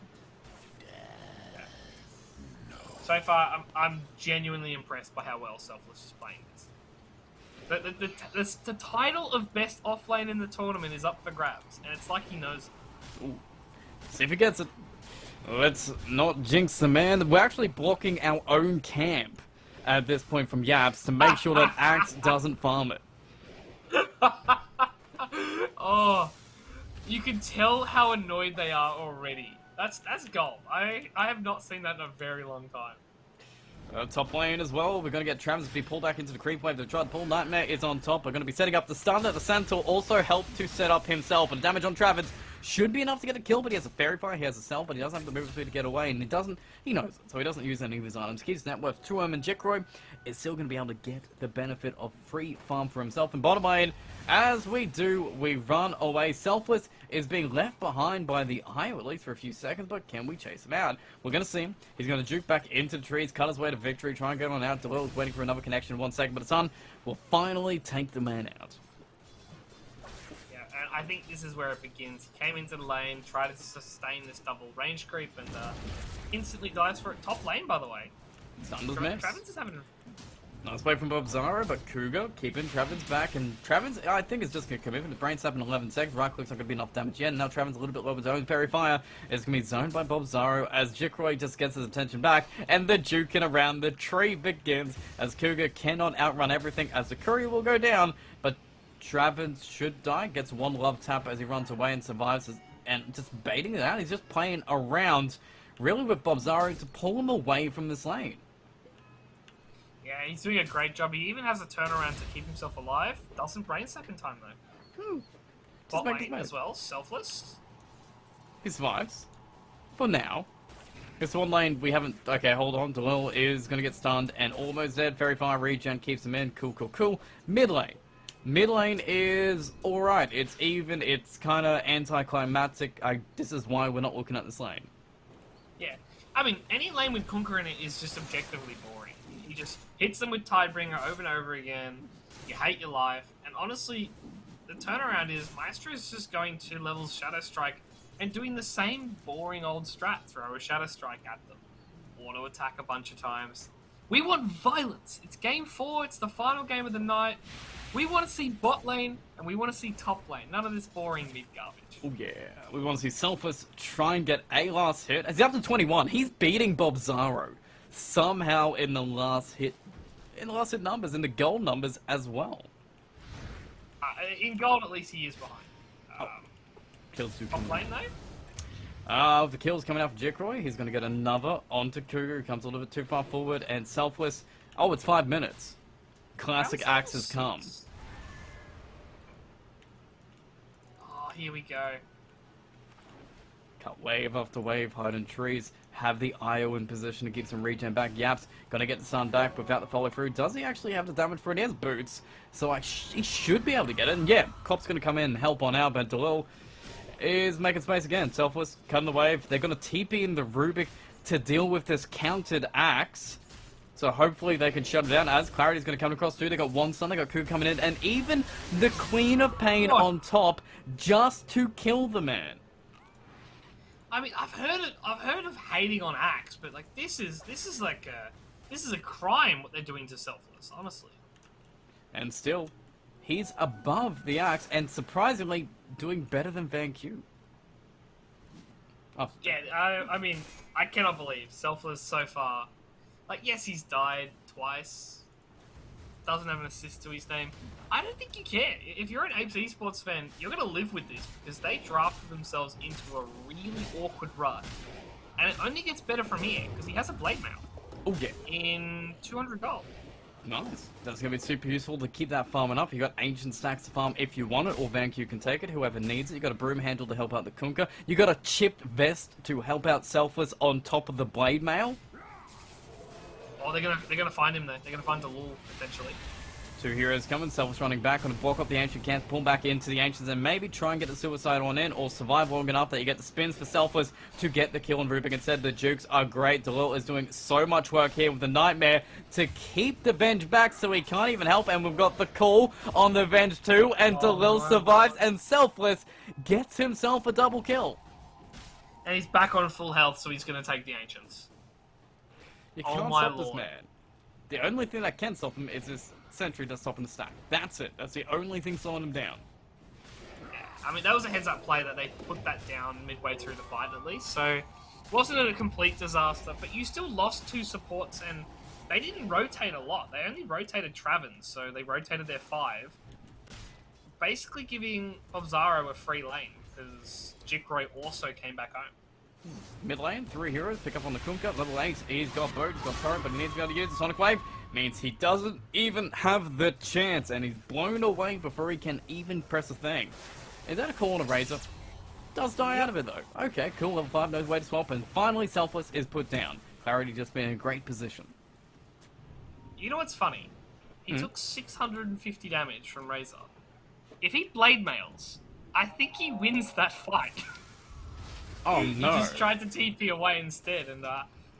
So far, I'm genuinely impressed by how well Selfless is playing this. The title of best offlane in the tournament is up for grabs, and it's like he knows it. Ooh. See if he gets it. Let's not jinx the man. We're actually blocking our own camp at this point from Yaps to make sure that Axe doesn't farm it. Oh, you can tell how annoyed they are already. That's gold. I have not seen that in a very long time. Top lane as well. We're going to get Travis to be pulled back into the creep wave. They've tried to pull. Nightmare is on top. We're going to be setting up the stun. The Santor also helped to set up himself. And the damage on Travis should be enough to get a kill, but he has a Fairy Fire, he has a Cell, but he doesn't have the movement speed to get away, and he knows it, so he doesn't use any of his items. Keeps net worth to him, and Jickroy is still going to be able to get the benefit of free farm for himself. And bottom lane, as we do, we run away. Selfless is being left behind by the Eye, at least for a few seconds, but can we chase him out? We're going to see him. He's going to juke back into the trees, cut his way to victory, try and get on out. Delil's waiting for another connection in 1 second, but the sun will finally take the man out. I think this is where it begins. He came into the lane, tried to sustain this double range creep, and instantly dies for it. Top lane, by the way. Thunder's miss. Travis is having a... Nice play from Bob Zara, but Cougar keeping Travis back, and Travis, I think, is just going to come in with the brain snap in 11 seconds. Right click's not going to be enough damage yet, and now Travis a little bit low with his own Fairy Fire is going to be zoned by Bob Zara as Jickroy just gets his attention back, and the juking around the tree begins as Cougar cannot outrun everything as the courier will go down, but Travis should die, gets one love tap as he runs away and survives, and just baiting it out. He's just playing around, really, with Bob Zara to pull him away from this lane. Yeah, he's doing a great job. He even has a turnaround to keep himself alive. Doesn't brain snap in time, though. Bot lane as well, Selfless. He survives. For now. This one lane, we haven't... Okay, hold on. Delil is going to get stunned and almost dead. Fairy Fire regen keeps him in. Cool, cool, cool. Mid lane. Mid lane is alright. It's even. It's kind of anticlimactic. This is why we're not looking at this lane. Yeah. I mean, any lane with Conqueror in it is just objectively boring. He just hits them with Tidebringer over and over again. You hate your life. And honestly, the turnaround is Maestro is just going 2 levels Shadow Strike and doing the same boring old strat. Throw a Shadow Strike at them. Auto attack a bunch of times. We want violence. It's game 4. It's the final game of the night. We want to see bot lane, and we want to see top lane. None of this boring mid garbage. Oh yeah, we want to see Selfless try and get a last hit. As he's up to 21, he's beating Bob Zaro somehow in the last hit numbers, in the gold numbers as well. In gold, at least he is behind. Kills two. Top lane though. The kills coming out for Jikroy. He's going to get another onto Cougar, who comes a little bit too far forward, and Selfless. Oh, it's 5 minutes. Classic axe has come. Oh, here we go. Cut wave after wave, hide in trees. Have the IO in position to keep some regen back. Yaps gonna get the sun back without the follow through. Does he actually have the damage for it? He has boots, so he should be able to get it. And yeah, Cop's gonna come in and help on out, but Delil is making space again. Selfless, cutting the wave. They're gonna TP in the Rubik to deal with this countered axe. So hopefully they can shut it down, as Clarity's going to come across too. They got one stun, they got Cougar coming in, and even the Queen of Pain on top just to kill the man. I mean, I've heard of hating on Axe, but like this is a crime what they're doing to Selfless, honestly. And still, he's above the axe and surprisingly doing better than Van Q. Oh. Yeah, I mean, I cannot believe Selfless so far. Like, yes, he's died twice. Doesn't have an assist to his name. I don't think you care. If you're an Apes Esports fan, you're going to live with this because they drafted themselves into a really awkward run. And it only gets better from here because he has a Blade Mail. Oh, yeah. In 200 gold. Nice. That's going to be super useful to keep that farming up. You got Ancient Stacks to farm if you want it, or Van Q can take it, whoever needs it. You got a Broom Handle to help out the Kunkka. You got a Chipped Vest to help out Selfless on top of the Blade Mail. Oh, they're gonna find him there. They're gonna find Delul, potentially. Two heroes coming, Selfless running back, gonna block up the Ancient Camp, pull back into the Ancients, and maybe try and get the Suicide on in, or survive long enough that you get the spins for Selfless to get the kill on Rubik. Instead, the Jukes are great. Delil is doing so much work here with the Nightmare to keep the Venge back, so he can't even help, and we've got the call on the Venge too, and Delil survives, and Selfless gets himself a double kill. And he's back on full health, so he's gonna take the Ancients. You can't stop this man. The only thing that can stop him is this Sentry just stopping the stack. That's it. That's the only thing slowing him down. Yeah, I mean, that was a heads-up play that they put that down midway through the fight, at least. So, it wasn't a complete disaster, but you still lost 2 supports, and they didn't rotate a lot. They only rotated Travens, so they rotated their 5. Basically giving Bobzaro a free lane, because Jikroy also came back home. Mid lane, 3 heroes, pick up on the Kunkka, level 8, he's got boat, he's got turret, but he needs to be able to use the Sonic Wave. Means he doesn't even have the chance, and he's blown away before he can even press a thing. Is that a call on a Razor? Does die out of it though. Okay, cool, level 5, knows way to swap, and finally Selfless is put down. Clarity just been in a great position. You know what's funny? He took 650 damage from Razor. If he Blade Mails, I think he wins that fight. Oh He no. just tried to TP away instead, and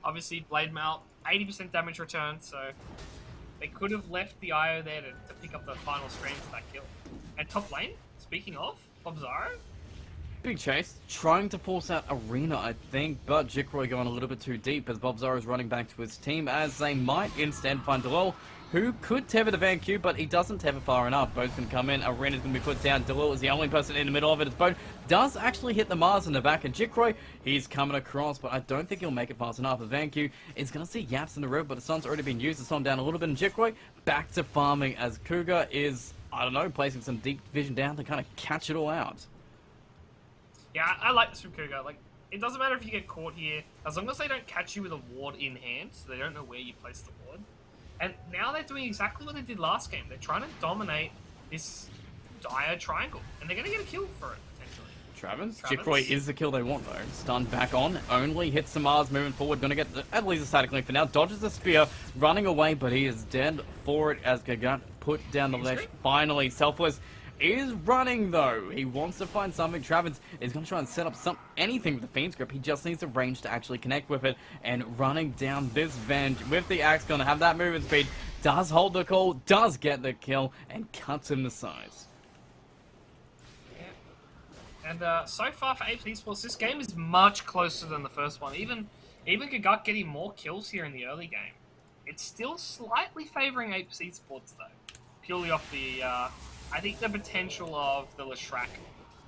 obviously Blade Mail, 80% damage return, so they could have left the IO there to pick up the final strand for that kill. And top lane, speaking of, Bobzaro. Big chase, trying to force out Arena, I think, but Jikroy going a little bit too deep as Bobzaro is running back to his team, as they might instead find Delil, who could tether the Van Q, but he doesn't tether far enough. Both can come in, Arena's going to be put down. Delil is the only person in the middle of it. His boat does actually hit the Mars in the back, and Jikroy, he's coming across, but I don't think he'll make it fast enough. The Van Q is going to see Yaps in the river, but the sun's already been used. The sun down a little bit, and Jikroy back to farming as Cougar is, I don't know, placing some deep vision down to kind of catch it all out. Yeah, I like this from Cougar. Like, it doesn't matter if you get caught here, as long as they don't catch you with a ward in hand, so they don't know where you place the ward. And now they're doing exactly what they did last game. They're trying to dominate this dire triangle, and they're going to get a kill for it, potentially. Travens. Jikroy is the kill they want, though. Stunned back on, only hits the Mars moving forward. Gonna get at least a static link for now. Dodges the spear, running away, but he is dead for it as Gagat put down the ledge. Finally, Selfless is running though. He wants to find something. Travens is going to try and set up anything with the Fiend's Grip. He just needs the range to actually connect with it. And running down this Venge with the axe, going to have that movement speed. Does hold the call, does get the kill, and cuts him the size. And so far for Apes Esports, this game is much closer than the first one. Even Gagut getting more kills here in the early game. It's still slightly favouring Apes Esports though, purely off the I think the potential of the Leshrac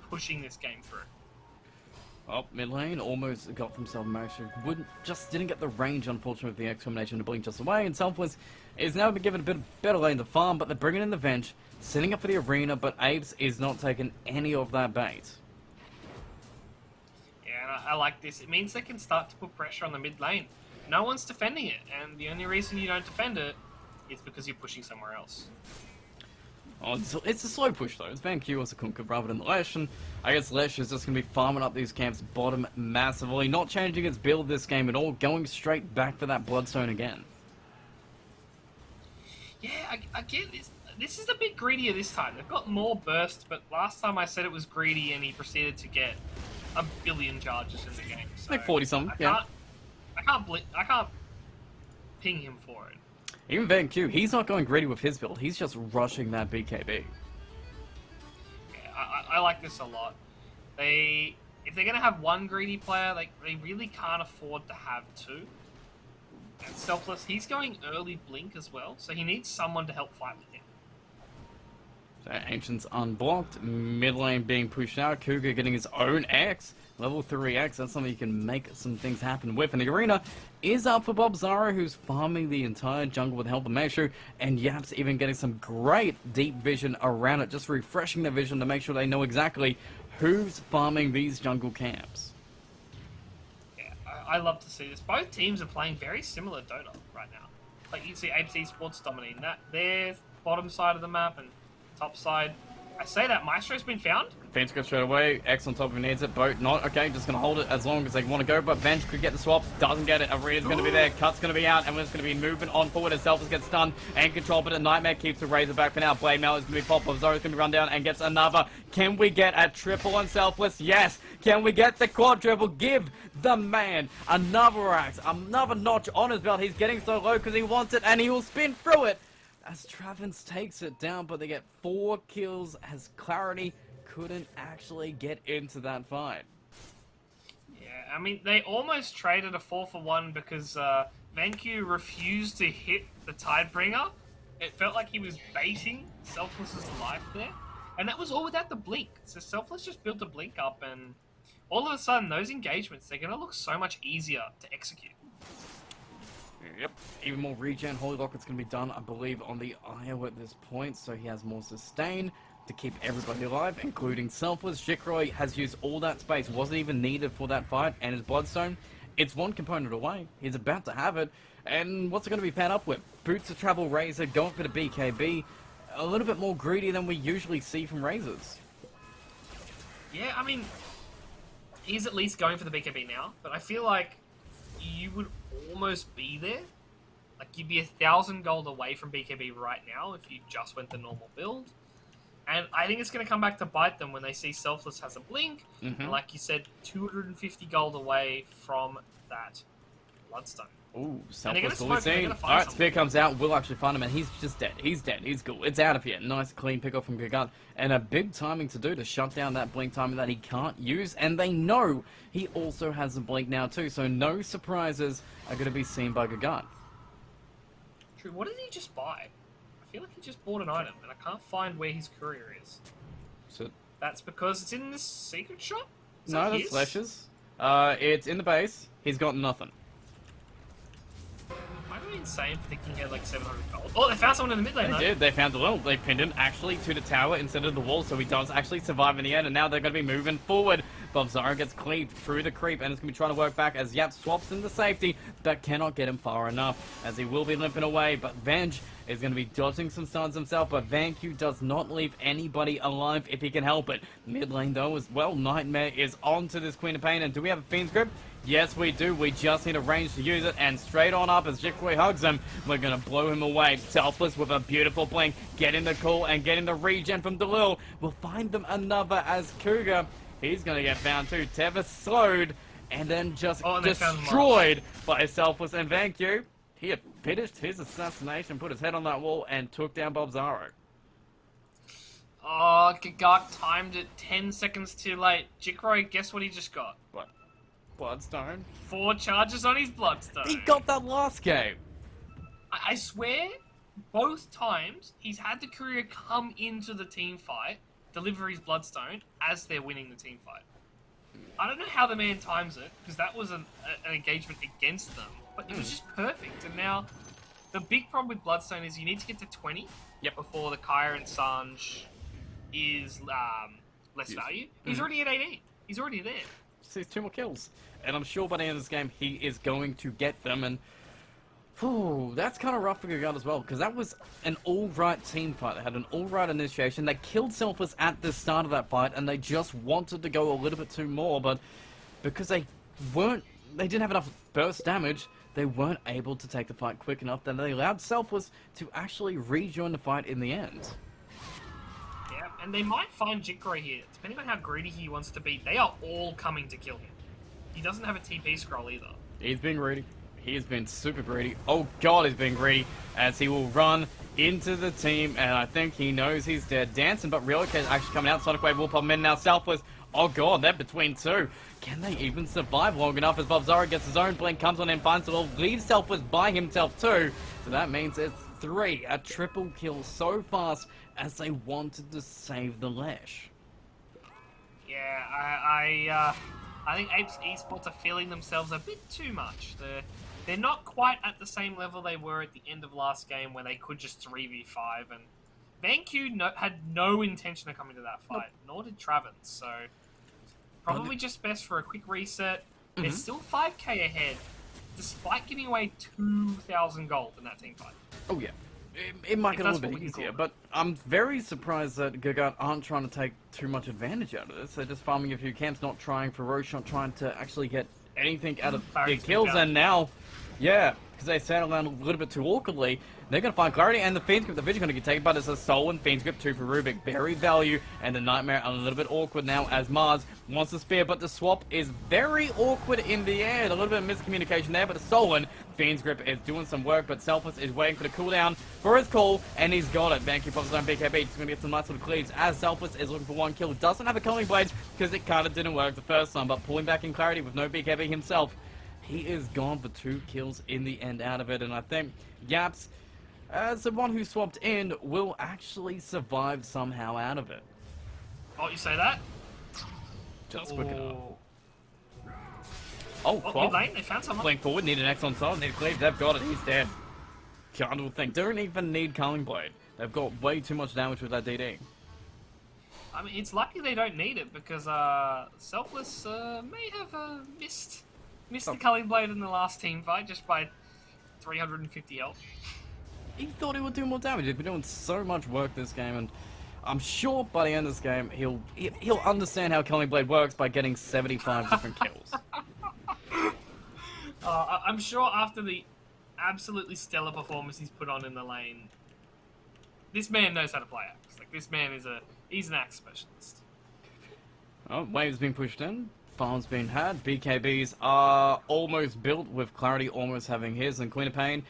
pushing this game through. Oh, mid lane almost got himself motion. Just didn't get the range, unfortunately, with the X combination to blink just away. And Selfless is now been given a bit better lane to farm, but they're bringing in the Venge, setting up for the arena, but Apes is not taking any of that bait. Yeah, and I like this. It means they can start to put pressure on the mid lane. No one's defending it, and the only reason you don't defend it is because you're pushing somewhere else. Oh, it's a slow push though. It's Van Q as a Kunkka rather than Lesh, and I guess Lesh is just going to be farming up these camps bottom massively, not changing its build this game at all, going straight back for that Bloodstone again. Yeah, I get this. This is a bit greedier this time. They've got more burst, but last time I said it was greedy, and he proceeded to get a billion charges in the game. So Like 40-something, yeah. I can't ping him for it. Even Van Q, he's not going greedy with his build, he's just rushing that BKB. Yeah, I like this a lot. If they're going to have one greedy player, they really can't afford to have two. And Selfless, he's going early blink as well, so he needs someone to help fight with him. So Ancient's unblocked, mid lane being pushed out, Cougar getting his own X, level 3 X, that's something you can make some things happen with. And the arena is up for Bob Zara, who's farming the entire jungle with the help of Meshu, and Yap's even getting some great deep vision around it, just refreshing their vision to make sure they know exactly who's farming these jungle camps. Yeah, I love to see this. Both teams are playing very similar Dota right now. Like, you can see Apes Esports dominating that. Their bottom side of the map and top side. I say that Maestro's been found. Fence goes straight away. X on top of him needs it. Boat not. Okay, just going to hold it as long as they want to go. But Venge could get the swap. Doesn't get it. Arena's going to be there. Cut's going to be out. And we're just going to be moving on forward as Selfless gets stunned and controlled. But a Nightmare keeps the Razor back for now. Blade Mail is going to be popped. Zoro's going to be run down and gets another. Can we get a triple on Selfless? Yes. Can we get the quadruple? Give the man another axe. Another notch on his belt. He's getting so low because he wants it. And he will spin through it as Travens takes it down, but they get 4 kills as Clarity couldn't actually get into that fight. Yeah, I mean, they almost traded a 4-for-1 because Venku refused to hit the Tidebringer. It felt like he was baiting Selfless's life there. And that was all without the blink. So Selfless just built the blink up, and all of a sudden, those engagements, they're going to look so much easier to execute. Yep, even more regen. Holy Locket's going to be done, I believe, on the IO at this point, so he has more sustain to keep everybody alive, including Selfless. Jikroy has used all that space, wasn't even needed for that fight, and his Bloodstone, it's one component away. He's about to have it, and what's it going to be paired up with? Boots of Travel Razor, going for the BKB, a little bit more greedy than we usually see from Razors. Yeah, I mean, he's at least going for the BKB now, but I feel like you would almost be there. Like, you'd be 1,000 gold away from BKB right now if you just went the normal build. And I think it's going to come back to bite them when they see Selfless has a blink. And like you said, 250 gold away from that Bloodstone. Ooh, And they're going Selfless to will be smoke, they're seen. going to find Alright, someone. Spear comes out, will actually find him, and he's just dead. He's dead, he's cool. It's out of here. Nice clean pick off from Gagut. And a big timing to do to shut down that blink timing that he can't use. And they know he also has a blink now too, so no surprises are going to be seen by Gagut. True, what did he just buy? I feel like he just bought an item, and I can't find where his courier is. So, That's because it's in this secret shop? Is no, that that's his? Flesh's. It's in the base. He's got nothing. Am I insane for thinking he had like 700 gold? Oh, they found someone in the mid lane, though. They did. They found the well. They pinned him actually to the tower instead of the wall, so he does actually survive in the end. And now they're going to be moving forward. Bob Zara gets cleaved through the creep, and it's going to be trying to work back as Yap swaps into safety, but cannot get him far enough, as he will be limping away. But Venge is going to be dodging some stuns himself, but VanQ does not leave anybody alive if he can help it. Mid lane, though, as well. Nightmare is onto this Queen of Pain, and do we have a Fiend's Grip? Yes, we do. We just need a range to use it, and straight on up as Jikroy hugs him, we're going to blow him away. Selfless with a beautiful blink, getting the call and getting the regen from Delil. We'll find them another as Cougar. He's going to get found too. Teva slowed, and then just destroyed by Selfless and VanQ. He had finished his assassination, put his head on that wall, and took down Bob Zaro. Oh, Gagak timed it 10 seconds too late. Jikro, guess what he just got? What? Bloodstone? 4 charges on his Bloodstone. He got that last game. I swear, both times, he's had the courier come into the team fight, deliver his Bloodstone, as they're winning the team fight. I don't know how the man times it, because that was an engagement against them, but it was just perfect. And now, the big problem with Bloodstone is you need to get to 20 before the Kyra and Sanj is less value. He's already at 18. He's already there. Just needs 2 more kills. And I'm sure by the end of this game, he is going to get them. And that's kind of rough for Gagata as well, because that was an all-right team fight. They had an all-right initiation. They killed Selfless at the start of that fight, and they just wanted to go a little bit too more, but because they didn't have enough burst damage, they weren't able to take the fight quick enough, that they allowed Selfless to actually rejoin the fight in the end. Yeah, and they might find Jikro here. Depending on how greedy he wants to be, they are all coming to kill him. He doesn't have a TP scroll either. He's been greedy. He has been super greedy. Oh god, he's been greedy, as he will run into the team, and I think he knows he's dead. Dancing, but Relocate actually coming out. Sonic Wave will pop him in now. Selfless. Oh god, they're between 2. Can they even survive long enough as Bobzara gets his own blink, comes on in, finds the wall, leaves Selfless by himself too. So that means it's 3. A triple kill so fast as they wanted to save the Lesh. Yeah, I think Apes Esports are feeling themselves a bit too much. They're not quite at the same level they were at the end of last game where they could just 3v5, and VanQ had no intention of coming to that fight, nor did Travens, so probably just best for a quick reset. They're still 5k ahead, despite giving away 2,000 gold in that team fight. Oh yeah, it might get a little bit easier, but I'm very surprised that Gagat aren't trying to take too much advantage out of this. They're just farming a few camps, not trying for Roche, not trying to actually get anything out of their kills, and now, yeah, because they settled down a little bit too awkwardly, they're going to find clarity, and the Fiend's Grip, the Vision going to get taken, but it's a stolen Fiend's Grip 2 for Rubik. Very value, and the Nightmare a little bit awkward now as Mars wants the spear, but the swap is very awkward in the air. A little bit of miscommunication there, but it's stolen. Fiend's Grip is doing some work, but Selfless is waiting for the cooldown for his call, and he's got it. VanQ pops his own BKB, he's going to get some nice little cleaves as Selfless is looking for 1 kill. Doesn't have a Culling Blade because it kind of didn't work the first time, but pulling back in clarity with no BKB himself, he is gone for 2 kills in the end out of it, and I think Yaps, as the one who swapped in, will actually survive somehow out of it. Oh, you say that? Just quick enough. Oh, mid lane, they found someone. Playing forward, need an X on side, need a cleave, they've got it, he's dead. Can't do a thing. Don't even need Culling Blade. They've got way too much damage with that DD. I mean, it's lucky they don't need it, because Selfless may have missed the Culling Blade in the last team fight just by 350 health. He thought he would do more damage. He's been doing so much work this game, and I'm sure by the end of this game he'll understand how Culling Blade works by getting 75 different kills. I'm sure after the absolutely stellar performance he's put on in the lane, this man knows how to play Axe. Like, this man he's an Axe specialist. Oh, wave's been pushed in. Farm's been had. BKBs are almost built, with Clarity almost having his, and Queen of Pain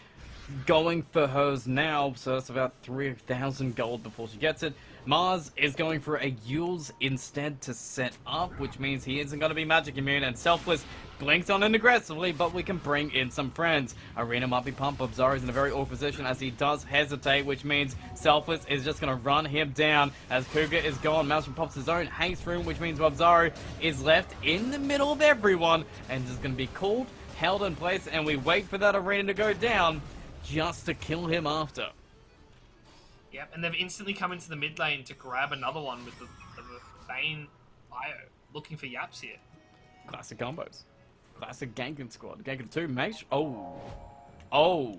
going for hers now, so that's about 3,000 gold before she gets it. Mars is going for a Yules instead to set up, which means he isn't going to be magic immune, and Selfless blinks on in aggressively, but we can bring in some friends. Arena might be pumped, but Zari's in a very awkward position as he does hesitate, which means Selfless is just going to run him down as Cougar is gone. Maelstrom pops his own haste room, which means Bobzaro is left in the middle of everyone, and is going to be called, held in place, and we wait for that arena to go down just to kill him after. Yep, and they've instantly come into the mid lane to grab another one with the Bane Bio, looking for Yaps here. Classic combos. Classic ganking squad. Ganking 2, mate. Oh.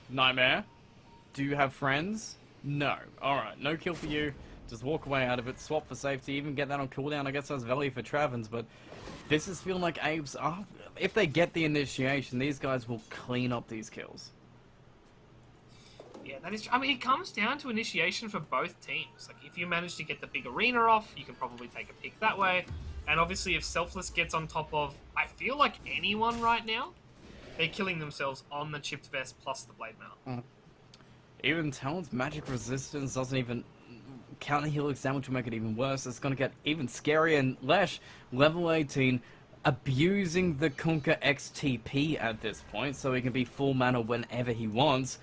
Nightmare. Do you have friends? No. Alright, no kill for you. Just walk away out of it. Swap for safety. Even get that on cooldown. I guess that's value for Travens, but this is feeling like Apes. If they get the initiation, these guys will clean up these kills. Yeah, that is. I mean, it comes down to initiation for both teams. Like, if you manage to get the big arena off, you can probably take a pick that way. And obviously, if Selfless gets on top of, I feel like anyone right now, they're killing themselves on the chipped vest plus the blade mail. Even Talon's magic resistance doesn't even counter helix damage will make it even worse. It's going to get even scarier. And Lesh, level 18, abusing the Conquer XTP at this point, so he can be full mana whenever he wants.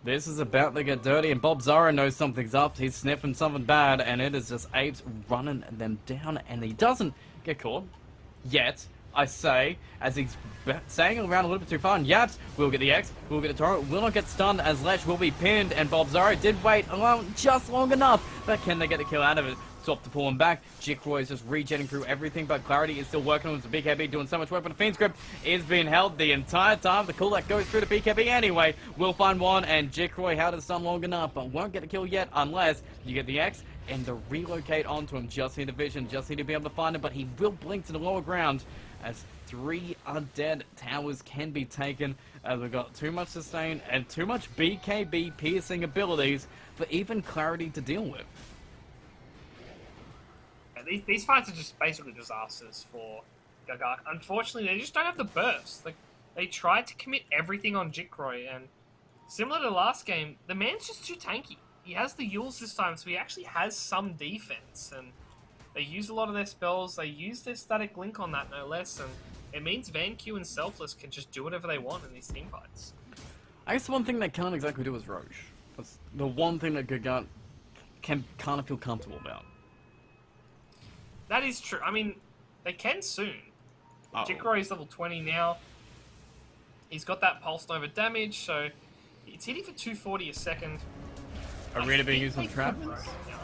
This is about to get dirty, and Bob Zara knows something's up. He's sniffing something bad, and it is just Apes running them down, and he doesn't get caught yet, I say, as he's saying around a little bit too far. And Yaps will get the X, will get the Torrent, will not get stunned as Lesh will be pinned, and Bob Zara did wait alone just long enough, but can they get the kill out of it? Swap to pull him back. Jikroy is just regenerating through everything, but Clarity is still working on the BKB, doing so much work, but the Fiend Script is being held the entire time. The coolback goes through the BKB anyway. We'll find one, and Jikroy held his stun long enough, but won't get a kill yet unless you get the X and the relocate onto him. Just need a vision, just need to be able to find him, but he will blink to the lower ground as 3 undead towers can be taken, as we've got too much sustain and too much BKB piercing abilities for even Clarity to deal with. These fights are just basically disasters for Gagak. Unfortunately, they just don't have the burst. Like, they tried to commit everything on Jikroy, and similar to the last game, the man's just too tanky. He has the Yules this time, so he actually has some defense, and they use a lot of their spells. They use their static link on that, no less, and it means Van Q and Selfless can just do whatever they want in these team fights. I guess the one thing they can't exactly do is Roche. That's the one thing that Gagak can kind of feel comfortable about. That is true. I mean, they can soon. Oh. Jikroy is level 20 now. He's got that pulsed over damage, so it's hitting for 240 a second. Are really being used on Travis? Right now.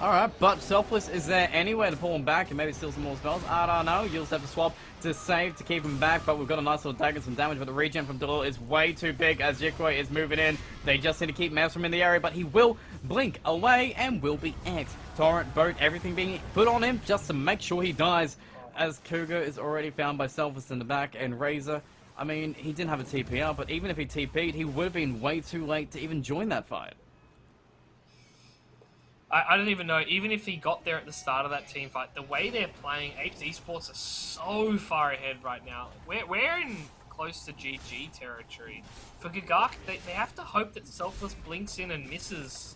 Alright, but Selfless, is there any way to pull him back and maybe steal some more spells? I don't know. You'll just have to swap to save to keep him back, but we've got a nice little dagger, some damage, but the regen from Delil is way too big as Jikroy is moving in. They just need to keep Maelstrom in the area, but he will blink away and will be X. Torrent, boat, everything being put on him just to make sure he dies, as Cougar is already found by Selfless in the back, and Razor, I mean, he didn't have a TP out, but even if he TP'd, he would have been way too late to even join that fight. I don't even know, even if he got there at the start of that team fight, the way they're playing, Apes Esports are so far ahead right now. We're in close to GG territory. For Gagak, they have to hope that Selfless blinks in and misses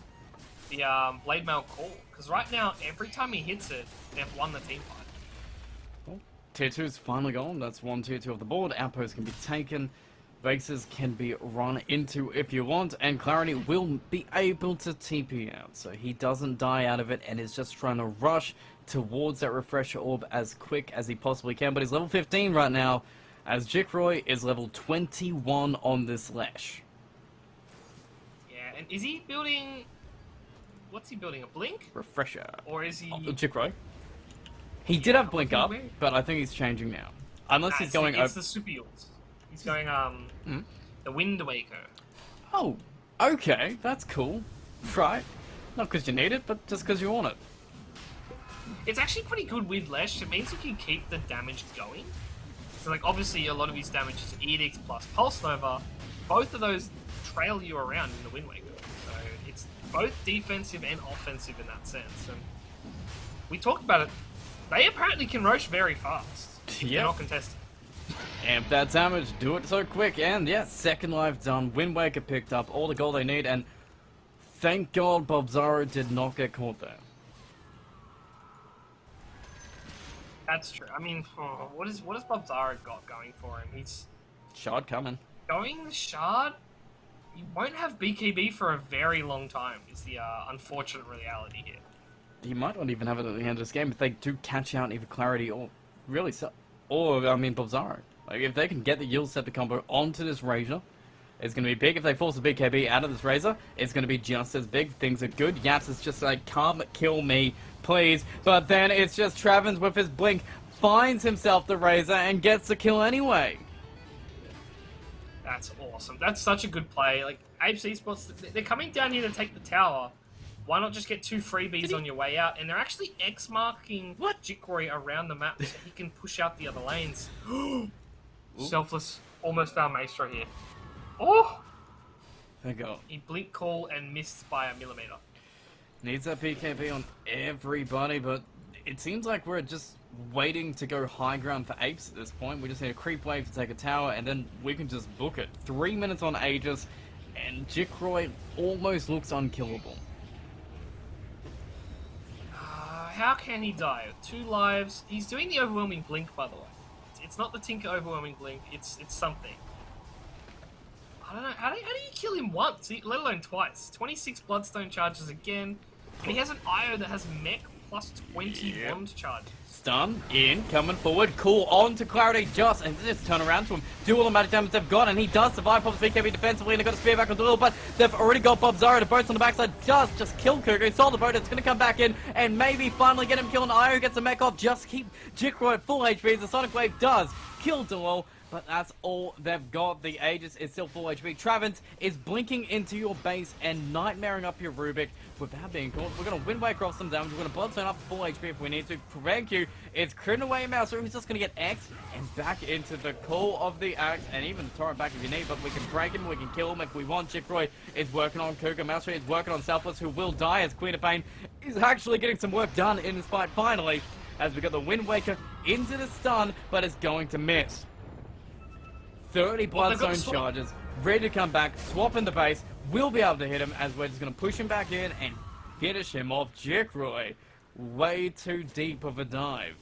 the Blade Mail call. Because right now, every time he hits it, they've won the team fight. Well, tier 2's finally gone. That's one tier 2 of the board. Outposts can be taken. Bases can be run into if you want, and Clarity will be able to TP out, so he doesn't die out of it and is just trying to rush towards that refresher orb as quick as he possibly can. But he's level 15 right now, as Jikroy is level 21 on this Lash. Yeah, and is he building... What's he building, a Blink? Refresher. Or is he... Oh, Jikroy. He did have Blink up, but I think he's changing now. Unless he's going It's the Super Yules. He's going, the Wind Waker. Oh, okay, that's cool. Right. Not because you need it, but just because you want it. It's actually pretty good with Lesh. It means you can keep the damage going. So, like, obviously, a lot of his damage is Edicts plus Pulse Nova. Both of those trail you around in the Wind Waker. So, it's both defensive and offensive in that sense. And we talked about it. They apparently can Roche very fast. Yeah. They're not contested. Amp that damage, do it so quick, and yeah, second life done. Wind Waker picked up all the gold they need, and thank God Bob Zara did not get caught there. That's true. I mean, what has Bob Zara got going for him? He's Shard coming. going the Shard. You won't have BKB for a very long time. Is the unfortunate reality here. He might not even have it at the end of this game if they do catch out either Clarity or really or I mean Bob Zara. Like if they can get the Yield Scepter combo onto this Razor, it's going to be big. If they force the BKB out of this Razor, it's going to be just as big. Things are good. Yaps is just like, come kill me, please. But then it's just Travens with his Blink, finds himself the Razor and gets the kill anyway. That's awesome. That's such a good play. Like, Apes Esports, they're coming down here to take the tower. Why not just get 2 freebies on your way out? And they're actually X-marking Jikroy around the map so he can push out the other lanes. Selfless almost found Maestro here. Oh! Thank God. He blink call and missed by a millimeter. Needs that PKB on everybody, but it seems like we're just waiting to go high ground for Apes at this point. We just need a creep wave to take a tower, and then we can just book it. 3 minutes on Aegis, and Jikroy almost looks unkillable. how can he die? 2 lives. He's doing the overwhelming blink, by the way. It's not the Tinker overwhelming blink. It's something. I don't know. How do you kill him once, let alone twice? 26 Bloodstone charges again, and he has an IO that has mech plus 20 wand charges. Stun in, coming forward, cool on to Clarity and just turn around to him, do all the magic damage they've got, and he does survive. Pops BKB defensively, and they've got a spear back on the wheel, but they've already got Bob Zara. The boats on the backside does just kill Cougar. He saw the boat, it's going to come back in, and maybe finally get him killed. Io gets the mech off, just keep Jikro at full HP. The Sonic Wave does kill Duel, but that's all they've got. The Aegis is still full HP. Travens is blinking into your base and nightmaring up your Rubik without being caught. We're going to Wind Wake off some damage. We're going to Bloodstone up to full HP if we need to. Prevent you. It's critting away Mouse, so he's just going to get X and back into the call of the axe, and even torrent back if you need, but we can break him, we can kill him if we want. Jikroy is working on Cougar. Mouse is working on Selfless, who will die as Queen of Pain is actually getting some work done in this fight finally, as we got the Wind Waker into the stun, but is going to miss. 30 Bloodstone charges, ready to come back, swap in the base, we'll be able to hit him as we're just going to push him back in and finish him off. Jikroy, way too deep of a dive.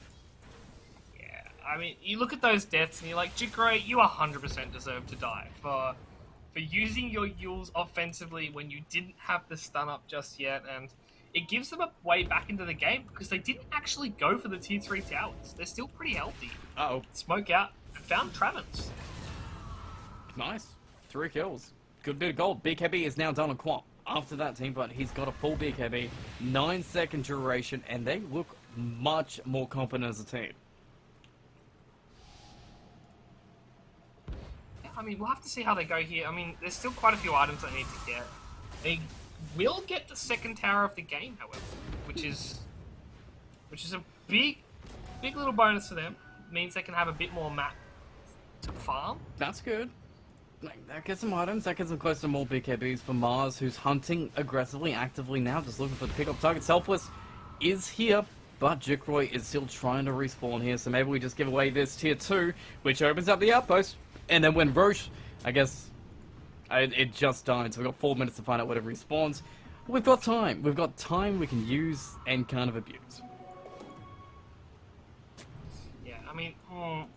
Yeah, I mean, you look at those deaths and you're like, Jikroy, you 100% deserve to die for using your Yules offensively when you didn't have the stun up just yet, and it gives them a way back into the game because they didn't actually go for the tier 3 towers. They're still pretty healthy. Uh-oh. Smoke out and found Travens. Nice. 3 kills. Good bit of gold. BKB is now done on Quap. After that team fight, he's got a full BKB, 9-second duration, and they look much more confident as a team. I mean, we'll have to see how they go here. I mean, there's still quite a few items they need to get. They will get the second tower of the game, however, which is a big little bonus for them. It means they can have a bit more map to farm. That's good. That gets some items, that gets them close to more BKBs for Mars, who's hunting aggressively, actively now, just looking for the pick-up target. Selfless is here, but Jikroy is still trying to respawn here, so maybe we just give away this tier 2, which opens up the outpost, and then when Roche, I guess, it just died, so we've got 4 minutes to find out where it respawns. We've got time we can use and kind of abuse. I mean,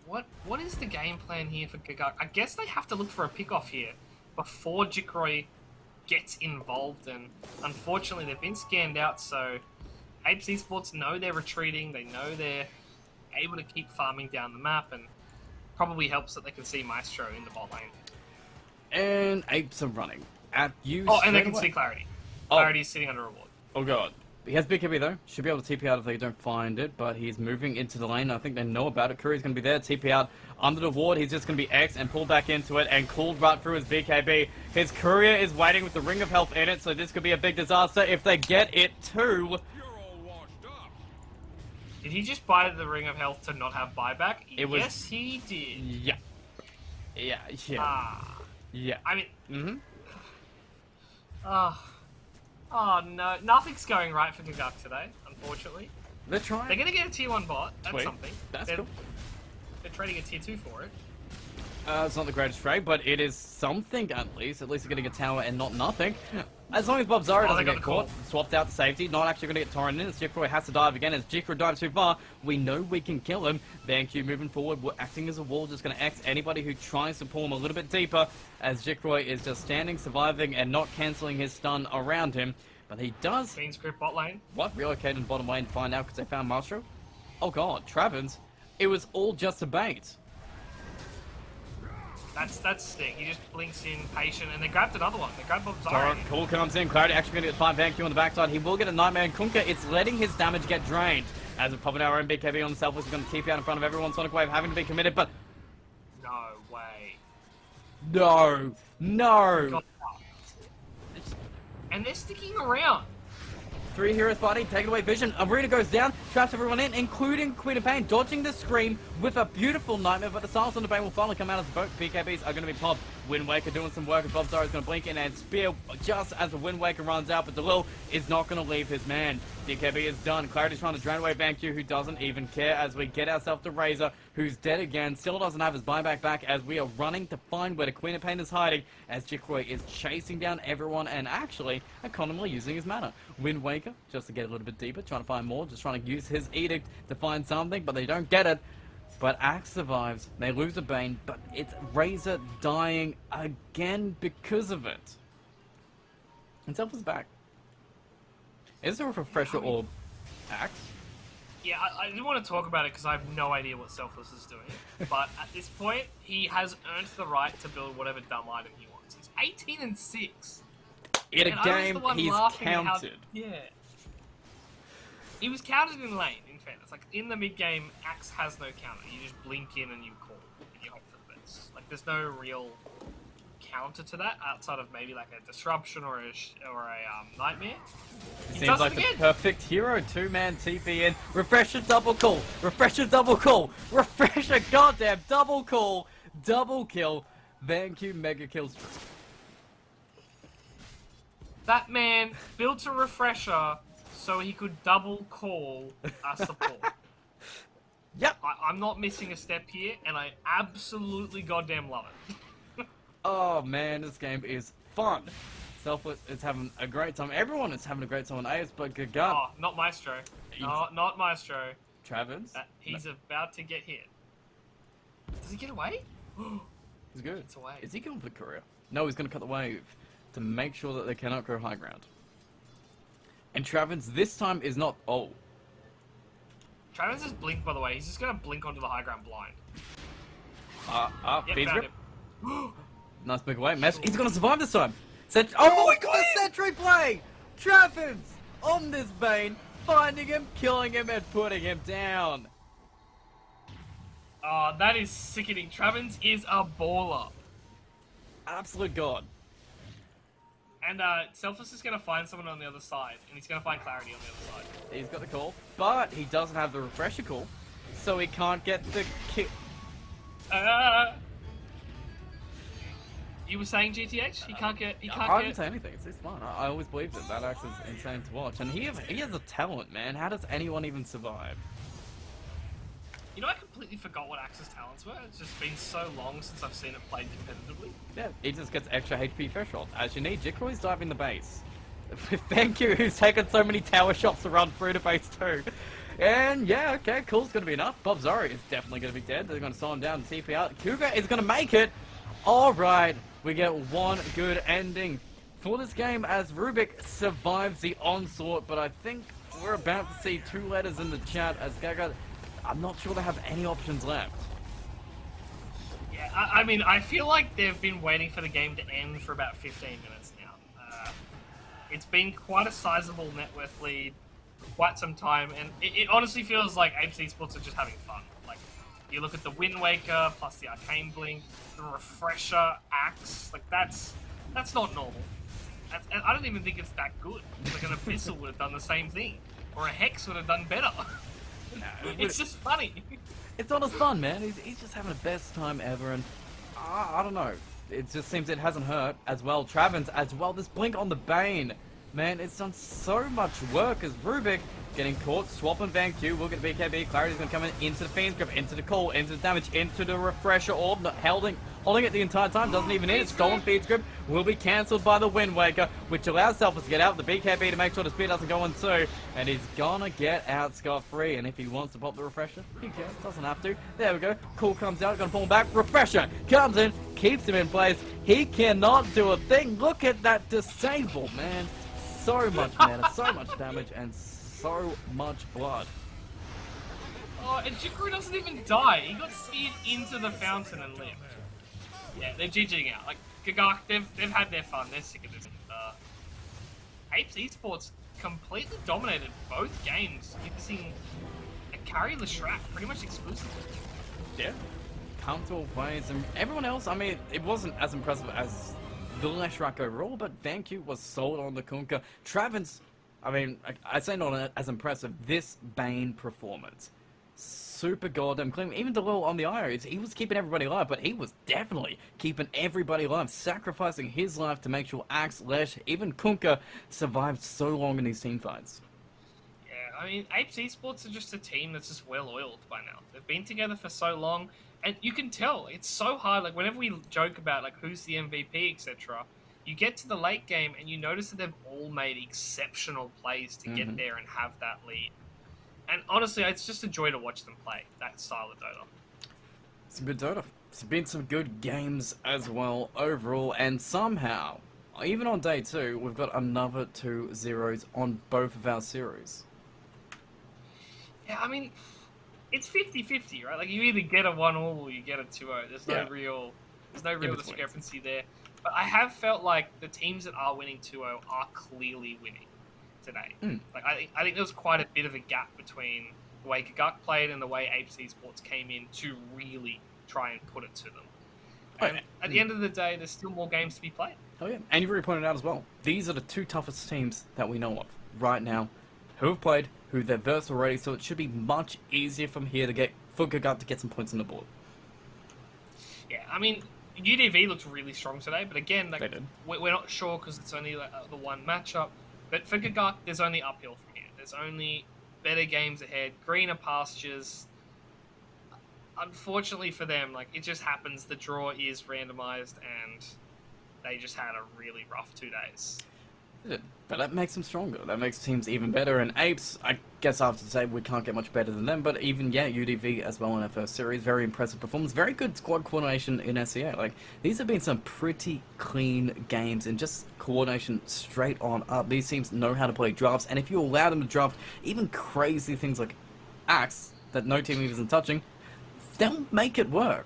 what is the game plan here for Gagak? I guess they have to look for a pick-off here before Jikroy gets involved, and unfortunately they've been scanned out, so Apes Esports know they're retreating, they know they're able to keep farming down the map, and probably helps that they can see Maestro in the bot lane. And Apes are running at you. Oh, and they can see Clarity. Clarity's sitting under a ward. Oh god. He has BKB though. Should be able to TP out if they don't find it, but he's moving into the lane. I think they know about it. Curry's going to be there. TP out under the ward. He's just going to be X and pull back into it and called right through his BKB. His courier is waiting with the Ring of Health in it, so this could be a big disaster if they get it too. You're all washed up. Did he just buy the Ring of Health to not have buyback? Yes, he did. Yeah. Yeah. Yeah. I mean... Mm-hmm. Oh no, nothing's going right for Gagak today, unfortunately. They're trying. They're gonna get a tier 1 bot, that's Sweet. something. That's they're, cool. They're trading a tier 2 for it. It's not the greatest trade, but it is something at least. At least they're getting a tower and not nothing. As long as Bob Zara doesn't get caught, swapped out to safety, not actually going to get torn in, as Jikroy has to dive again. As Jikroy dives too far, we know we can kill him. VanQ moving forward, we're acting as a wall, just going to X anybody who tries to pull him a little bit deeper, as Jikroy is just standing, surviving, and not cancelling his stun around him. But he does... Queen's Grip bot lane. What? Relocated in bottom lane to find out because they found Maestro? Oh god, Travens. It was all just a bait. That's sick. He just blinks in, patient, and they grabbed another one. They grabbed Bob Zara. Cool comes in. Clarity actually going to get 5 VanQ on the backside. He will get a Nightmare, and Kunkka, it's letting his damage get drained. As we're popping our own BKB on the Selfless, is going to TP out in front of everyone. Sonic Wave having to be committed, but... No way. No. No. God. And they're sticking around. 3 heroes fighting, taking away vision. Arena goes down, traps everyone in, including Queen of Pain, dodging the scream with a beautiful Nightmare, but the Silence on the Bane will finally come out as both BKBs are going to be popped. Wind Waker doing some work, and Bob Zara's going to blink in and spear just as the Wind Waker runs out, but Delil is not going to leave his man. DKB is done. Clarity's trying to drain away VanQ, who doesn't even care, as we get ourselves to Razor, who's dead again. Still doesn't have his buyback back, as we are running to find where the Queen of Pain is hiding, as Jikroy is chasing down everyone and actually economically using his mana. Wind Waker, just to get a little bit deeper, trying to find more, just trying to use his Edict to find something, but they don't get it. But Axe survives, they lose a Bane, but it's Razor dying again because of it. And Selfless back. Is there a refresher orb, Axe? Yeah, I didn't want to talk about it because I have no idea what Selfless is doing. But at this point, he has earned the right to build whatever dumb item he wants. He's 18-6. In a game, he's counted. Yeah. He was counted in lane, in fairness. Like, in the mid-game, Axe has no counter. You just blink in and you call, and you hope for the best. Like, there's no real counter to that, outside of maybe, like, a Disruption or a Nightmare. Seems like the perfect hero. Two-man TP in. Refresher double call. Refresher double call. Refresher goddamn double call. Double kill. VanQ mega kills. That man built a Refresher so he could double call a support. Yep. I'm not missing a step here, and I absolutely goddamn love it. Oh man, this game is fun. Selfless is having a great time. Everyone is having a great time on AS, but Gaga. Oh, not Maestro. No, not Maestro. Travis. He's about to get hit. Does he get away? He's good. It's away. Is he going for the courier? No, he's going to cut the wave to make sure that they cannot go high ground. And Travis this time is not... Oh. Travis is blink, by the way. He's just going to blink onto the high ground blind. Yep, Feed grip. Nice big away. Mesh. He's going to survive this time. Oh, the sentry play! Travis on this Bane, finding him, killing him, and putting him down. Oh, that is sickening. Travis is a baller. Absolute god. And Selfless is going to find someone on the other side, and he's going to find Clarity on the other side. He's got the call, but he doesn't have the refresher call, so he can't get the kill. You were saying GTH? He can't get. I didn't say anything. It's fine. I always believed it. That Axe is insane to watch, and he has a talent, man. How does anyone even survive? You know, I completely forgot what Axe's talents were. It's just been so long since I've seen it played competitively. Yeah, he just gets extra HP threshold. As you need, Jikroy's diving the base. Thank you, who's taken so many tower shots to run through the base too. And yeah, okay, cool's gonna be enough. Bob Zari is definitely gonna be dead. They're gonna slow him down and TP out. Cougar is gonna make it. Alright, we get one good ending for this game as Rubik survives the onslaught, but I think we're about to see 2 letters in the chat as Gaga... I'm not sure they have any options left. Yeah, I mean, I feel like they've been waiting for the game to end for about 15 minutes now. It's been quite a sizable net worth lead for quite some time, and it honestly feels like Apes Esports are just having fun. Like, you look at the Wind Waker, plus the Arcane Blink, the Refresher, Axe, like that's not normal. And I don't even think it's that good. Like an Abyssal would have done the same thing, or a Hex would have done better. No, it's just funny. It's not as fun, man. He's just having the best time ever, and I don't know. It just seems it hasn't hurt as well. Travis as well. This blink on the Bane, man, it's done so much work as Rubik getting caught, swapping VanQ, will get BKB. Clarity's going to come into the Fiend's Grip, into the call, into the damage, into the Refresher Orb, not holding it the entire time, doesn't even hit it. Stolen Fiend's Grip will be cancelled by the Wind Waker, which allows Selfless to get out the BKB to make sure the speed doesn't go on too, and he's gonna get out scot-free, and if he wants to pop the Refresher, he can, doesn't have to. There we go, Cool comes out, gonna pull him back, Refresher comes in, keeps him in place, he cannot do a thing. Look at that disable, man. So much mana, so much damage, and so much blood. Oh, and Jikroy doesn't even die. He got speared into the fountain and lived. Yeah, they're GGing out. Like, Gagak, they've had their fun. They're sick of this. Apes Esports completely dominated both games using a carry Leshrac pretty much exclusively. Yeah. Comfortable plays, and everyone else, I mean, it wasn't as impressive as the Leshrac overall, but VanQ was sold on the Kunkka. Travis, I mean, I say not as impressive, this Bane performance. super goddamn clean. Even Delil on the IO, he was keeping everybody alive, but he was definitely keeping everybody alive, sacrificing his life to make sure Axe, Lesh, even Kunkka survived so long in these team fights. Yeah, I mean, Apes Esports are just a team that's just well-oiled by now. They've been together for so long, and you can tell it's so hard. Like, whenever we joke about, like, who's the MVP, etc., you get to the late game and you notice that they've all made exceptional plays to get there and have that lead. And honestly, it's just a joy to watch them play that style of Dota. Some good Dota. It's been some good games as well overall, and somehow, even on day 2, we've got another 2-0s on both of our series. Yeah, I mean, it's 50-50, right? Like, you either get a 1-all or you get a 2-0. There's no real discrepancy there. But I have felt like the teams that are winning 2-0 are clearly winning today. Like, I think there was quite a bit of a gap between the way Gagak played and the way Apes Esports came in to really try and put it to them. And at the end of the day, there's still more games to be played. Oh yeah, and you've already pointed out as well, these are the 2 toughest teams that we know of right now, who have played, who they've versed already, so it should be much easier from here for Gagak to get some points on the board. Yeah, I mean, UDV looked really strong today, but again, like, They did. we're not sure because it's only the one matchup. But for Gagak, there's only uphill from here. There's only better games ahead, greener pastures. Unfortunately for them, like, it just happens the draw is randomized and they just had a really rough 2 days. But that makes them stronger. That makes teams even better. And Apes, I guess I have to say we can't get much better than them. But even, yeah, UDV as well in their first series. Very impressive performance. Very good squad coordination in SEA. Like, these have been some pretty clean games and just coordination straight on up. These teams know how to play drafts. And if you allow them to draft even crazy things like Axe that no team isn't touching, they'll make it work.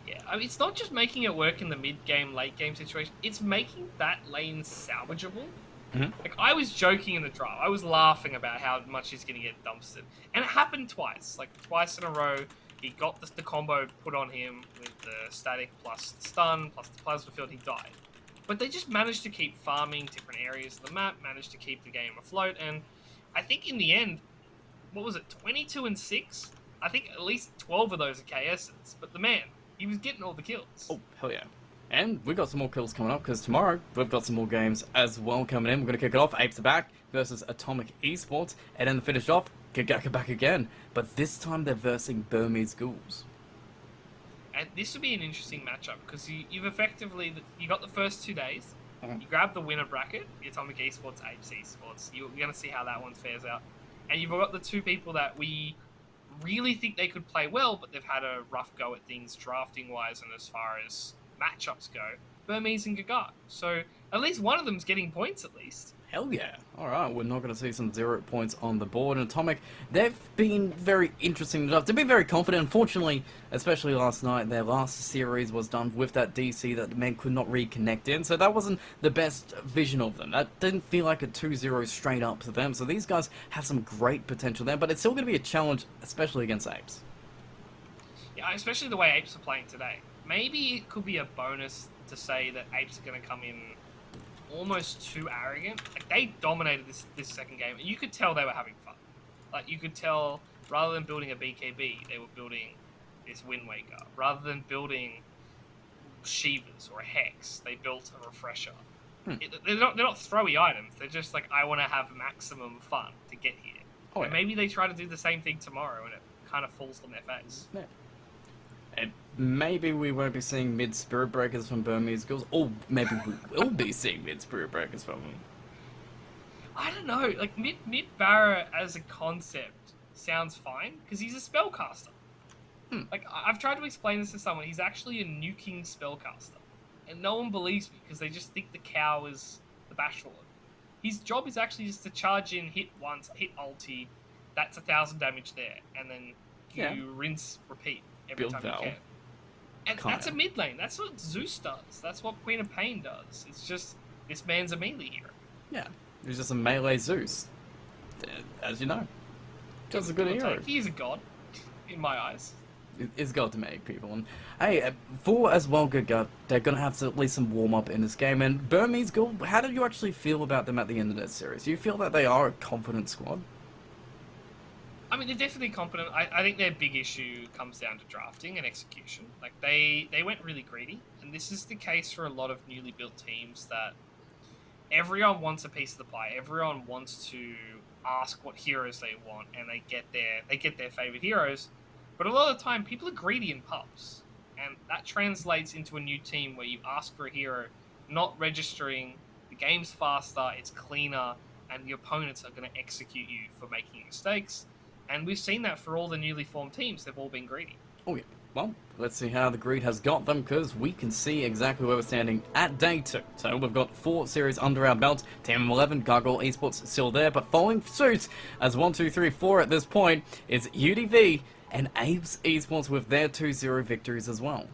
Yeah, I mean, it's not just making it work in the mid-game, late-game situation. It's making that lane salvageable. Like, I was joking in the draft. I was laughing about how much he's going to get dumpstered. And it happened twice. Like, twice in a row, he got the combo put on him with the static plus the stun, plus the plasma field, he died. But they just managed to keep farming different areas of the map, managed to keep the game afloat, and I think in the end, what was it, 22-6? I think at least 12 of those are KSs. But the man, he was getting all the kills. Oh, hell yeah. And we've got some more kills coming up, because tomorrow we've got some more games as well coming in. We're going to kick it off, Apes are back versus Atomic Esports, and then finish off, Gagak are back again. But this time they're versing Burmese Ghouls. And this would be an interesting matchup, because you've effectively, you got the first 2 days, you grab the winner bracket, the Atomic Esports, Apes Esports, you're going to see how that one fares out. And you've got the 2 people that we really think they could play well, but they've had a rough go at things drafting-wise and as far as matchups go, Burmese and Gagak. So at least one of them's getting points at least. Hell yeah. Alright, we're not going to see some 0 points on the board. And Atomic, they've been very interesting enough. They've been very confident. Unfortunately, especially last night, their last series was done with that DC that the men could not reconnect in. So that wasn't the best vision of them. That didn't feel like a 2-0 straight up to them. So these guys have some great potential there. But it's still going to be a challenge, especially against Apes. Yeah, especially the way Apes are playing today. Maybe it could be a bonus to say that Apes are going to come in almost too arrogant. Like, they dominated this second game, and you could tell they were having fun. Like, you could tell, rather than building a BKB, they were building this Wind Waker. Rather than building Shivas or a Hex, they built a Refresher. They're not throwy items. They're just like, I want to have maximum fun to get here. Oh, And yeah. maybe they try to do the same thing tomorrow, and it kind of falls on their face. Yeah. And maybe we won't be seeing mid Spirit Breakers from Burmese Ghouls, or maybe we will be seeing mid Spirit Breakers from them. I don't know. Like, mid Barra as a concept sounds fine because he's a spellcaster. Like, I've tried to explain this to someone. He's actually a nuking spellcaster, and no one believes me because they just think the cow is the Bashlord. His job is actually just to charge in, hit once, hit ulti. That's 1,000 damage there, and then you rinse, repeat every Build time Val. you can. And Kinda. that's a mid lane. That's what Zeus does. That's what Queen of Pain does. It's just this man's a melee hero. Yeah, he's just a melee Zeus, as you know. Just a good hero. He is a god, in my eyes. It's got to make people. And hey, for as well Gagak, they're going to have to at least some warm up in this game. And Burmese Ghoul, how did you actually feel about them at the end of that series? Do you feel that they are a confident squad? I mean, they're definitely competent. I think their big issue comes down to drafting and execution. Like, they went really greedy, and this is the case for a lot of newly built teams that everyone wants a piece of the pie. Everyone wants to ask what heroes they want, and they get their favorite heroes. But a lot of the time, people are greedy in pubs, and that translates into a new team where you ask for a hero, not registering. The game's faster, it's cleaner, and the opponents are going to execute you for making mistakes. And we've seen that for all the newly formed teams. They've all been greedy. Oh yeah. Well, let's see how the greed has got them, because we can see exactly where we're standing at day 2. So we've got 4 series under our belt. Team 11, Gargoyle Esports still there, but following suit as 1, 2, 3, 4 at this point is UDV and Abe's Esports with their 2-0 victories as well.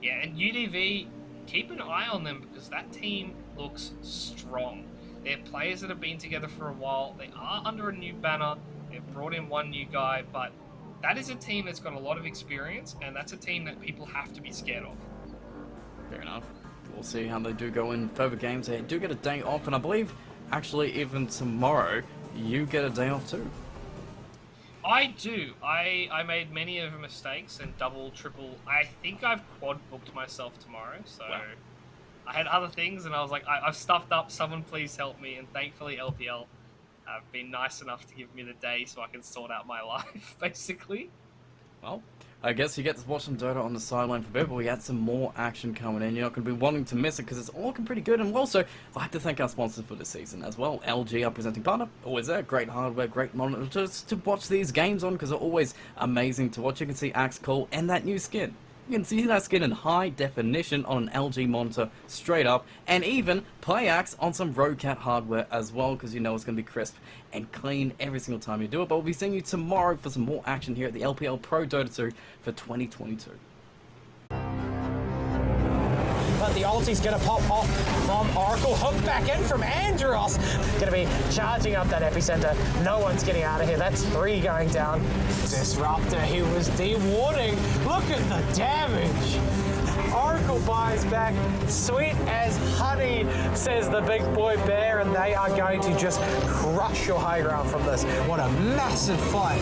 Yeah, and UDV, keep an eye on them because that team looks strong. They're players that have been together for a while. They are under a new banner. They've brought in one new guy, but that is a team that's got a lot of experience, and that's a team that people have to be scared of. Fair enough. We'll see how they do go in further games. They do get a day off, and I believe, actually, even tomorrow, you get a day off too. I do. I made many of mistakes and double, triple. I think I've quad booked myself tomorrow, so Wow. I had other things, and I was like, I've stuffed up. Someone please help me. And thankfully, LPL have been nice enough to give me the day so I can sort out my life, basically. Well, I guess you get to watch some Dota on the sideline for a bit, but we had some more action coming in. You're not going to be wanting to miss it because it's all looking pretty good. And also, I'd like to thank our sponsors for this season as well. LG, our presenting partner, always there. Great hardware, great monitors to watch these games on because they're always amazing to watch. You can see Axe Cole and that new skin. You can see that skin in high definition on an LG monitor straight up, and even PlayAxe on some Rocat hardware as well, because you know it's going to be crisp and clean every single time you do it. But we'll be seeing you tomorrow for some more action here at the LPL Pro Dota 2 for 2022. But the ulti's going to pop off from Oracle. Hook back in from Andros. Going to be charging up that epicenter. No one's getting out of here. That's 3 going down. Disruptor, he was de-warding. Look at the damage. Oracle buys back. Sweet as honey, says the big boy bear, and they are going to just crush your high ground from this. What a massive fight.